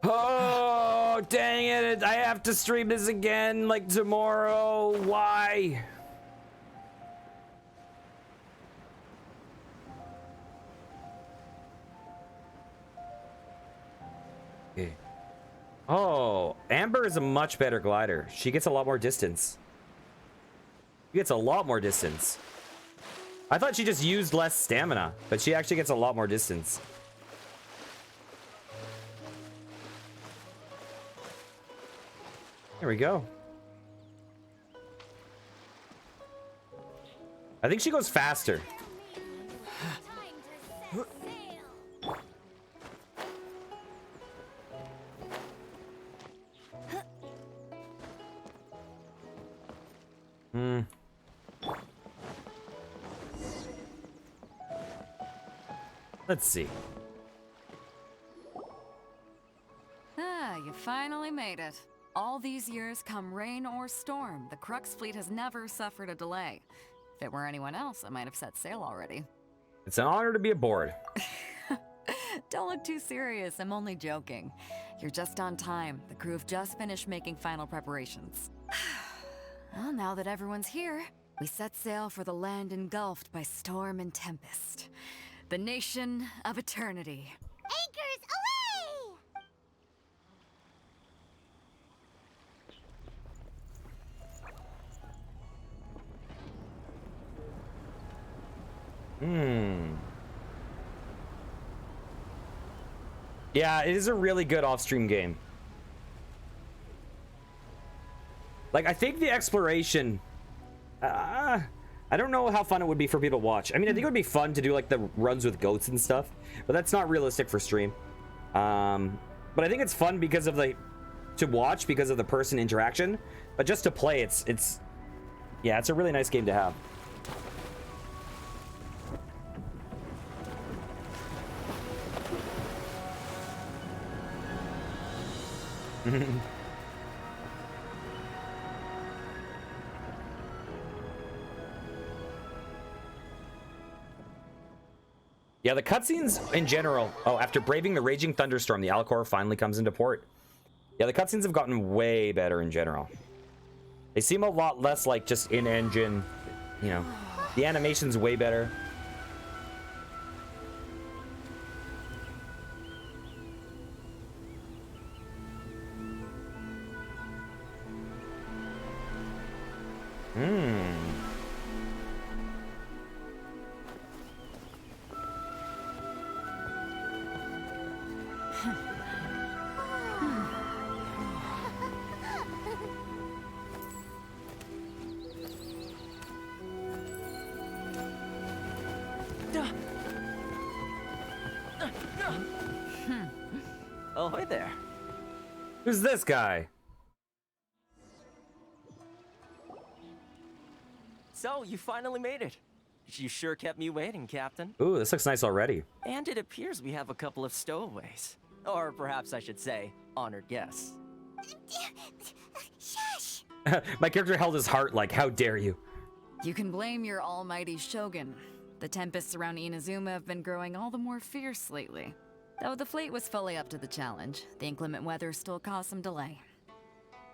Oh, dang it. I have to stream this again, like, tomorrow. Why? Okay. Oh, Amber is a much better glider. She gets a lot more distance. She gets a lot more distance. I thought she just used less stamina, but she actually gets a lot more distance. There we go. I think she goes faster. Let's see. Ah, you finally made it. All these years, come rain or storm, the Crux fleet has never suffered a delay. If it were anyone else, I might have set sail already. It's an honor to be aboard. Don't look too serious, I'm only joking. You're just on time. The crew have just finished making final preparations. Well, now that everyone's here, we set sail for the land engulfed by storm and tempest. The nation of eternity. Anchors away! Yeah, it is a really good off-stream game. Like, I think the exploration... I don't know how fun it would be for people to watch. I mean, I think it would be fun to do, like, the runs with goats and stuff. But that's not realistic for stream. But I think it's fun because of the... to watch because of the person interaction. But just to play, it's... yeah, it's a really nice game to have. Yeah, the cutscenes in general. Oh, after braving the raging thunderstorm, the Alcor finally comes into port. Yeah, the cutscenes have gotten way better in general. They seem a lot less like just in-engine, you know. The animation's way better. Oh, hi there. Who's this guy? So, you finally made it. You sure kept me waiting, Captain. Ooh, this looks nice already. And it appears we have a couple of stowaways. Or perhaps I should say, honored guests. Shush! My character held his heart like, how dare you? You can blame your almighty shogun. The tempests around Inazuma have been growing all the more fierce lately. Though the fleet was fully up to the challenge, the inclement weather still caused some delay.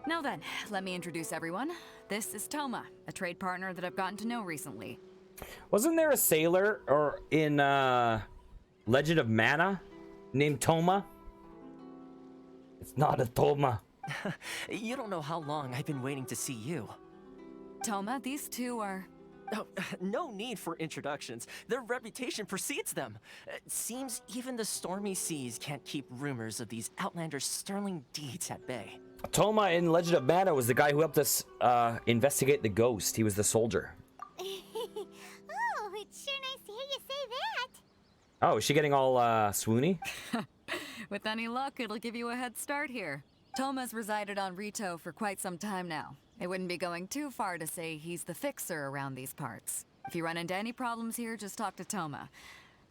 Now then, let me introduce everyone. This is Toma, a trade partner that I've gotten to know recently. Wasn't there a sailor or in Legend of Mana named Toma? It's not a Toma. You don't know how long I've been waiting to see you. Toma, these two are... Oh, no need for introductions. Their reputation precedes them. Seems even the stormy seas can't keep rumors of these Outlanders' sterling deeds at bay. Toma in Legend of Mana was the guy who helped us investigate the ghost. He was the soldier. Oh, it's sure nice to hear you say that. Oh, is she getting all swoony? With any luck, it'll give you a head start here. Toma's resided on Rito for quite some time now. It wouldn't be going too far to say he's the fixer around these parts. If you run into any problems here, just talk to Toma.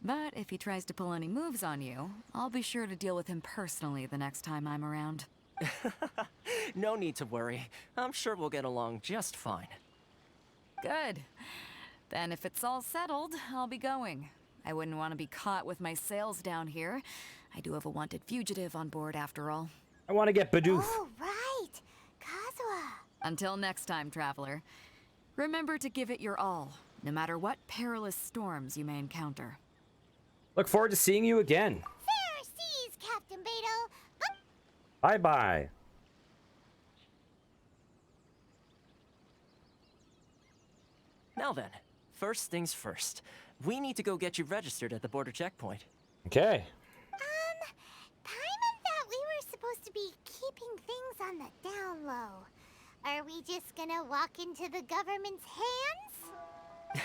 But if he tries to pull any moves on you, I'll be sure to deal with him personally the next time I'm around. No need to worry. I'm sure we'll get along just fine. Good. Then if it's all settled, I'll be going. I wouldn't want to be caught with my sails down here. I do have a wanted fugitive on board after all. I want to get Bidoof. Oh, right. Kazuha. Until next time, traveler. Remember to give it your all, no matter what perilous storms you may encounter. Look forward to seeing you again. Fair seas, Captain Beto. Bye-bye. Now then, first things first. We need to go get you registered at the border checkpoint. Okay. Paimon thought we were supposed to be keeping things on the down low. Are we just gonna walk into the government's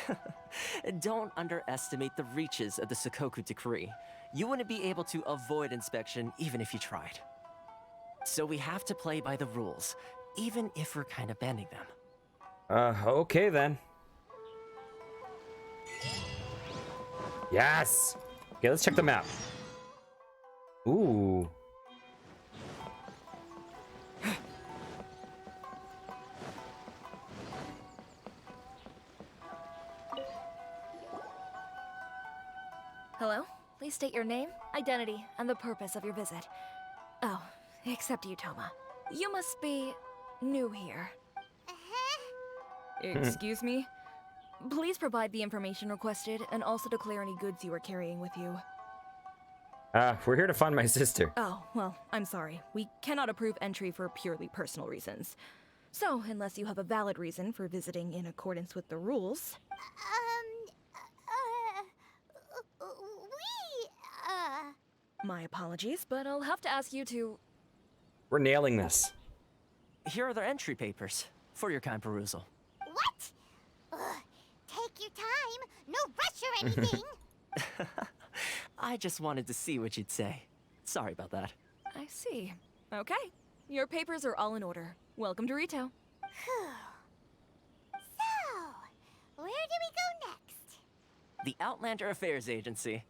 hands? Don't underestimate the reaches of the Sakoku Decree. You wouldn't be able to avoid inspection even if you tried. So we have to play by the rules, even if we're kind of bending them. Okay then. Yes! Okay, let's check the map. Ooh. Hello? Please state your name, identity, and the purpose of your visit. Oh, except you, Toma. You must be new here. Excuse me? Please provide the information requested and also declare any goods you are carrying with you. We're here to find my sister. Oh, well, I'm sorry. We cannot approve entry for purely personal reasons. So, unless you have a valid reason for visiting in accordance with the rules... My apologies, but I'll have to ask you to... We're nailing this. Here are their entry papers, for your kind perusal. What? Take your time. No rush or anything. I just wanted to see what you'd say. Sorry about that. I see. Okay. Your papers are all in order. Welcome to Rito. So, where do we go next? The Outlander Affairs Agency.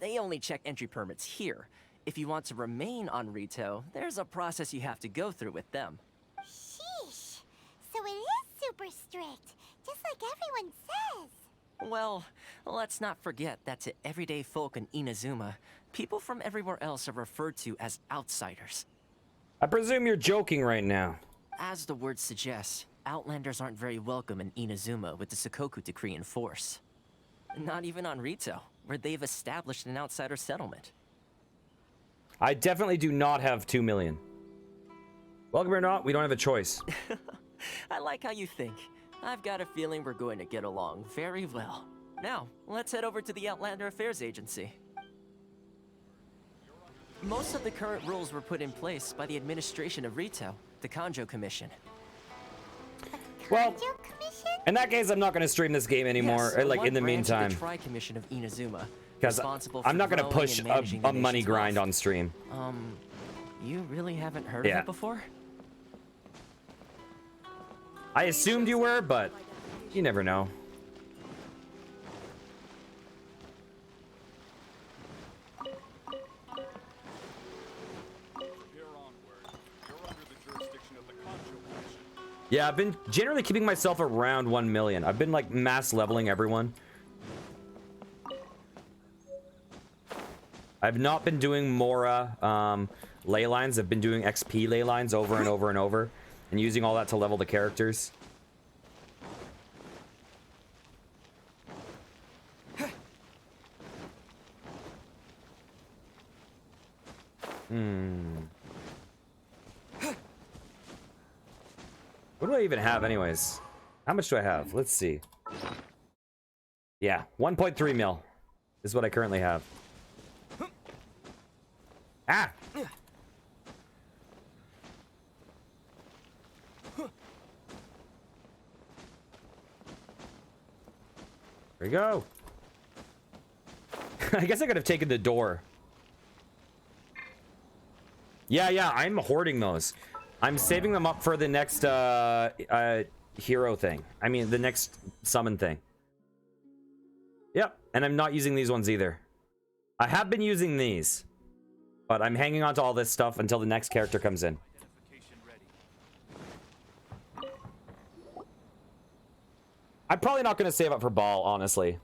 They only check entry permits here. If you want to remain on Rito, there's a process you have to go through with them. Sheesh. So it is super strict, just like everyone says. Well, let's not forget that to everyday folk in Inazuma, people from everywhere else are referred to as outsiders. I presume you're joking right now. As the word suggests, Outlanders aren't very welcome in Inazuma with the Sakoku Decree in force. Not even on Rito, where they've established an outsider settlement. I definitely do not have 2 million. Welcome or not, we don't have a choice. I like how you think. I've got a feeling we're going to get along very well. Now, let's head over to the Outlander Affairs Agency. Most of the current rules were put in place by the administration of Rito, the Kanjo Commission. Well, in that case, I'm not going to stream this game anymore, Yes, like in the one branch of meantime. the Tri-Commission of Inazuma, Because responsible for I'm not going to growing push and managing a the money nation's grind wealth. on stream. You really haven't heard of Yeah. it before? I assumed you were, but you never know. Yeah, I've been generally keeping myself around 1 million. I've been like mass leveling everyone. I've not been doing Mora ley lines. I've been doing XP ley lines over and over and over, and using all that to level the characters. What do I even have anyways? How much do I have? Let's see. Yeah, 1.3 mil is what I currently have. Ah! There we go. I guess I could have taken the door. Yeah, I'm hoarding those. I'm saving them up for the next hero thing. I mean, the next summon thing. Yep, and I'm not using these ones either. I have been using these, but I'm hanging on to all this stuff until the next character comes in. I'm probably not going to save up for Ball, honestly.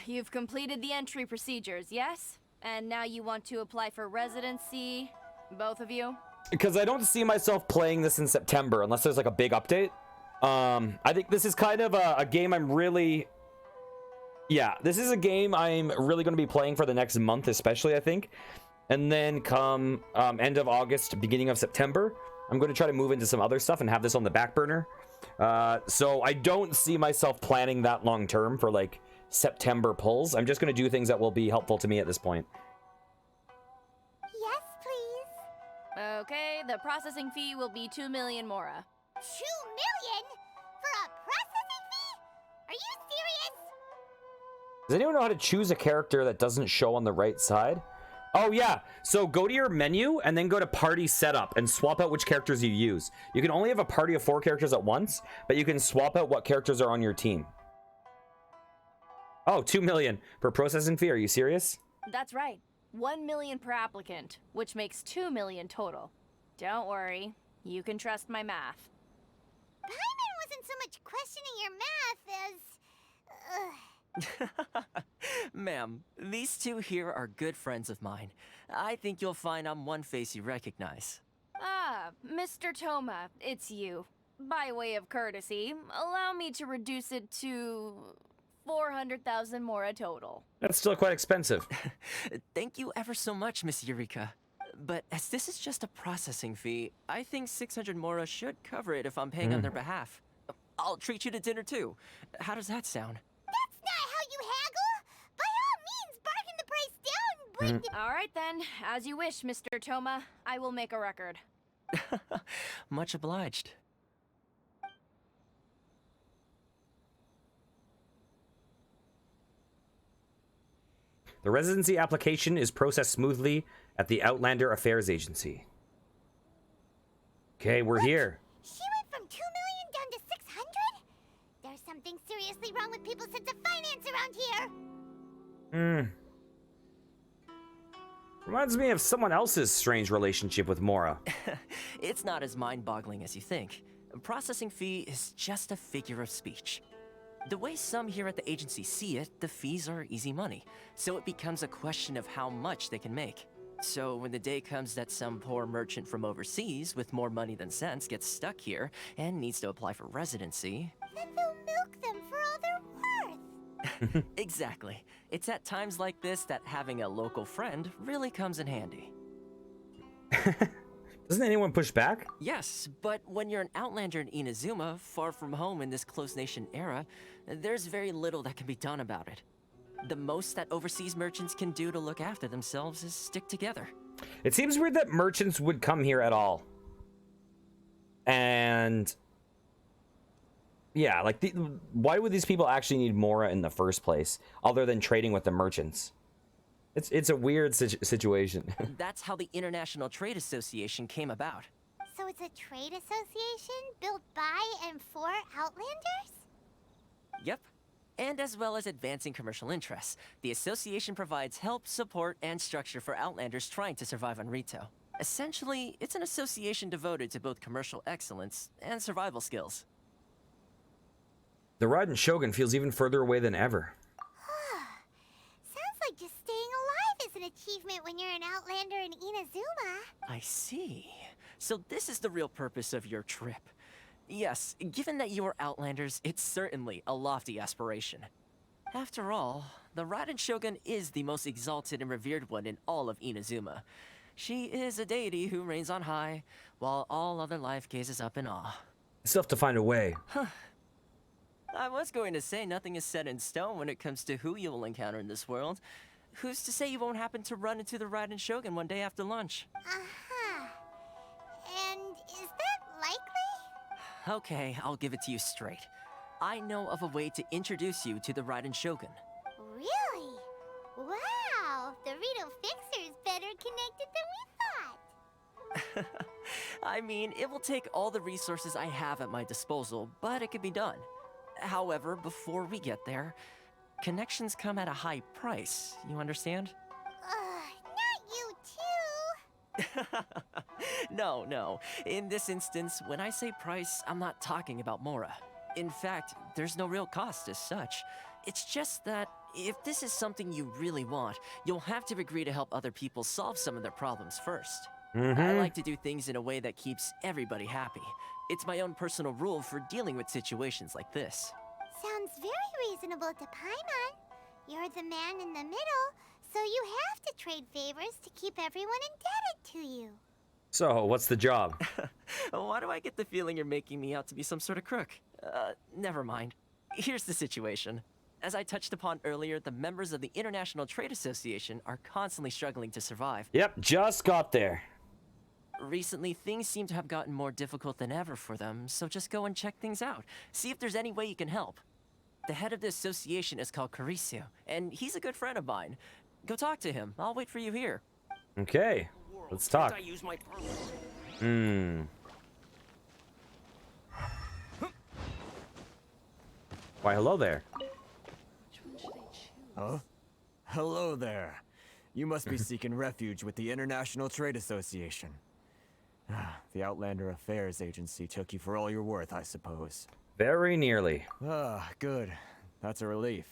You've completed the entry procedures, yes? And now you want to apply for residency, both of you? Because I don't see myself playing this in September unless there's like a big update. I think this is kind of a game I'm really... Yeah, this is a game I'm really going to be playing for the next month, especially, I think. And then come end of August, beginning of September, I'm going to try to move into some other stuff and have this on the back burner. So I don't see myself planning that long term for like September pulls. I'm just going to do things that will be helpful to me at this point. Yes, please. Okay, the processing fee will be 2 million Mora. 2 million? For a processing fee? Are you serious? Does anyone know how to choose a character that doesn't show on the right side? Oh yeah, so go to your menu and then go to party setup and swap out which characters you use. You can only have a party of 4 characters at once, but you can swap out what characters are on your team. Oh, 2 million per processing fee. Are you serious? That's right. 1 million per applicant, which makes 2 million total. Don't worry, you can trust my math. Paimon wasn't so much questioning your math as... Ma'am, these two here are good friends of mine. I think you'll find I'm one face you recognize. Ah, Mr. Toma, it's you. By way of courtesy, allow me to reduce it to 400,000 Mora total. That's still quite expensive. Thank you ever so much, Miss Eureka. But as this is just a processing fee, I think 600 Mora should cover it if I'm paying on their behalf. I'll treat you to dinner too. How does that sound? That's not how you haggle! By all means, bargain the price down, but... All right then, as you wish, Mr. Toma. I will make a record. Much obliged. The residency application is processed smoothly at the Outlander Affairs Agency. Okay, we're here. She went from 2 million down to 600? There's something seriously wrong with people's sense of finance around here. Reminds me of someone else's strange relationship with Mora. It's not as mind-boggling as you think. A processing fee is just a figure of speech. The way some here at the agency see it, the fees are easy money, so it becomes a question of how much they can make. So when the day comes that some poor merchant from overseas with more money than sense gets stuck here and needs to apply for residency... Then they'll milk them for all they're worth. Exactly. It's at times like this that having a local friend really comes in handy. Doesn't anyone push back? Yes, but when you're an outlander in Inazuma, far from home in this closed nation era, there's very little that can be done about it. The most that overseas merchants can do to look after themselves is stick together. It seems weird that merchants would come here at all. And Yeah, like why would these people actually need Mora in the first place, other than trading with the merchants? It's a weird situation. That's how the International Trade Association came about. So it's a trade association built by and for Outlanders? Yep. And as well as advancing commercial interests, the association provides help, support, and structure for Outlanders trying to survive on Rito. Essentially, it's an association devoted to both commercial excellence and survival skills. The Raiden Shogun feels even further away than ever. Sounds like just staying alive is an achievement when you're an Outlander in Inazuma. I see. So this is the real purpose of your trip. Yes, given that you are Outlanders, it's certainly a lofty aspiration. After all, the Raiden Shogun is the most exalted and revered one in all of Inazuma. She is a deity who reigns on high, while all other life gazes up in awe. Still have to find a way. Huh. I was going to say nothing is set in stone when it comes to who you will encounter in this world. Who's to say you won't happen to run into the Raiden Shogun one day after lunch? Uh-huh. And is that likely? Okay, I'll give it to you straight. I know of a way to introduce you to the Raiden Shogun. Really? Wow! The Rito Fixer is better connected than we thought. I mean, it will take all the resources I have at my disposal, but it can be done. However, before we get there, connections come at a high price, you understand? Not you too! No. In this instance, when I say price, I'm not talking about Mora. In fact, there's no real cost as such. It's just that if this is something you really want, you'll have to agree to help other people solve some of their problems first. I like to do things in a way that keeps everybody happy. It's my own personal rule for dealing with situations like this. Sounds very reasonable to Paimon. You're the man in the middle, so you have to trade favors to keep everyone indebted to you. So, what's the job? Why do I get the feeling you're making me out to be some sort of crook? Never mind. Here's the situation. As I touched upon earlier, the members of the International Trade Association are constantly struggling to survive. Yep, just got there. Recently, things seem to have gotten more difficult than ever for them, so just go and check things out. See if there's any way you can help. The head of the association is called Caricio, and he's a good friend of mine. Go talk to him. I'll wait for you here. Okay, let's talk. Why, hello there. Huh? Hello there. You must be seeking refuge with the International Trade Association. The Outlander Affairs Agency took you for all you're worth, I suppose. Very nearly. Good. That's a relief.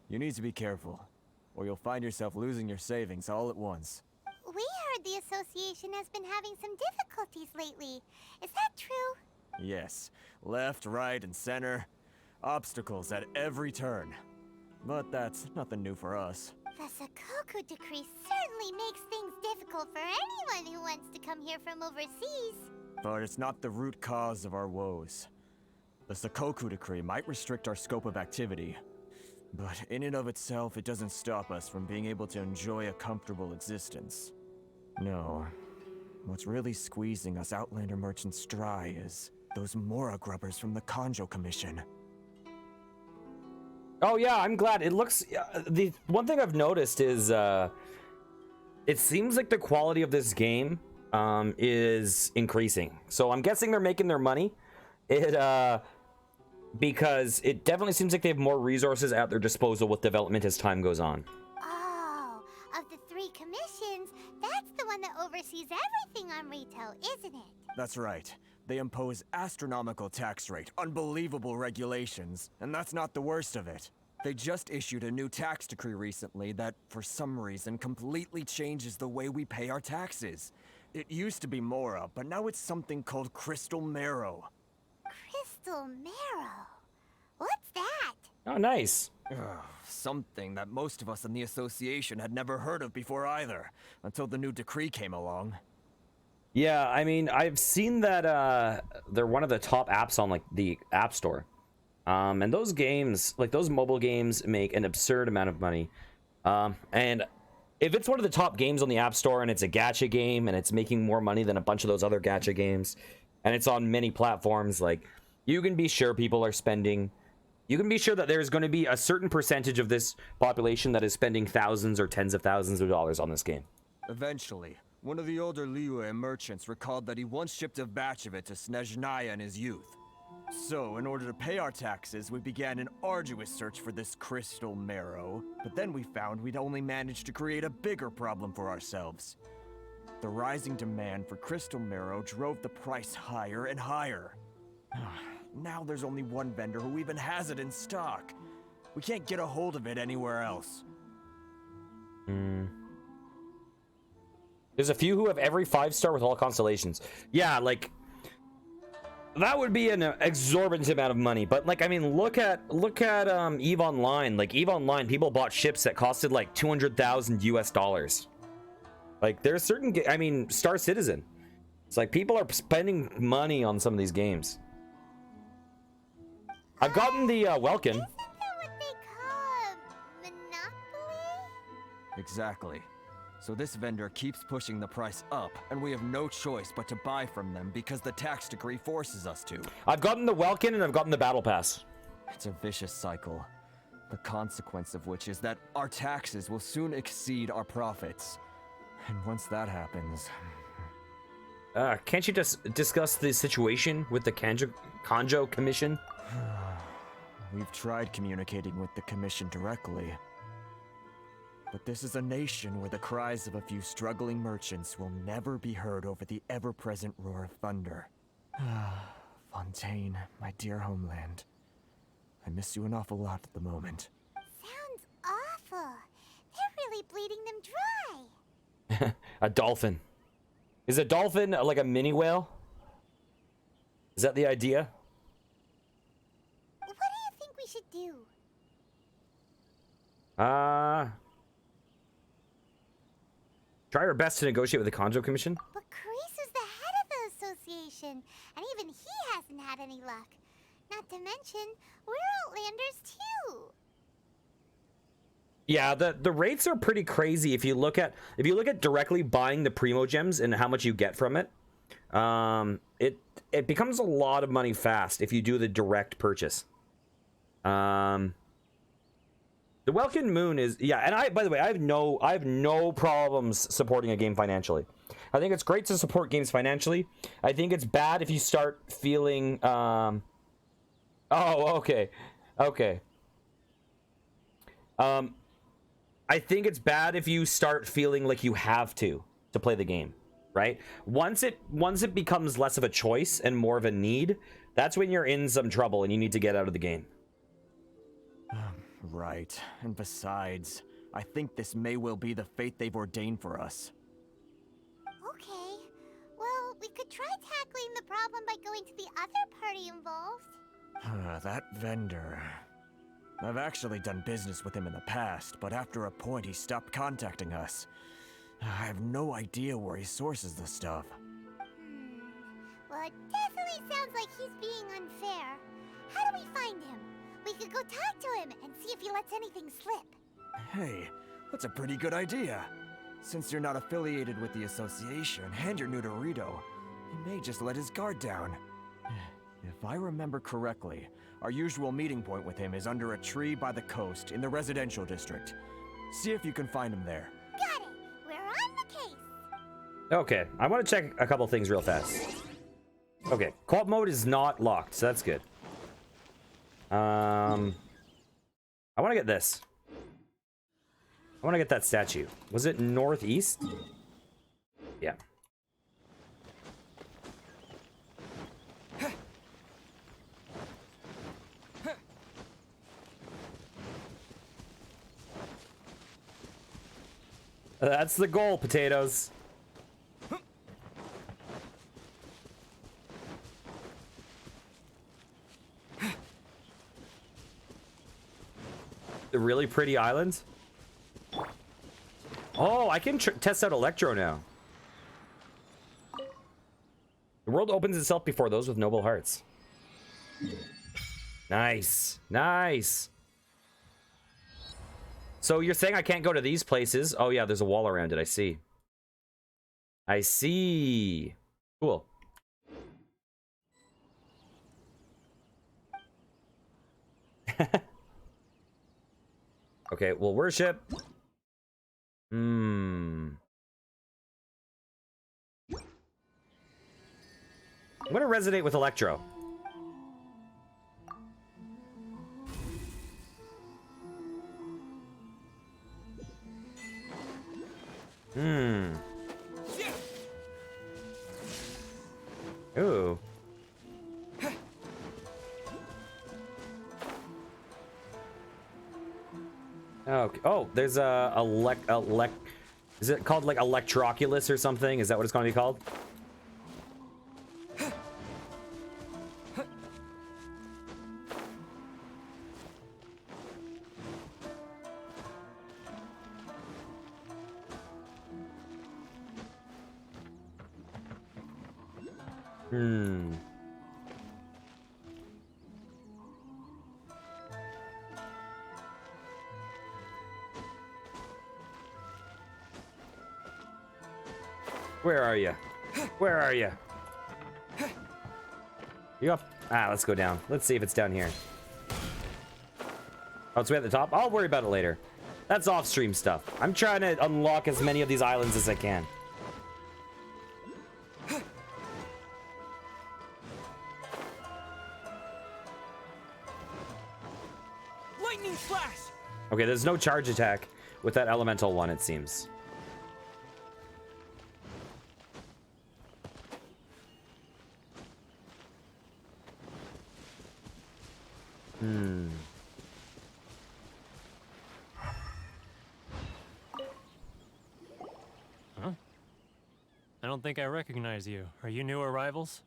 You need to be careful, or you'll find yourself losing your savings all at once. We heard the association has been having some difficulties lately. Is that true? Yes. Left, right, and center. Obstacles at every turn. But that's nothing new for us. The Sakoku Decree certainly makes things difficult for anyone who wants to come here from overseas. But it's not the root cause of our woes. The Sakoku Decree might restrict our scope of activity, but in and of itself, it doesn't stop us from being able to enjoy a comfortable existence. No. What's really squeezing us Outlander merchants dry is those Mora grubbers from the Kanjo Commission. Oh yeah, I'm glad. It looks... the one thing I've noticed is it seems like the quality of this game is increasing. So I'm guessing they're making their money. Because it definitely seems like they have more resources at their disposal with development as time goes on. Oh, of the 3 commissions, that's the one that oversees everything on Rito, isn't it? That's right. They impose astronomical tax rate, unbelievable regulations, and that's not the worst of it. They just issued a new tax decree recently that, for some reason, completely changes the way we pay our taxes. It used to be Mora, but now it's something called Crystal Marrow. Crystal Marrow? What's that? Oh, nice. Something that most of us in the association had never heard of before either, until the new decree came along. Yeah, I mean, I've seen that they're one of the top apps on like the App Store. And those games, like those mobile games, make an absurd amount of money. And if it's one of the top games on the App Store and it's a gacha game and it's making more money than a bunch of those other gacha games, and it's on many platforms, like, you can be sure people are spending. You can be sure that there's going to be a certain percentage of this population that is spending thousands or tens of thousands of dollars on this game. Eventually, one of the older Liyue merchants recalled that he once shipped a batch of it to Snezhnaya in his youth. So, in order to pay our taxes, we began an arduous search for this crystal marrow, but then we found we'd only managed to create a bigger problem for ourselves. The rising demand for crystal marrow drove the price higher and higher. Now there's only one vendor who even has it in stock. We can't get a hold of it anywhere else. There's a few who have every 5-star with all constellations. Yeah, like, that would be an exorbitant amount of money. But like, I mean, look at EVE Online. Like, EVE Online, people bought ships that costed like 200,000 US dollars. Like, there's certain, I mean, Star Citizen. It's like people are spending money on some of these games. I've gotten the Welkin. Isn't that what they call a monopoly? Exactly. So this vendor keeps pushing the price up, and we have no choice but to buy from them because the tax decree forces us to. I've gotten the Welkin and I've gotten the Battle Pass. It's a vicious cycle. The consequence of which is that our taxes will soon exceed our profits. And once that happens... Can't you just discuss the situation with the Kanjo Commission? We've tried communicating with the Commission directly. But this is a nation where the cries of a few struggling merchants will never be heard over the ever-present roar of thunder. Fontaine, my dear homeland. I miss you an awful lot at the moment. Sounds awful. They're really bleeding them dry. A dolphin. Is a dolphin like a mini whale? Is that the idea? What do you think we should do? Try our best to negotiate with the Kanjo Commission. But Carice is the head of the association, and even he hasn't had any luck. Not to mention, we're Outlanders too. Yeah, the rates are pretty crazy if you look at directly buying the Primo Gems and how much you get from it. It becomes a lot of money fast if you do the direct purchase. The Welkin Moon is, yeah, and by the way, I have no problems supporting a game financially. I think it's great to support games financially. I think it's bad if you start feeling oh, okay. I think it's bad if you start feeling like you have to play the game, right? Once it becomes less of a choice and more of a need, that's when you're in some trouble and you need to get out of the game. Right. And besides, I think this may well be the fate they've ordained for us. Okay. Well, we could try tackling the problem by going to the other party involved. That vendor... I've actually done business with him in the past, but after a point he stopped contacting us. I have no idea where he sources the stuff. Well, it definitely sounds like he's being unfair. How do we find him? We could go talk to him and see if he lets anything slip. Hey, that's a pretty good idea. Since you're not affiliated with the association and you're new to Rito, he may just let his guard down. If I remember correctly, our usual meeting point with him is under a tree by the coast in the residential district. See if you can find him there. Got it! We're on the case! Okay, I want to check a couple things real fast. Okay, co-op mode is not locked, so that's good. I want to get this. I want to get that statue. Was it northeast? Yeah. That's the goal, potatoes. The really pretty island. Oh, I can test out Electro now. The world opens itself before those with noble hearts. Nice. Nice. So you're saying I can't go to these places? Oh yeah, there's a wall around it. I see. I see. Cool. Okay, we'll worship. I'm gonna resonate with Electro. Ooh. Okay. Oh, there's a is it called like Electroculus or something? Is that what it's going to be called? Where are you? Where are you? You up? Ah, let's go down. Let's see if it's down here. Oh, it's way at the top? I'll worry about it later. That's off-stream stuff. I'm trying to unlock as many of these islands as I can. Lightning flash! Okay, there's no charge attack with that elemental one, it seems. Huh? I don't think I recognize you. Are you new arrivals?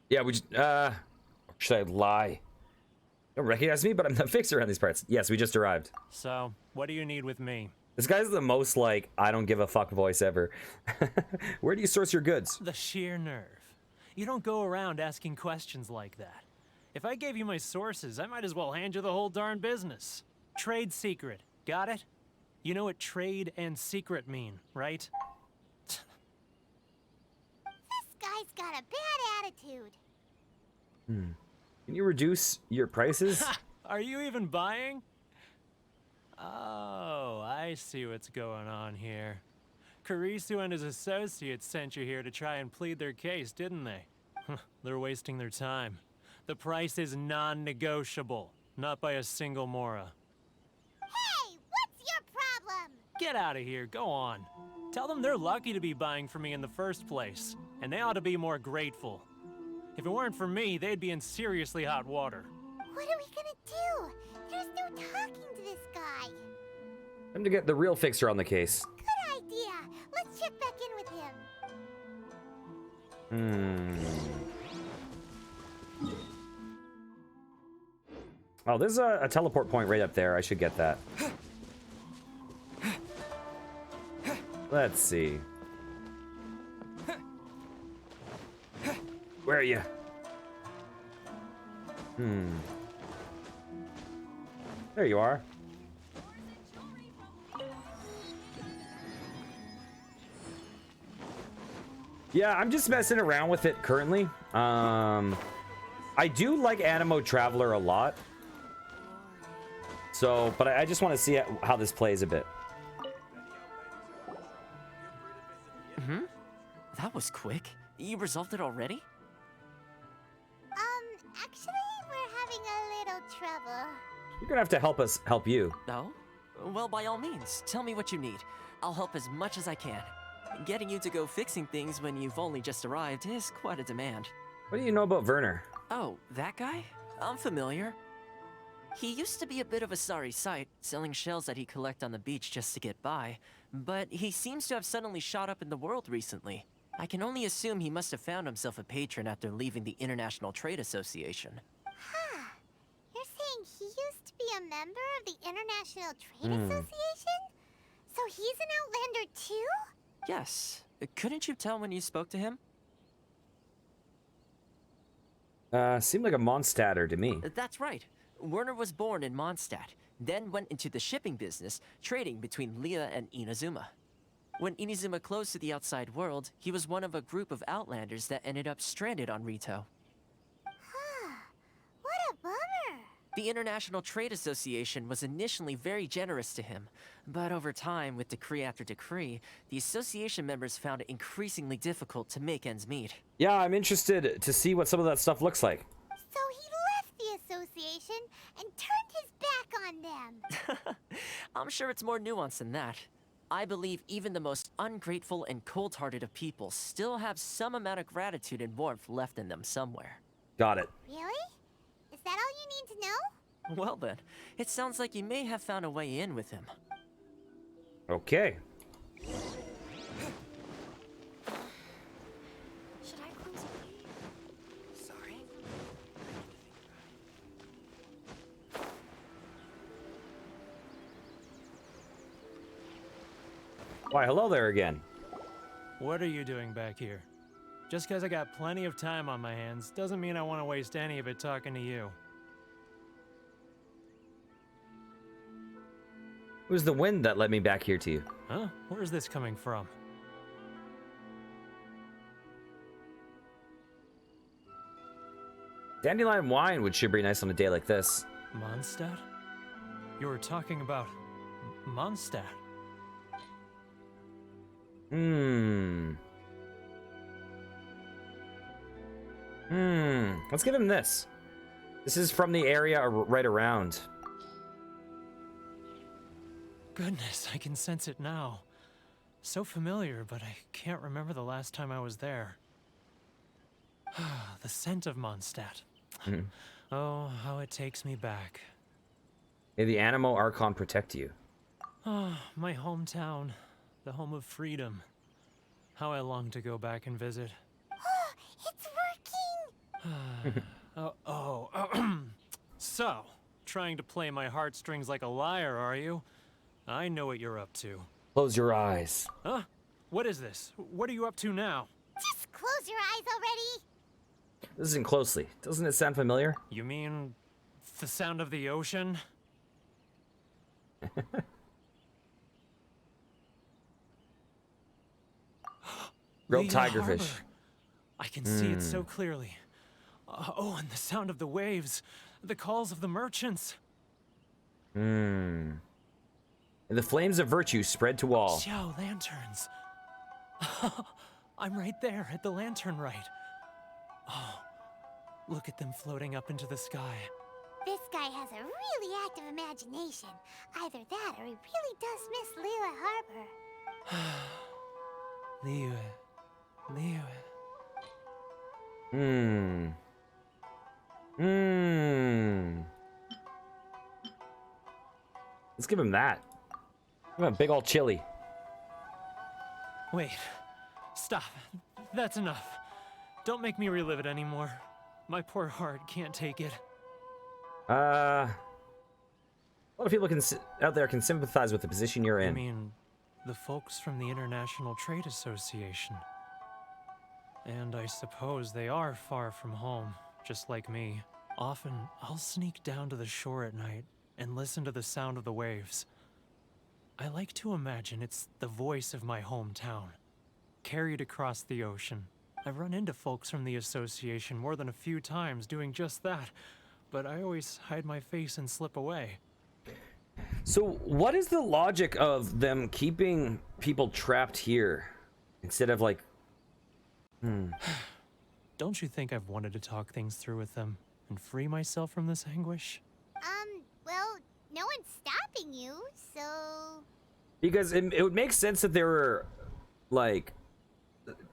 Yeah, we just, should I lie? You don't recognize me, but I'm the fixer around these parts. Yes, we just arrived. So, what do you need with me? This guy's the most, like, I don't give a fuck voice ever. Where do you source your goods? The sheer nerve. You don't go around asking questions like that. If I gave you my sources, I might as well hand you the whole darn business. Trade secret. Got it? You know what trade and secret mean, right? This guy's got a bad attitude. Can you reduce your prices? Are you even buying? Oh, I see what's going on here. Karisu and his associates sent you here to try and plead their case, didn't they? They're wasting their time. The price is non-negotiable, not by a single Mora. Hey, what's your problem? Get out of here, go on. Tell them they're lucky to be buying from me in the first place, and they ought to be more grateful. If it weren't for me, they'd be in seriously hot water. What are we gonna do? There's no talking to this guy. Time to get the real fixer on the case. Good idea. Let's check back in with him. Oh, there's a teleport point right up there. I should get that. Let's see. Where are you? There you are. Yeah, I'm just messing around with it currently. I do like Animo Traveler a lot. So, but I just want to see how this plays a bit. That was quick. You resolved it already? Actually, we're having a little trouble. You're gonna have to help us help you. No? Well, by all means, tell me what you need. I'll help as much as I can. Getting you to go fixing things when you've only just arrived is quite a demand. What do you know about Werner? Oh, that guy? I'm familiar. He used to be a bit of a sorry sight, selling shells that he'd collect on the beach just to get by, but he seems to have suddenly shot up in the world recently. I can only assume he must have found himself a patron after leaving the International Trade Association. Huh. You're saying he used to be a member of the International Trade Association? So he's an Outlander too? Yes. Couldn't you tell when you spoke to him? Seemed like a Mondstadter to me. That's right. Werner was born in Mondstadt, then went into the shipping business, trading between Leah and Inazuma. When Inazuma closed to the outside world, he was one of a group of Outlanders that ended up stranded on Rito. Huh. What a bummer. The International Trade Association was initially very generous to him, but over time, with decree after decree, the association members found it increasingly difficult to make ends meet. Yeah, I'm interested to see what some of that stuff looks like. So he left the association and turned his back on them. I'm sure it's more nuanced than that. I believe even the most ungrateful and cold-hearted of people still have some amount of gratitude and warmth left in them somewhere. Got it. Really? Is that all you need to know? Well then, it sounds like you may have found a way in with him. Okay. Should I close it? Sorry. Why, hello there again. What are you doing back here? Just because I got plenty of time on my hands doesn't mean I want to waste any of it talking to you. It was the wind that led me back here to you. Huh? Where's this coming from? Dandelion wine would sure be nice on a day like this. Mondstadt? You were talking about Mondstadt. Let's give him this. This is from the area right around. Goodness, I can sense it now. So familiar, but I can't remember the last time I was there. The scent of Mondstadt. Oh, how it takes me back. May the Animo Archon protect you. Oh, my hometown. The home of freedom. How I long to go back and visit. It's working! So, trying to play my heartstrings like a liar, are you? I know what you're up to. Close your eyes. Huh? What is this? What are you up to now? Just close your eyes already! Listen closely. Doesn't it sound familiar? You mean the sound of the ocean? Grilled Leela tigerfish. Harbor. I can see it so clearly. Oh, and the sound of the waves. The calls of the merchants. And the flames of virtue spread to all. Xiao lanterns. I'm right there at the lantern rite. Oh, look at them floating up into the sky. This guy has a really active imagination. Either that or he really does miss Leela Harbor. Liyue. Let's give him that. Give him a big old chili. Wait. Stop. That's enough. Don't make me relive it anymore. My poor heart can't take it. A lot of people out there can sympathize with the position you're in. I mean, the folks from the International Trade Association. And I suppose they are far from home, just like me. Often, I'll sneak down to the shore at night and listen to the sound of the waves. I like to imagine it's the voice of my hometown, carried across the ocean. I've run into folks from the association more than a few times doing just that, but I always hide my face and slip away. So what is the logic of them keeping people trapped here instead of like... Don't you think I've wanted to talk things through with them and free myself from this anguish? Well, no one's stopping you, so... Because it would make sense that they were, like...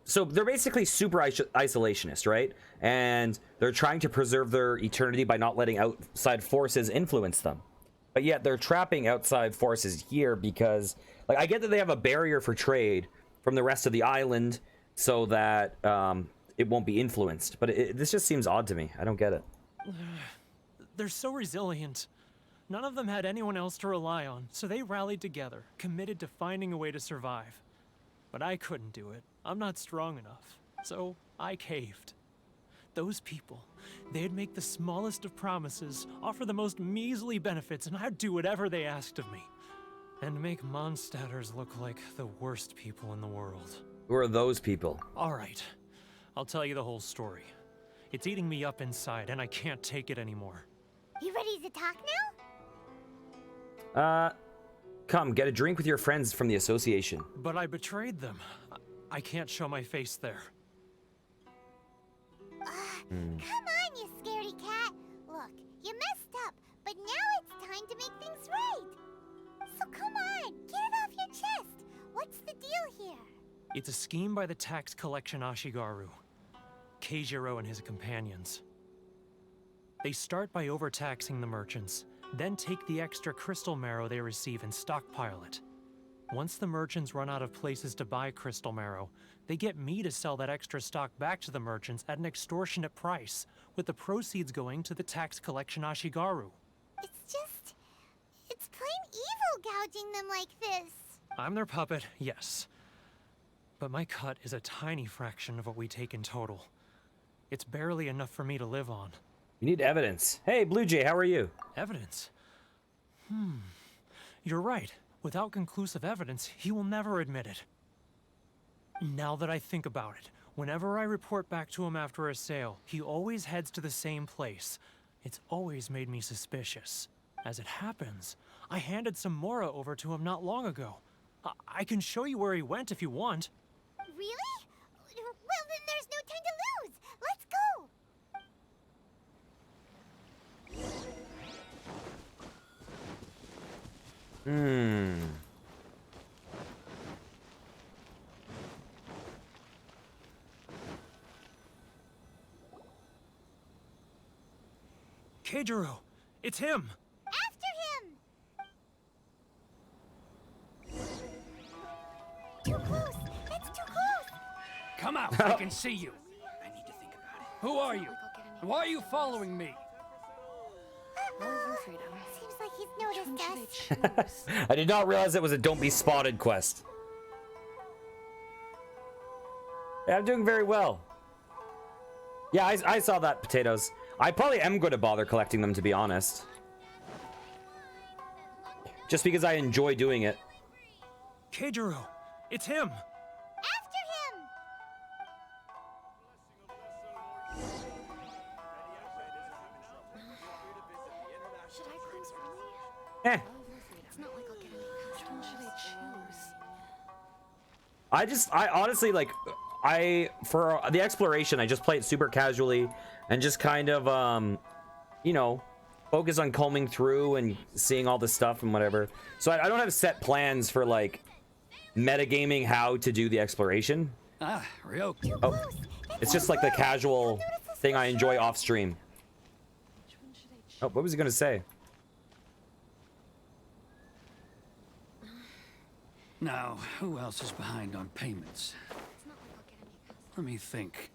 So they're basically super isolationist, right? And they're trying to preserve their eternity by not letting outside forces influence them. But yet they're trapping outside forces here because... Like, I get that they have a barrier for trade from the rest of the island so that it won't be influenced. But this just seems odd to me. I don't get it. They're so resilient. None of them had anyone else to rely on, so they rallied together, committed to finding a way to survive. But I couldn't do it. I'm not strong enough. So I caved. Those people, they'd make the smallest of promises, offer the most measly benefits, and I'd do whatever they asked of me. And make Mondstadters look like the worst people in the world. Who are those people? All right. I'll tell you the whole story. It's eating me up inside, and I can't take it anymore. You ready ready to talk now? Come, get a drink with your friends from the association. But I betrayed them. I can't show my face there. Come on, you scaredy cat. Look, you messed up, but now it's time to make things right. So come on, get it off your chest. What's the deal here? It's a scheme by the tax collection Ashigaru, Keijiro and his companions. They start by overtaxing the merchants, then take the extra crystal marrow they receive and stockpile it. Once the merchants run out of places to buy crystal marrow, they get me to sell that extra stock back to the merchants at an extortionate price, with the proceeds going to the tax collection Ashigaru. It's plain evil gouging them like this. I'm their puppet, yes. But my cut is a tiny fraction of what we take in total. It's barely enough for me to live on. You need evidence. Hey, Blue Jay, how are you? Evidence? You're right. Without conclusive evidence, he will never admit it. Now that I think about it, whenever I report back to him after a sale, he always heads to the same place. It's always made me suspicious. As it happens, I handed some Mora over to him not long ago. I can show you where he went if you want. Really? Well, then there's no time to lose. Let's go. Keijiro, it's him. After him. Too close. That's too close. Come out, I can see you. I need to think about it. Who are you? And why are you following me? Seems like he's noticed us. I did not realize it was a don't be spotted quest. Yeah, I'm doing very well. Yeah, I saw that, Potatoes. I probably am going to bother collecting them, to be honest. Just because I enjoy doing it. Keijiro, it's him. After him. Should I close early? It's not like I'll get any customers. Which one should I choose? I honestly, like, for the exploration, I just play it super casually and just kind of, you know, focus on combing through and seeing all the stuff and whatever. So I don't have set plans for, like, metagaming how to do the exploration. Ah, Ryoki. Oh, it's just like the casual thing I enjoy off stream. Oh, what was he gonna say? Now, who else is behind on payments? Let me think.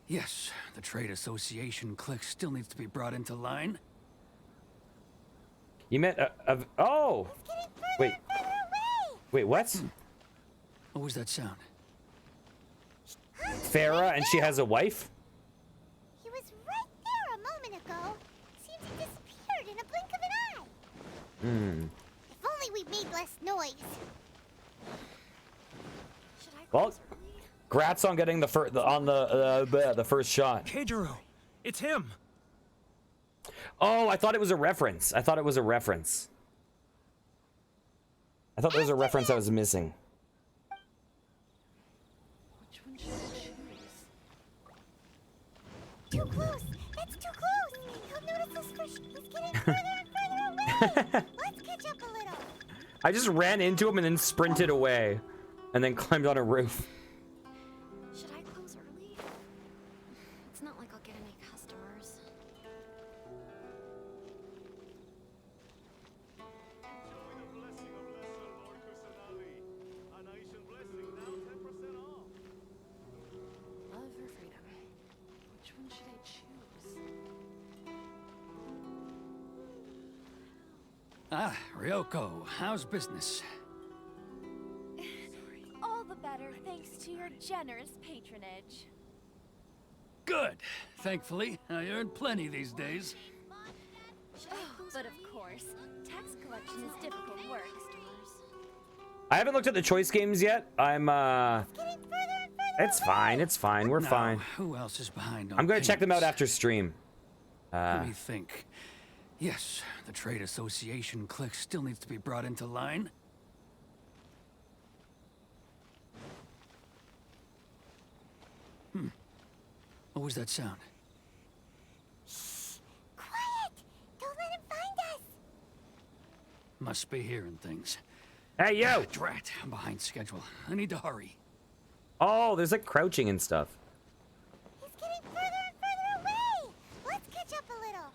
Yes, the Trade Association clique still needs to be brought into line. You meant oh! Wait. Wait, what? What was that sound? Farah, and she has a wife? He was right there a moment ago. Seems he disappeared in a blink of an eye. If only we made less noise. Well, grats on getting the first shot. Keijiro, it's him. Oh, I thought it was a reference. I thought there was a reference I was missing. Which one should I choose? Too close. That's too close. He'll notice us first. He's getting further and further away. Let's catch up a little. I just ran into him and then sprinted away, and then climbed on a roof. Should I close early? It's not like I'll get any customers. Love or freedom? Which one should I choose? Ah, Ryoko, how's business? All the better thanks to your generous patronage. Good. Thankfully, I earn plenty these days. But of course, tax collection is difficult work. I haven't looked at the choice games yet. It's fine. It's fine. We're Now, fine. Who else is behind on I'm gonna check them out payments? after stream. Let me think. Yes, the Trade Association clique still needs to be brought into line. What was that sound? Shh! Quiet! Don't let him find us! Must be hearing things. Hey, yo! Drat, I'm behind schedule. I need to hurry. Oh, there's like crouching and stuff. He's getting further and further away! Let's catch up a little.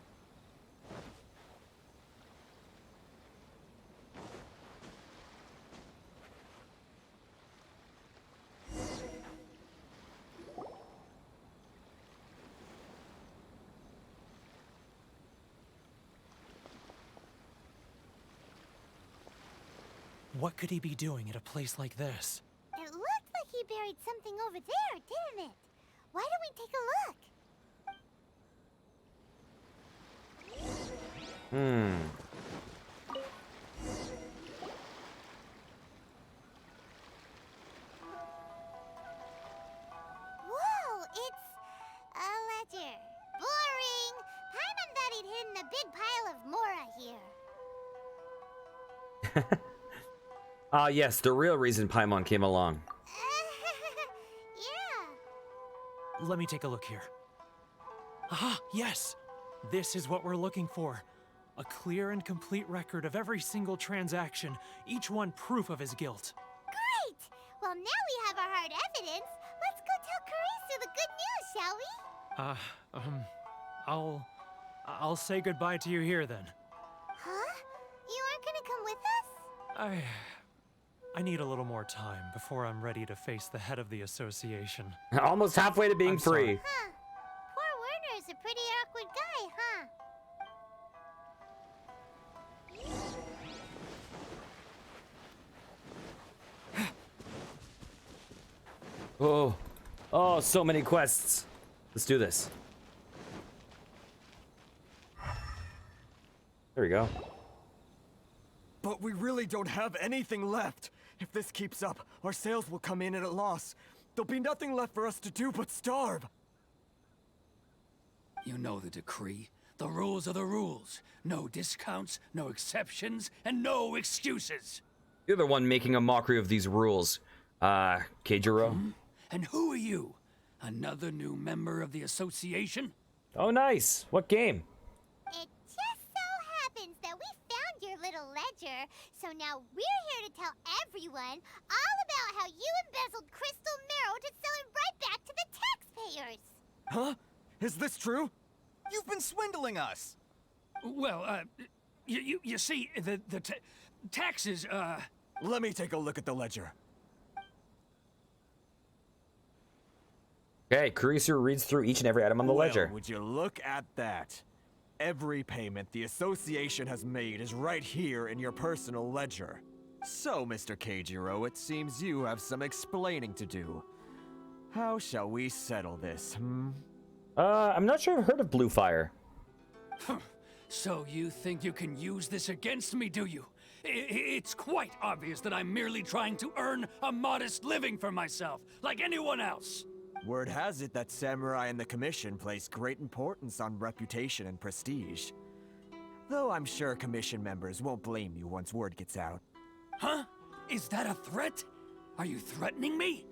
What could he be doing at a place like this? It looked like he buried something over there, didn't it? Why don't we take a look? Whoa, it's a ledger. Boring! Paimon thought he'd hidden a big pile of Mora here. Yes, the real reason Paimon came along. Yeah. Let me take a look here. Ah, yes! This is what we're looking for. A clear and complete record of every single transaction, each one proof of his guilt. Great! Well, now we have our hard evidence. Let's go tell Karisu the good news, shall we? I'll say goodbye to you here then. Huh? You aren't gonna come with us? I need a little more time before I'm ready to face the head of the association. Almost halfway to being free. Huh. Poor Werner's a pretty awkward guy, huh? Oh, so many quests. Let's do this. There we go. But we really don't have anything left. If this keeps up, our sales will come in at a loss. There'll be nothing left for us to do but starve. You know the decree. The rules are the rules. No discounts, no exceptions, and no excuses. You're the one making a mockery of these rules, Keijiro. And who are you? Another new member of the association? Oh, nice. What game? It just so happens that we found your little ledger, so now we're here to tell everyone all about how you embezzled crystal marrow to sell it right back to the taxpayers. Huh? Is this true? You've been swindling us! Well, you see, the taxes, Let me take a look at the ledger. Okay, Kurisu reads through each and every item on the ledger. Would you look at that? Every payment the association has made is right here in your personal ledger. So, Mr. Keijiro, it seems you have some explaining to do. How shall we settle this, I'm not sure I've heard of Blue Fire. So you think you can use this against me, do you? It's quite obvious that I'm merely trying to earn a modest living for myself, like anyone else. Word has it that Samurai and the Commission place great importance on reputation and prestige. Though I'm sure Commission members won't blame you once word gets out. Huh? Is that a threat? Are you threatening me?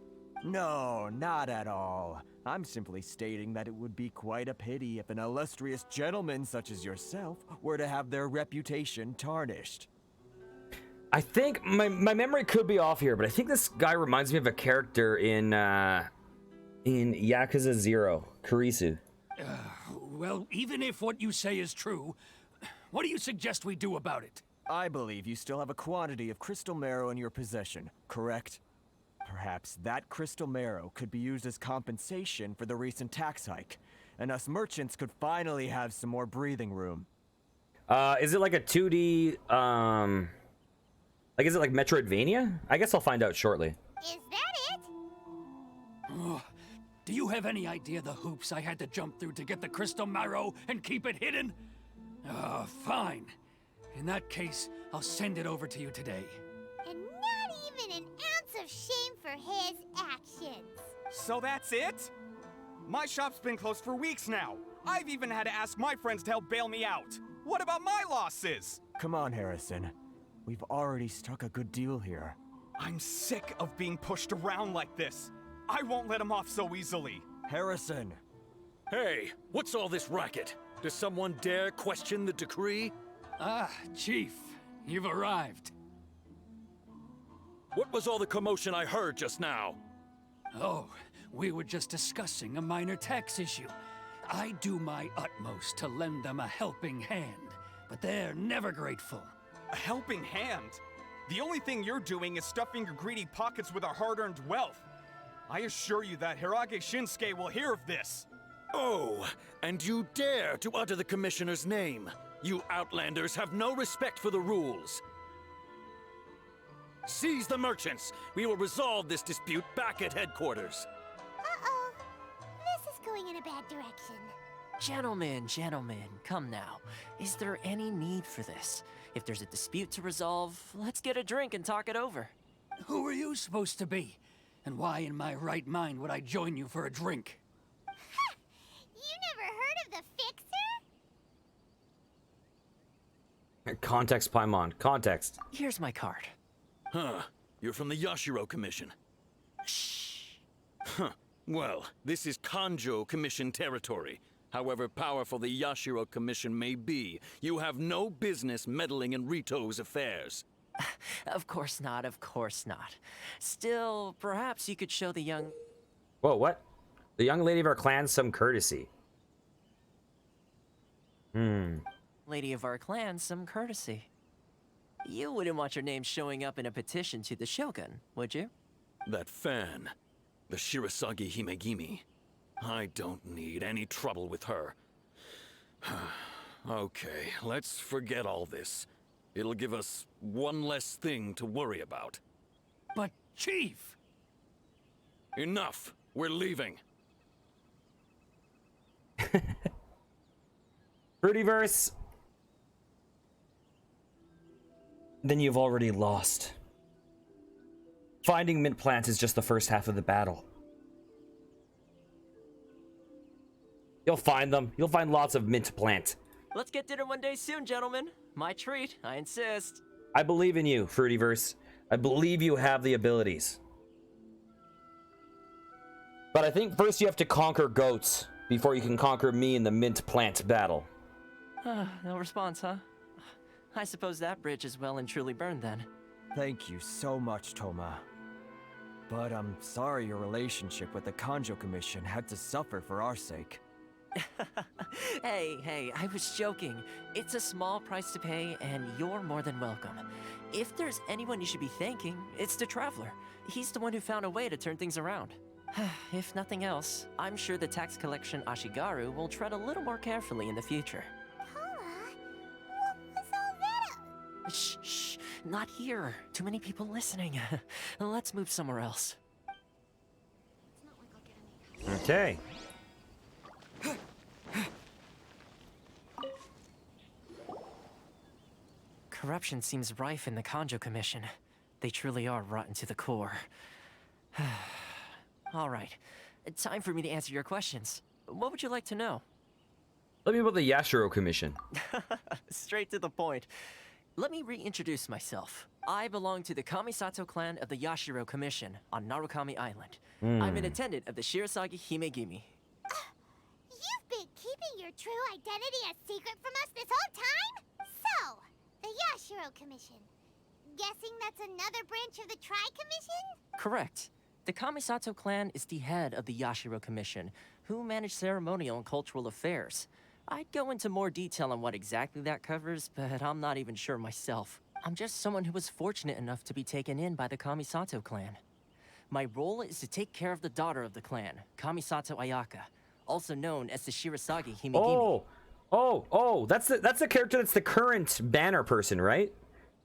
No, not at all. I'm simply stating that it would be quite a pity if an illustrious gentleman such as yourself were to have their reputation tarnished. I think my memory could be off here, but I think this guy reminds me of a character in Yakuza 0, Kurisu. Well, even if what you say is true, what do you suggest we do about it? I believe you still have a quantity of crystal marrow in your possession, correct? Perhaps that crystal marrow could be used as compensation for the recent tax hike, and us merchants could finally have some more breathing room. Is it like a 2D, like, is it like Metroidvania? I guess I'll find out shortly. Is that it? Oh, do you have any idea the hoops I had to jump through to get the crystal marrow and keep it hidden? Fine. In that case, I'll send it over to you today. And not even an ounce of shame for his actions. So that's it? My shop's been closed for weeks now. I've even had to ask my friends to help bail me out. What about my losses? Come on, Harrison. We've already struck a good deal here. I'm sick of being pushed around like this. I won't let him off so easily. Harrison! Hey, what's all this racket? Does someone dare question the decree? Ah, Chief, you've arrived. What was all the commotion I heard just now? Oh, we were just discussing a minor tax issue. I do my utmost to lend them a helping hand, but they're never grateful. A helping hand? The only thing you're doing is stuffing your greedy pockets with our hard-earned wealth. I assure you that Hirage Shinsuke will hear of this. Oh, and you dare to utter the Commissioner's name. You Outlanders have no respect for the rules. Seize the merchants. We will resolve this dispute back at headquarters. Uh-oh. This is going in a bad direction. Gentlemen, come now. Is there any need for this? If there's a dispute to resolve, let's get a drink and talk it over. Who are you supposed to be? And why in my right mind would I join you for a drink? You never heard of the Fixer? Context, Paimon. Context. Here's my card. Huh. You're from the Yashiro Commission. Shh. Huh. Well, this is Kanjo Commission territory. However powerful the Yashiro Commission may be, you have no business meddling in Rito's affairs. Of course not, of course not. Still, perhaps you could show the young... Whoa, what? The young lady of our clan some courtesy. Lady of our clan some courtesy. You wouldn't want your name showing up in a petition to the Shogun, would you? That fan, the Shirasagi Himegimi. I don't need any trouble with her. Okay, let's forget all this. It'll give us one less thing to worry about. But, Chief! Enough! We're leaving. Fruityverse. Then you've already lost. Finding mint plants is just the first half of the battle. You'll find them. You'll find lots of mint plant. Let's get dinner one day soon, gentlemen. My treat, I insist. I believe in you, Fruityverse. I believe you have the abilities. But I think first you have to conquer goats before you can conquer me in the mint plant battle. No response, huh? I suppose that bridge is well and truly burned then. Thank you so much, Toma. But I'm sorry your relationship with the Kanjo Commission had to suffer for our sake. Hey, I was joking. It's a small price to pay, and you're more than welcome. If there's anyone you should be thanking, it's the Traveler. He's the one who found a way to turn things around. If nothing else, I'm sure the tax collection Ashigaru will tread a little more carefully in the future. What was all that? Shh, not here. Too many people listening. Let's move somewhere else. Okay. Corruption seems rife in the Kanjo Commission. They truly are rotten to the core. All right, time for me to answer your questions. What would you like to know? Tell me about the Yashiro Commission. Straight to the point. Let me reintroduce myself. I belong to the Kamisato clan of the Yashiro Commission on Narukami Island. I'm an attendant of the Shirasagi Himegimi. You've been keeping your true identity a secret from us this whole time? So, the Yashiro Commission. Guessing that's another branch of the Tri-Commission? Correct. The Kamisato clan is the head of the Yashiro Commission, who manage ceremonial and cultural affairs. I'd go into more detail on what exactly that covers, but I'm not even sure myself. I'm just someone who was fortunate enough to be taken in by the Kamisato clan. My role is to take care of the daughter of the clan, Kamisato Ayaka, also known as the Shirasagi Himegimi. Oh, that's the character that's the current banner person, right?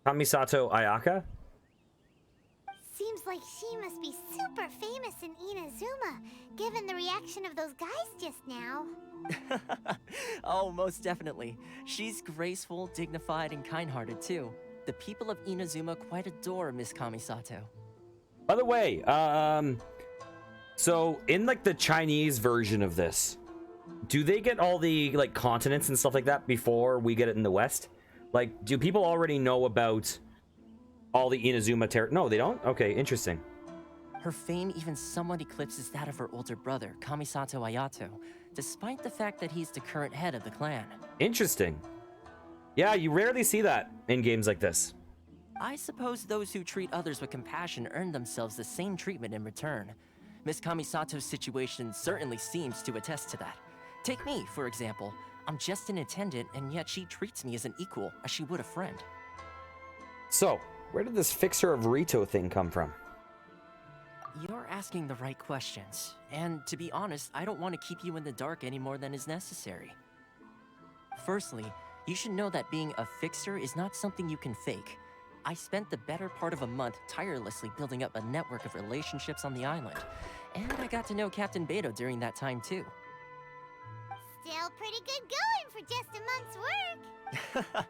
Kamisato Ayaka? Seems like she must be super famous in Inazuma, given the reaction of those guys just now. Oh, most definitely. She's graceful, dignified, and kind-hearted too. The people of Inazuma quite adore Miss Kamisato. By the way, so in like the Chinese version of this, do they get all the like continents and stuff like that before we get it in the West? Like, do people already know about all the Inazuma No, they don't? Okay, interesting. Her fame even somewhat eclipses that of her older brother, Kamisato Ayato, despite the fact that he's the current head of the clan. Interesting. Yeah, you rarely see that in games like this. I suppose those who treat others with compassion earn themselves the same treatment in return. Miss Kamisato's situation certainly seems to attest to that. Take me, for example. I'm just an attendant, and yet she treats me as an equal, as she would a friend. So, where did this fixer of Rito thing come from? You're asking the right questions, and to be honest, I don't want to keep you in the dark any more than is necessary. Firstly, you should know that being a fixer is not something you can fake. I spent the better part of a month tirelessly building up a network of relationships on the island, and I got to know Captain Beto during that time too. Still pretty good going for just a month's work.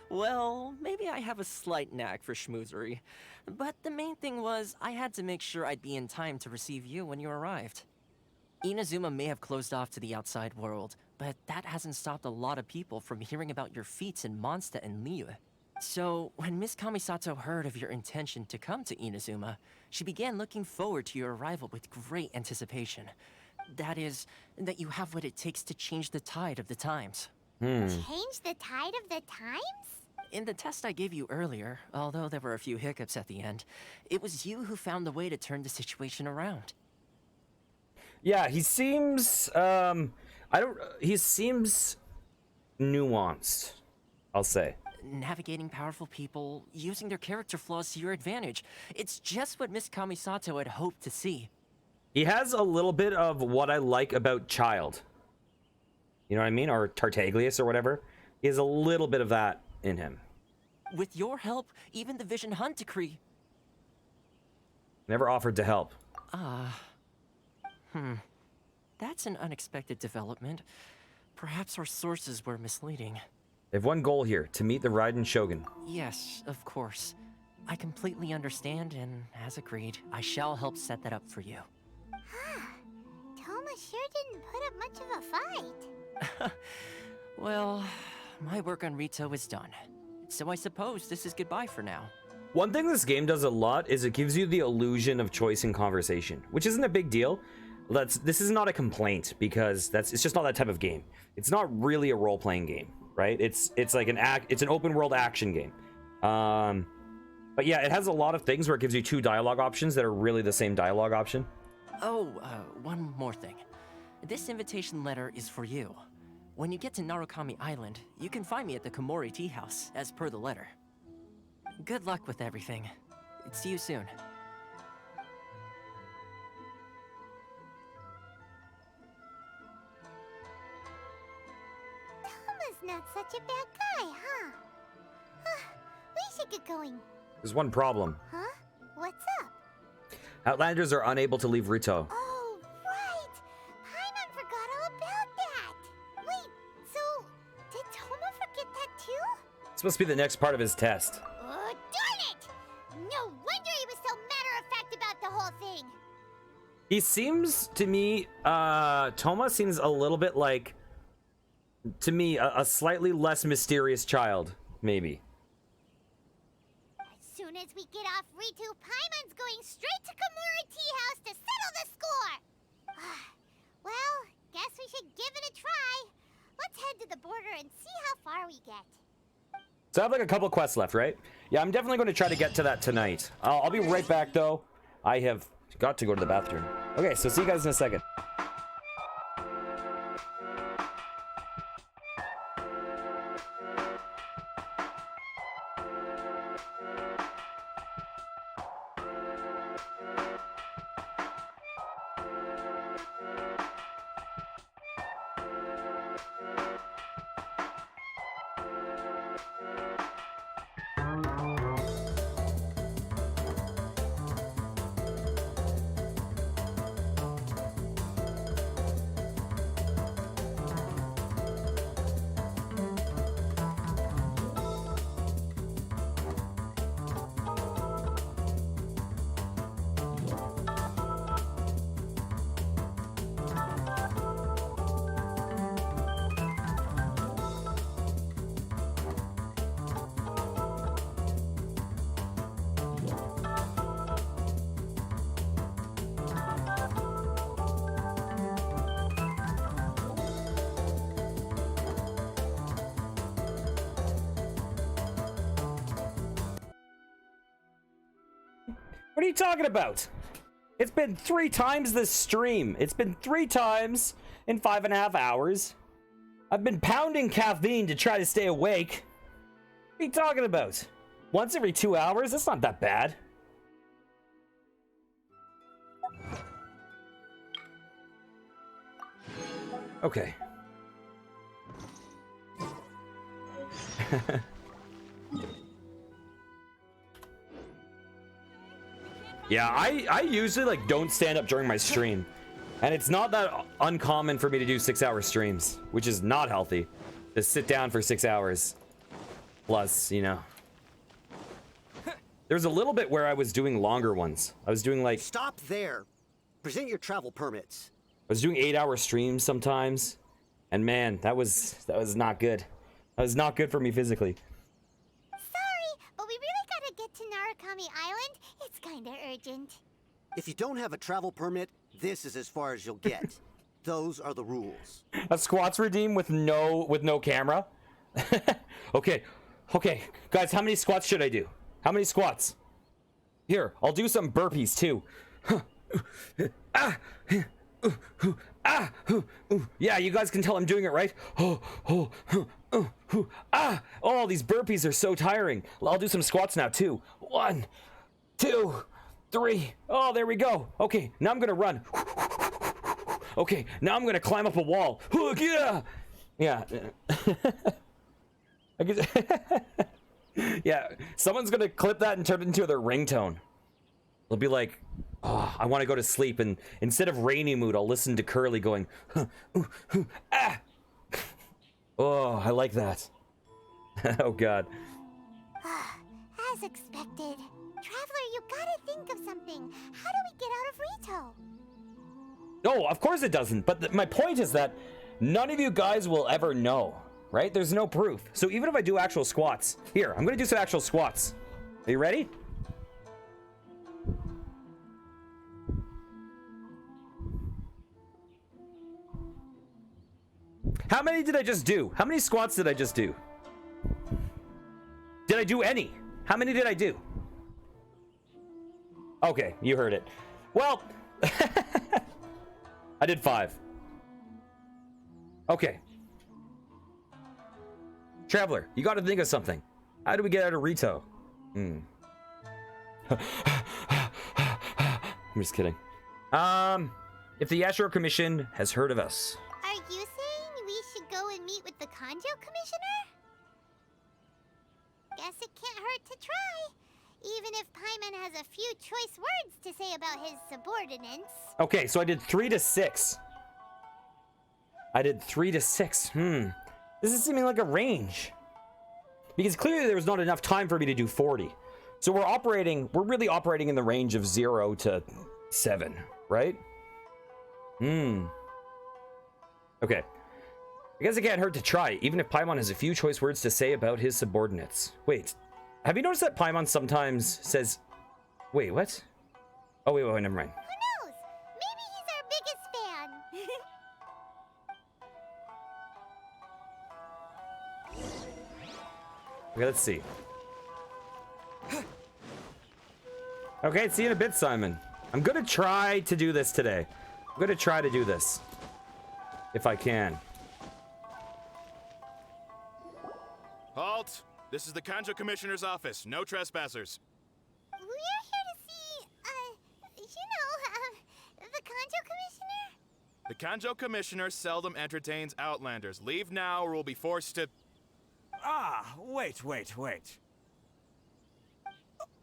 Well, maybe I have a slight knack for schmoozery, but the main thing was I had to make sure I'd be in time to receive you when you arrived. Inazuma may have closed off to the outside world, but that hasn't stopped a lot of people from hearing about your feats in Mondstadt and Liyue. So, when Miss Kamisato heard of your intention to come to Inazuma, she began looking forward to your arrival with great anticipation. That is, that you have what it takes to change the tide of the times. Change the tide of the times? In the test I gave you earlier, although there were a few hiccups at the end, it was you who found the way to turn the situation around. Yeah, he seems, he seems nuanced, I'll say. Navigating powerful people, using their character flaws to your advantage. It's just what Miss Kamisato had hoped to see. He has a little bit of what I like about Child. You know what I mean? Or Tartaglius or whatever. He has a little bit of that in him. With your help, even the Vision Hunt decree. Never offered to help. That's an unexpected development. Perhaps our sources were misleading. They have one goal here, to meet the Raiden Shogun. Yes, of course. I completely understand, and as agreed, I shall help set that up for you. Toma sure didn't put up much of a fight. Well, my work on Rito is done. So I suppose this is goodbye for now. One thing this game does a lot is it gives you the illusion of choice in conversation, which isn't a big deal. This is not a complaint, because it's just not that type of game. It's not really a role-playing game, right? It's like it's an open world action game. But yeah, it has a lot of things where it gives you two dialogue options that are really the same dialogue option. Oh, one more thing. This invitation letter is for you. When you get to Narukami Island, you can find me at the Komori Tea House, as per the letter. Good luck with everything. See you soon. Toma's not such a bad guy, huh? We should get going. There's one problem. Huh? What's up? Outlanders are unable to leave Rito. Oh, right! Paimon forgot all about that! Wait, so did Toma forget that too? It's supposed to be the next part of his test. Oh, darn it! No wonder he was so matter-of-fact about the whole thing! He seems to me, Toma seems a little bit like, to me, a slightly less mysterious child, maybe. As soon as we get off Ritu, Paimon's going straight to Komori Tea House to settle the score! Well, guess we should give it a try. Let's head to the border and see how far we get. So I have like a couple quests left, right? Yeah, I'm definitely going to try to get to that tonight. I'll be right back, though. I have got to go to the bathroom. Okay, so see you guys in a second. What are you talking about? It's been 3 times this stream. It's been 3 times in 5.5 hours. I've been pounding caffeine to try to stay awake. What are you talking about? Once every 2 hours? That's not that bad. Okay. Yeah, I usually like don't stand up during my stream. And it's not that uncommon for me to do 6-hour streams, which is not healthy. To sit down for 6 hours. Plus, you know. There's a little bit where I was doing longer ones. I was doing like... Stop there. Present your travel permits. I was doing 8-hour streams sometimes. And man, that was not good. That was not good for me physically. Sorry, but we really gotta get to Narukami Island. It's kinda urgent. If you don't have a travel permit, this is as far as you'll get. Those are the rules. A squats redeem with no camera? Okay. Okay. Guys, how many squats should I do? How many squats? Here, I'll do some burpees too. Yeah, you guys can tell I'm doing it right. Oh, these burpees are so tiring. I'll do some squats now too. 1, 2, 3. Oh, there we go. Okay, now I'm gonna run. Okay, now I'm gonna climb up a wall. Yeah. Yeah. I guess yeah, someone's gonna clip that and turn it into their ringtone. They'll be like, oh, I want to go to sleep, and instead of rainy mood, I'll listen to Curly going, Oh, I like that. Oh god. As expected. Traveler, you gotta think of something. How do we get out of Rito? No, of course it doesn't. But my point is that none of you guys will ever know, right? There's no proof. So even if I do actual squats, here, I'm gonna do some actual squats. Are you ready? How many did I just do? How many squats did I just do? Did I do any? How many did I do? Okay, you heard it. Well, I did 5. Okay. Traveler, you gotta think of something. How do we get out of Rito? I'm just kidding. If the Yashiro Commission has heard of us. Are you saying we should go and meet with the Kanjo Commissioner? Guess it can't hurt to try. Even if Paimon has a few choice words to say about his subordinates. Okay, so I did 3 to 6. I did 3 to 6. This is seeming like a range. Because clearly there was not enough time for me to do 40. So we're really operating in the range of 0 to 7, right? Okay. I guess it can't hurt to try, even if Paimon has a few choice words to say about his subordinates. Wait, have you noticed that Paimon sometimes says... Wait, what? Oh, wait, never mind. Who knows? Maybe he's our biggest fan. Okay, let's see. Okay, see you in a bit, Simon. I'm gonna try to do this today. I'm gonna try to do this. If I can. Halt! This is the Kanjo Commissioner's office. No trespassers. We're here to see, the Kanjo Commissioner? The Kanjo Commissioner seldom entertains Outlanders. Leave now or we'll be forced to... Ah, wait.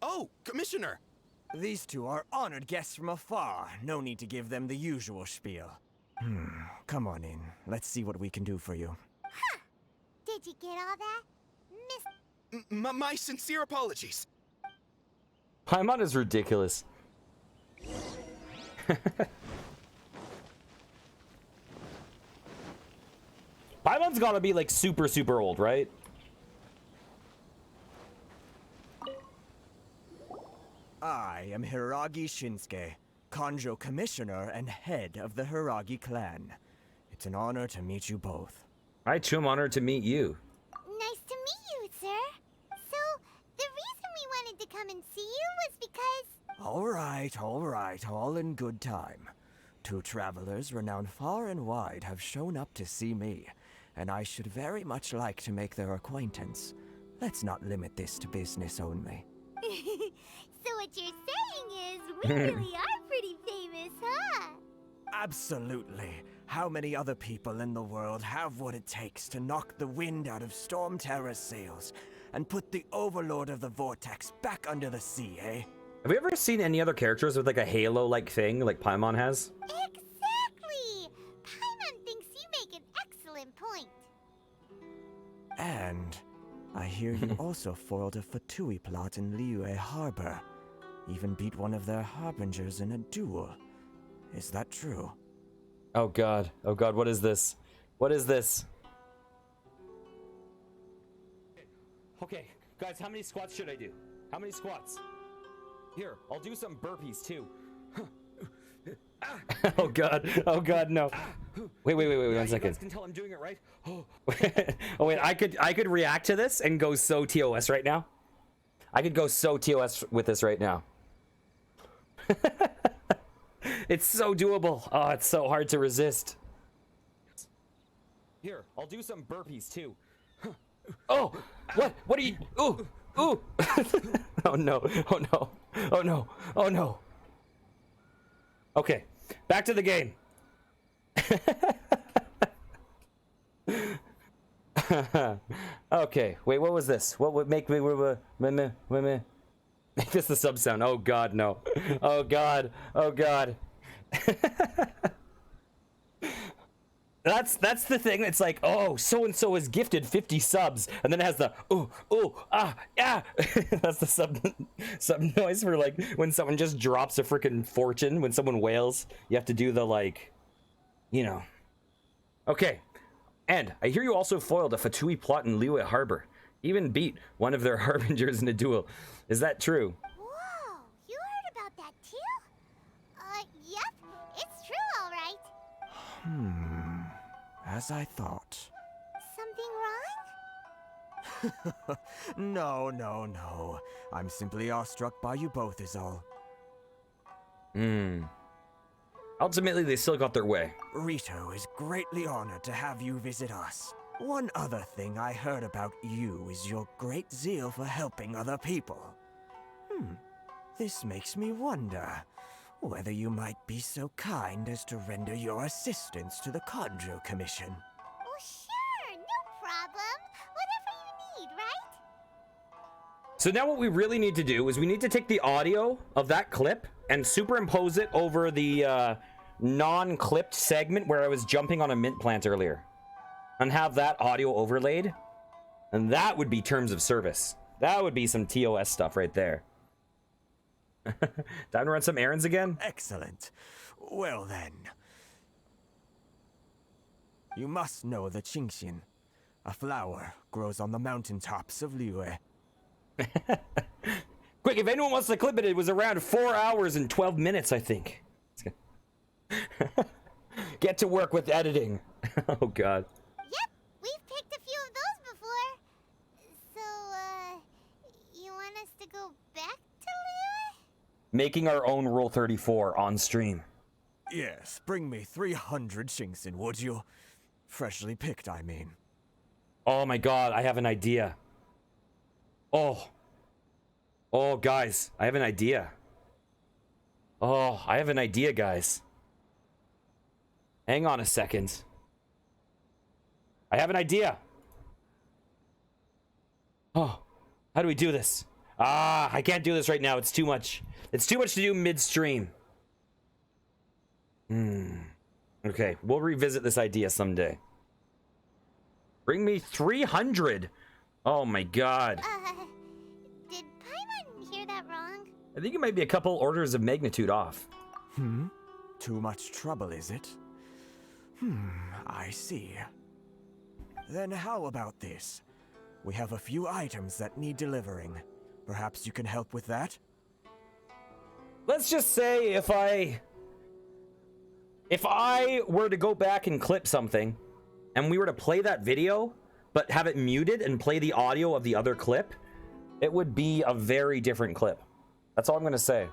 Oh, Commissioner! These two are honored guests from afar. No need to give them the usual spiel. Come on in. Let's see what we can do for you. Huh. Did you get all that? My sincere apologies. Paimon is ridiculous. Paimon's gotta be like super old, right? I am Hiragi Shinsuke, Kanjo Commissioner and head of the Hiragi clan. It's an honor to meet you both. I too am honored to meet you. Nice to meet you, sir. So, the reason we wanted to come and see you was because... All right, all in good time. 2 travelers renowned far and wide have shown up to see me, and I should very much like to make their acquaintance. Let's not limit this to business only. So what you're saying is we really are pretty famous, huh? Absolutely. How many other people in the world have what it takes to knock the wind out of Storm Terror's sails and put the Overlord of the Vortex back under the sea, eh? Have we ever seen any other characters with like a halo-like thing like Paimon has? Exactly! Paimon thinks you make an excellent point. And I hear you also foiled a Fatui plot in Liyue Harbor. Even beat one of their harbingers in a duel. Is that true? Oh god, what is this? What is this? Okay, guys, how many squats should I do? How many squats? Here, I'll do some burpees too. Oh god, no. Wait, 1 second. You guys can tell I'm doing it right. Oh wait, I could react to this and go so TOS right now. I could go so TOS with this right now. It's so doable. Oh, it's so hard to resist. Here, I'll do some burpees too. Oh, what? What are you? Ooh. Oh no. Oh no. Okay, back to the game. Okay, wait, what was this? What would make me make this the sub sound? Oh god, no. Oh god. That's the thing. It's like, oh, so and so is gifted 50 subs, and then it has the yeah. That's the sub noise for like when someone just drops a freaking fortune. When someone wails, you have to do the like, you know. Okay, and I hear you also foiled a Fatui plot in Liyue Harbor. Even beat one of their harbingers in a duel. Is that true? Whoa, you heard about that too? Yep, it's true, all right. As I thought. Something wrong? No. I'm simply awestruck by you both is all. Ultimately, they still got their way. Rito is greatly honored to have you visit us. One other thing I heard about you is your great zeal for helping other people. This makes me wonder whether you might be so kind as to render your assistance to the Conjo Commission. Oh, sure, no problem. Whatever you need, right? So now what we really need to do is we need to take the audio of that clip and superimpose it over the non-clipped segment where I was jumping on a mint plant earlier. And have that audio overlaid. And that would be terms of service. That would be some TOS stuff right there. Time to run some errands again? Excellent. Well then. You must know the Qingshin. A flower grows on the mountaintops of Liyue. Quick, if anyone wants to clip it, it was around 4 hours and 12 minutes, I think. Get to work with editing. Oh god. Yep, we've picked a few of those before. So, you want us to go back to Liyue? Making our own Rule 34 on stream. Yes, bring me 300 Qingshin, would you? Freshly picked, I mean. Oh my god, I have an idea. Oh, guys, I have an idea. Oh, I have an idea, guys. Hang on a second. I have an idea. Oh, how do we do this? I can't do this right now. It's too much. It's too much to do midstream. Okay, we'll revisit this idea someday. Bring me 300. Oh my god. Did Paimon hear that wrong? I think it might be a couple orders of magnitude off. Too much trouble, is it? I see. Then how about this? We have a few items that need delivering. Perhaps you can help with that? Let's just say if I were to go back and clip something, and we were to play that video, but have it muted and play the audio of the other clip, it would be a very different clip. That's all I'm gonna say.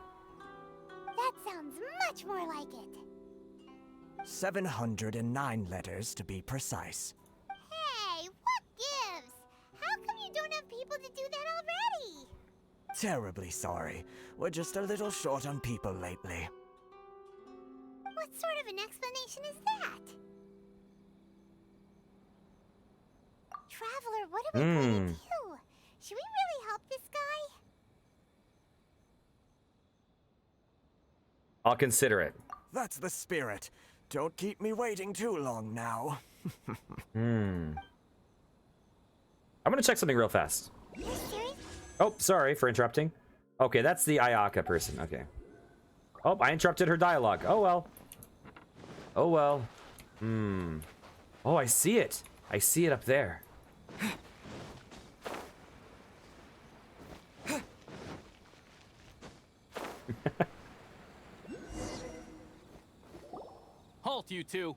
709 letters to be precise. Hey, what gives? How come you don't have people to do that already? Terribly sorry. We're just a little short on people lately. What sort of an explanation is that? Traveler, what are we going to do? Should we really help this guy? I'll consider it. That's the spirit. Don't keep me waiting too long now. I'm gonna check something real fast. Oh, sorry for interrupting. Okay, that's the Ayaka person. Okay. Oh, I interrupted her dialogue. Oh well. Oh well. Oh, I see it. I see it up there. Halt, you two.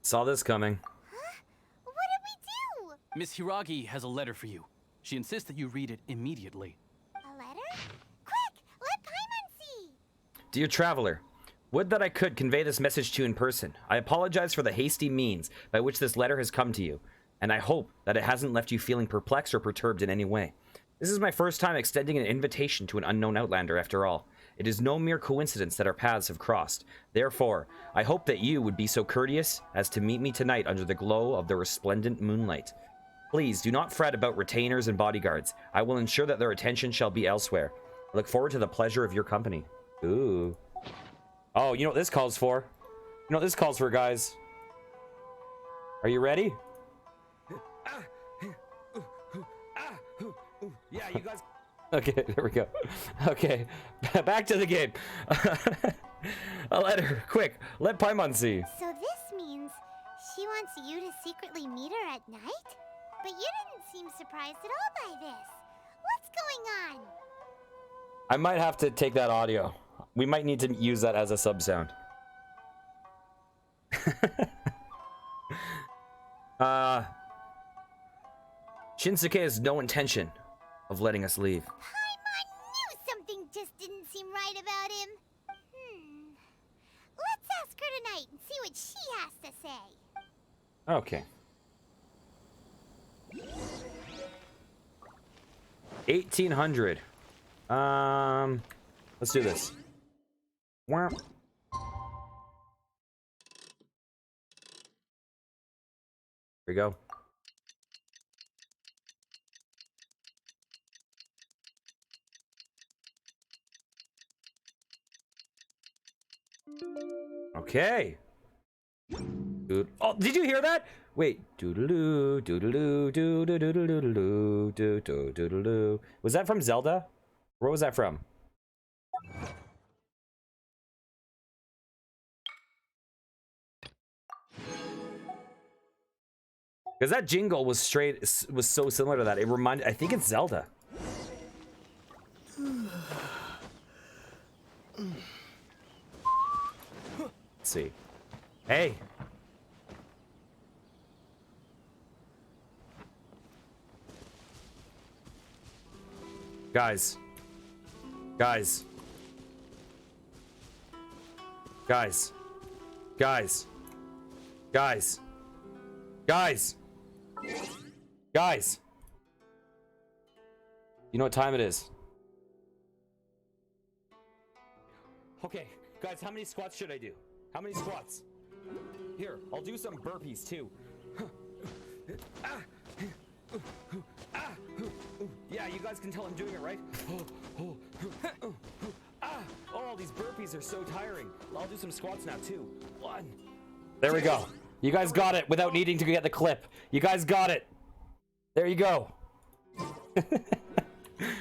Saw this coming. What did we do? Miss Hiragi has a letter for you. She insists that you read it immediately. A letter? Quick, let Paimon see. Dear traveler, would that I could convey this message to you in person. I apologize for the hasty means by which this letter has come to you, and I hope that it hasn't left you feeling perplexed or perturbed in any way. This is my first time extending an invitation to an unknown outlander after all. It is no mere coincidence that our paths have crossed. Therefore, I hope that you would be so courteous as to meet me tonight under the glow of the resplendent moonlight. Please do not fret about retainers and bodyguards. I will ensure that their attention shall be elsewhere. I look forward to the pleasure of your company. Ooh. Oh, you know what this calls for? You know what this calls for, guys? Are you ready? Yeah, you guys... Okay, there we go. Okay, back to the game. A letter, quick. Let Paimon see. So this means she wants you to secretly meet her at night? But you didn't seem surprised at all by this. What's going on? I might have to take that audio. We might need to use that as a sub sound. Shinsuke has no intention of letting us leave. Paimon knew something just didn't seem right about him. Let's ask her tonight and see what she has to say. Okay. 1800. Let's do this. Wham. Here we go. Okay. Dude. Oh, did you hear that? Wait. Doodaloo, doodaloo, doodaloo, doodaloo, doodaloo. Was that from Zelda? Where was that from? Because that jingle was so similar to that. It reminded, I think it's Zelda. Let's see. Hey. Guys. Guys. Guys. Guys. Guys. Guys. Guys. You know what time it is? Okay, guys, how many squats should I do? How many squats? Here, I'll do some burpees too. Yeah, you guys can tell I'm doing it right. Oh, these burpees are so tiring. I'll do some squats now too. 1. There we go. You guys got it without needing to get the clip. You guys got it. There you go.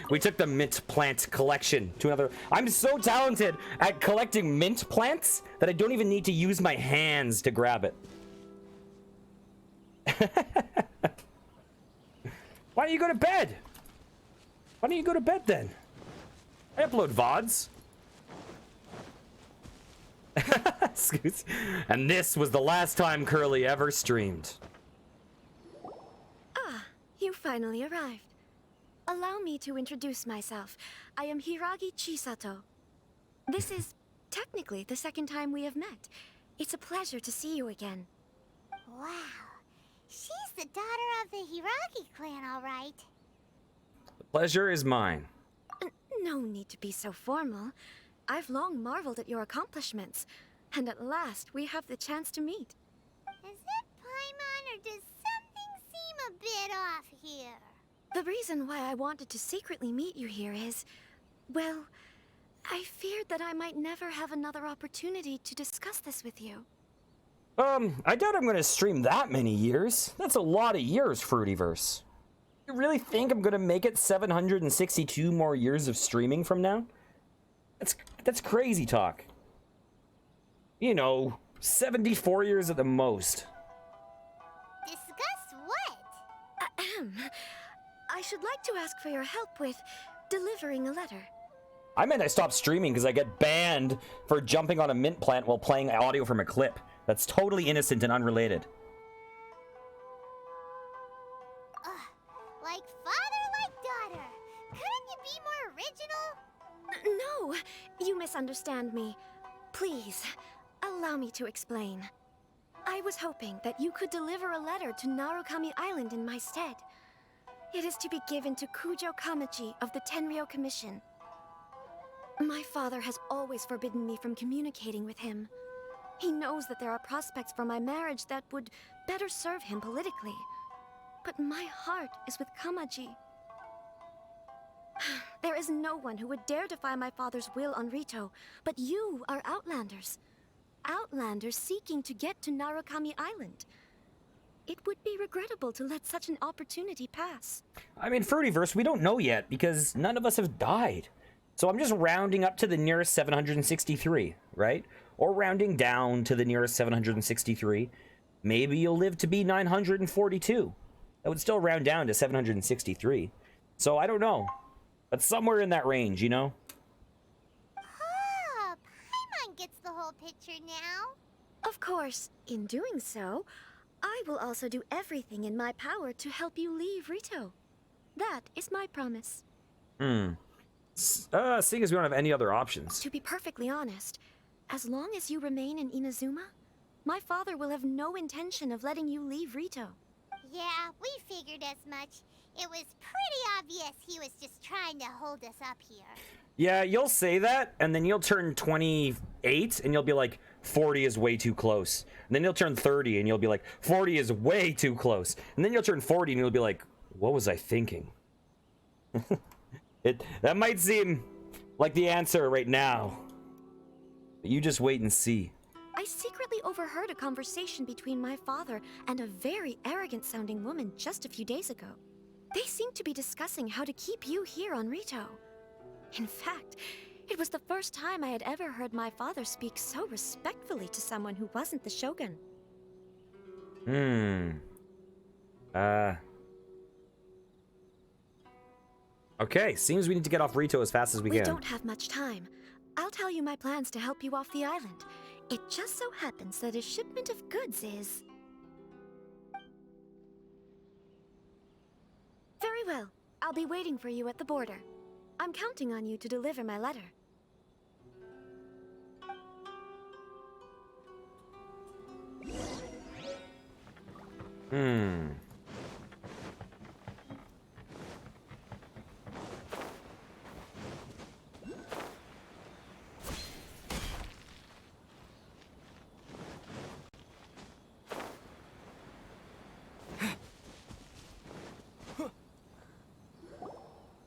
We took the mint plant collection to another. I'm so talented at collecting mint plants that I don't even need to use my hands to grab it. Why don't you go to bed? Why don't you go to bed then? I upload VODs. Excuse. And this was the last time Curly ever streamed. Ah, you finally arrived. Allow me to introduce myself. I am Hiragi Chisato. This is technically the second time we have met. It's a pleasure to see you again. Wow. She's the daughter of the Hiragi clan, all right. The pleasure is mine. No need to be so formal. I've long marveled at your accomplishments, and at last we have the chance to meet. Is it Paimon, or does something seem a bit off here? The reason why I wanted to secretly meet you here is, well, I feared that I might never have another opportunity to discuss this with you. I doubt I'm gonna stream that many years. That's a lot of years, Fruityverse. You really think I'm gonna make it 762 more years of streaming from now? That's crazy talk. You know, 74 years at the most. Discuss what? I should like to ask for your help with delivering a letter. I meant I stopped streaming because I get banned for jumping on a mint plant while playing audio from a clip. That's totally innocent and unrelated. Like father, like daughter. Couldn't you be more original? No, you misunderstand me. Please, allow me to explain. I was hoping that you could deliver a letter to Narukami Island in my stead. It is to be given to Kujo Kamachi of the Tenryou Commission. My father has always forbidden me from communicating with him. He knows that there are prospects for my marriage that would better serve him politically. But my heart is with Kamaji. There is no one who would dare defy my father's will on Rito, but you are Outlanders. Outlanders seeking to get to Narukami Island. It would be regrettable to let such an opportunity pass. I mean, Fruityverse, we don't know yet because none of us have died. So I'm just rounding up to the nearest 763, right? Or rounding down to the nearest 763. Maybe you'll live to be 942. That would still round down to 763. So I don't know. But somewhere in that range, you know? Ah, Paimon gets the whole picture now. Of course, in doing so, I will also do everything in my power to help you leave Rito. That is my promise. Seeing as we don't have any other options. To be perfectly honest, as long as you remain in Inazuma, my father will have no intention of letting you leave Rito. Yeah, we figured as much. It was pretty obvious he was just trying to hold us up here. Yeah, you'll say that, and then you'll turn 28, and you'll be like, 40 is way too close. And then you'll turn 30, and you'll be like, 40 is way too close. And then you'll turn 40, and you'll be like, what was I thinking? That might seem like the answer right now. But you just wait and see. I secretly overheard a conversation between my father and a very arrogant-sounding woman just a few days ago. They seemed to be discussing how to keep you here on Rito. In fact, it was the first time I had ever heard my father speak so respectfully to someone who wasn't the Shogun. Okay, seems we need to get off Rito as fast as we can. We don't have much time. I'll tell you my plans to help you off the island. It just so happens that a shipment of goods is... Very well. I'll be waiting for you at the border. I'm counting on you to deliver my letter.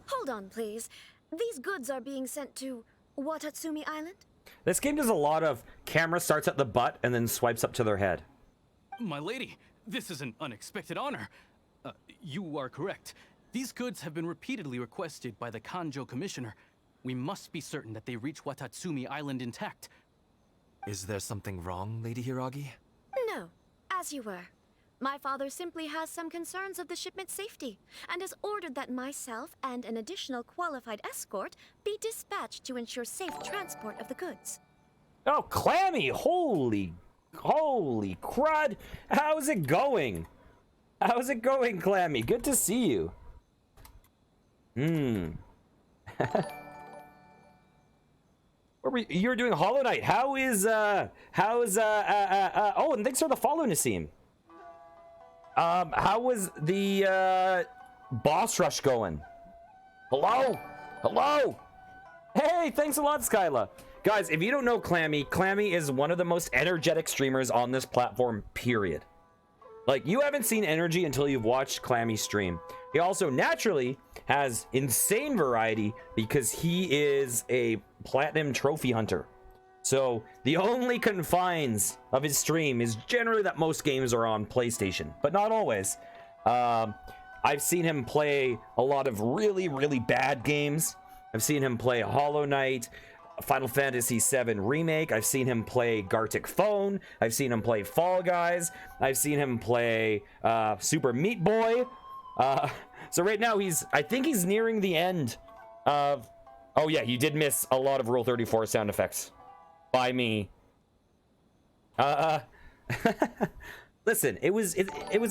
Hold on, please. These goods are being sent to Watatsumi Island? This game does a lot of camera starts at the butt and then swipes up to their head. My lady, this is an unexpected honor. You are correct. These goods have been repeatedly requested by the Kanjo Commissioner. We must be certain that they reach Watatsumi Island intact. Is there something wrong, Lady Hiragi? No, as you were. My father simply has some concerns of the shipment's safety, and has ordered that myself and an additional qualified escort be dispatched to ensure safe transport of the goods. Oh, Clammy! Holy crud! How's it going? How's it going, Clammy? Good to see you. We're You're doing Hollow Knight. Oh, and thanks for the follow, Nassim. How was the boss rush going? Hello? Hey, thanks a lot, Skyla. Guys, if you don't know Clammy is one of the most energetic streamers on this platform, period. Like, you haven't seen energy until you've watched Clammy stream. He also naturally has insane variety because he is a platinum trophy hunter. So the only confines of his stream is generally that most games are on PlayStation, but not always. I've seen him play a lot of really, really bad games. I've seen him play Hollow Knight, Final Fantasy VII Remake. I've seen him play Gartic Phone. I've seen him play Fall Guys. I've seen him play Super Meat Boy. So right now I think he's nearing the end of... Oh yeah, you did miss a lot of Rule 34 sound effects by me. Listen, it was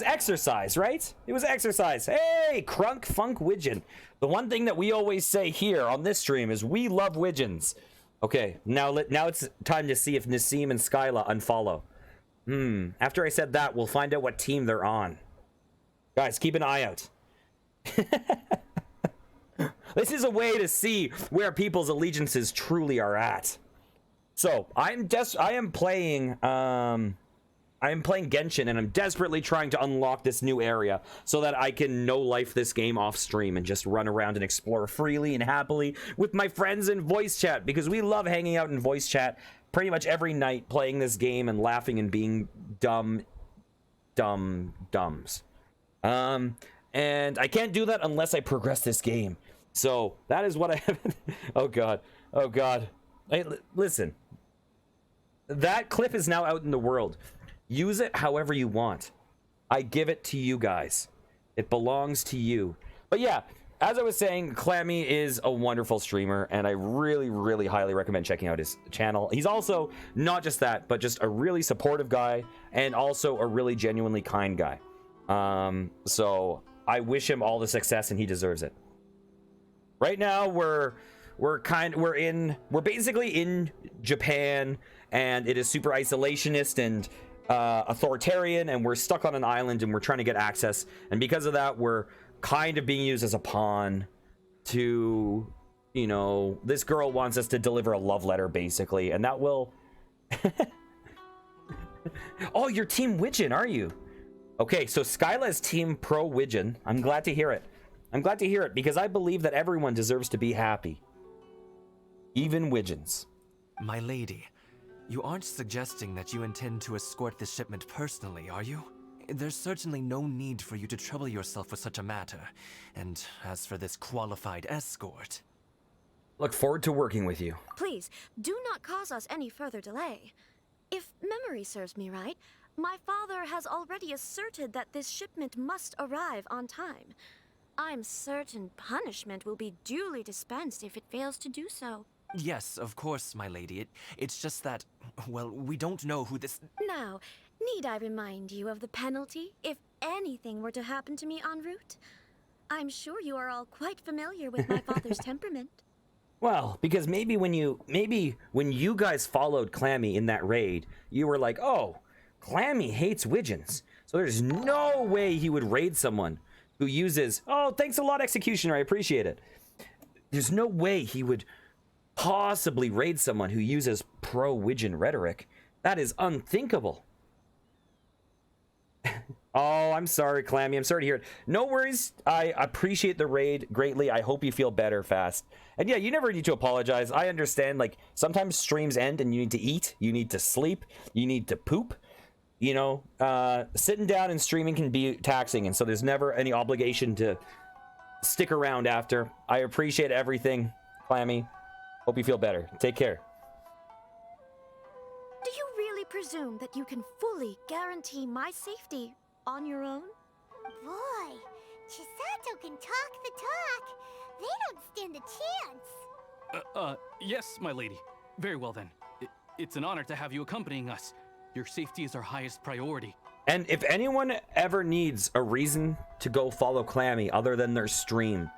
exercise, right? It was exercise. Hey, Crunk Funk Widgeon. The one thing that we always say here on this stream is we love widgeons. Okay, now it's time to see if Nassim and Skyla unfollow. After I said that, we'll find out what team they're on. Guys, keep an eye out. This is a way to see where people's allegiances truly are at. So I am playing Genshin, and I'm desperately trying to unlock this new area so that I can no-life this game off stream and just run around and explore freely and happily with my friends in voice chat, because we love hanging out in voice chat pretty much every night, playing this game and laughing and being dumbs. And I can't do that unless I progress this game. So that is what I have. Oh god. Hey, listen. That clip is now out in the world. Use it however you want. I give it to you guys. It belongs to you. But yeah, as I was saying, Clammy is a wonderful streamer, and I really, really highly recommend checking out his channel. He's also not just that, but just a really supportive guy, and also a really genuinely kind guy. So I wish him all the success, and he deserves it. Right now, we're basically in Japan, and it is super isolationist and authoritarian, and we're stuck on an island, and we're trying to get access, and because of that, we're kind of being used as a pawn to, you know, this girl wants us to deliver a love letter, basically, and that will... Oh, you're Team Widgeon, are you? Okay, so Skyla's Team Pro Widgeon. I'm glad to hear it. I'm glad to hear it, because I believe that everyone deserves to be happy. Even Widgeons. My lady, you aren't suggesting that you intend to escort this shipment personally, are you? There's certainly no need for you to trouble yourself with such a matter. And as for this qualified escort... Look forward to working with you. Please, do not cause us any further delay. If memory serves me right, my father has already asserted that this shipment must arrive on time. I'm certain punishment will be duly dispensed if it fails to do so. Yes, of course, my lady. It's just that, well, we don't know who this... Now, need I remind you of the penalty if anything were to happen to me en route? I'm sure you are all quite familiar with my father's temperament. Well, because maybe when you guys followed Clammy in that raid, you were like, oh, Clammy hates Widgeons, so there's no way he would raid someone who uses... Oh, thanks a lot, Executioner, I appreciate it. There's no way he would possibly raid someone who uses pro-Widgeon rhetoric. That is unthinkable. Oh, I'm sorry, Clammy. I'm sorry to hear it. No worries. I appreciate the raid greatly. I hope you feel better fast. And yeah, you never need to apologize. I understand, like, sometimes streams end and you need to eat, you need to sleep, you need to poop. You know, sitting down and streaming can be taxing, and so there's never any obligation to stick around after. I appreciate everything, Clammy. Hope you feel better. Take care. Do you really presume that you can fully guarantee my safety on your own? Boy, Chisato can talk the talk. They don't stand a chance. Yes, my lady. Very well then. It's an honor to have you accompanying us. Your safety is our highest priority. And if anyone ever needs a reason to go follow Clammy other than their stream,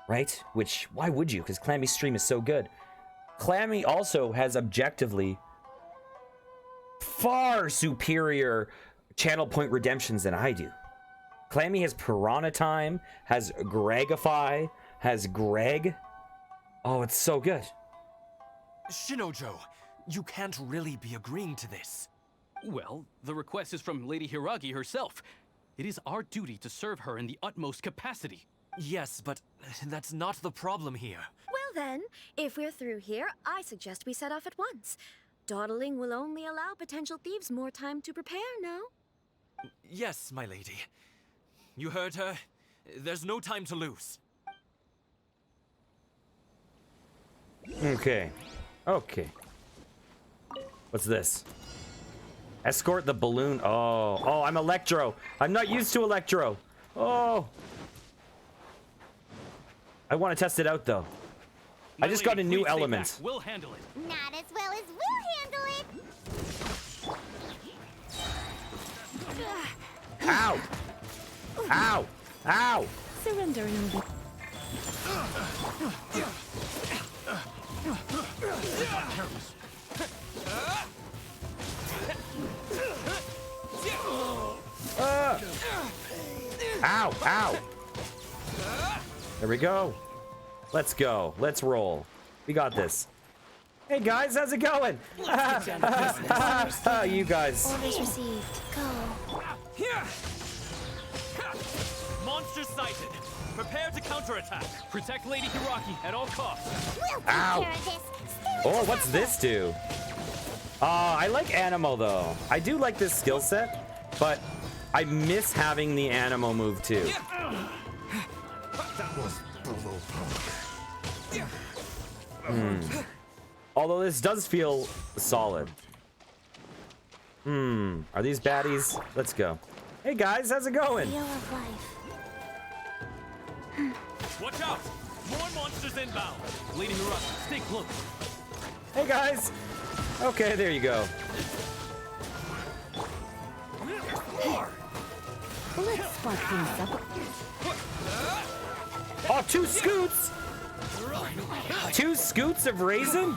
right? Which, why would you? Because Clammy's stream is so good. Clammy also has objectively far superior channel point redemptions than I do. Clammy has Piranha Time, has Gregify, has Greg. Oh, it's so good. Shinojo, you can't really be agreeing to this. Well, the request is from Lady Hiragi herself. It is our duty to serve her in the utmost capacity. Yes, but that's not the problem here. Well then, if we're through here, I suggest we set off at once. Dawdling will only allow potential thieves more time to prepare, no? Yes, my lady. You heard her. There's no time to lose. Okay. Okay. What's this? Escort the balloon. Oh. Oh, I'm Electro. I'm not used to Electro. Oh. I want to test it out, though. I just got a new element. We'll handle it. Not as well as we'll handle it. Ow! Ow! Ow! Surrender and I'll Ow! Ow! There we go. Let's go. Let's roll. We got this. Hey guys, how's it going? You guys. Orders received. Go. Monster sighted. Prepare to counterattack. Protect Lady Hiragi at all costs. We'll take Ow. care of this. Oh, what's this do? I like Animo though. I do like this skill set, but I miss having the Animo move too. That was Although this does feel solid. Are these baddies? Let's go. Hey guys, how's it going? Wheel of life. Watch out! More monsters inbound. Lady Hiragi, stay close. Hey guys. Okay, there you go. Let's spark things up. Oh, 2 scoots! 2 scoots of raisin?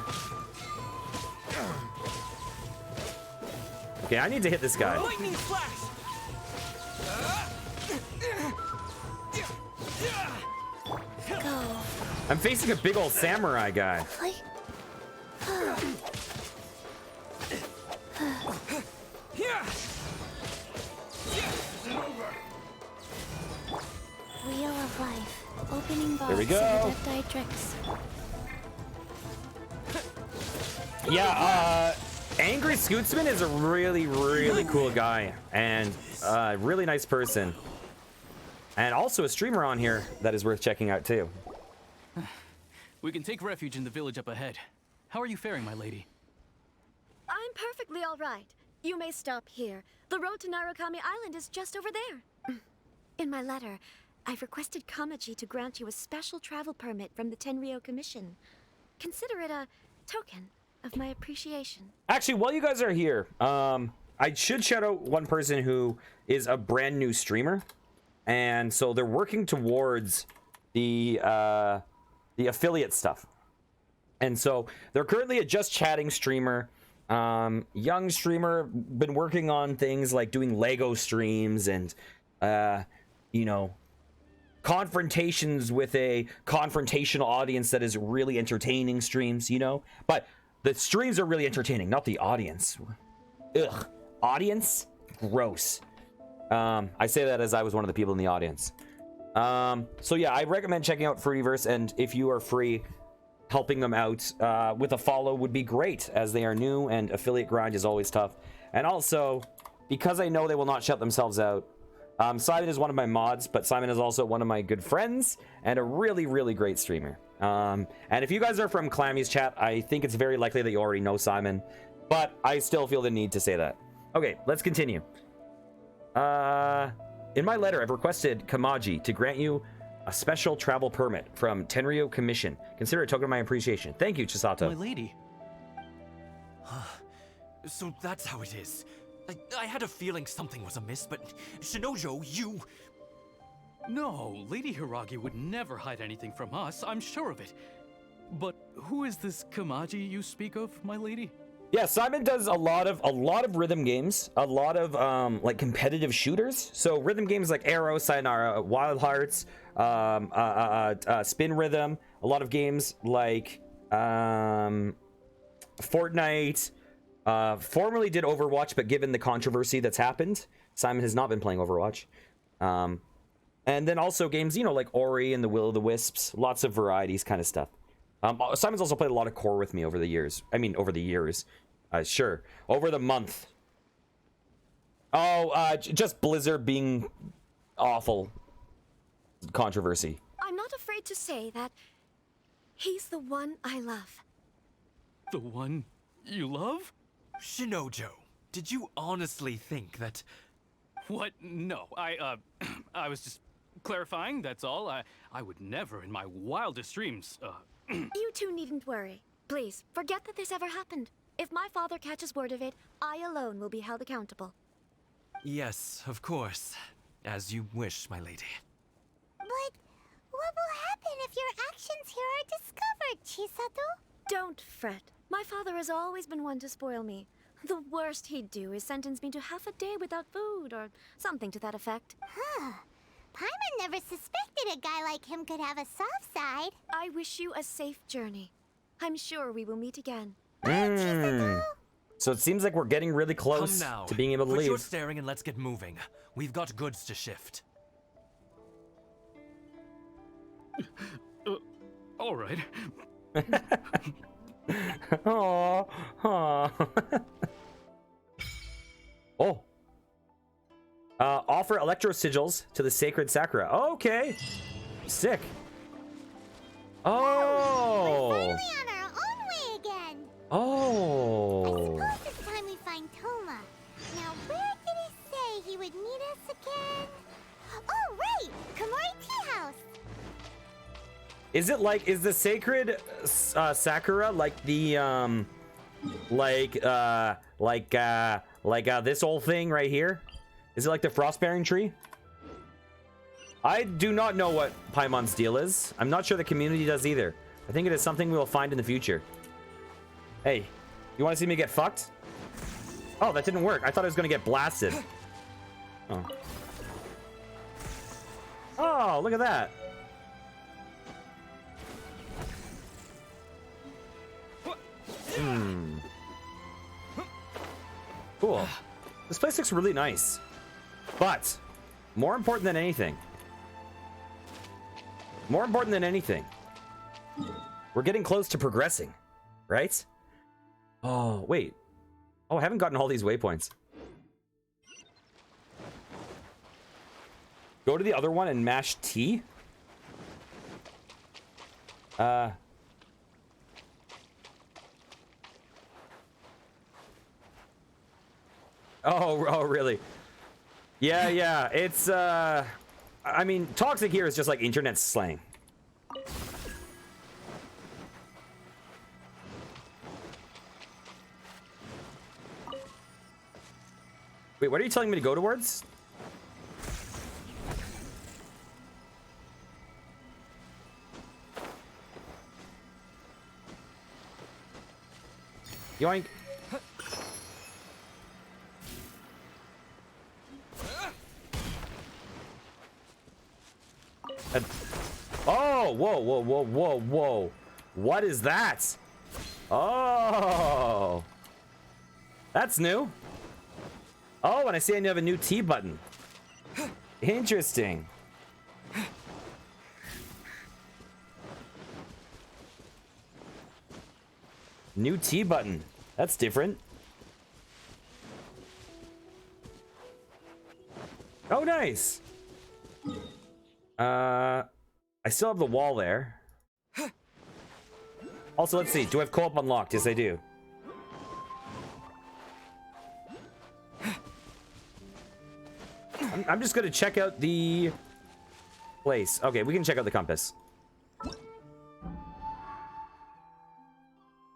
Okay, I need to hit this guy. Lightning flash! Go. I'm facing a big old samurai guy. Wheel of life. Opening box. There we go. Dietrix. Yeah, Angry Scootsman is a really, really cool guy and really nice person. And also a streamer on here that is worth checking out too. We can take refuge in the village up ahead. How are you faring, my lady? I'm perfectly all right. You may stop here. The road to Narukami Island is just over there. In my letter, I've requested Kamaji to grant you a special travel permit from the Tenryou Commission. Consider it a token of my appreciation. Actually, while you guys are here, I should shout out one person who is a brand new streamer. And so they're working towards the affiliate stuff. And so they're currently a Just Chatting streamer. Young streamer, been working on things like doing Lego streams and, you know, confrontations with a confrontational audience that is really entertaining streams, you know? But the streams are really entertaining, not the audience. Ugh. Audience? Gross. I say that as I was one of the people in the audience. So yeah, I recommend checking out Fruityverse, and if you are free, helping them out with a follow would be great, as they are new and affiliate grind is always tough. And also, because I know they will not shut themselves out, Simon is one of my mods, but Simon is also one of my good friends and a really, really great streamer. And if you guys are from Clammy's chat, I think it's very likely that you already know Simon, but I still feel the need to say that. Okay, let's continue. In my letter, I've requested Kamaji to grant you a special travel permit from Tenryou Commission. Consider a token of my appreciation. Thank you, Chisato. My lady. So that's how it is. I had a feeling something was amiss, but Shinojo, you... No, Lady Hiragi would never hide anything from us, I'm sure of it. But who is this Kamaji you speak of, my lady? Yeah, Simon does a lot of rhythm games, a lot of like competitive shooters. So rhythm games like Arrow, Sayonara, Wild Hearts, Spin Rhythm. A lot of games like Fortnite. Formerly did Overwatch, but given the controversy that's happened, Simon has not been playing Overwatch. And then also games, you know, like Ori and the Will of the Wisps. Lots of varieties, kind of stuff. Simon's also played a lot of core with me over the years. I mean, over the years. Sure. Over the month. Oh, just Blizzard being awful. Controversy. I'm not afraid to say that he's the one I love. The one you love? Shinojo, did you honestly think that... What? No, I was just clarifying, that's all. I would never in my wildest dreams, You two needn't worry. Please, forget that this ever happened. If my father catches word of it, I alone will be held accountable. Yes, of course. As you wish, my lady. But what will happen if your actions here are discovered, Chisato? Don't fret. My father has always been one to spoil me. The worst he'd do is sentence me to half a day without food, or something to that effect. Huh. Paimon never suspected a guy like him could have a soft side. I wish you a safe journey. I'm sure we will meet again. So it seems like we're getting really close Come now. to being able to Quit leave. your staring and let's get moving. We've got goods to shift. all right. Aww. Aww. Oh. Offer electro sigils to the sacred Sakura. Okay. Sick. Oh. We're finally on our own way again. Oh. I suppose it's time we find Toma. Now, where did he say he would meet us again? Oh, right! Kamori Tea House. Is it like, is the sacred Sakura like the this old thing right here? Is it like the frost-bearing tree? I do not know what Paimon's deal is. I'm not sure the community does either. I think it is something we will find in the future. Hey, you want to see me get fucked? Oh, that didn't work. I thought I was going to get blasted. Oh. Oh, look at that. Cool. This place looks really nice. But, more important than anything, we're getting close to progressing, right? Oh, wait. Oh, I haven't gotten all these waypoints. Go to the other one and mash T? Oh, really? Yeah, it's, I mean, toxic here is just like internet slang. Wait, what are you telling me to go towards? Yoink. Oh, whoa. What is that? Oh. That's new. Oh, and I see I have a new T button. Interesting. New T button. That's different. Oh, nice. I still have the wall there. Also, let's see. Do I have co-op unlocked? Yes, I do. I'm just gonna check out the place. Okay, we can check out the compass.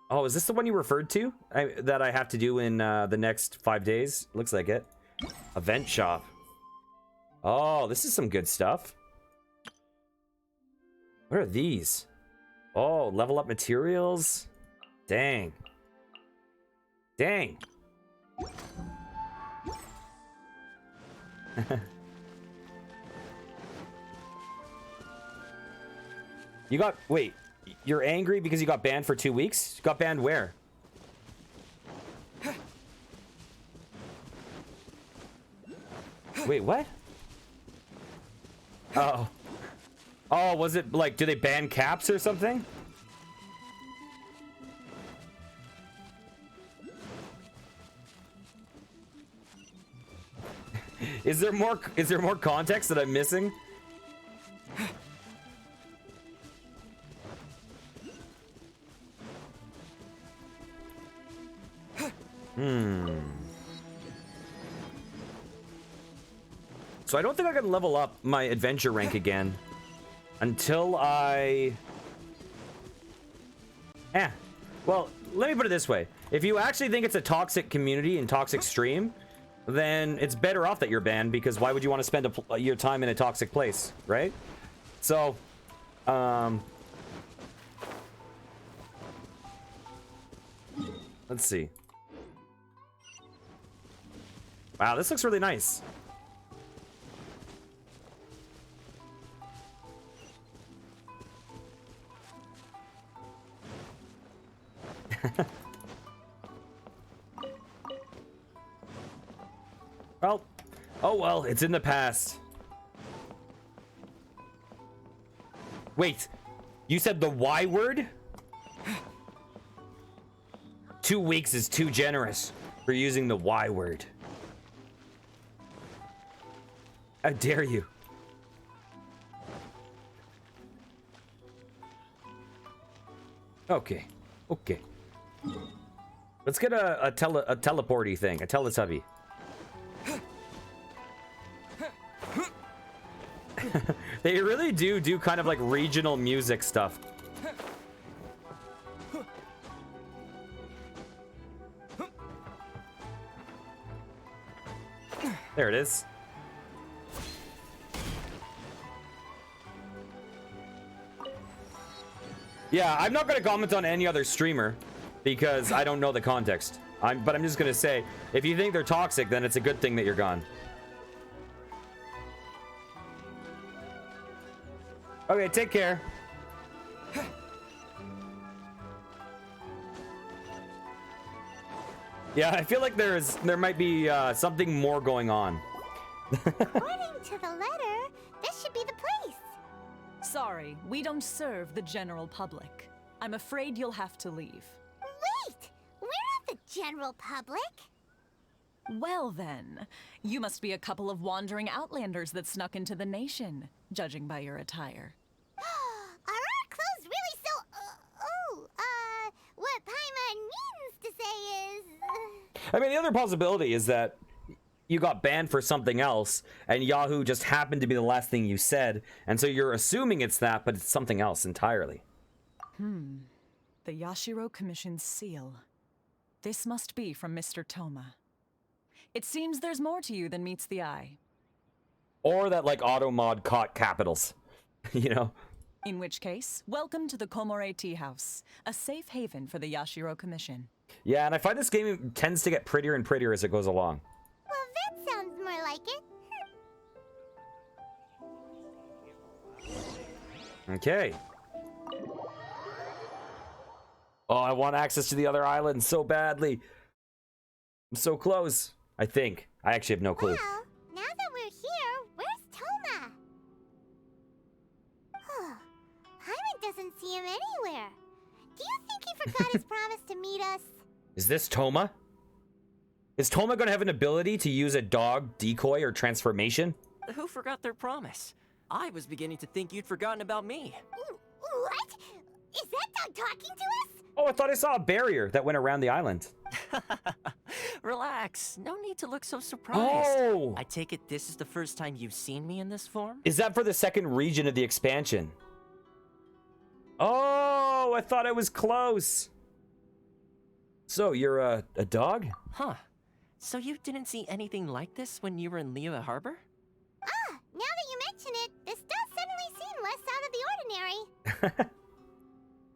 Oh, is this the one you referred to? That I have to do in the next 5 days? Looks like it. Event shop. Oh, this is some good stuff. What are these? Oh, level up materials. Dang. Dang. You got, wait, you're angry because you got banned for 2 weeks? You got banned where? Wait, what? Oh. Oh, was it like, do they ban caps or something? Is there more context that I'm missing? So I don't think I can level up my adventure rank again until I... Well, let me put it this way. If you actually think it's a toxic community and toxic stream, then it's better off that you're banned, because why would you want to spend your time in a toxic place, right? So, let's see. Wow, this looks really nice. Well, oh well, it's in the past. Wait, you said the Y word? 2 weeks is too generous for using the Y word. How dare you? Okay, okay. Let's get a teleporty thing, a Teletubby. They really do kind of like regional music stuff. There it is. Yeah, I'm not going to comment on any other streamer because I don't know the context. But I'm just going to say, if you think they're toxic, then it's a good thing that you're gone. Okay, take care. Yeah, I feel like there might be something more going on. According to the letter, this should be the place. Sorry, we don't serve the general public. I'm afraid you'll have to leave. Wait! We're not the general public. Well then, you must be a couple of wandering outlanders that snuck into the nation, judging by your attire. Are our clothes really so... what Paimon means to say is... I mean, the other possibility is that you got banned for something else, and Yahoo just happened to be the last thing you said, and so you're assuming it's that, but it's something else entirely. The Yashiro Commission's seal. This must be from Mr. Toma. It seems there's more to you than meets the eye. Or that, like, auto-mod caught capitals, you know? In which case, welcome to the Komore Tea House, a safe haven for the Yashiro Commission. Yeah, and I find this game tends to get prettier and prettier as it goes along. Well, that sounds more like it. Okay. Oh, I want access to the other island so badly. I'm so close, I think. I actually have no clue. Well, now that we're here, where's Toma? Paimon doesn't see him anywhere. Do you think he forgot his promise to meet us? Is this Toma? Is Toma going to have an ability to use a dog decoy or transformation? Who forgot their promise? I was beginning to think you'd forgotten about me. What? Is that dog talking to us? Oh, I thought I saw a barrier that went around the island. Relax. No need to look so surprised. Oh! I take it this is the first time you've seen me in this form? Is that for the second region of the expansion? Oh, I thought I was close. So, you're a dog? Huh. So you didn't see anything like this when you were in Liyue Harbor? Ah, now that you mention it, this does suddenly seem less out of the ordinary.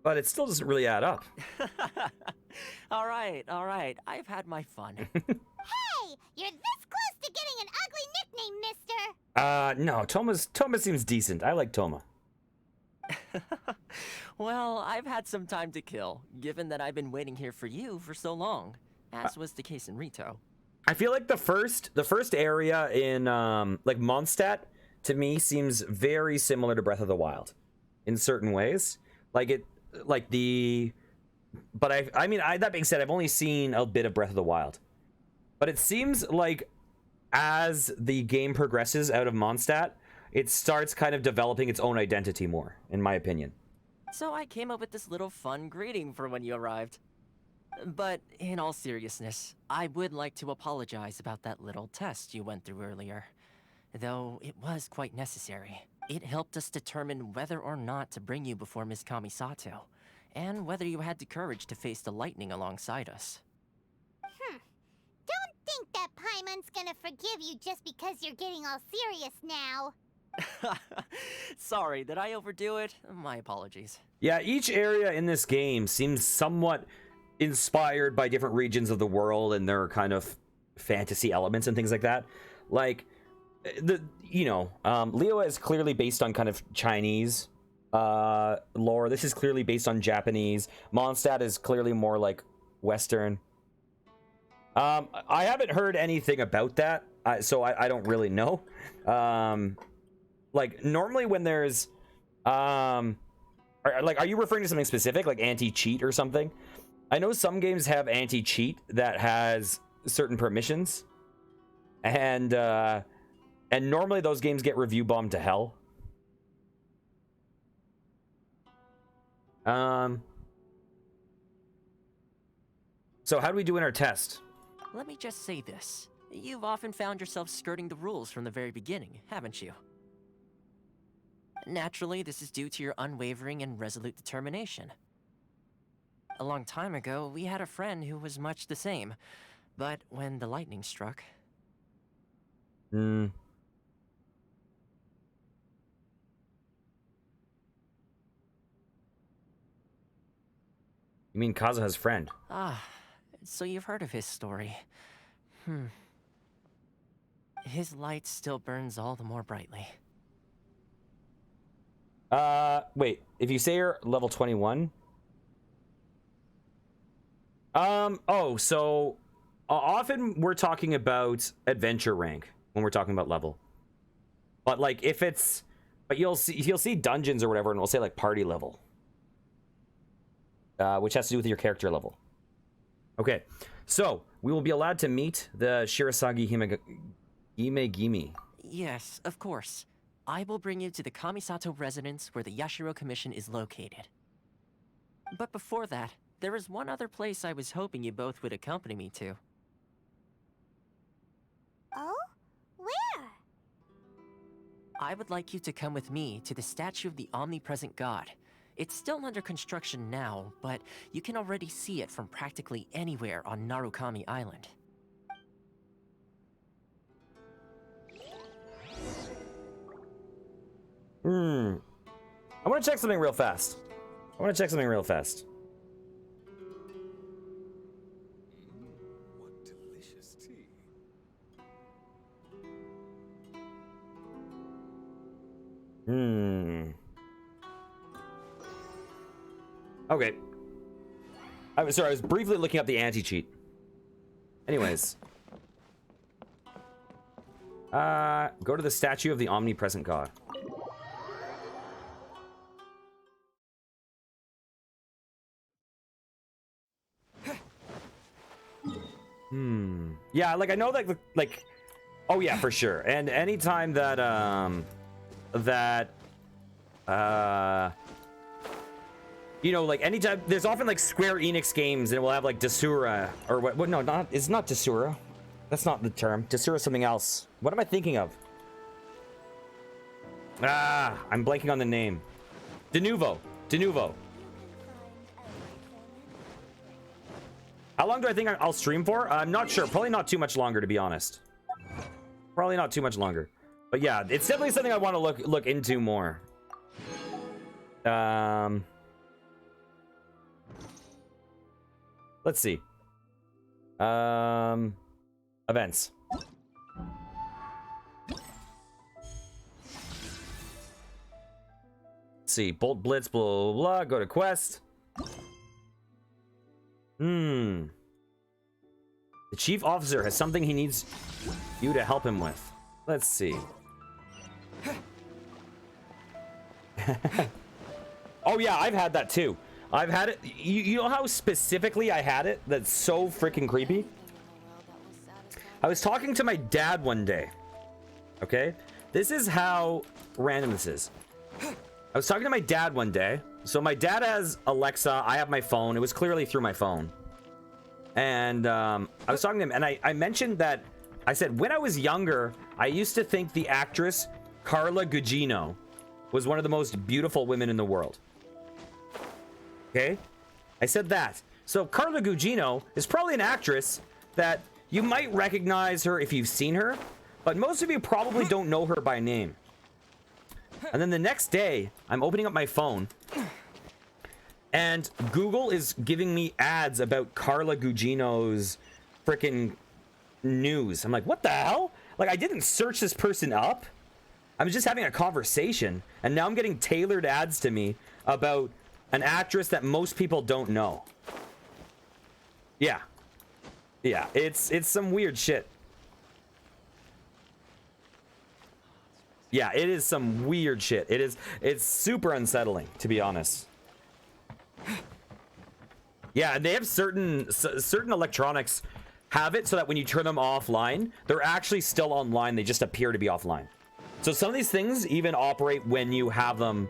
but it still doesn't really add up. All right. I've had my fun. Hey, you're this close to getting an ugly nickname, mister. No, Toma seems decent. I like Toma. Well, I've had some time to kill, given that I've been waiting here for you for so long, as was the case in Rito. I feel like the first area in like Mondstadt to me seems very similar to Breath of the Wild in certain ways. But I mean, that being said, I've only seen a bit of Breath of the Wild. But it seems like as the game progresses out of Mondstadt, it starts kind of developing its own identity more, in my opinion. So I came up with this little fun greeting for when you arrived. But in all seriousness, I would like to apologize about that little test you went through earlier. Though it was quite necessary. It helped us determine whether or not to bring you before Miss Kamisato, and whether you had the courage to face the lightning alongside us. Don't think that Paimon's gonna forgive you just because you're getting all serious now. Sorry, did I overdo it? My apologies. Yeah, each area in this game seems somewhat inspired by different regions of the world and their kind of fantasy elements and things like that. Like, Liyue is clearly based on kind of Chinese lore. This is clearly based on Japanese. Mondstadt is clearly more like Western. I haven't heard anything about that, so I don't really know. Like, normally when there's are you referring to something specific, like anti-cheat or something? I know some games have anti-cheat that has certain permissions, and normally those games get review bombed to hell. So how do we do in our test? Let me just say this. You've often found yourself skirting the rules from the very beginning, haven't you? Naturally, this is due to your unwavering and resolute determination. A long time ago, we had a friend who was much the same, but when the lightning struck... You mean Kazuha's friend? Ah, so you've heard of his story. His light still burns all the more brightly. Wait, if you say you're level 21... so often we're talking about adventure rank when we're talking about level. But like but you'll see dungeons or whatever and we'll say like party level. Which has to do with your character level. Okay, so we will be allowed to meet the Shirasagi Himegimi. Yes, of course. I will bring you to the Kamisato residence where the Yashiro Commission is located. But before that, there is one other place I was hoping you both would accompany me to. Oh? Where? I would like you to come with me to the statue of the omnipresent god. It's still under construction now, but you can already see it from practically anywhere on Narukami Island. I want to check something real fast. What delicious tea. Okay. I was briefly looking up the anti-cheat. Anyways. Go to the statue of the omnipresent god. Yeah, like I know that oh yeah, for sure. And anytime that you know, like anytime there's often like Square Enix games and it will have like Dasura or what no, it's not Dasura. That's not the term. Dasura is something else. What am I thinking of? I'm blanking on the name. Denuvo. How long do I think I'll stream for? I'm not sure. Probably not too much longer, to be honest. Probably not too much longer. But yeah, it's definitely something I want to look into more. Let's see. Events. Let's see. Bolt Blitz, blah, blah, blah. Go to quest. The chief officer has something he needs you to help him with. Let's see. Oh yeah, I've had that too. I've had it. You know how specifically I had it? That's so freaking creepy. I was talking to my dad one day. Okay? This is how random this is. I was talking to my dad one day. So my dad has Alexa. I have my phone. It was clearly through my phone. And I was talking to him, and I mentioned that I said when I was younger, I used to think the actress Carla Gugino was one of the most beautiful women in the world. Okay? I said that. So Carla Gugino is probably an actress that you might recognize her if you've seen her, but most of you probably don't know her by name. And then the next day, I'm opening up my phone, and Google is giving me ads about Carla Gugino's freaking news. I'm like, what the hell? Like, I didn't search this person up. I was just having a conversation, and now I'm getting tailored ads to me about an actress that most people don't know. Yeah. Yeah, it's some weird shit. Yeah, it is some weird shit. It's super unsettling, to be honest. Yeah, they have certain electronics have it so that when you turn them offline, they're actually still online. They just appear to be offline. So some of these things even operate when you have them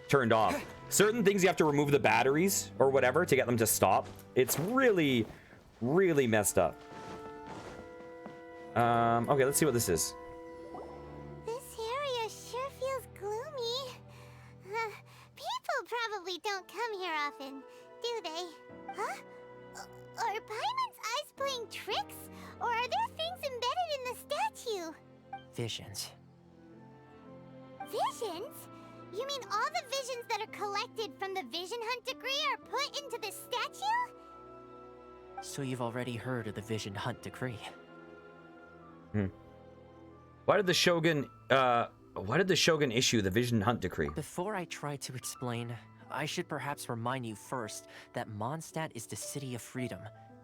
turned off. Certain things you have to remove the batteries or whatever to get them to stop. It's really, really messed up. Okay, let's see what this is. This area sure feels gloomy. People probably don't come here often, do they? Huh? Are Paimon's eyes playing tricks? Or are there things embedded in the statue? Visions. Visions? You mean all the visions that are collected from the Vision Hunt decree are put into the statue? So you've already heard of the Vision Hunt decree. Why did the Shogun issue the Vision Hunt decree? Before I try to explain, I should perhaps remind you first that Mondstadt is the city of freedom,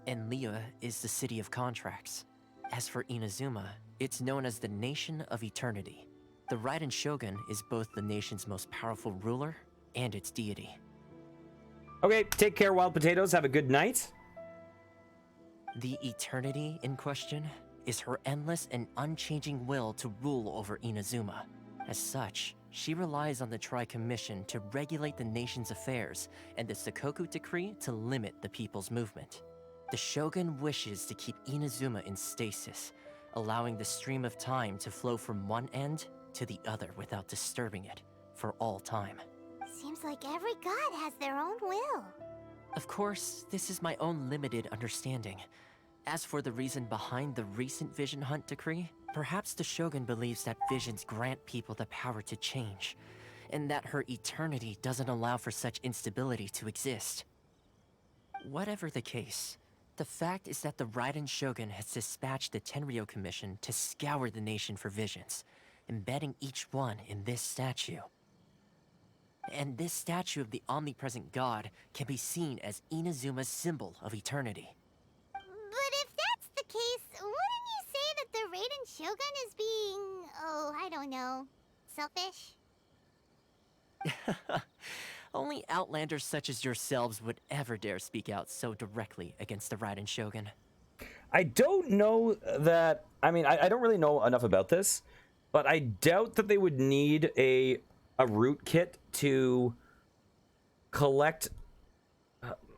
and Liyue is the city of contracts. As for Inazuma, it's known as the Nation of Eternity. The Raiden Shogun is both the nation's most powerful ruler and its deity. Okay, take care, wild potatoes. Have a good night. The Eternity in question is her endless and unchanging will to rule over Inazuma. As such, she relies on the Tri-Commission to regulate the nation's affairs and the Sakoku Decree to limit the people's movement. The Shogun wishes to keep Inazuma in stasis, allowing the stream of time to flow from one end to the other without disturbing it for all time. Seems like every god has their own will. Of course, this is my own limited understanding. As for the reason behind the recent Vision Hunt decree, perhaps the Shogun believes that visions grant people the power to change, and that her eternity doesn't allow for such instability to exist. Whatever the case, the fact is that the Raiden Shogun has dispatched the Tenryou Commission to scour the nation for visions, embedding each one in this statue. And this statue of the omnipresent god can be seen as Inazuma's symbol of eternity. But if that's the case, wouldn't you say that the Raiden Shogun is being, oh, I don't know, selfish? Only outlanders such as yourselves would ever dare speak out so directly against the Raiden Shogun. I don't know that... I mean, I don't really know enough about this, but I doubt that they would need a root kit to collect...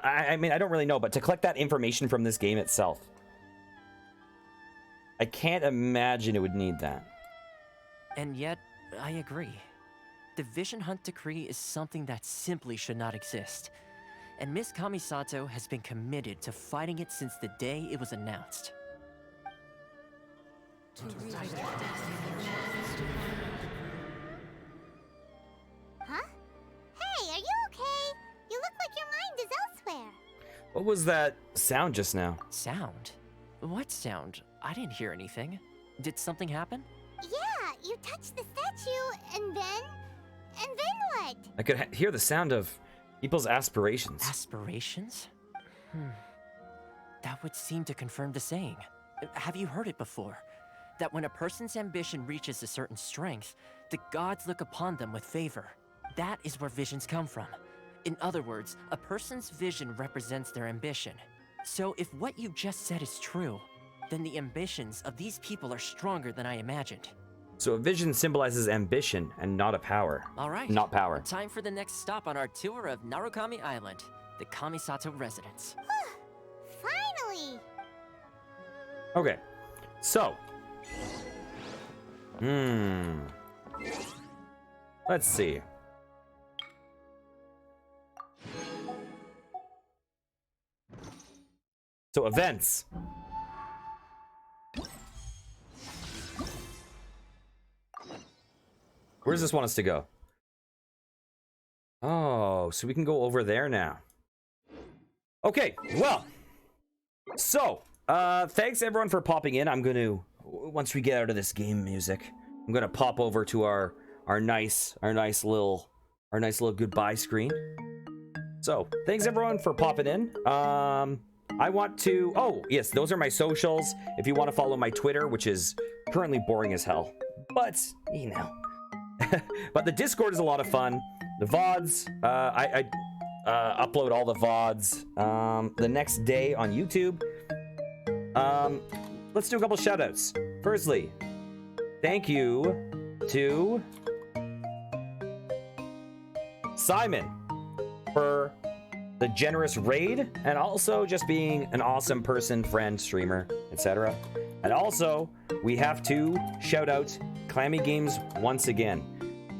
I mean, I don't really know, but to collect that information from this game itself. I can't imagine it would need that. And yet, I agree. The Vision Hunt decree is something that simply should not exist. And Miss Kamisato has been committed to fighting it since the day it was announced. Huh? Hey, are you okay? You look like your mind is elsewhere. What was that sound just now? Sound? What sound? I didn't hear anything. Did something happen? Yeah, you touched the statue, and then what? I could hear the sound of people's aspirations. Aspirations? That would seem to confirm the saying. Have you heard it before? That when a person's ambition reaches a certain strength, the gods look upon them with favor. That is where visions come from. In other words, a person's vision represents their ambition. So if what you just said is true, then the ambitions of these people are stronger than I imagined. So a vision symbolizes ambition and not a power. All right. Not power. Time for the next stop on our tour of Narukami Island, the Kamisato residence. Finally! Okay. So. Let's see. So events. Where does this want us to go? Oh, so we can go over there now. Okay, well. So, thanks everyone for popping in. I'm gonna, once we get out of this game music, I'm gonna pop over to our nice little goodbye screen. So, thanks everyone for popping in. I want to, oh yes, those are my socials. If you want to follow my Twitter, which is currently boring as hell, but you know. But the Discord is a lot of fun. The VODs, I upload all the VODs the next day on YouTube. Let's do a couple shout outs. Firstly, thank you to Simon for the generous raid, and also just being an awesome person, friend, streamer, etc. And also, we have to shout out Clammy Games once again.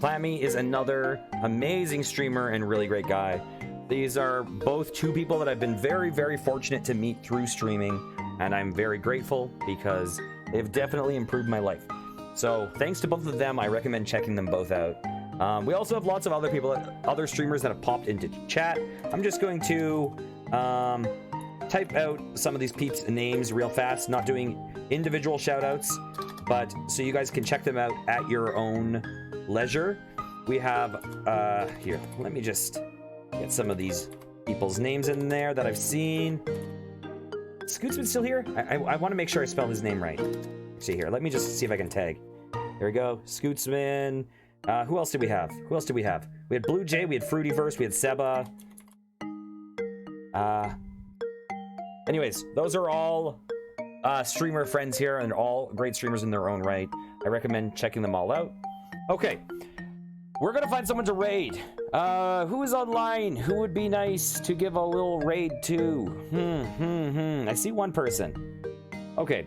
Clammy is another amazing streamer and really great guy. These are both two people that I've been very, very fortunate to meet through streaming, and I'm very grateful because they've definitely improved my life. So thanks to both of them. I recommend checking them both out. We also have lots of other people, other streamers that have popped into chat. I'm just going to type out some of these peeps' names real fast, not doing individual shout outs, but so you guys can check them out at your own leisure. We have, here, let me just get some of these people's names in there that I've seen. Scootsman still here? I want to make sure I spell his name right. See here, let me just see if I can tag. There we go, Scootsman. Who else did we have? We had Blue Jay, we had Fruityverse, we had Seba. Anyways, those are all streamer friends here, and they're all great streamers in their own right. I recommend checking them all out. Okay, we're gonna find someone to raid. Who is online? Who would be nice to give a little raid to? I see one person. Okay,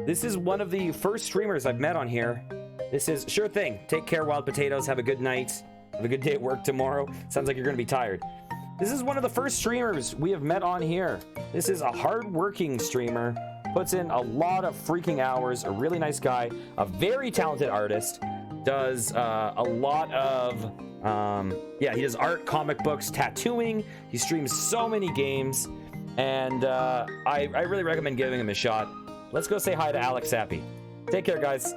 this is one of the first streamers I've met on here. This is Sure Thing. Take care, Wild Potatoes. Have a good night. Have a good day at work tomorrow. Sounds like you're gonna be tired. This is one of the first streamers we have met on here. This is a hard-working streamer. Puts in a lot of freaking hours. A really nice guy. A very talented artist. Does a lot of, yeah, he does art, comic books, tattooing. He streams so many games. And I really recommend giving him a shot. Let's go say hi to Alex Sappy. Take care, guys.